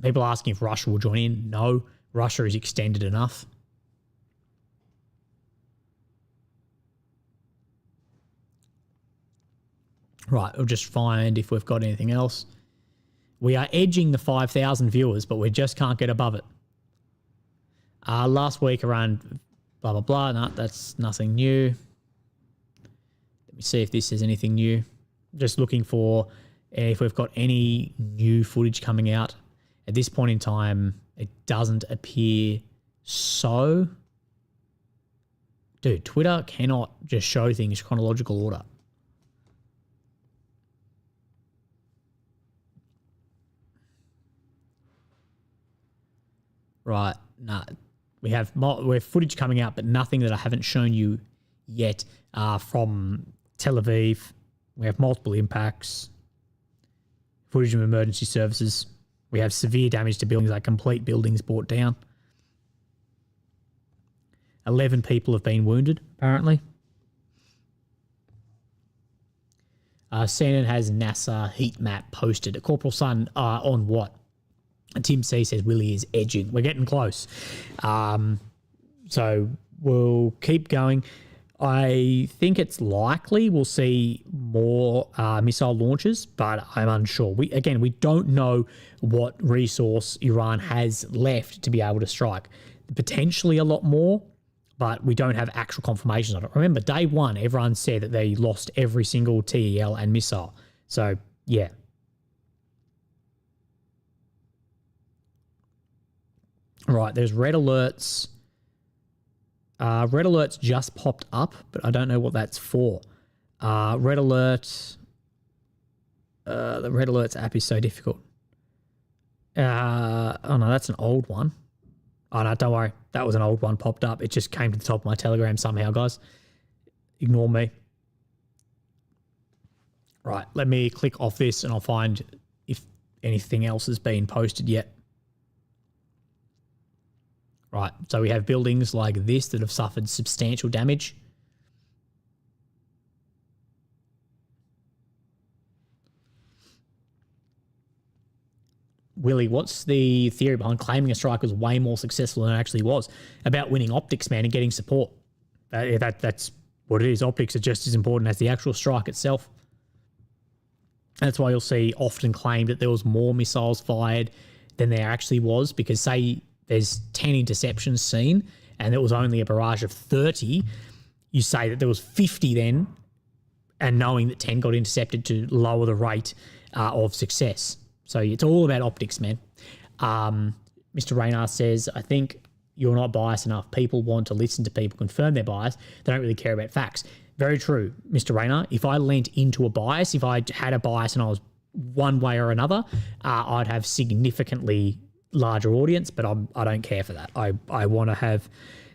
People asking if Russia will join in. No, Russia is extended enough. Right, we'll just find if we've got anything else. We are edging the 5,000 viewers, but we just can't get above it. Last week around blah, blah, blah. No, that's nothing new. Let me see if this is anything new. Just looking for if we've got any new footage coming out. At this point in time, it doesn't appear so. Dude, Twitter cannot just show things chronological order. Right, nah. We have footage coming out, but nothing that I haven't shown you yet from Tel Aviv. We have multiple impacts, footage of emergency services. We have severe damage to buildings, like complete buildings brought down. 11 people have been wounded, apparently. CNN has NASA heat map posted. Corporal Sun on what? Tim C says Willie is edging. We're getting close. So we'll keep going. I think it's likely we'll see more missile launches, but I'm unsure. We don't know what resource Iran has left to be able to strike. Potentially a lot more, but we don't have actual confirmations on it. Remember, day one, everyone said that they lost every single TEL and missile. So, yeah. Right, there's red alerts. Red alerts just popped up, but I don't know what that's for. Red alert. The red alerts app is so difficult. Oh no, that's an old one. Oh no, don't worry. That was an old one popped up. It just came to the top of my Telegram somehow, guys. Ignore me. Right, let me click off this and I'll find if anything else has been posted yet. right? So we have buildings like this that have suffered substantial damage. Willie, what's the theory behind claiming a strike was way more successful than it actually was? About winning optics, man, and getting support. That's what it is. Optics are just as important as the actual strike itself. That's why you'll see often claimed that there was more missiles fired than there actually was, because say there's 10 interceptions seen and there was only a barrage of 30, you say that there was 50 then, and knowing that 10 got intercepted to lower the rate of success. So it's all about optics, man. Mr. Raynar says, I think you're not biased enough. People want to listen to people confirm their bias. They don't really care about facts. Very true, Mr. Raynar. If I leant into a bias, if I had a bias and I was one way or another, I'd have significantly larger audience, but I don't care for that. I want to have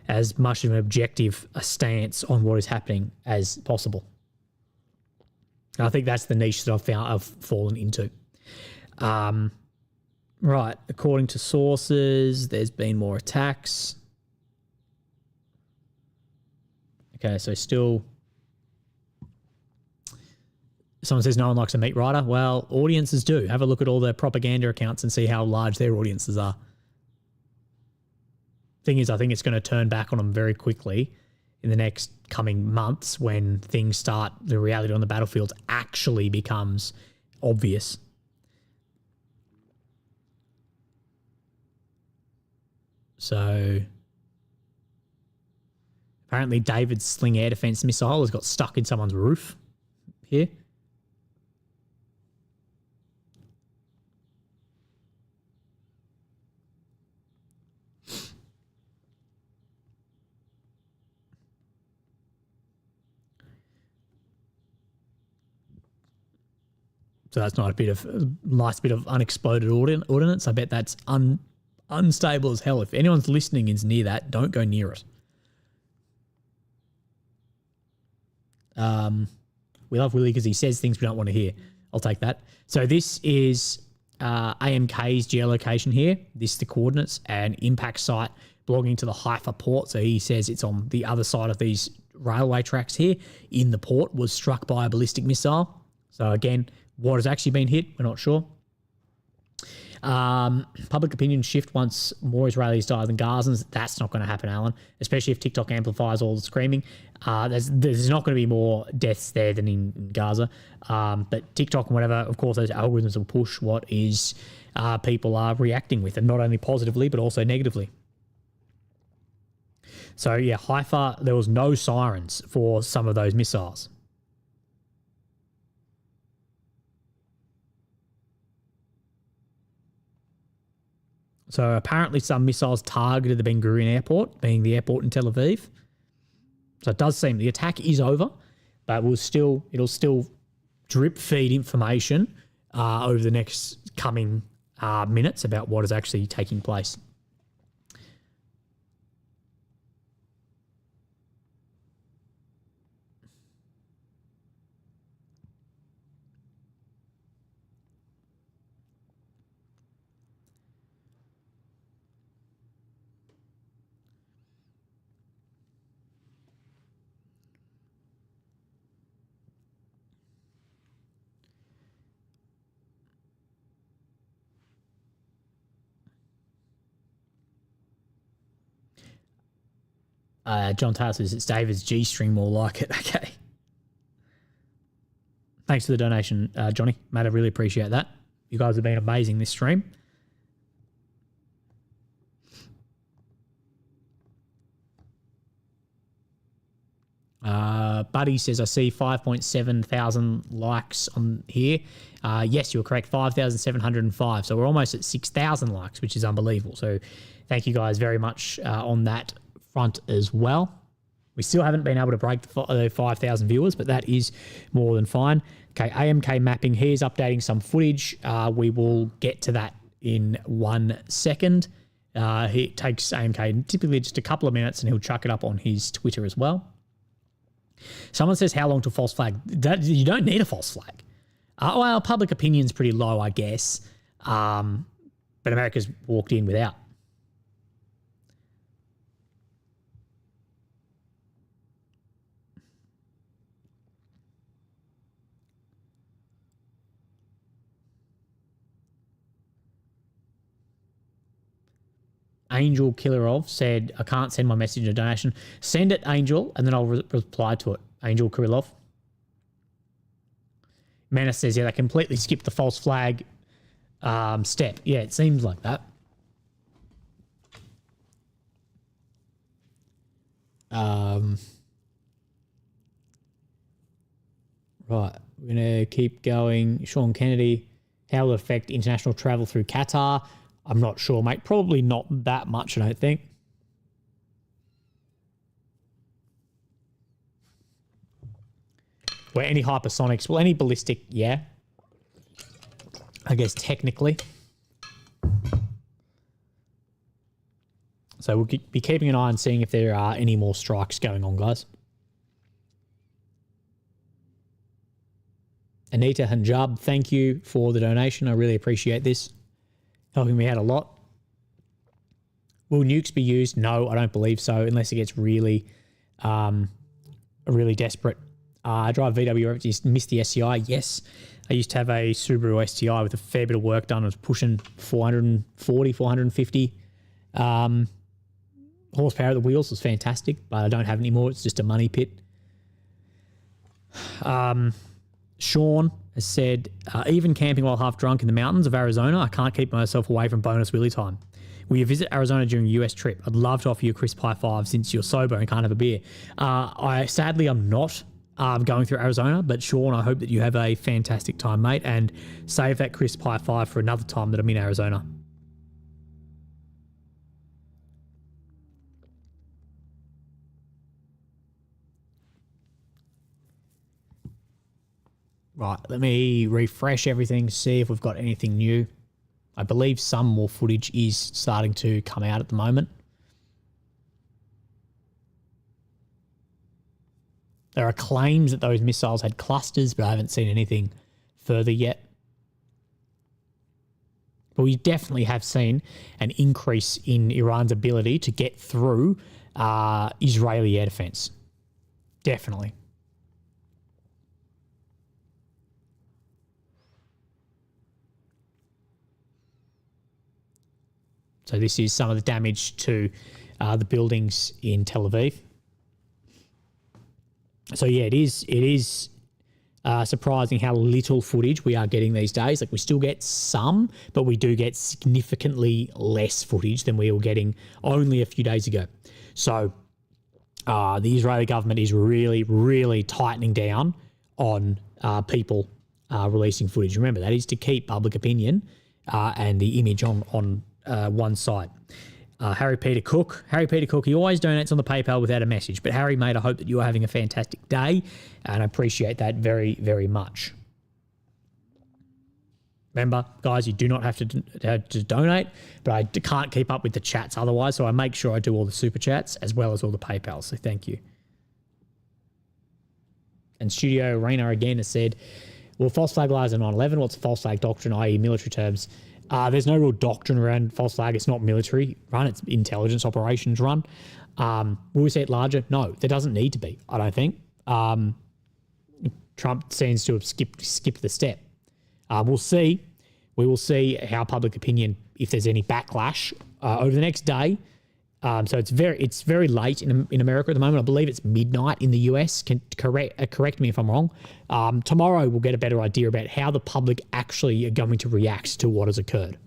as much of an objective a stance on what is happening as possible. And I think that's the niche that I've fallen into. Right, according to sources, there's been more attacks. Okay, so still... Someone says no one likes a meat rider. Well, audiences do. Have a look at all their propaganda accounts and see how large their audiences are. Thing is, I think it's going to turn back on them very quickly in the next coming months when things start, the reality on the battlefield actually becomes obvious. So apparently David's Sling air defense missile has got stuck in someone's roof here. So that's not a nice bit of unexploded ordnance. I bet that's unstable as hell. If anyone's listening is near that, don't go near it. We love Willie because he says things we don't want to hear. I'll take that. So this is AMK's geolocation here. This is the coordinates and impact site belonging to the Haifa port. So he says it's on the other side of these railway tracks here. In the port was struck by a ballistic missile. So again, what has actually been hit, we're not sure. Public opinion shift once more Israelis die than Gazans. That's not going to happen, Alan, especially if TikTok amplifies all the screaming. There's not going to be more deaths there than in Gaza. But TikTok and whatever, of course, those algorithms will push what is people are reacting with, and not only positively, but also negatively. So, yeah, Haifa, there was no sirens for some of those missiles. So apparently some missiles targeted the Ben Gurion airport, being the airport in Tel Aviv. So it does seem the attack is over, but it'll still drip feed information over the next coming minutes about what is actually taking place. John Taylor says it's David's G-string, more like it. Okay. Thanks for the donation, Johnny. Mate, I really appreciate that. You guys have been amazing this stream. Buddy says, I see 5.7 thousand likes on here. Yes, you're correct, 5,705. So we're almost at 6,000 likes, which is unbelievable. So thank you guys very much on that front as well. We still haven't been able to break the 5,000 viewers, but that is more than fine. Okay, AMK mapping. Here's updating some footage. We will get to that in 1 second. He takes AMK typically just a couple of minutes, and he'll chuck it up on his Twitter as well. Someone says, how long to false flag? You don't need a false flag. Well, public opinion's pretty low, I guess. But America's walked in without. Angel Killerov said, I can't send my message in a donation. Send it, Angel, and then I'll reply to it. Angel Kirillov. Menace says, yeah, they completely skipped the false flag step. Yeah, it seems like that. Right, we're going to keep going. Sean Kennedy, how will it affect international travel through Qatar? I'm not sure, mate. Probably not that much, I don't think. Well, any hypersonics, well, any ballistic, yeah. I guess technically. So we'll be keeping an eye on seeing if there are any more strikes going on, guys. Anita Hanjab, thank you for the donation. I really appreciate this. Helping me out a lot. Will nukes be used? No, I don't believe so, unless it gets really, really desperate. I drive VW, just missed the SCI. Yes, I used to have a Subaru STI with a fair bit of work done. I was pushing 440, 450 horsepower at the wheels. It was fantastic, but I don't have any more. It's just a money pit. Sean has said, even camping while half drunk in the mountains of Arizona, I can't keep myself away from bonus Willy time. Will you visit Arizona during a US trip? I'd love to offer you a crisp high five since you're sober and can't have a beer. Sadly, I'm not going through Arizona, but Sean, I hope that you have a fantastic time, mate, and save that crisp high five for another time that I'm in Arizona. Right, let me refresh everything, see if we've got anything new. I believe some more footage is starting to come out at the moment. There are claims that those missiles had clusters, but I haven't seen anything further yet. But we definitely have seen an increase in Iran's ability to get through Israeli air defense. Definitely. So this is some of the damage to the buildings in Tel Aviv. So yeah, it is surprising how little footage we are getting these days. Like we still get some, but we do get significantly less footage than we were getting only a few days ago. So the Israeli government is really, really tightening down on people releasing footage. Remember, that is to keep public opinion and the image on one side. Harry Peter Cook, he always donates on the PayPal without a message. But Harry, mate, I hope that you are having a fantastic day, and I appreciate that very, very much. Remember, guys, you do not have to donate, but I can't keep up with the chats otherwise, so I make sure I do all the super chats as well as all the PayPals. So thank you. And Studio Rainer again has said, will false flag lies in 9/11? What's a false flag doctrine, i.e. military terms? There's no real doctrine around false flag. It's not military run. It's intelligence operations run. Will we see it larger? No, there doesn't need to be, I don't think. Trump seems to have skipped the step. We'll see. We will see how public opinion, if there's any backlash over the next day. So it's very late in America at the moment. I believe it's midnight in the US. Correct me if I'm wrong. Tomorrow we'll get a better idea about how the public actually are going to react to what has occurred,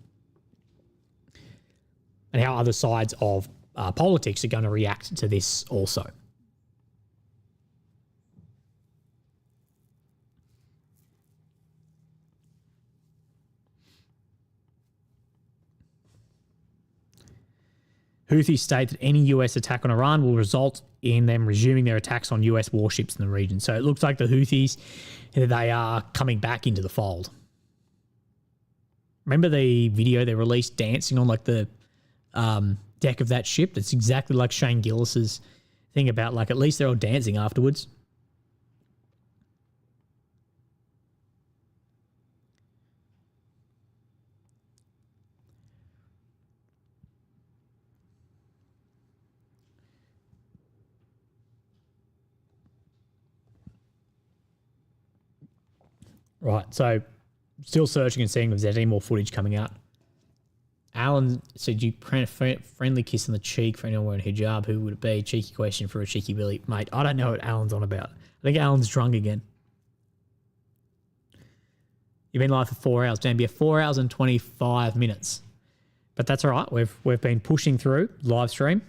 and how other sides of politics are going to react to this also. Houthis state that any US attack on Iran will result in them resuming their attacks on US warships in the region. So it looks like the Houthis, they are coming back into the fold. Remember the video they released dancing on like the deck of that ship? That's exactly like Shane Gillis's thing about like at least they're all dancing afterwards. Right, so still searching and seeing if there's any more footage coming out. Alan said, you friendly kiss on the cheek for anyone wearing hijab. Who would it be? Cheeky question for a cheeky Billy. Mate, I don't know what Alan's on about. I think Alan's drunk again. You've been live for 4 hours. Damn, 4 hours and 25 minutes. But that's all right. We've been pushing through live stream.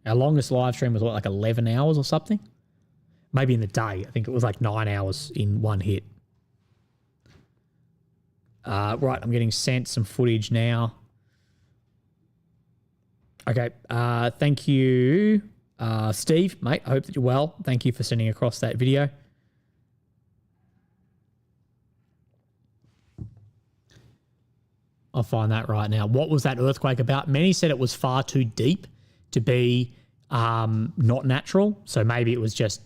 Our longest live stream was what, like 11 hours or something? Maybe in the day. I think it was like 9 hours in one hit. Right, I'm getting sent some footage now. Okay, thank you, Steve, mate. I hope that you're well. Thank you for sending across that video. I'll find that right now. What was that earthquake about? Many said it was far too deep to be not natural. So maybe it was just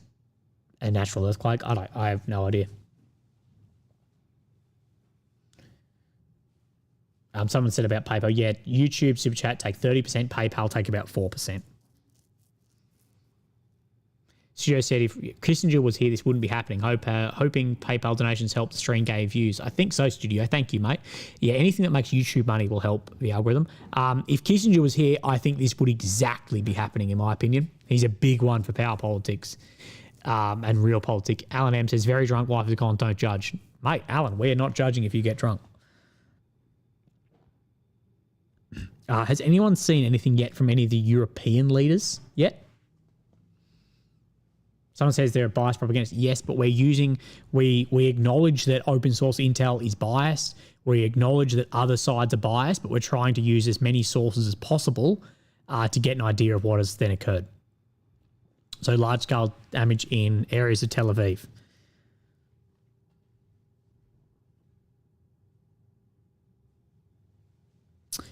a natural earthquake. I have no idea. Someone said about PayPal. Yeah, YouTube Super Chat take 30%. PayPal take about 4%. Studio said if Kissinger was here, this wouldn't be happening. Hoping PayPal donations help the stream gain views. I think so, Studio. Thank you, mate. Yeah, anything that makes YouTube money will help the algorithm. If Kissinger was here, I think this would exactly be happening, in my opinion. He's a big one for power politics and real politics. Alan M says, very drunk, wife is gone, don't judge. Mate, Alan, we're not judging if you get drunk. Has anyone seen anything yet from any of the European leaders yet? Someone says they're a biased propagandist. Yes, but we acknowledge that open source intel is biased. We acknowledge that other sides are biased, but we're trying to use as many sources as possible to get an idea of what has then occurred. So large-scale damage in areas of Tel Aviv.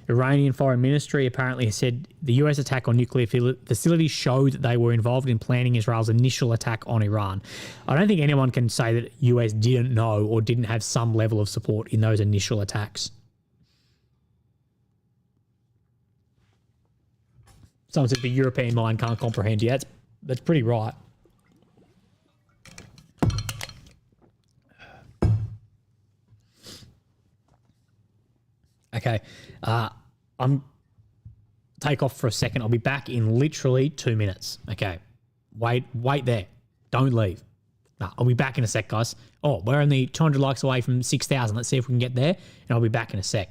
Iranian Foreign Ministry apparently has said the US attack on nuclear facilities showed that they were involved in planning Israel's initial attack on Iran. I don't think anyone can say that US didn't know or didn't have some level of support in those initial attacks. Someone said the European mind can't comprehend. Yeah, that's pretty right. Okay. I'm take off for a second. I'll be back in literally 2 minutes. Okay. Wait there. Don't leave. No, I'll be back in a sec, guys. Oh, we're only 200 likes away from 6,000. Let's see if we can get there, and I'll be back in a sec.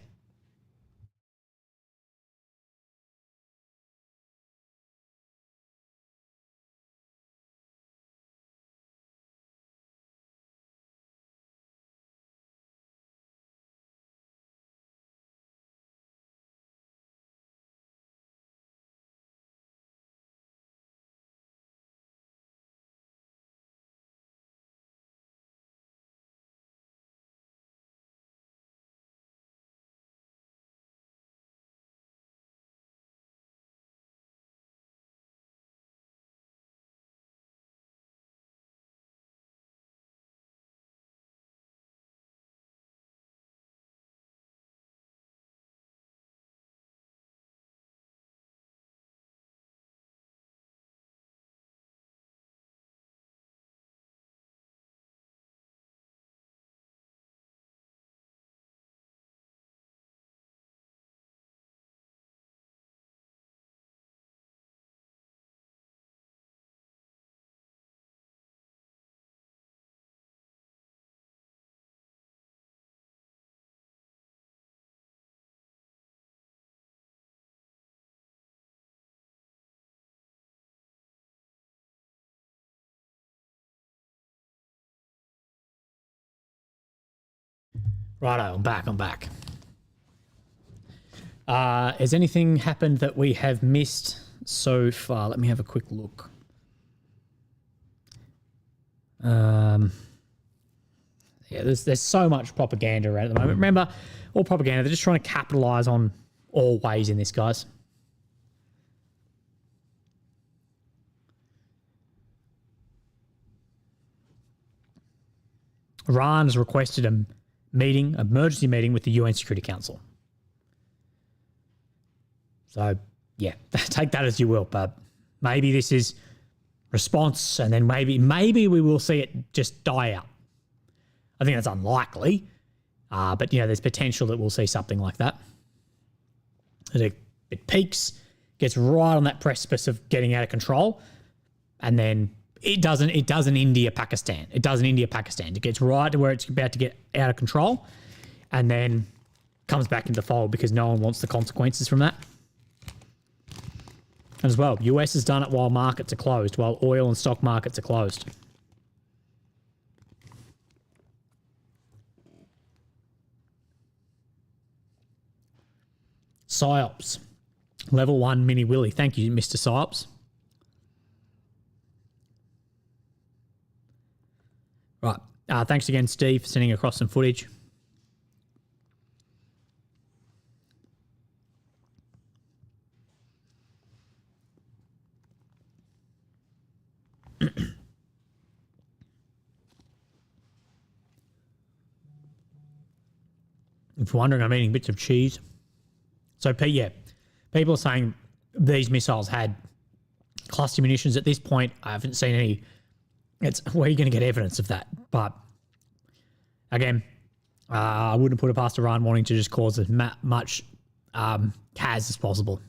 Righto, I'm back. Has anything happened that we have missed so far? Let me have a quick look. Yeah, there's so much propaganda around at the moment. Remember, all propaganda, they're just trying to capitalize on all ways in this, guys. Iran has requested a emergency meeting with the UN Security Council. So, yeah, take that as you will, but maybe this is response, and then maybe we will see it just die out. I think that's unlikely. But, there's potential that we'll see something like that. It peaks, gets right on that precipice of getting out of control, and then it does an India-Pakistan. It does an India-Pakistan. It gets right to where it's about to get out of control, and then comes back into the fold because no one wants the consequences from that. And as well, US has done it while markets are closed, while oil and stock markets are closed. PsyOps. Level 1 Mini Willy. Thank you, Mr. PsyOps. Right. Thanks again, Steve, for sending across some footage. If you're wondering, I'm eating bits of cheese. So, people are saying these missiles had cluster munitions. At this point, I haven't seen any. Where are you going to get evidence of that? But, again, I wouldn't put it past Iran wanting to just cause as much CAS as possible.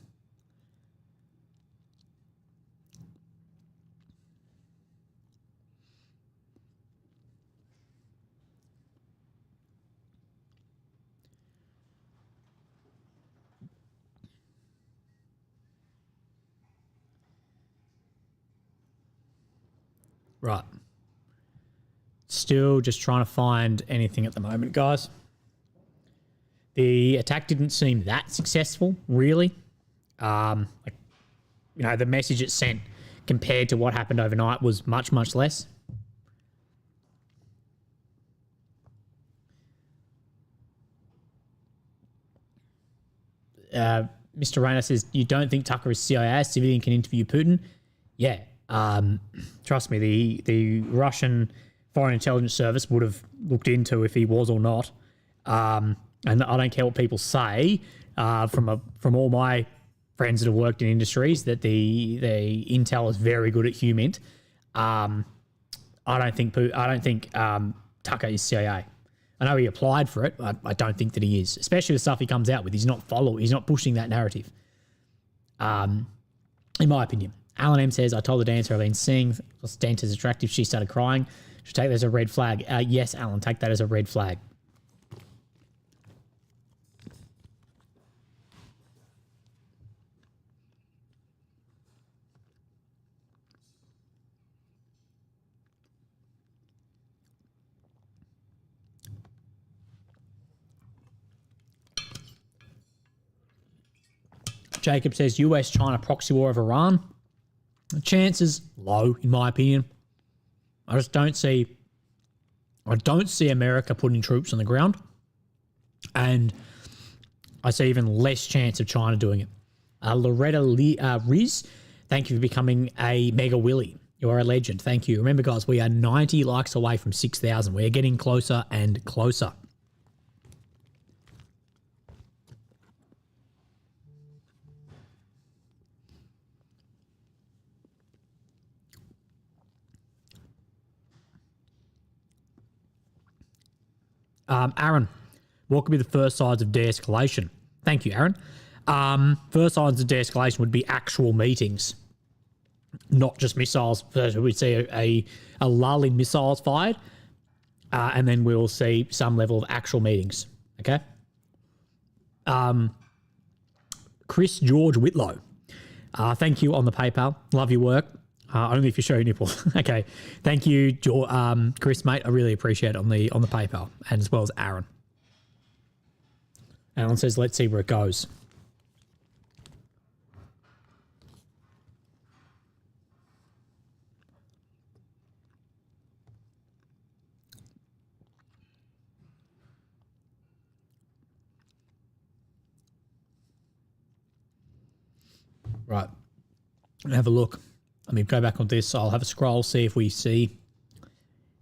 Right. Still just trying to find anything at the moment, guys. The attack didn't seem that successful, really. The message it sent compared to what happened overnight was much, much less. Mr. Rayner says, you don't think Tucker is CIA? A civilian can interview Putin? Yeah. Trust me, the Russian Foreign Intelligence Service would have looked into if he was or not. And I don't care what people say from all my friends that have worked in industries that the intel is very good at HUMINT. I don't think Tucker is CIA. I know he applied for it. I don't think that he is, especially the stuff he comes out with. He's not pushing that narrative. In my opinion. Alan M says, I told the dancer I've been seeing Dent is attractive. She started crying. Should take that as a red flag. Yes, Alan, take that as a red flag. Jacob says, US-China proxy war of Iran. The chances low, in my opinion. I don't see America putting troops on the ground, and I see even less chance of China doing it. Loretta Riz, thank you for becoming a mega willy. You are a legend. Thank you. Remember, guys, we are 90 likes away from 6,000. We are getting closer and closer. Aaron, what could be the first signs of de-escalation? Thank you, Aaron. First signs of de-escalation would be actual meetings, not just missiles. First, we'd see a lull in missiles fired, and then we'll see some level of actual meetings. Okay. Chris George Whitlow, thank you on the PayPal. Love your work. Only if you show your nipple. Okay. Thank you, Chris, mate. I really appreciate it on the PayPal, and as well as Aaron. Alan says, let's see where it goes. Right. Have a look. Let me go back on this. I'll have a scroll, see if we see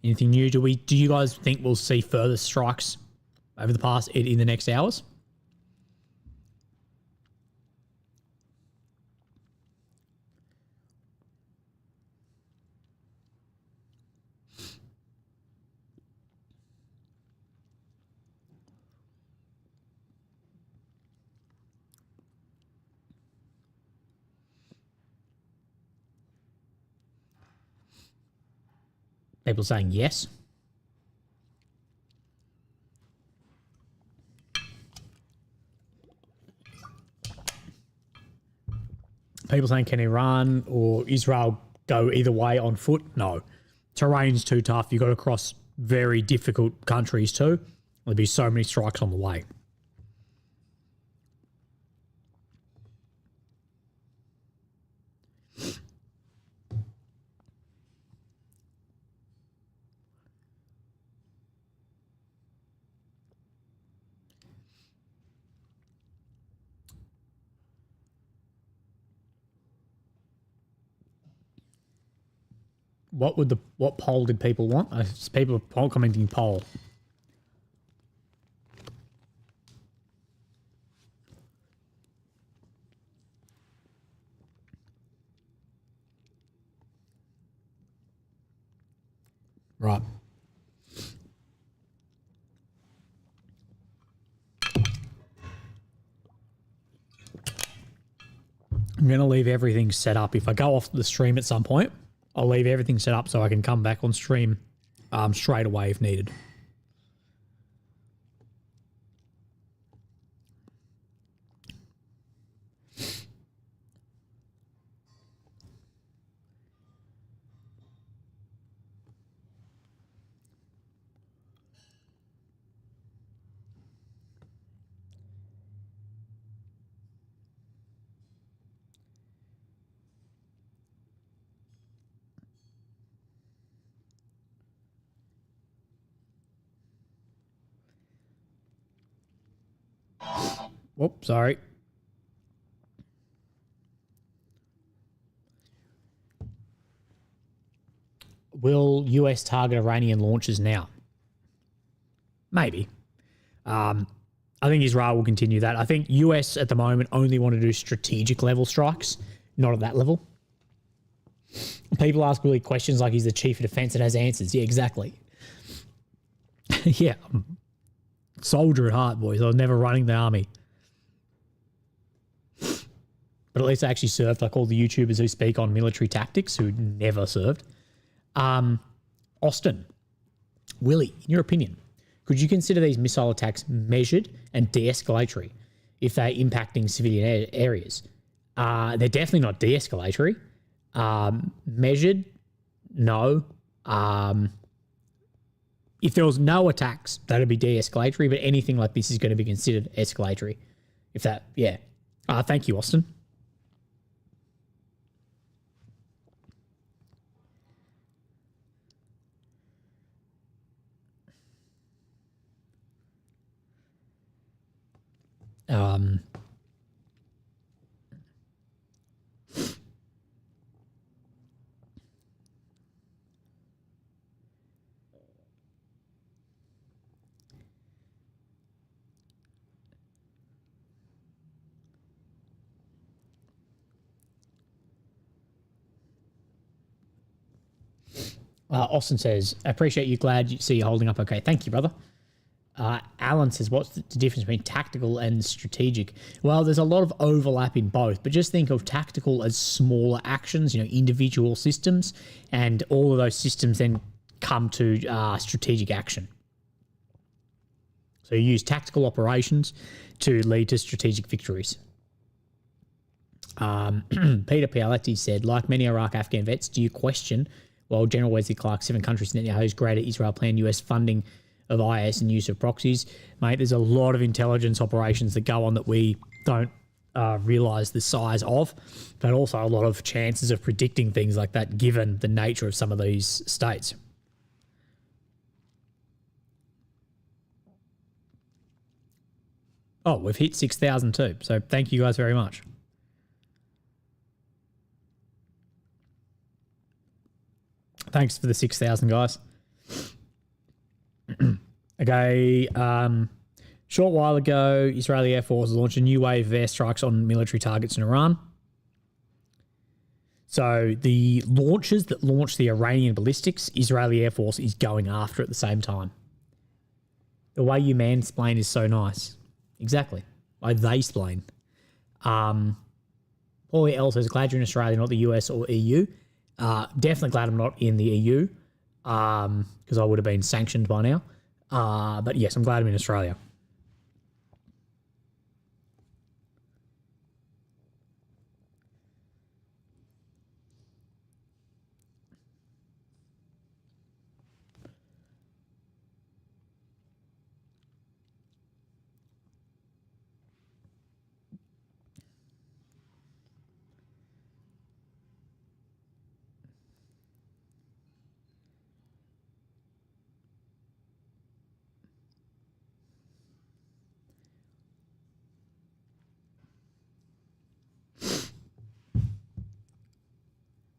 anything new. Do you guys think we'll see further strikes over in the next hours? People saying yes. People saying, can Iran or Israel go either way on foot? No. Terrain's too tough. You've got to cross very difficult countries too. There'll be so many strikes on the way. What poll did people want? People are commenting poll. Right. I'm going to leave everything set up. If I go off the stream at some point, I'll leave everything set up so I can come back on stream straight away if needed. Whoop, sorry. Will US target Iranian launches now? Maybe. I think Israel will continue that. I think US at the moment only want to do strategic level strikes, not at that level. People ask really questions like he's the chief of defense and has answers. Yeah, exactly. Yeah. Soldier at heart, boys. I was never running the army. But at least I actually served, like all the YouTubers who speak on military tactics who never served. Austin, Willie, in your opinion, could you consider these missile attacks measured and de-escalatory if they're impacting civilian areas? They're definitely not de-escalatory. Measured, no. If there was no attacks, that'd be de-escalatory, but anything like this is going to be considered escalatory. If that, yeah. Thank you, Austin. Austin says, I appreciate you. Glad you see you holding up okay. Thank you, brother. Alan says, what's the difference between tactical and strategic? Well, there's a lot of overlap in both, but just think of tactical as smaller actions, individual systems, and all of those systems then come to strategic action. So you use tactical operations to lead to strategic victories. Peter Pialetti said, like many Iraq-Afghan vets, do you question, while General Wesley Clark, 7 countries, Netanyahu's greater Israel plan, US funding of IS and use of proxies? Mate, there's a lot of intelligence operations that go on that we don't realise the size of, but also a lot of chances of predicting things like that given the nature of some of these states. Oh, we've hit 6,000 too, so thank you guys very much. Thanks for the 6,000, guys. Okay. Short while ago, Israeli Air Force launched a new wave of airstrikes on military targets in Iran. So the launches that launched the Iranian ballistics, Israeli Air Force is going after at the same time. The way you mansplain is so nice. Exactly. Like they-splain. Paulie L says, glad you're in Australia, not the US or EU. Definitely glad I'm not in the EU. because I would have been sanctioned by now. But yes, I'm glad I'm in Australia.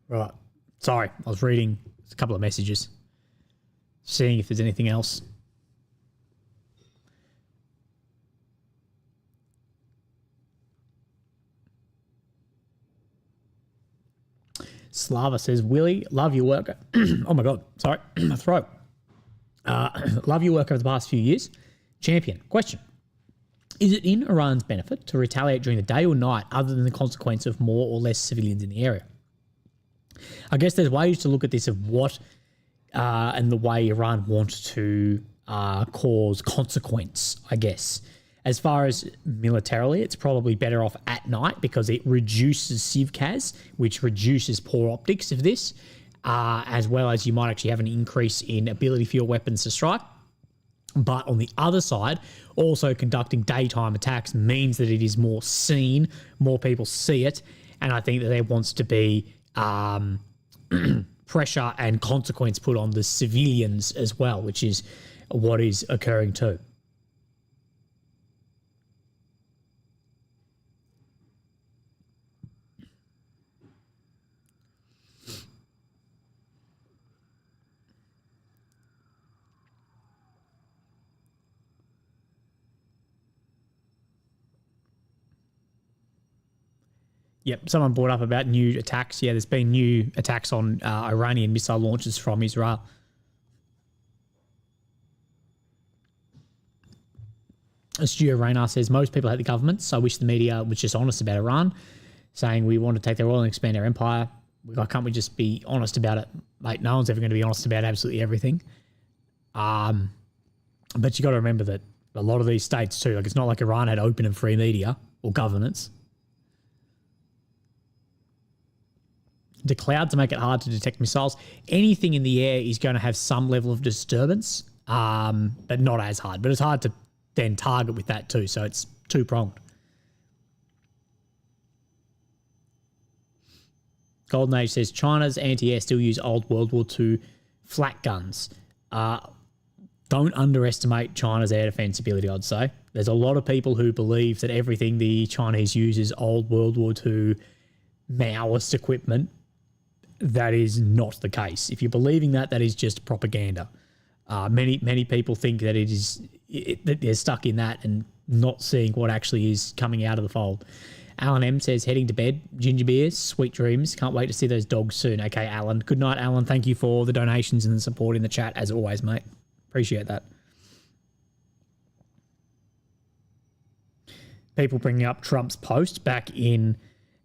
Right. Sorry, I was reading a couple of messages, seeing if there's anything else. Slava says, Willie, love your work. Oh my God, sorry, my throat. Love your work over the past few years. Champion, question. Is it in Iran's benefit to retaliate during the day or night other than the consequence of more or less civilians in the area? I guess there's ways to look at this of what and the way Iran wants to cause consequence, I guess. As far as militarily, it's probably better off at night because it reduces CIVCAS, which reduces poor optics of this, as well as you might actually have an increase in ability for your weapons to strike. But on the other side, also conducting daytime attacks means that it is more seen, more people see it, and I think that there wants to be pressure and consequence put on the civilians as well, which is what is occurring too. Yep, someone brought up about new attacks. Yeah, there's been new attacks on Iranian missile launches from Israel. Studio Raynar says, most people hate the government, so I wish the media was just honest about Iran, saying we want to take their oil and expand our empire. Can't we just be honest about it? Mate, no one's ever going to be honest about absolutely everything. But you got to remember that a lot of these states too, like it's not like Iran had open and free media or governance. The clouds make it hard to detect missiles. Anything in the air is going to have some level of disturbance, but not as hard. But it's hard to then target with that too, so it's two-pronged. Golden Age says, China's anti-air still use old World War II flak guns. Don't underestimate China's air defense ability, I'd say. There's a lot of people who believe that everything the Chinese use is old World War II Maoist equipment. That is not the case. If you're believing that, that is just propaganda. Many people think that that they're stuck in that and not seeing what actually is coming out of the fold. Alan M says, heading to bed, ginger beers, sweet dreams. Can't wait to see those dogs soon. Okay, Alan. Good night, Alan. Thank you for the donations and the support in the chat, as always, mate. Appreciate that. People bringing up Trump's post back in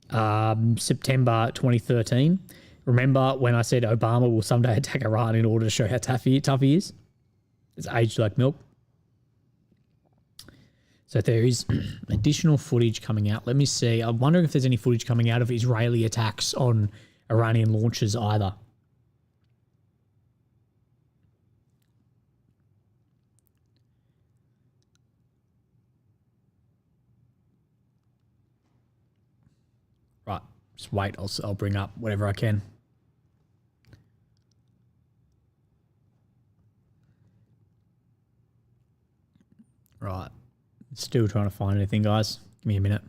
September 2013. Remember when I said Obama will someday attack Iran in order to show how tough he is? It's aged like milk. So there is additional footage coming out. Let me see. I'm wondering if there's any footage coming out of Israeli attacks on Iranian launches either. Right. Just wait. I'll bring up whatever I can. Right. Still trying to find anything, guys. Give me a minute.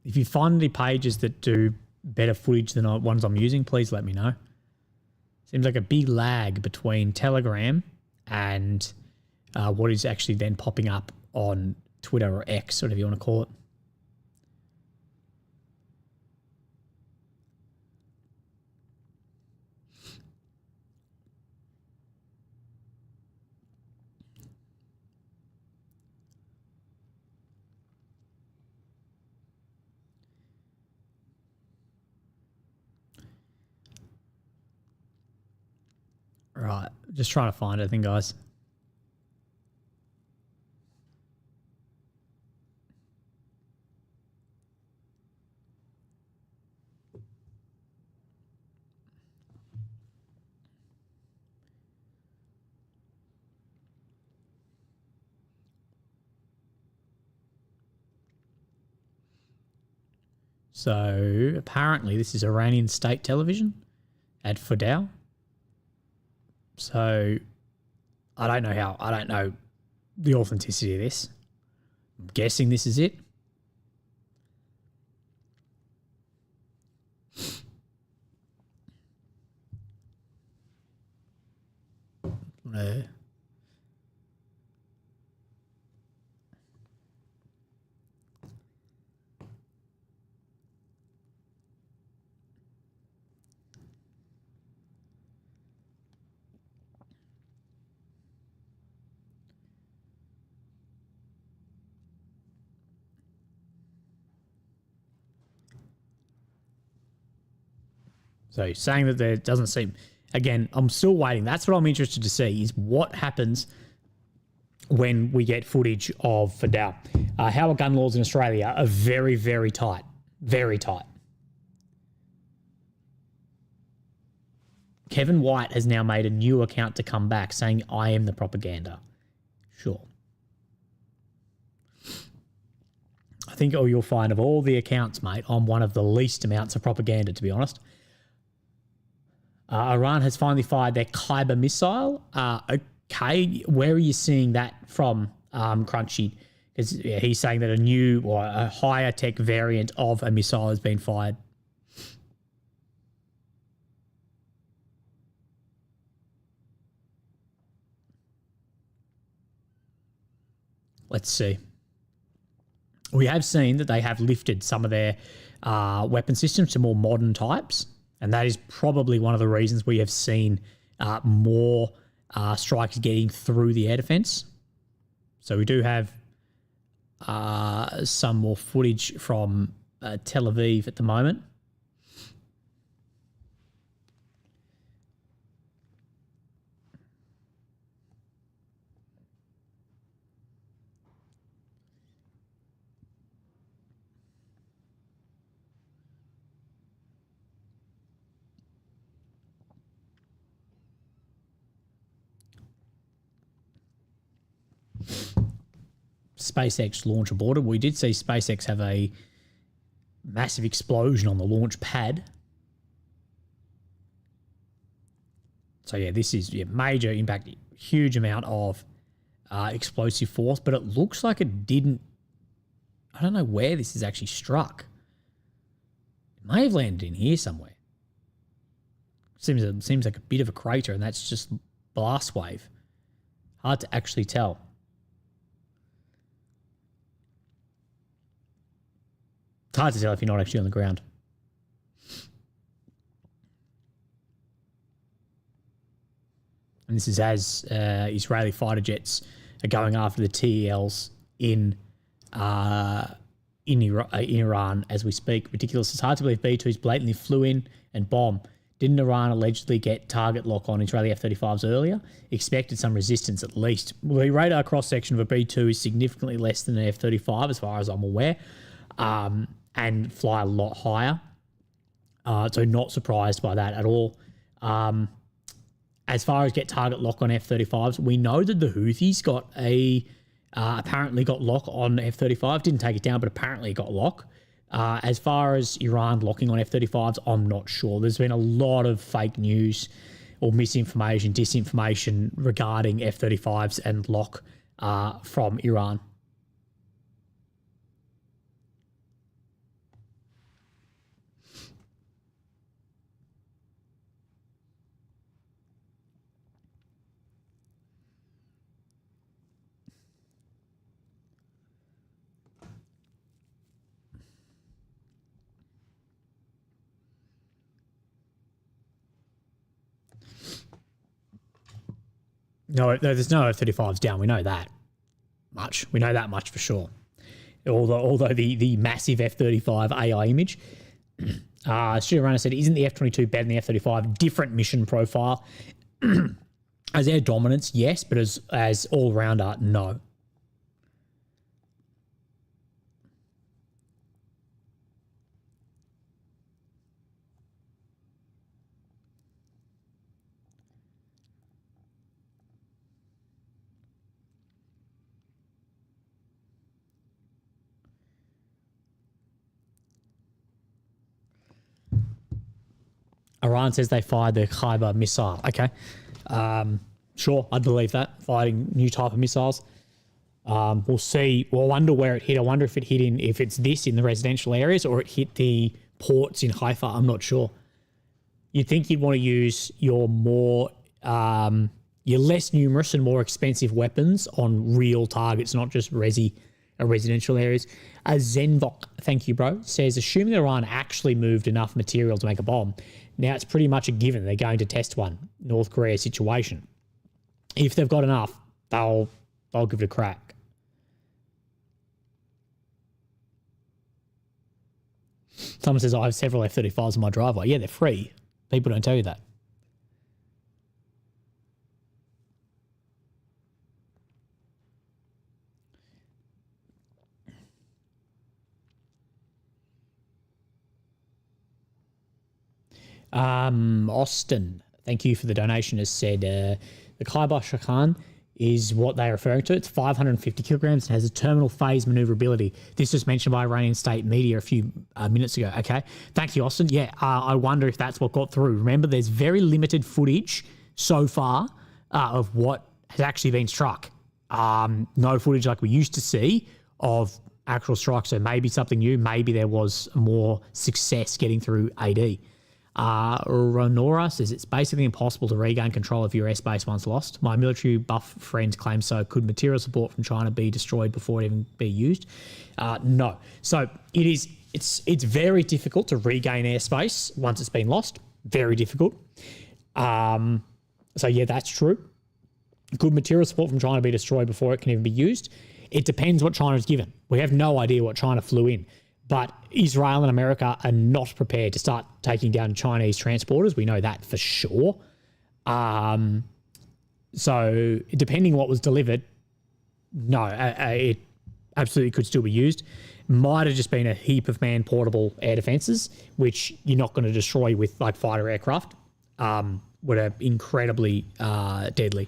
If you find any pages that do better footage than ones I'm using, please let me know. Seems like a big lag between Telegram and what is actually then popping up on Twitter or X, whatever you want to call it. Right. Just trying to find anything, guys. So apparently this is Iranian state television at Fidel. So I don't know the authenticity of this. I'm guessing this is it. No. So saying that there doesn't seem, again, I'm still waiting. That's what I'm interested to see is what happens when we get footage of Fidel. How are gun laws in Australia are very, very tight. Very tight. Kevin White has now made a new account to come back saying, I am the propaganda. Sure. I think you'll find of all the accounts, mate, I'm one of the least amounts of propaganda, to be honest. Iran has finally fired their Khyber missile. Okay, where are you seeing that from, Crunchy? Because he's saying that a new or a higher tech variant of a missile has been fired. Let's see. We have seen that they have lifted some of their weapon systems to more modern types. And that is probably one of the reasons we have seen more strikes getting through the air defense. So we do have some more footage from Tel Aviv at the moment. SpaceX launch aborted. We did see SpaceX have a massive explosion on the launch pad. So yeah, this is major impact, huge amount of explosive force, but it looks like it didn't. I don't know where this is actually struck. It may have landed in here somewhere. Seems like a bit of a crater, and that's just blast wave. Hard to actually tell. It's hard to tell if you're not actually on the ground. And this is as Israeli fighter jets are going after the TELs in Iran as we speak. Ridiculous. It's hard to believe B-2s blatantly flew in and bombed. Didn't Iran allegedly get target lock on Israeli F-35s earlier? Expected some resistance at least. Well, the radar cross-section of a B-2 is significantly less than an F-35 as far as I'm aware. And fly a lot higher. So not surprised by that at all. As far as get target lock on F-35s, we know that the Houthis got apparently got lock on F-35. Didn't take it down, but apparently got lock. As far as Iran locking on F-35s, I'm not sure. There's been a lot of fake news or misinformation, disinformation regarding F-35s and lock from Iran. No, there's no F-35s down. We know that much. We know that much for sure. Although the massive F-35 AI image, Studio Runner said, isn't the F-22 better than the F-35? Different mission profile. As air dominance, yes, but as all-rounder, no. Iran says they fired the Khyber missile. Okay. Sure, I'd believe that. Fighting new type of missiles. We'll see. We'll wonder where it hit. I wonder if it hit if it's this in the residential areas or it hit the ports in Haifa. I'm not sure. You'd think you'd want to use your your less numerous and more expensive weapons on real targets, not just residential areas. Zenvok, thank you, bro, says, assuming Iran actually moved enough material to make a bomb, now it's pretty much a given they're going to test one. North Korea situation. If they've got enough, they'll give it a crack. Someone says, I have several F-35s in my driveway. Yeah, they're free. People don't tell you that. Austin, thank you for the donation, has said the Khyber Shakhan is what they're referring to. It's 550 kilograms and has a terminal phase maneuverability. This was mentioned by Iranian state media a few minutes ago. Okay. Thank you, Austin. Yeah, I wonder if that's what got through. Remember, there's very limited footage so far of what has actually been struck. No footage like we used to see of actual strikes. So maybe something new. Maybe there was more success getting through AD. Ronora says it's basically impossible to regain control of your airspace once lost. My military buff friends claim so. Could material support from China be destroyed before it even be used? No. So it's very difficult to regain airspace once it's been lost. Very difficult. So yeah, that's true. Could material support from China be destroyed before it can even be used? It depends what China is given. We have no idea what China flew in. But Israel and America are not prepared to start taking down Chinese transporters. We know that for sure. So depending what was delivered, no, it absolutely could still be used. Might have just been a heap of man-portable air defences, which you're not going to destroy with like fighter aircraft, would are incredibly deadly.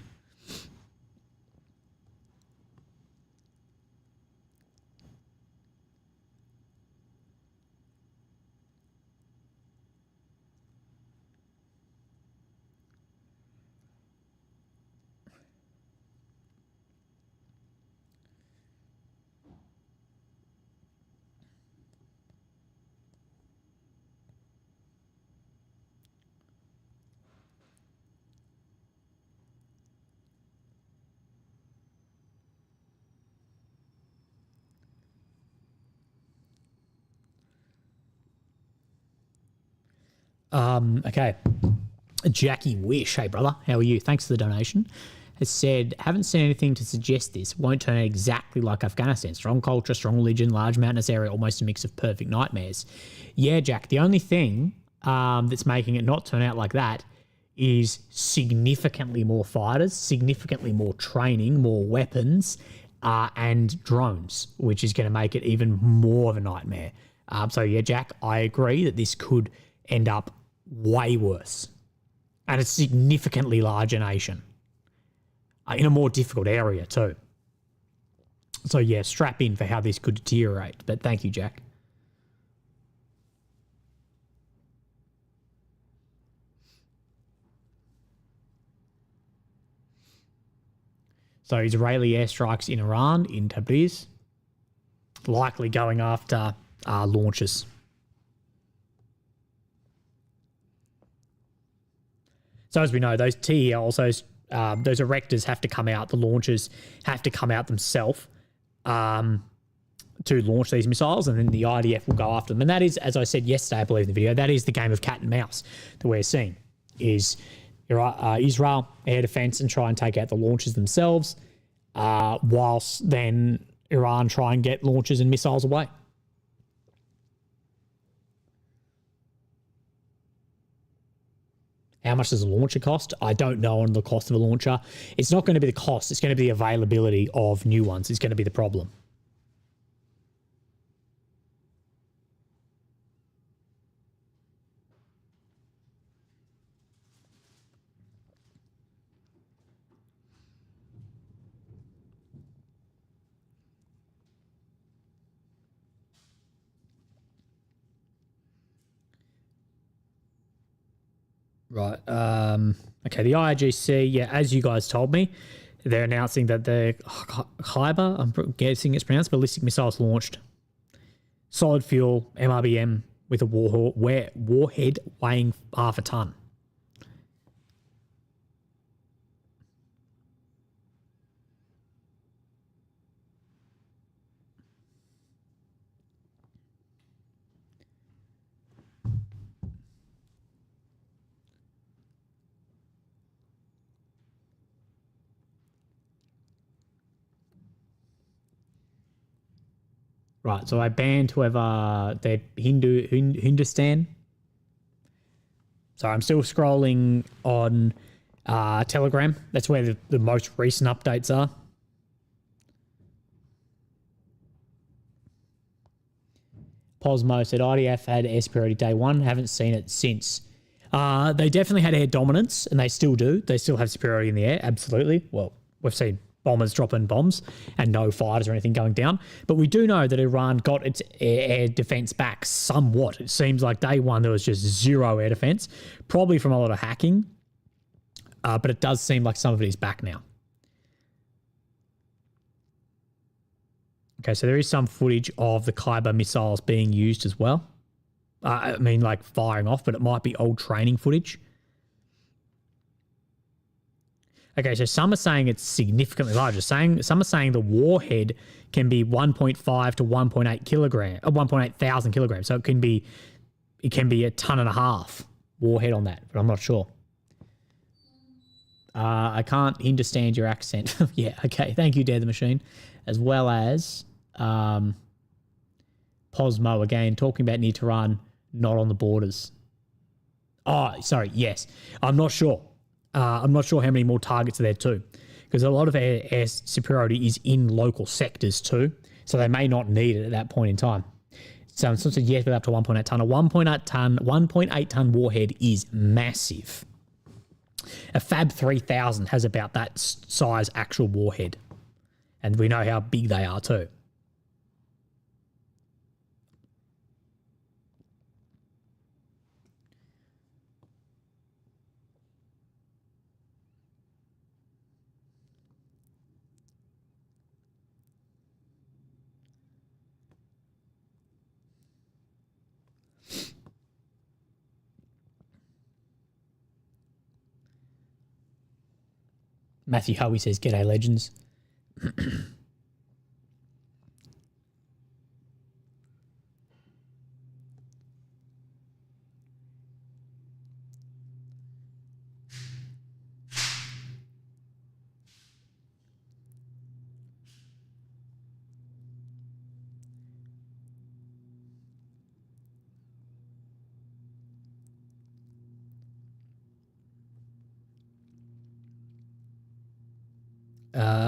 Okay. Jackie Wish, hey brother, how are you? Thanks for the donation. Has said, haven't seen anything to suggest this. Won't turn out exactly like Afghanistan. Strong culture, strong religion, large mountainous area, almost a mix of perfect nightmares. Yeah, Jack, the only thing that's making it not turn out like that is significantly more fighters, significantly more training, more weapons, and drones, which is going to make it even more of a nightmare. So yeah, Jack, I agree that this could end up way worse. And a significantly larger nation. In a more difficult area too. So yeah, strap in for how this could deteriorate. But thank you, Jack. So Israeli airstrikes in Iran, in Tabriz, likely going after launches. So as we know, those TELs, those erectors have to come out. The launchers have to come out themselves to launch these missiles, and then the IDF will go after them. And that is, as I said yesterday, I believe in the video, that is the game of cat and mouse that we're seeing, is Israel air defense and try and take out the launchers themselves, whilst then Iran try and get launchers and missiles away. How much does a launcher cost? I don't know on the cost of a launcher. It's not going to be the cost. It's going to be the availability of new ones. It's going to be the problem. Right. Okay, the IRGC, yeah, as you guys told me, they're announcing that the Khyber, I'm guessing it's pronounced, ballistic missiles launched. Solid fuel, MRBM with a warhead weighing half a ton. Right, so I banned whoever they're Hindustan. So I'm still scrolling on Telegram. That's where the most recent updates are. Posmo said IDF had air superiority day one. Haven't seen it since. They definitely had air dominance, and they still do. They still have superiority in the air, absolutely. Well, we've seen bombers dropping bombs and no fighters or anything going down. But we do know that Iran got its air defense back somewhat. It seems like day one there was just zero air defense, probably from a lot of hacking. But it does seem like some of it is back now. Okay, so there is some footage of the Khyber missiles being used as well. I mean, like firing off, but it might be old training footage. Okay, so some are saying it's significantly larger. Some are saying the warhead can be 1.5 to 1.8 kilogram, 1.8 thousand kilograms. So it can be a ton and a half warhead on that, but I'm not sure. I can't understand your accent. Yeah, okay. Thank you, Dare the Machine. As well as Posmo again, talking about near Tehran, not on the borders. Oh, sorry. Yes. I'm not sure. I'm not sure how many more targets are there too, because a lot of air superiority is in local sectors too, so they may not need it at that point in time. So it's not yes, but up to 1.8 ton. A 1.8 ton warhead is massive. A Fab 3000 has about that size actual warhead, and we know how big they are too. Matthew Howie says, "G'day, legends."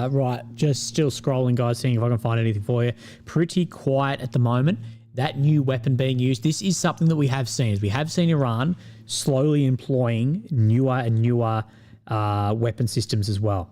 Right, just still scrolling, guys, seeing if I can find anything for you. Pretty quiet at the moment. That new weapon being used, this is something that we have seen. We have seen Iran slowly employing newer and newer weapon systems as well.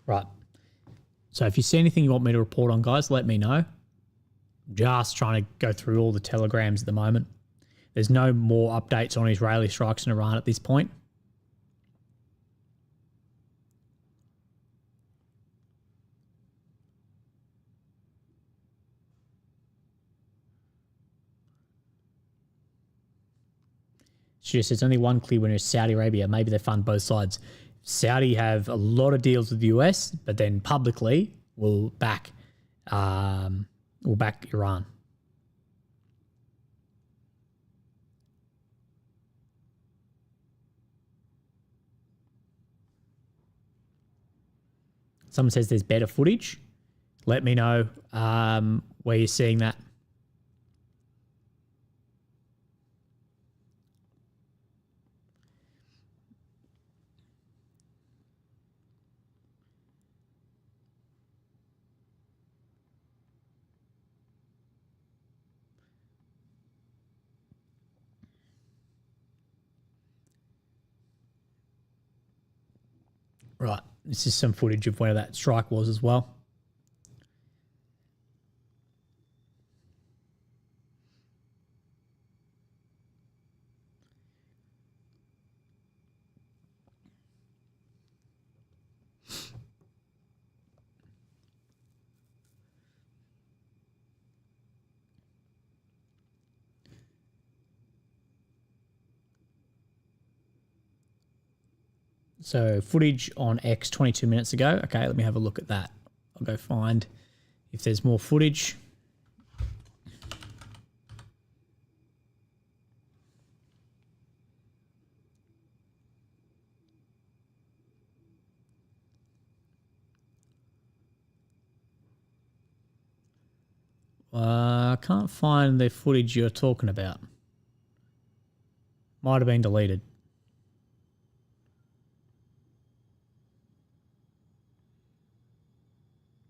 Right. So if you see anything you want me to report on, guys, let me know. Just trying to go through all the telegrams at the moment. There's no more updates on Israeli strikes in Iran at this point. It's Suggests there's only one clear winner, is Saudi Arabia. Maybe they fund both sides. Saudi have a lot of deals with the US, but then publicly will back Iran. Someone says there's better footage. Let me know where you're seeing that. Right, this is some footage of where that strike was as well. So footage on X 22 minutes ago. Okay, let me have a look at that. I'll go find if there's more footage. I can't find the footage you're talking about. Might have been deleted.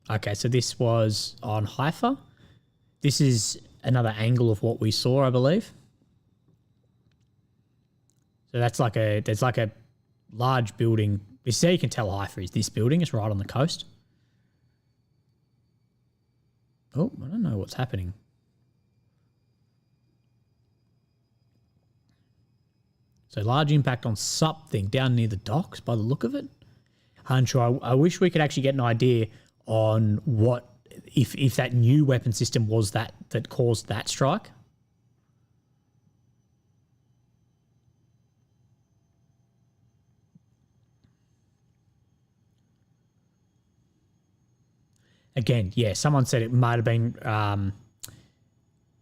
Okay, so this was on Haifa. This is another angle of what we saw, I believe. So there's like a large building. You see, you can tell Haifa is this building. It's right on the coast. Oh, I don't know what's happening. So large impact on something down near the docks by the look of it. Hunter, I wish we could actually get an idea on what if that new weapon system was that caused that strike. Again, yeah, someone said it might have been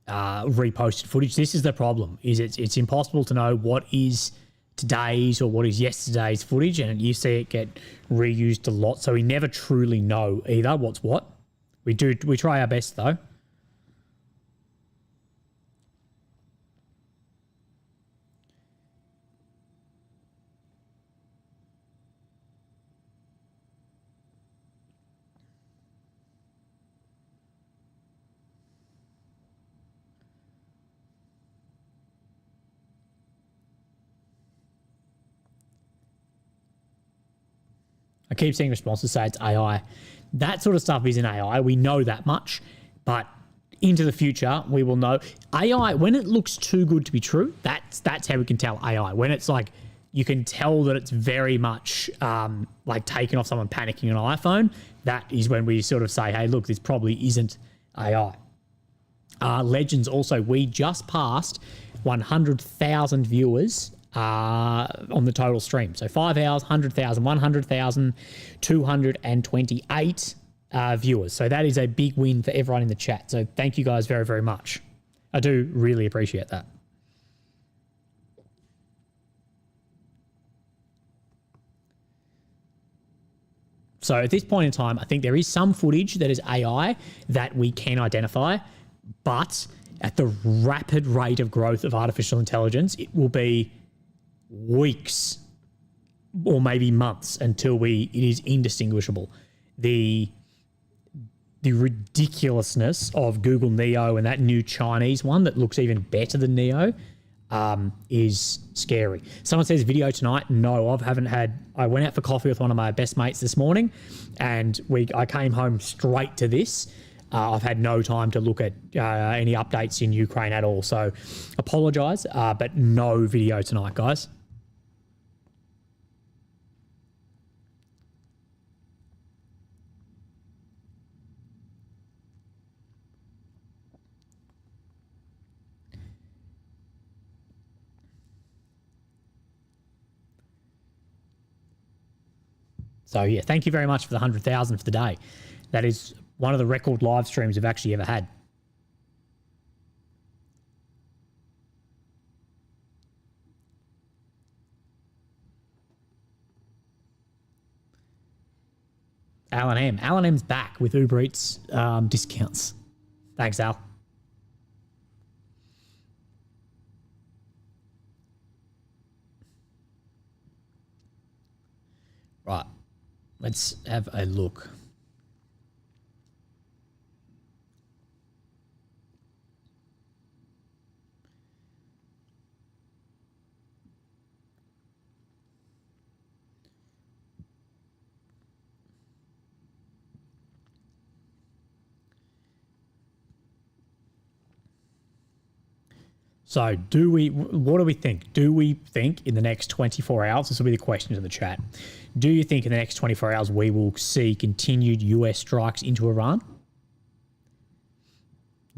reposted footage. This is the problem: is it's impossible to know what is today's or what is yesterday's footage, and you see it get reused a lot, so we never truly know either what's what. We try our best though. I keep seeing responses say it's AI. That sort of stuff isn't AI. We know that much. But into the future, we will know. AI, when it looks too good to be true, that's how we can tell AI. When it's like, you can tell that it's very much like taken off someone panicking on an iPhone, that is when we sort of say, hey, look, this probably isn't AI. Legends also, we just passed 100,000 viewers on the total stream. So 5 hours, 100,000, 100,000, 228 viewers. So that is a big win for everyone in the chat. So thank you guys very, very much. I do really appreciate that. So at this point in time, I think there is some footage that is AI that we can identify, but at the rapid rate of growth of artificial intelligence, it will be weeks or maybe months until it is indistinguishable. The ridiculousness of Google Neo and that new Chinese one that looks even better than Neo is scary. Someone says video tonight. No, I went out for coffee with one of my best mates this morning, and I came home straight to this. I've had no time to look at any updates in Ukraine at all. So apologize, but no video tonight, guys. So yeah, thank you very much for the 100,000 for the day. That is one of the record live streams we've actually ever had. Alan M. Alan M's back with Uber Eats discounts. Thanks, Al. Right. Let's have a look. So what do we think? Do we think in the next 24 hours, this will be the question in the chat, do you think in the next 24 hours we will see continued US strikes into Iran?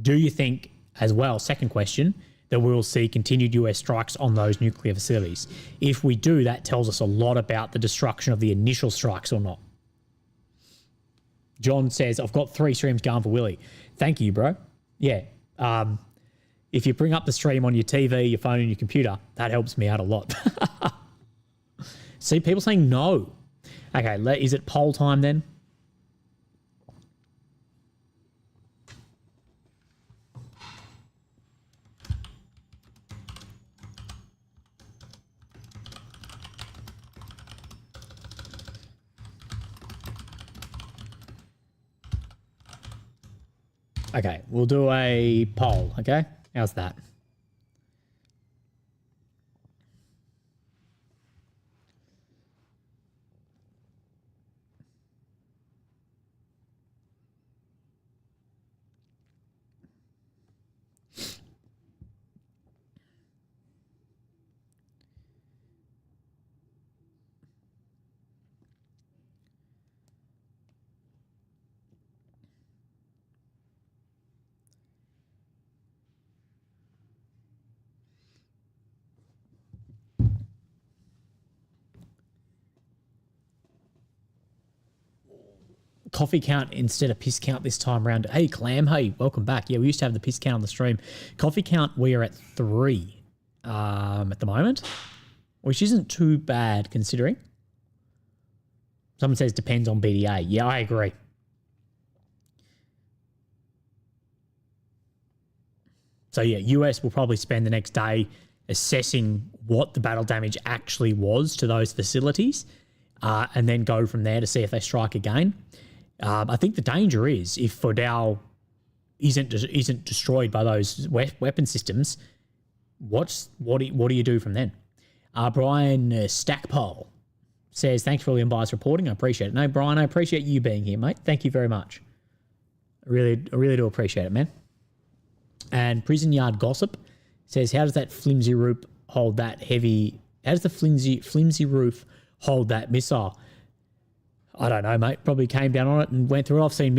Do you think, as well, second question, that we will see continued US strikes on those nuclear facilities? If we do, that tells us a lot about the destruction of the initial strikes or not. John says, I've got 3 streams going for Willie. Thank you, bro. Yeah. If you bring up the stream on your TV, your phone, and your computer, that helps me out a lot. See, people saying no. Okay, is it poll time then? Okay, we'll do a poll, okay? How's that? Coffee count instead of piss count this time around. Hey, Clam. Hey, welcome back. Yeah, we used to have the piss count on the stream. Coffee count, we are at 3 at the moment, which isn't too bad considering. Someone says depends on BDA. Yeah, I agree. So yeah, US will probably spend the next day assessing what the battle damage actually was to those facilities, and then go from there to see if they strike again. I think the danger is if Fordal isn't destroyed by those weapon systems, what do you do from then? Brian Stackpole says, thanks for all the unbiased reporting. I appreciate it. No, Brian, I appreciate you being here, mate. Thank you very much. I really do appreciate it, man. And Prison Yard Gossip says, how does that flimsy roof hold that heavy? How does the flimsy roof hold that missile? I don't know, mate. Probably came down on it and went through it. I've seen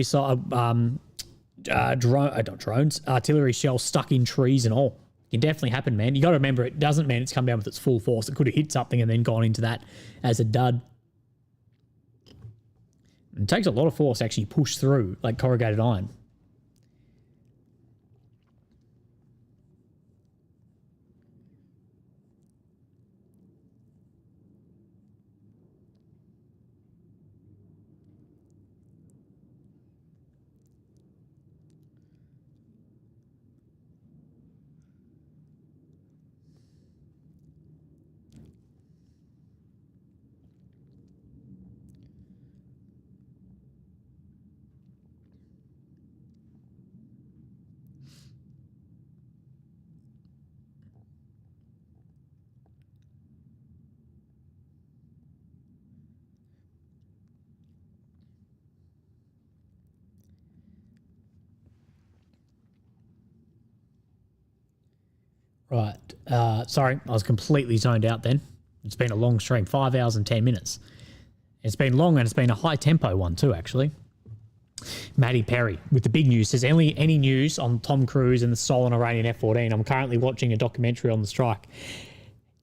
artillery shells stuck in trees and all. It can definitely happen, man. You got to remember, it doesn't mean it's come down with its full force. It could have hit something and then gone into that as a dud. It takes a lot of force to actually push through like corrugated iron. Right. Sorry, I was completely zoned out then. It's been a long stream, 5 hours and 10 minutes. It's been long and it's been a high tempo one too, actually. Maddie Perry with the big news says, any news on Tom Cruise and the stolen Iranian F-14? I'm currently watching a documentary on the strike.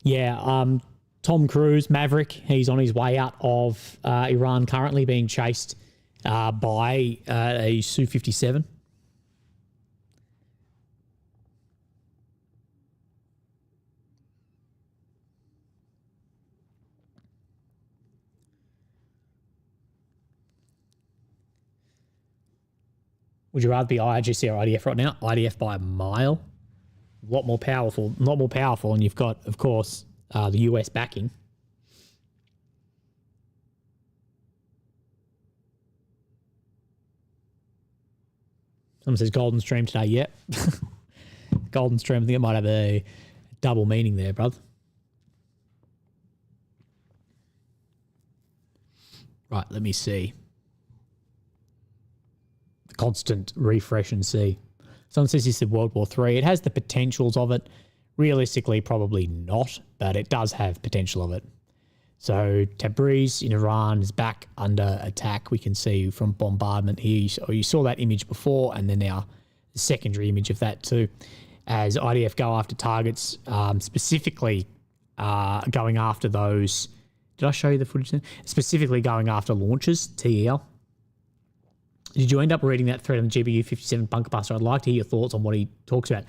Yeah, Tom Tom Cruise, Maverick, he's on his way out of Iran, currently being chased by a Su-57. Would you rather be IRGC or IDF right now? IDF by a mile. A lot more powerful, and you've got, of course, the US backing. Someone says Golden Stream today. Yep. Golden Stream, I think it might have a double meaning there, brother. Right, let me see. The constant refresh and see. Someone says this is World War III. It has the potentials of it. Realistically, probably not, but it does have potential of it. So Tabriz in Iran is back under attack. We can see from bombardment here. You saw that image before, and then now the secondary image of that too. As IDF go after targets, specifically going after those. Did I show you the footage then? Specifically going after launchers, TEL. Did you end up reading that thread on the GBU-57 bunker buster? I'd like to hear your thoughts on what he talks about.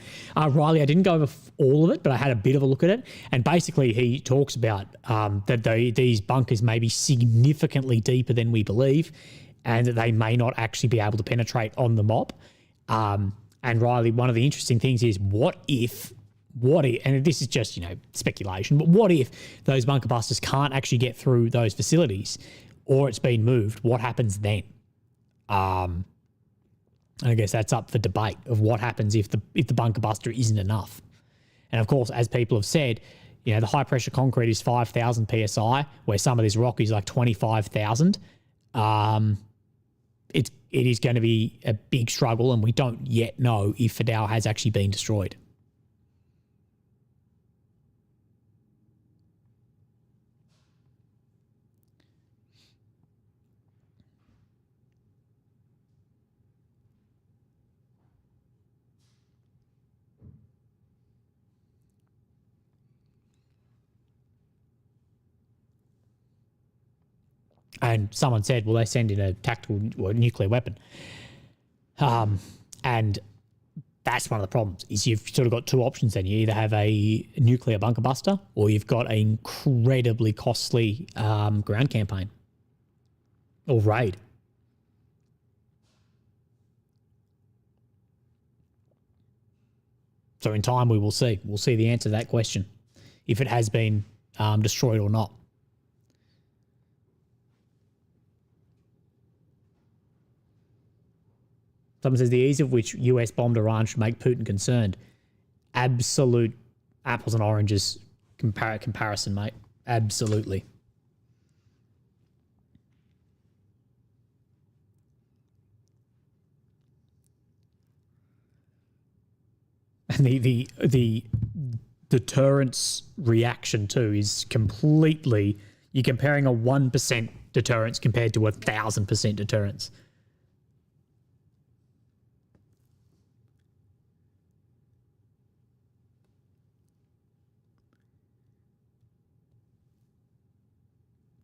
Riley, I didn't go over all of it, but I had a bit of a look at it. And basically he talks about that these bunkers may be significantly deeper than we believe, and that they may not actually be able to penetrate on the mob. And Riley, one of the interesting things is what if, and this is just, speculation, but what if those bunker busters can't actually get through those facilities, or it's been moved? What happens then? And I guess that's up for debate of what happens if the bunker buster isn't enough. And of course, as people have said, the high pressure concrete is 5,000 psi, where some of this rock is like 25,000. It is going to be a big struggle, and we don't yet know if Fidel has actually been destroyed. And someone said, well, they send in a tactical or nuclear weapon. And that's one of the problems, is you've sort of got two options then. You either have a nuclear bunker buster, or you've got an incredibly costly ground campaign or raid. So in time we will see. We'll see the answer to that question, if it has been destroyed or not. Someone says the ease of which US bombed Iran should make Putin concerned. Absolute apples and oranges comparison, mate. Absolutely. And the deterrence reaction too is completely, you're comparing a 1% deterrence compared to 1,000% deterrence.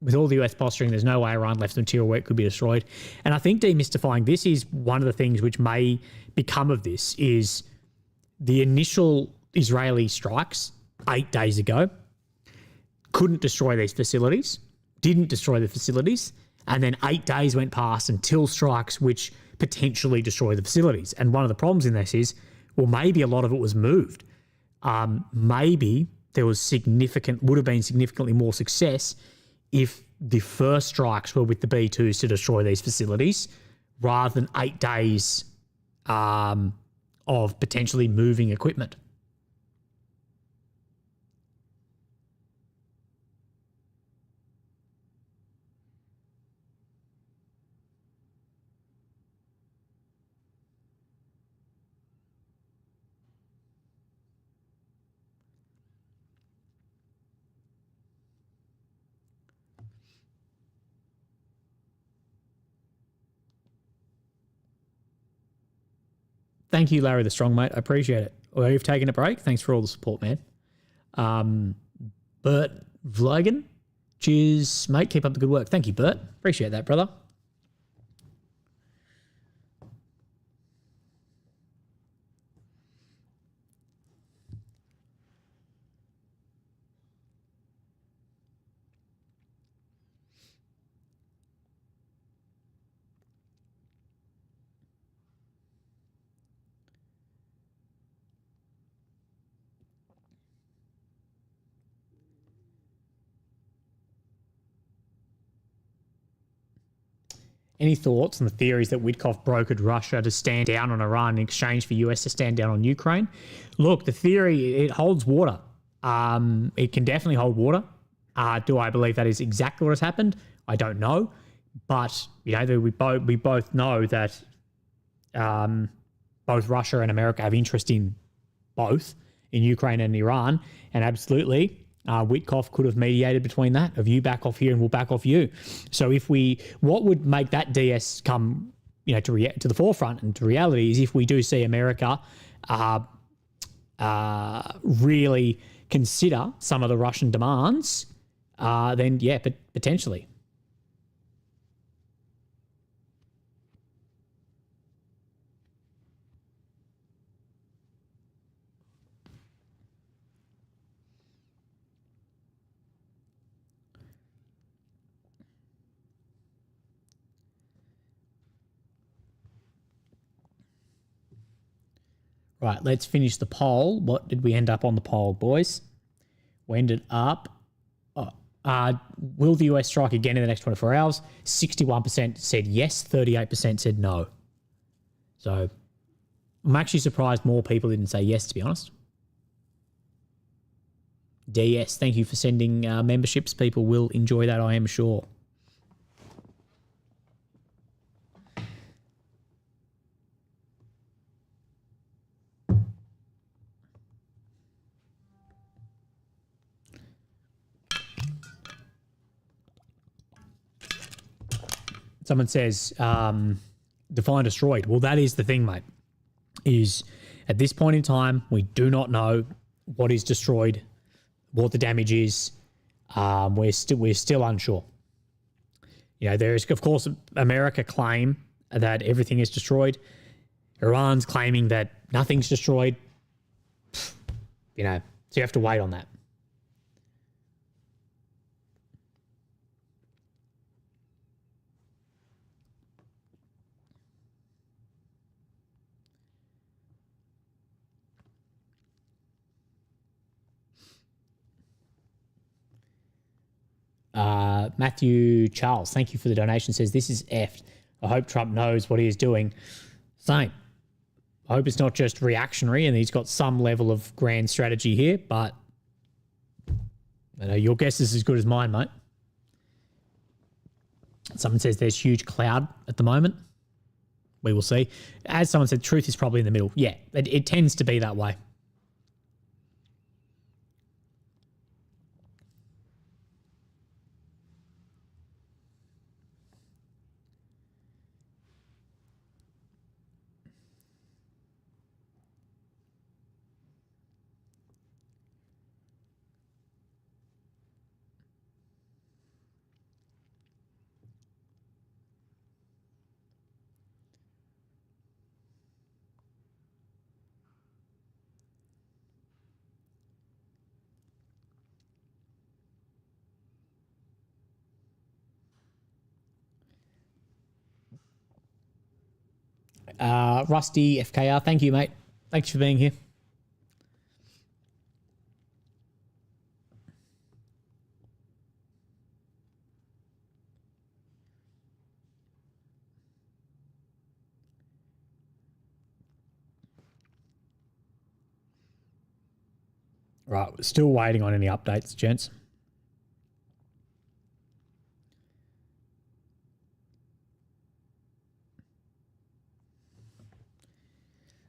With all the US posturing, there's no way Iran left material where it could be destroyed. And I think demystifying this is one of the things which may become of this, is the initial Israeli strikes 8 days ago couldn't destroy these facilities, didn't destroy the facilities, and then 8 days went past until strikes which potentially destroy the facilities. And one of the problems in this is, well, maybe a lot of it was moved. Maybe there was would have been significantly more success if the first strikes were with the B-2s to destroy these facilities, rather than 8 days of potentially moving equipment. Thank you, Larry the Strong, mate. I appreciate it. Well, you've taken a break. Thanks for all the support, man. Bert vlogging. Cheers, mate. Keep up the good work. Thank you, Bert. Appreciate that, brother. Any thoughts on the theories that Witkoff brokered Russia to stand down on Iran in exchange for US to stand down on Ukraine? Look, the theory, it holds water. It can definitely hold water. Do I believe that is exactly what has happened? I don't know. But, we both know that both Russia and America have interest in both, in Ukraine and Iran. And absolutely, Witkoff could have mediated between that, of you back off here and we'll back off you. So what would make that DS come, to the forefront and to reality is if we do see America really consider some of the Russian demands, then yeah, potentially. Right, let's finish the poll. What did we end up on the poll, boys? We ended up, will the US strike again in the next 24 hours? 61% said yes, 38% said no. So I'm actually surprised more people didn't say yes, to be honest. DS, thank you for sending memberships. People will enjoy that, I am sure. Someone says, define destroyed. Well, that is the thing, mate, is at this point in time, we do not know what is destroyed, what the damage is. We're still unsure. There is, of course, America claim that everything is destroyed. Iran's claiming that nothing's destroyed. So you have to wait on that. Matthew Charles, thank you for the donation, says, this is effed. I hope Trump knows what he is doing. Same. I hope it's not just reactionary and he's got some level of grand strategy here, but your guess is as good as mine, mate. Someone says there's huge cloud at the moment. We will see. As someone said, truth is probably in the middle. Yeah, it tends to be that way. Rusty FKR, thank you, mate. Thanks for being here. Right, we're still waiting on any updates, gents.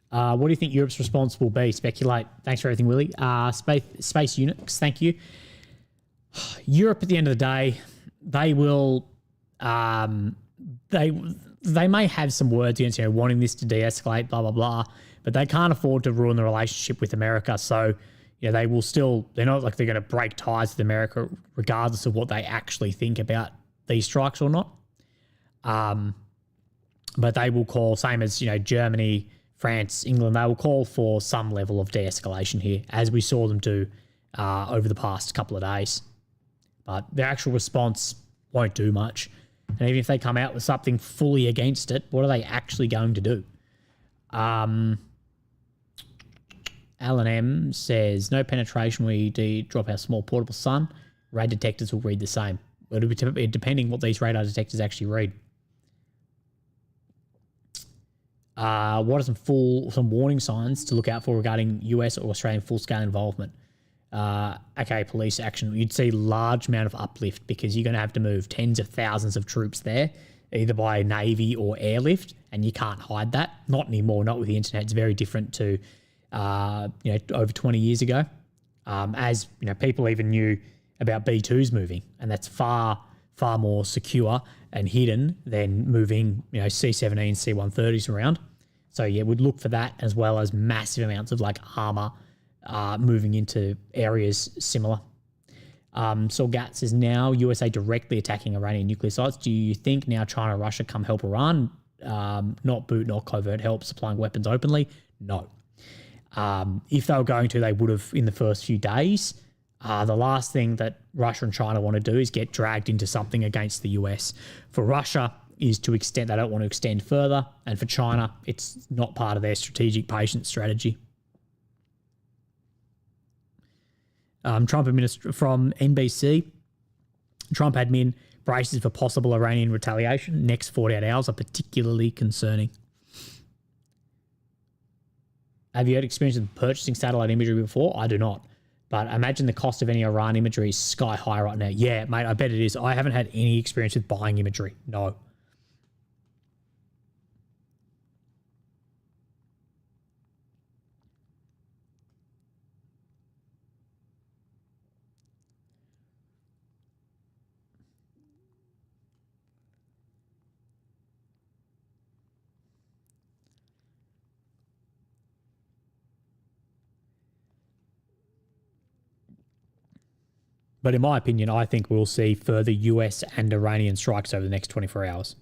What do you think Europe's response will be? Speculate. Thanks for everything, Willie. Space Unix, thank you. Europe, at the end of the day, they will. They may have some words against wanting this to de-escalate, blah blah blah, but they can't afford to ruin the relationship with America. So, they will still, they're not like they're going to break ties with America regardless of what they actually think about these strikes or not. But they will call, same as, Germany, France, England, they will call for some level of de-escalation here, as we saw them do over the past couple of days. But their actual response won't do much. And even if they come out with something fully against it, what are they actually going to do? Alan M says, no penetration, we drop our small portable sun. Radar detectors will read the same. It'll be depending what these radar detectors actually read. What are some warning signs to look out for regarding US or Australian full-scale involvement? Okay, police action. You'd see large amount of uplift because you're going to have to move tens of thousands of troops there, either by Navy or airlift, and you can't hide that. Not anymore, not with the internet. It's very different to, over 20 years ago. As, people even knew about B2s moving, and that's far, far more secure and hidden than moving, C-17, C-130s around. So yeah, we'd look for that, as well as massive amounts of armor moving into areas similar. Saul Gat says, now USA directly attacking Iranian nuclear sites. Do you think now China and Russia come help Iran? Not boot, not covert help, supplying weapons openly? No. If they were going to, they would have in the first few days. The last thing that Russia and China want to do is get dragged into something against the US. For Russia is to extend, they don't want to extend further. And for China, it's not part of their strategic patient strategy. Trump administrator from NBC, Trump admin braces for possible Iranian retaliation. Next 48 hours are particularly concerning. Have you had experience with purchasing satellite imagery before? I do not. But I imagine the cost of any Iran imagery is sky high right now. Yeah, mate, I bet it is. I haven't had any experience with buying imagery. No. But in my opinion, I think we'll see further US and Iranian strikes over the next 24 hours.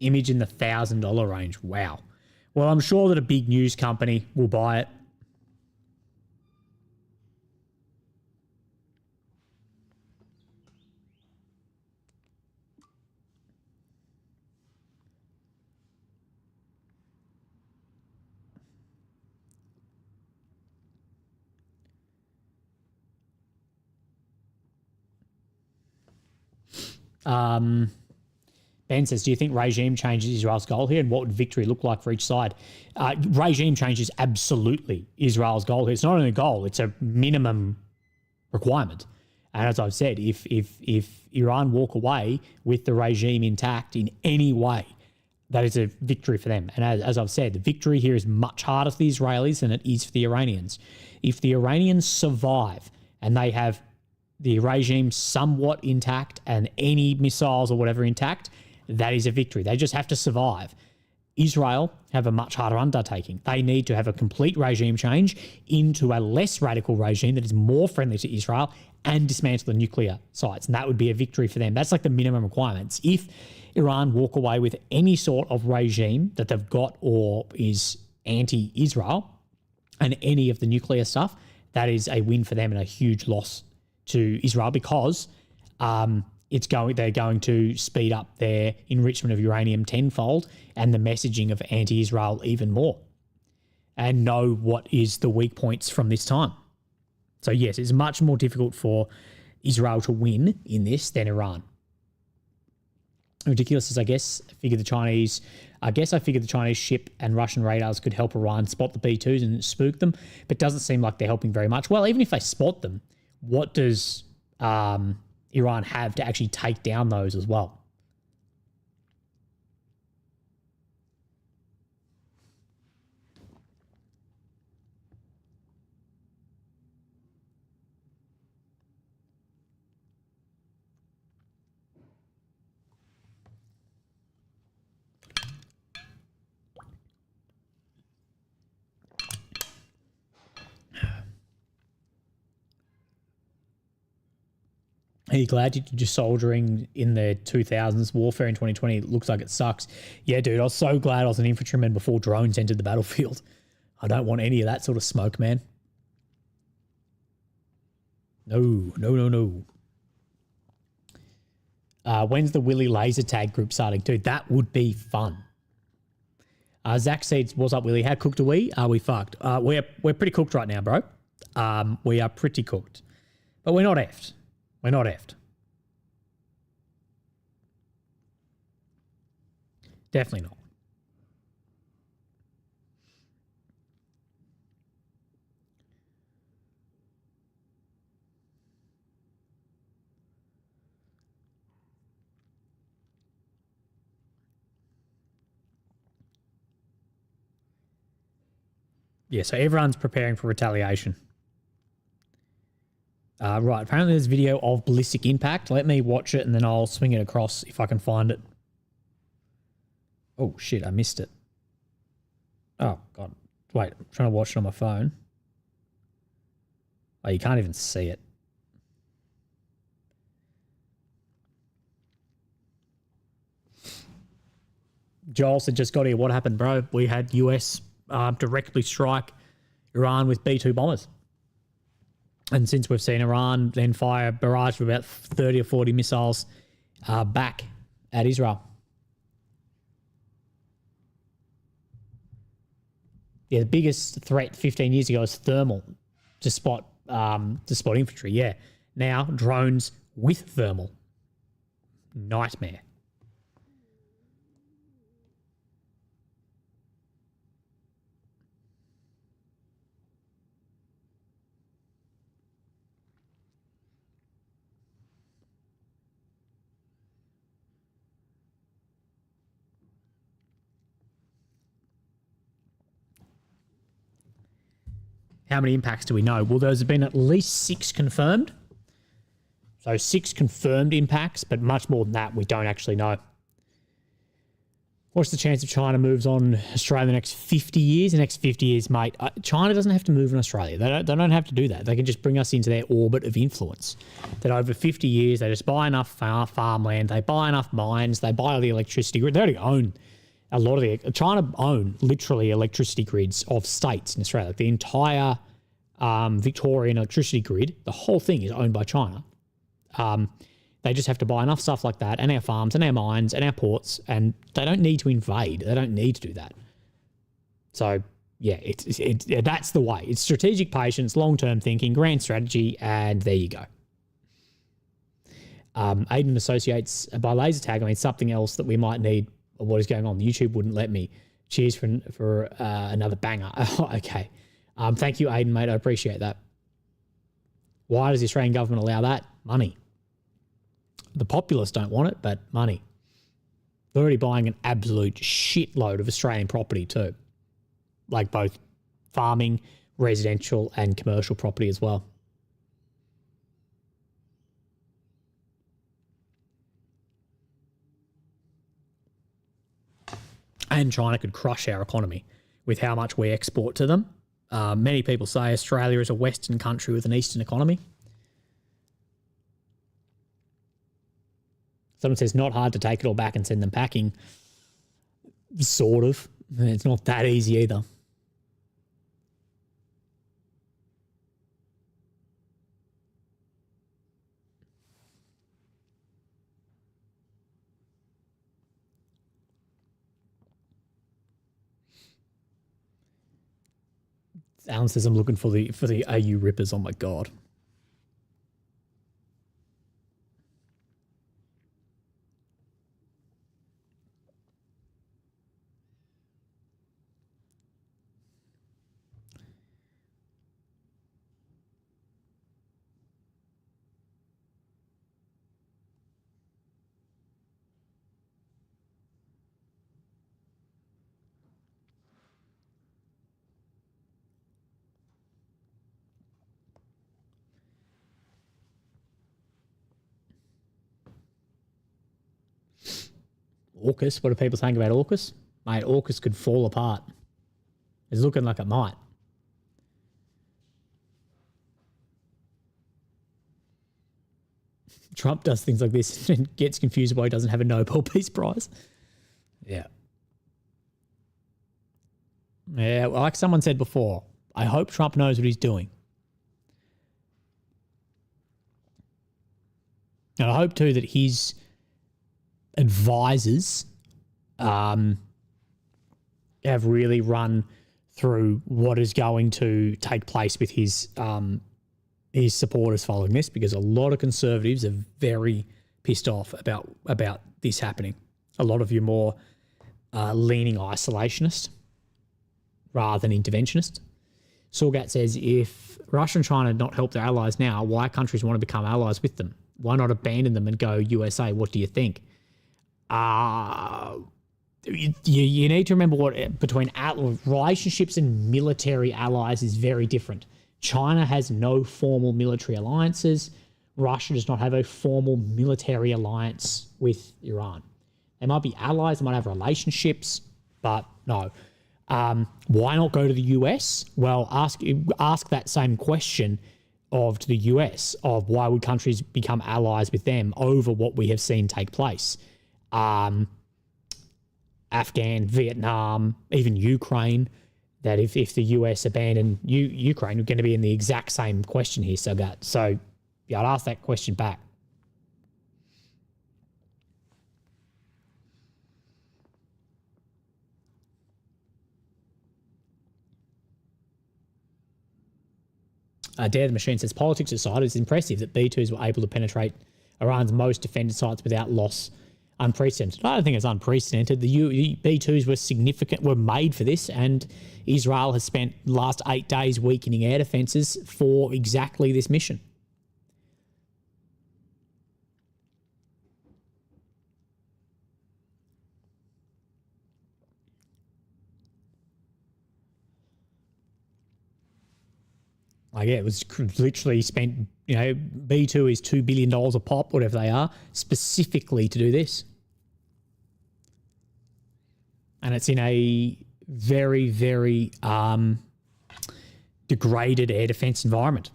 Image in the $1,000 range. Wow. Well, I'm sure that a big news company will buy it. Ben says, do you think regime change is Israel's goal here, and what would victory look like for each side? Regime change is absolutely Israel's goal here. It's not only a goal, it's a minimum requirement. And as I've said, if Iran walk away with the regime intact in any way, that is a victory for them. And as I've said, the victory here is much harder for the Israelis than it is for the Iranians. If the Iranians survive and they have the regime somewhat intact and any missiles or whatever intact, that is a victory. They just have to survive. Israel have a much harder undertaking. They need to have a complete regime change into a less radical regime that is more friendly to Israel and dismantle the nuclear sites. And that would be a victory for them. That's like the minimum requirements. If Iran walk away with any sort of regime that they've got or is anti-Israel and any of the nuclear stuff, that is a win for them and a huge loss to Israel because they're going to speed up their enrichment of uranium tenfold and the messaging of anti-Israel even more, and know what is the weak points from this time. So yes, it's much more difficult for Israel to win in this than Iran. Ridiculous as I figured the Chinese ship and Russian radars could help Iran spot the B-2s and spook them, but doesn't seem like they're helping very much. Well, even if they spot them, what does Iran have to actually take down those as well? Are you glad you're just soldiering in the 2000s? Warfare in 2020 looks like it sucks. Yeah, dude, I was so glad I was an infantryman before drones entered the battlefield. I don't want any of that sort of smoke, man. No. When's the Willy laser tag group starting? Dude, that would be fun. Zach Seeds, what's up, Willy? How cooked are we? Are we fucked? We're pretty cooked right now, bro. We are pretty cooked. But we're not effed. We're not effed. Definitely not. Yeah, so everyone's preparing for retaliation. Right, apparently there's a video of ballistic impact. Let me watch it and then I'll swing it across if I can find it. Oh, shit, I missed it. Oh, God. Wait, I'm trying to watch it on my phone. Oh, you can't even see it. Joel said, just got here. What happened, bro? We had US directly strike Iran with B-2 bombers. And since we've seen Iran then fire a barrage of about 30 or 40 missiles back at Israel. Yeah, the biggest threat 15 years ago was thermal to spot infantry. Yeah, now drones with thermal. Nightmare. How many impacts do we know? Well, there's been at least 6 confirmed. So 6 confirmed impacts, but much more than that, we don't actually know. What's the chance of China moves on Australia in the next 50 years? The next 50 years, mate, China doesn't have to move on Australia. They don't have to do that. They can just bring us into their orbit of influence. That over 50 years, they just buy enough farmland, they buy enough mines, they buy all the electricity grid. They already own a lot of the... China own literally electricity grids of states in Australia. Like the entire Victorian electricity grid, the whole thing is owned by China. They just have to buy enough stuff like that and our farms and our mines and our ports, and they don't need to invade. They don't need to do that. So, yeah, that's the way. It's strategic patience, long-term thinking, grand strategy, and there you go. Aiden associates by laser tag, I mean, something else that we might need. What is going on? YouTube wouldn't let me. Cheers for another banger. Oh, okay. Thank you, Aiden, mate. I appreciate that. Why does the Australian government allow that? Money. The populace don't want it, but money. They're already buying an absolute shitload of Australian property too. Like both farming, residential, and commercial property as well. And China could crush our economy with how much we export to them. Many people say Australia is a Western country with an Eastern economy. Someone says not hard to take it all back and send them packing. Sort of. It's not that easy either. Alan says I'm looking for the AU rippers. Oh my god. AUKUS. What are people saying about AUKUS? Mate, AUKUS could fall apart. It's looking like it might. Trump does things like this and gets confused why he doesn't have a Nobel Peace Prize. Yeah. Yeah, well, like someone said before, I hope Trump knows what he's doing. And I hope too that his advisors have really run through what is going to take place with his supporters following this, because a lot of conservatives are very pissed off about this happening. A lot of you more leaning isolationist rather than interventionist. Sorgat says, if Russia and China not help their allies now, why countries want to become allies with them? Why not abandon them and go USA? What do you think? You need to remember what between relationships and military allies is very different. China has no formal military alliances. Russia does not have a formal military alliance with Iran. They might be allies, they might have relationships, but no. Why not go to the US? Well, ask that same question to the US of why would countries become allies with them over what we have seen take place. Afghan, Vietnam, even Ukraine, that if the US abandoned Ukraine, we're going to be in the exact same question here. So yeah, I'd ask that question back. Dare the Machine says, politics aside, it's impressive that B2s were able to penetrate Iran's most defended sites without loss. Unprecedented. I don't think it's unprecedented. The B2s were made for this, and Israel has spent the last 8 days weakening air defences for exactly this mission. Like, yeah, it was literally spent, B2 is $2 billion a pop, whatever they are, specifically to do this. And it's in a very, very degraded air defense environment.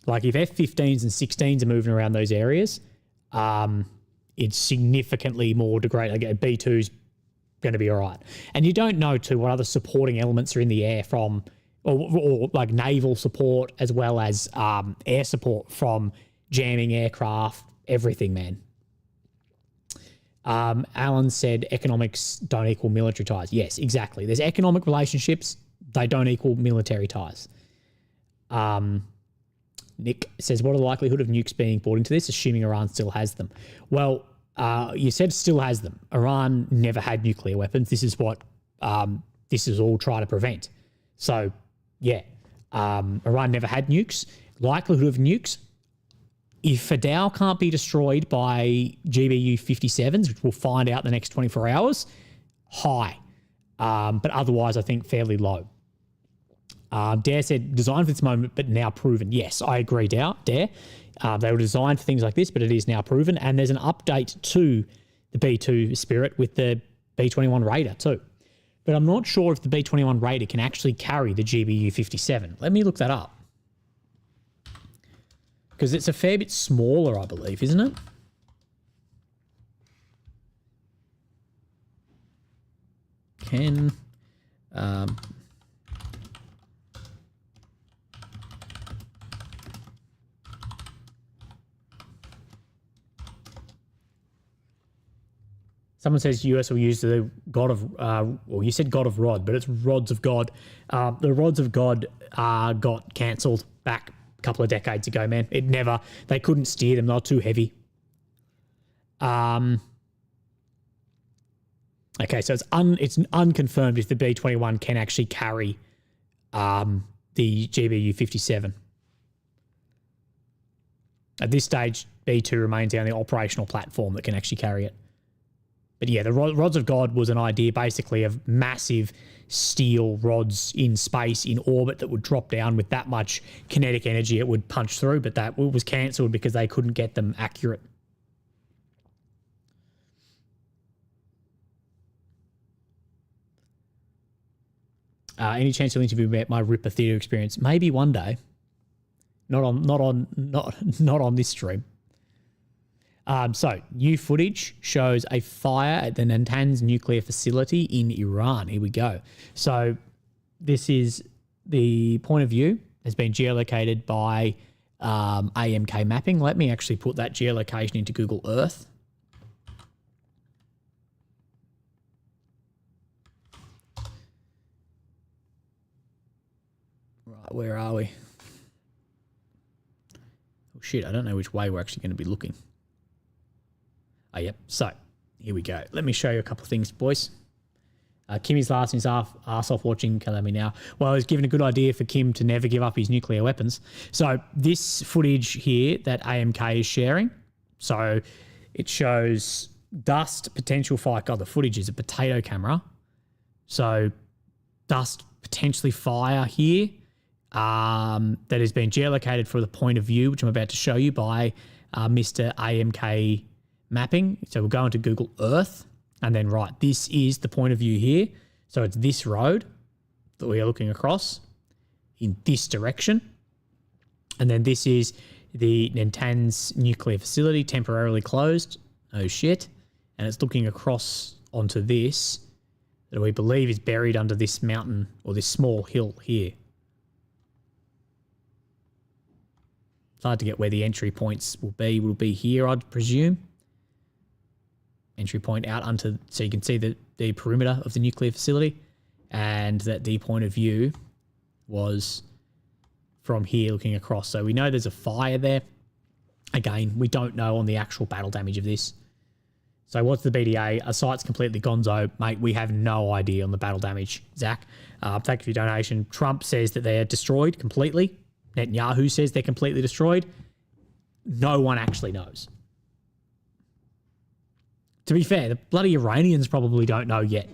Like, if F-15s and 16s are moving around those areas, it's significantly more degraded. Like, B2's going to be all right. And you don't know, too, what other supporting elements are in the air from... Or like naval support as well as air support from jamming aircraft, everything, man. Alan said economics don't equal military ties. Yes, exactly. There's economic relationships. They don't equal military ties. Nick says, what are the likelihood of nukes being brought into this, assuming Iran still has them? Well, you said still has them. Iran never had nuclear weapons. This is what this is all trying to prevent. So... yeah, Iran never had nukes. Likelihood of nukes, if Fadao can't be destroyed by GBU-57s, which we'll find out in the next 24 hours, high. But otherwise, I think fairly low. Dare said, designed for this moment, but now proven. Yes, I agree, Dare. They were designed for things like this, but it is now proven. And there's an update to the B-2 Spirit with the B-21 Raider too. But I'm not sure if the B-21 Raider can actually carry the GBU-57. Let me look that up. Because it's a fair bit smaller, I believe, isn't it? Can... Someone says US will use the God of, well, you said God of Rod, but it's Rods of God. The Rods of God got cancelled back a couple of decades ago, man. They couldn't steer them. They were too heavy. Okay, so it's unconfirmed if the B-21 can actually carry the GBU-57. At this stage, B-2 remains the only operational platform that can actually carry it. But yeah, the Rods of God was an idea basically of massive steel rods in space, in orbit, that would drop down with that much kinetic energy it would punch through, but that was cancelled because they couldn't get them accurate. Any chance you'll interview about my Ripper theatre experience? Maybe one day. Not on this stream. So, new footage shows a fire at the Natanz nuclear facility in Iran. Here we go. So, this is the point of view has been geolocated by AMK mapping. Let me actually put that geolocation into Google Earth. Right, where are we? Oh, shit, I don't know which way we're actually going to be looking. Oh, yep. So, here we go. Let me show you a couple of things, boys. Kimmy's laughing his ass off watching Kalami now. Well, it's given a good idea for Kim to never give up his nuclear weapons. So, this footage here that AMK is sharing, so it shows dust, potential fire. God, the footage is a potato camera. So, dust, potentially fire here that has been geolocated for the point of view, which I'm about to show you by Mr. AMK mapping. So we'll go into Google Earth and then right, this is the point of view here. So it's this road that we are looking across in this direction. And then this is the Natanz nuclear facility temporarily closed. Oh shit. And it's looking across onto this that we believe is buried under this mountain or this small hill here. It's hard to get where the entry points will be. Will be here, I'd presume. Entry point out onto, so you can see the perimeter of the nuclear facility, and that the point of view was from here looking across. So we know there's a fire there. Again, we don't know on the actual battle damage of this. So what's the BDA? A site's completely gonzo. Mate, we have no idea on the battle damage. Zach, thank you for your donation. Trump says that they are destroyed completely. Netanyahu says they're completely destroyed. No one actually knows. To be fair, the bloody Iranians probably don't know yet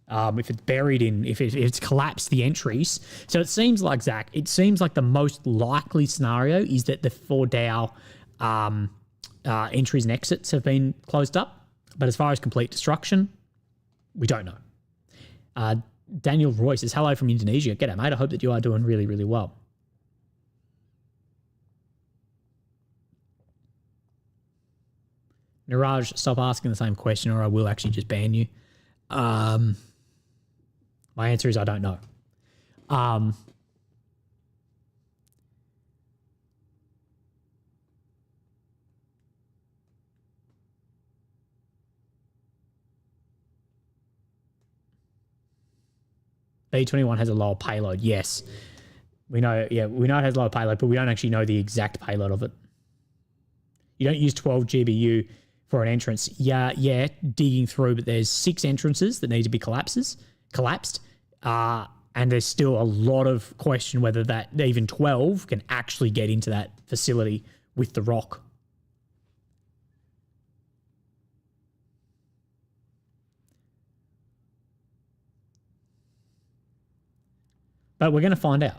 if it's buried in, if it's collapsed the entries. So it seems like, Zach, it seems like the most likely scenario is that the 4DAO entries and exits have been closed up. But as far as complete destruction, we don't know. Daniel Roy says, hello from Indonesia. G'day, mate. I hope that you are doing really, really well. Niraj, stop asking the same question or I will actually just ban you. My answer is I don't know. B21 has a lower payload. Yes. We know it has a lower payload, but we don't actually know the exact payload of it. You don't use 12 GBU for an entrance. Yeah, digging through, but there's 6 entrances that need to be collapsed. And there's still a lot of question whether that even 12 can actually get into that facility with the rock. But we're going to find out.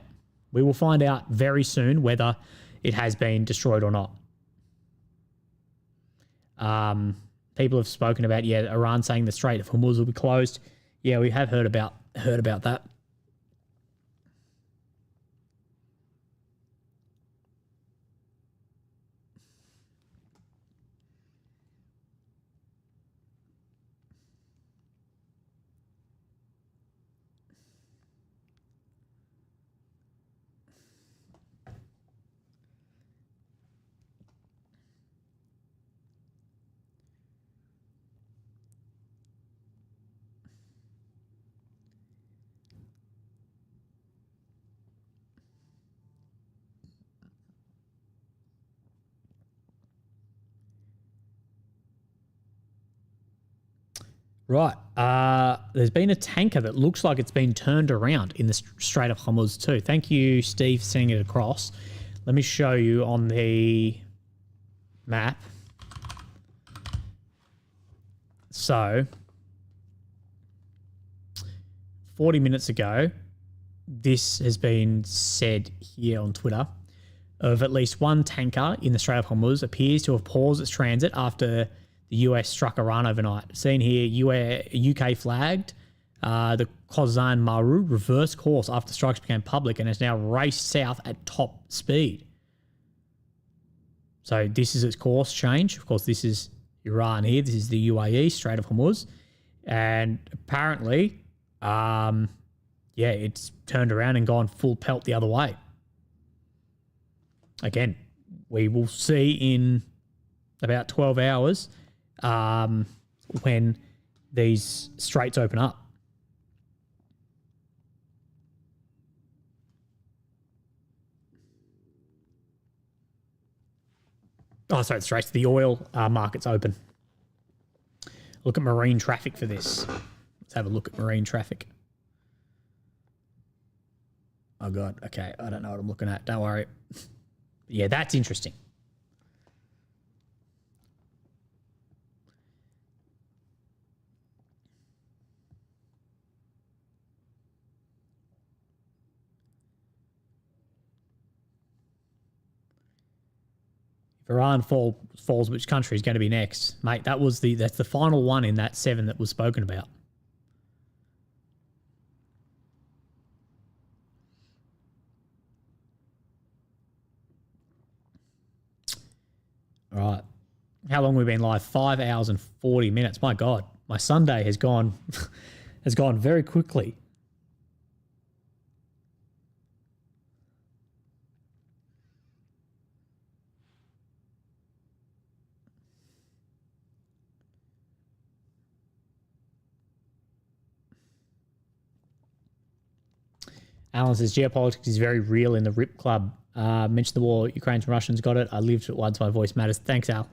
We will find out very soon whether it has been destroyed or not. People have spoken about, Iran saying the Strait of Hormuz will be closed. Yeah, we have heard about that. Right. There's been a tanker that looks like it's been turned around in the Strait of Hormuz too. Thank you, Steve, for sending it across. Let me show you on the map. So, 40 minutes ago, this has been said here on Twitter, of at least one tanker in the Strait of Hormuz appears to have paused its transit after the US struck Iran overnight. Seen here, UK flagged The Kozan Maru reversed course after strikes became public and has now raced south at top speed. So this is its course change. Of course, this is Iran here. This is the UAE, Strait of Hormuz. And apparently, it's turned around and gone full pelt the other way. Again, we will see in about 12 hours when these straits open up. Oh, sorry, the straits. The oil market's open. Look at marine traffic for this. Let's have a look at marine traffic. Oh, God. Okay, I don't know what I'm looking at. Don't worry. Yeah, that's interesting. If Iran falls, which country is going to be next? Mate, that's the final one in that 7 that was spoken about. All right. How long have we been live? 5 hours and 40 minutes. My God, my Sunday has gone very quickly. Alan says, geopolitics is very real in the RIP Club. Mentioned the war, Ukrainians and Russians got it. I lived it once, my voice matters. Thanks, Al.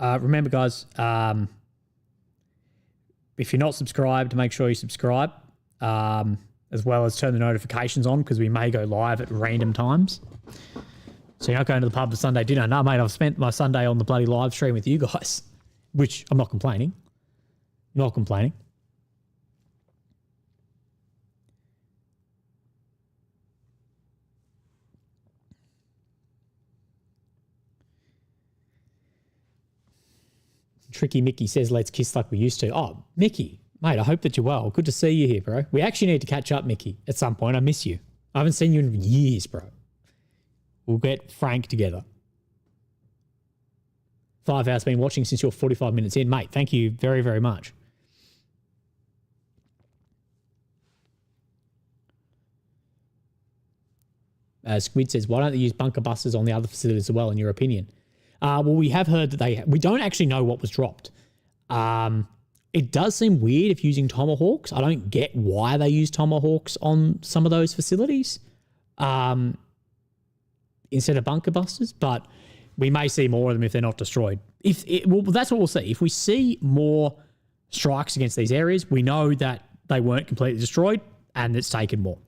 Remember, guys, if you're not subscribed, make sure you subscribe, as well as turn the notifications on because we may go live at random times. So you're not going to the pub for Sunday dinner. No, mate, I've spent my Sunday on the bloody live stream with you guys, which I'm not complaining. Not complaining. Tricky Mickey says, let's kiss like we used to. Oh, Mickey, mate, I hope that you're well. Good to see you here, bro. We actually need to catch up, Mickey, at some point. I miss you. I haven't seen you in years, bro. We'll get Frank together. 5 hours been watching since you're 45 minutes in. Mate, thank you very, very much. Squid says, why don't they use bunker busters on the other facilities as well, in your opinion? Well, we have heard that we don't actually know what was dropped. It does seem weird if using Tomahawks. I don't get why they use Tomahawks on some of those facilities instead of bunker busters, but we may see more of them if they're not destroyed. Well, that's what we'll see. If we see more strikes against these areas, we know that they weren't completely destroyed and it's taken more.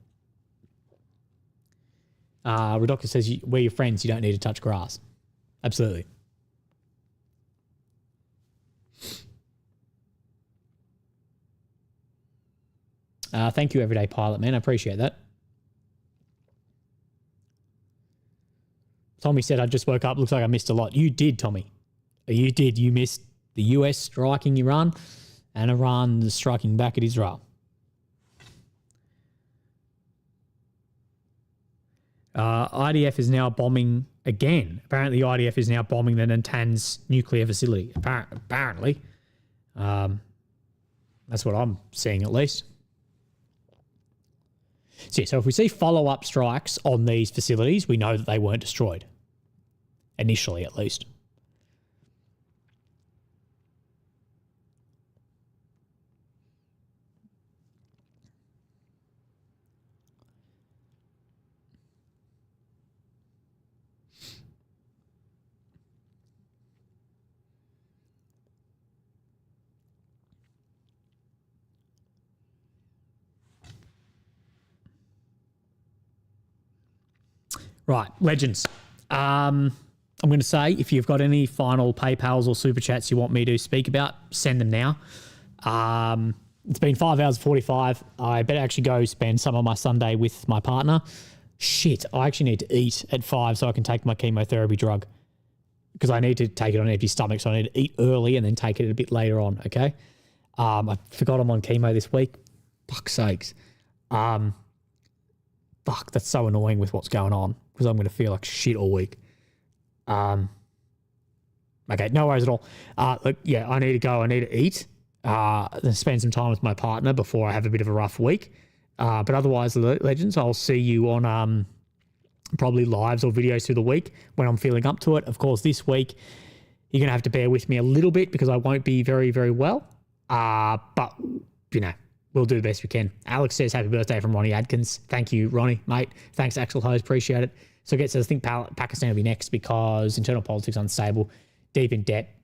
Redoka says, we're your friends. You don't need to touch grass. Absolutely. Thank you, Everyday Pilot, man. I appreciate that. Tommy said, I just woke up. Looks like I missed a lot. You did, Tommy. You did. You missed the US striking Iran and Iran striking back at Israel. IDF is now bombing again. Apparently, IDF is now bombing the Natanz nuclear facility. Apparently. That's what I'm seeing, at least. So if we see follow-up strikes on these facilities, we know that they weren't destroyed. Initially, at least. Right, legends. I'm going to say, if you've got any final PayPals or Super Chats you want me to speak about, send them now. It's been 5 hours 45. I better actually go spend some of my Sunday with my partner. Shit, I actually need to eat at 5 so I can take my chemotherapy drug, because I need to take it on an empty stomach, so I need to eat early and then take it a bit later on, okay? I forgot I'm on chemo this week. Fuck's sakes. Fuck, that's so annoying with what's going on, because I'm going to feel like shit all week. Okay, no worries at all. Look, yeah, I need to go. I need to eat. Then spend some time with my partner before I have a bit of a rough week. But otherwise, legends, I'll see you on probably lives or videos through the week when I'm feeling up to it. Of course, this week you're going to have to bear with me a little bit because I won't be very, very well. But, you know, we'll do the best we can. Alex says happy birthday from Ronnie Adkins. Thank you, Ronnie, mate. Thanks, Axel Hose. Appreciate it. So Get says, I think Pakistan will be next because internal politics unstable, deep in debt,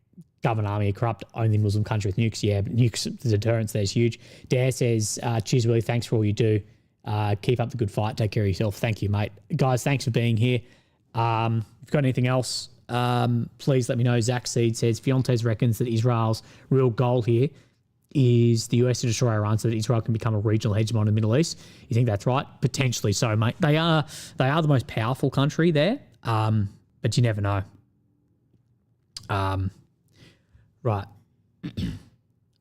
government army are corrupt, only Muslim country with nukes. Yeah, but nukes, the deterrence there's huge. Dare says, cheers, Willie. Thanks for all you do. Keep up the good fight. Take care of yourself. Thank you, mate. Guys, thanks for being here. If you've got anything else, please let me know. Zach Seed says, Fiontes reckons that Israel's real goal here is the US to destroy Iran so that Israel can become a regional hegemon in the Middle East. You think that's right? Potentially so, mate. They are the most powerful country there, but you never know. Right.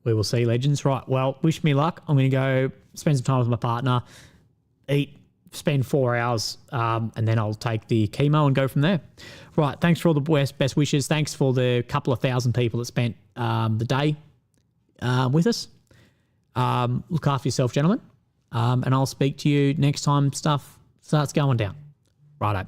We will see, legends. Right. Well, wish me luck. I'm going to go spend some time with my partner, eat, spend 4 hours, and then I'll take the chemo and go from there. Right. Thanks for all the best wishes. Thanks for the couple of thousand people that spent the day with us. Look after yourself, gentlemen. And I'll speak to you next time stuff starts going down. Righto.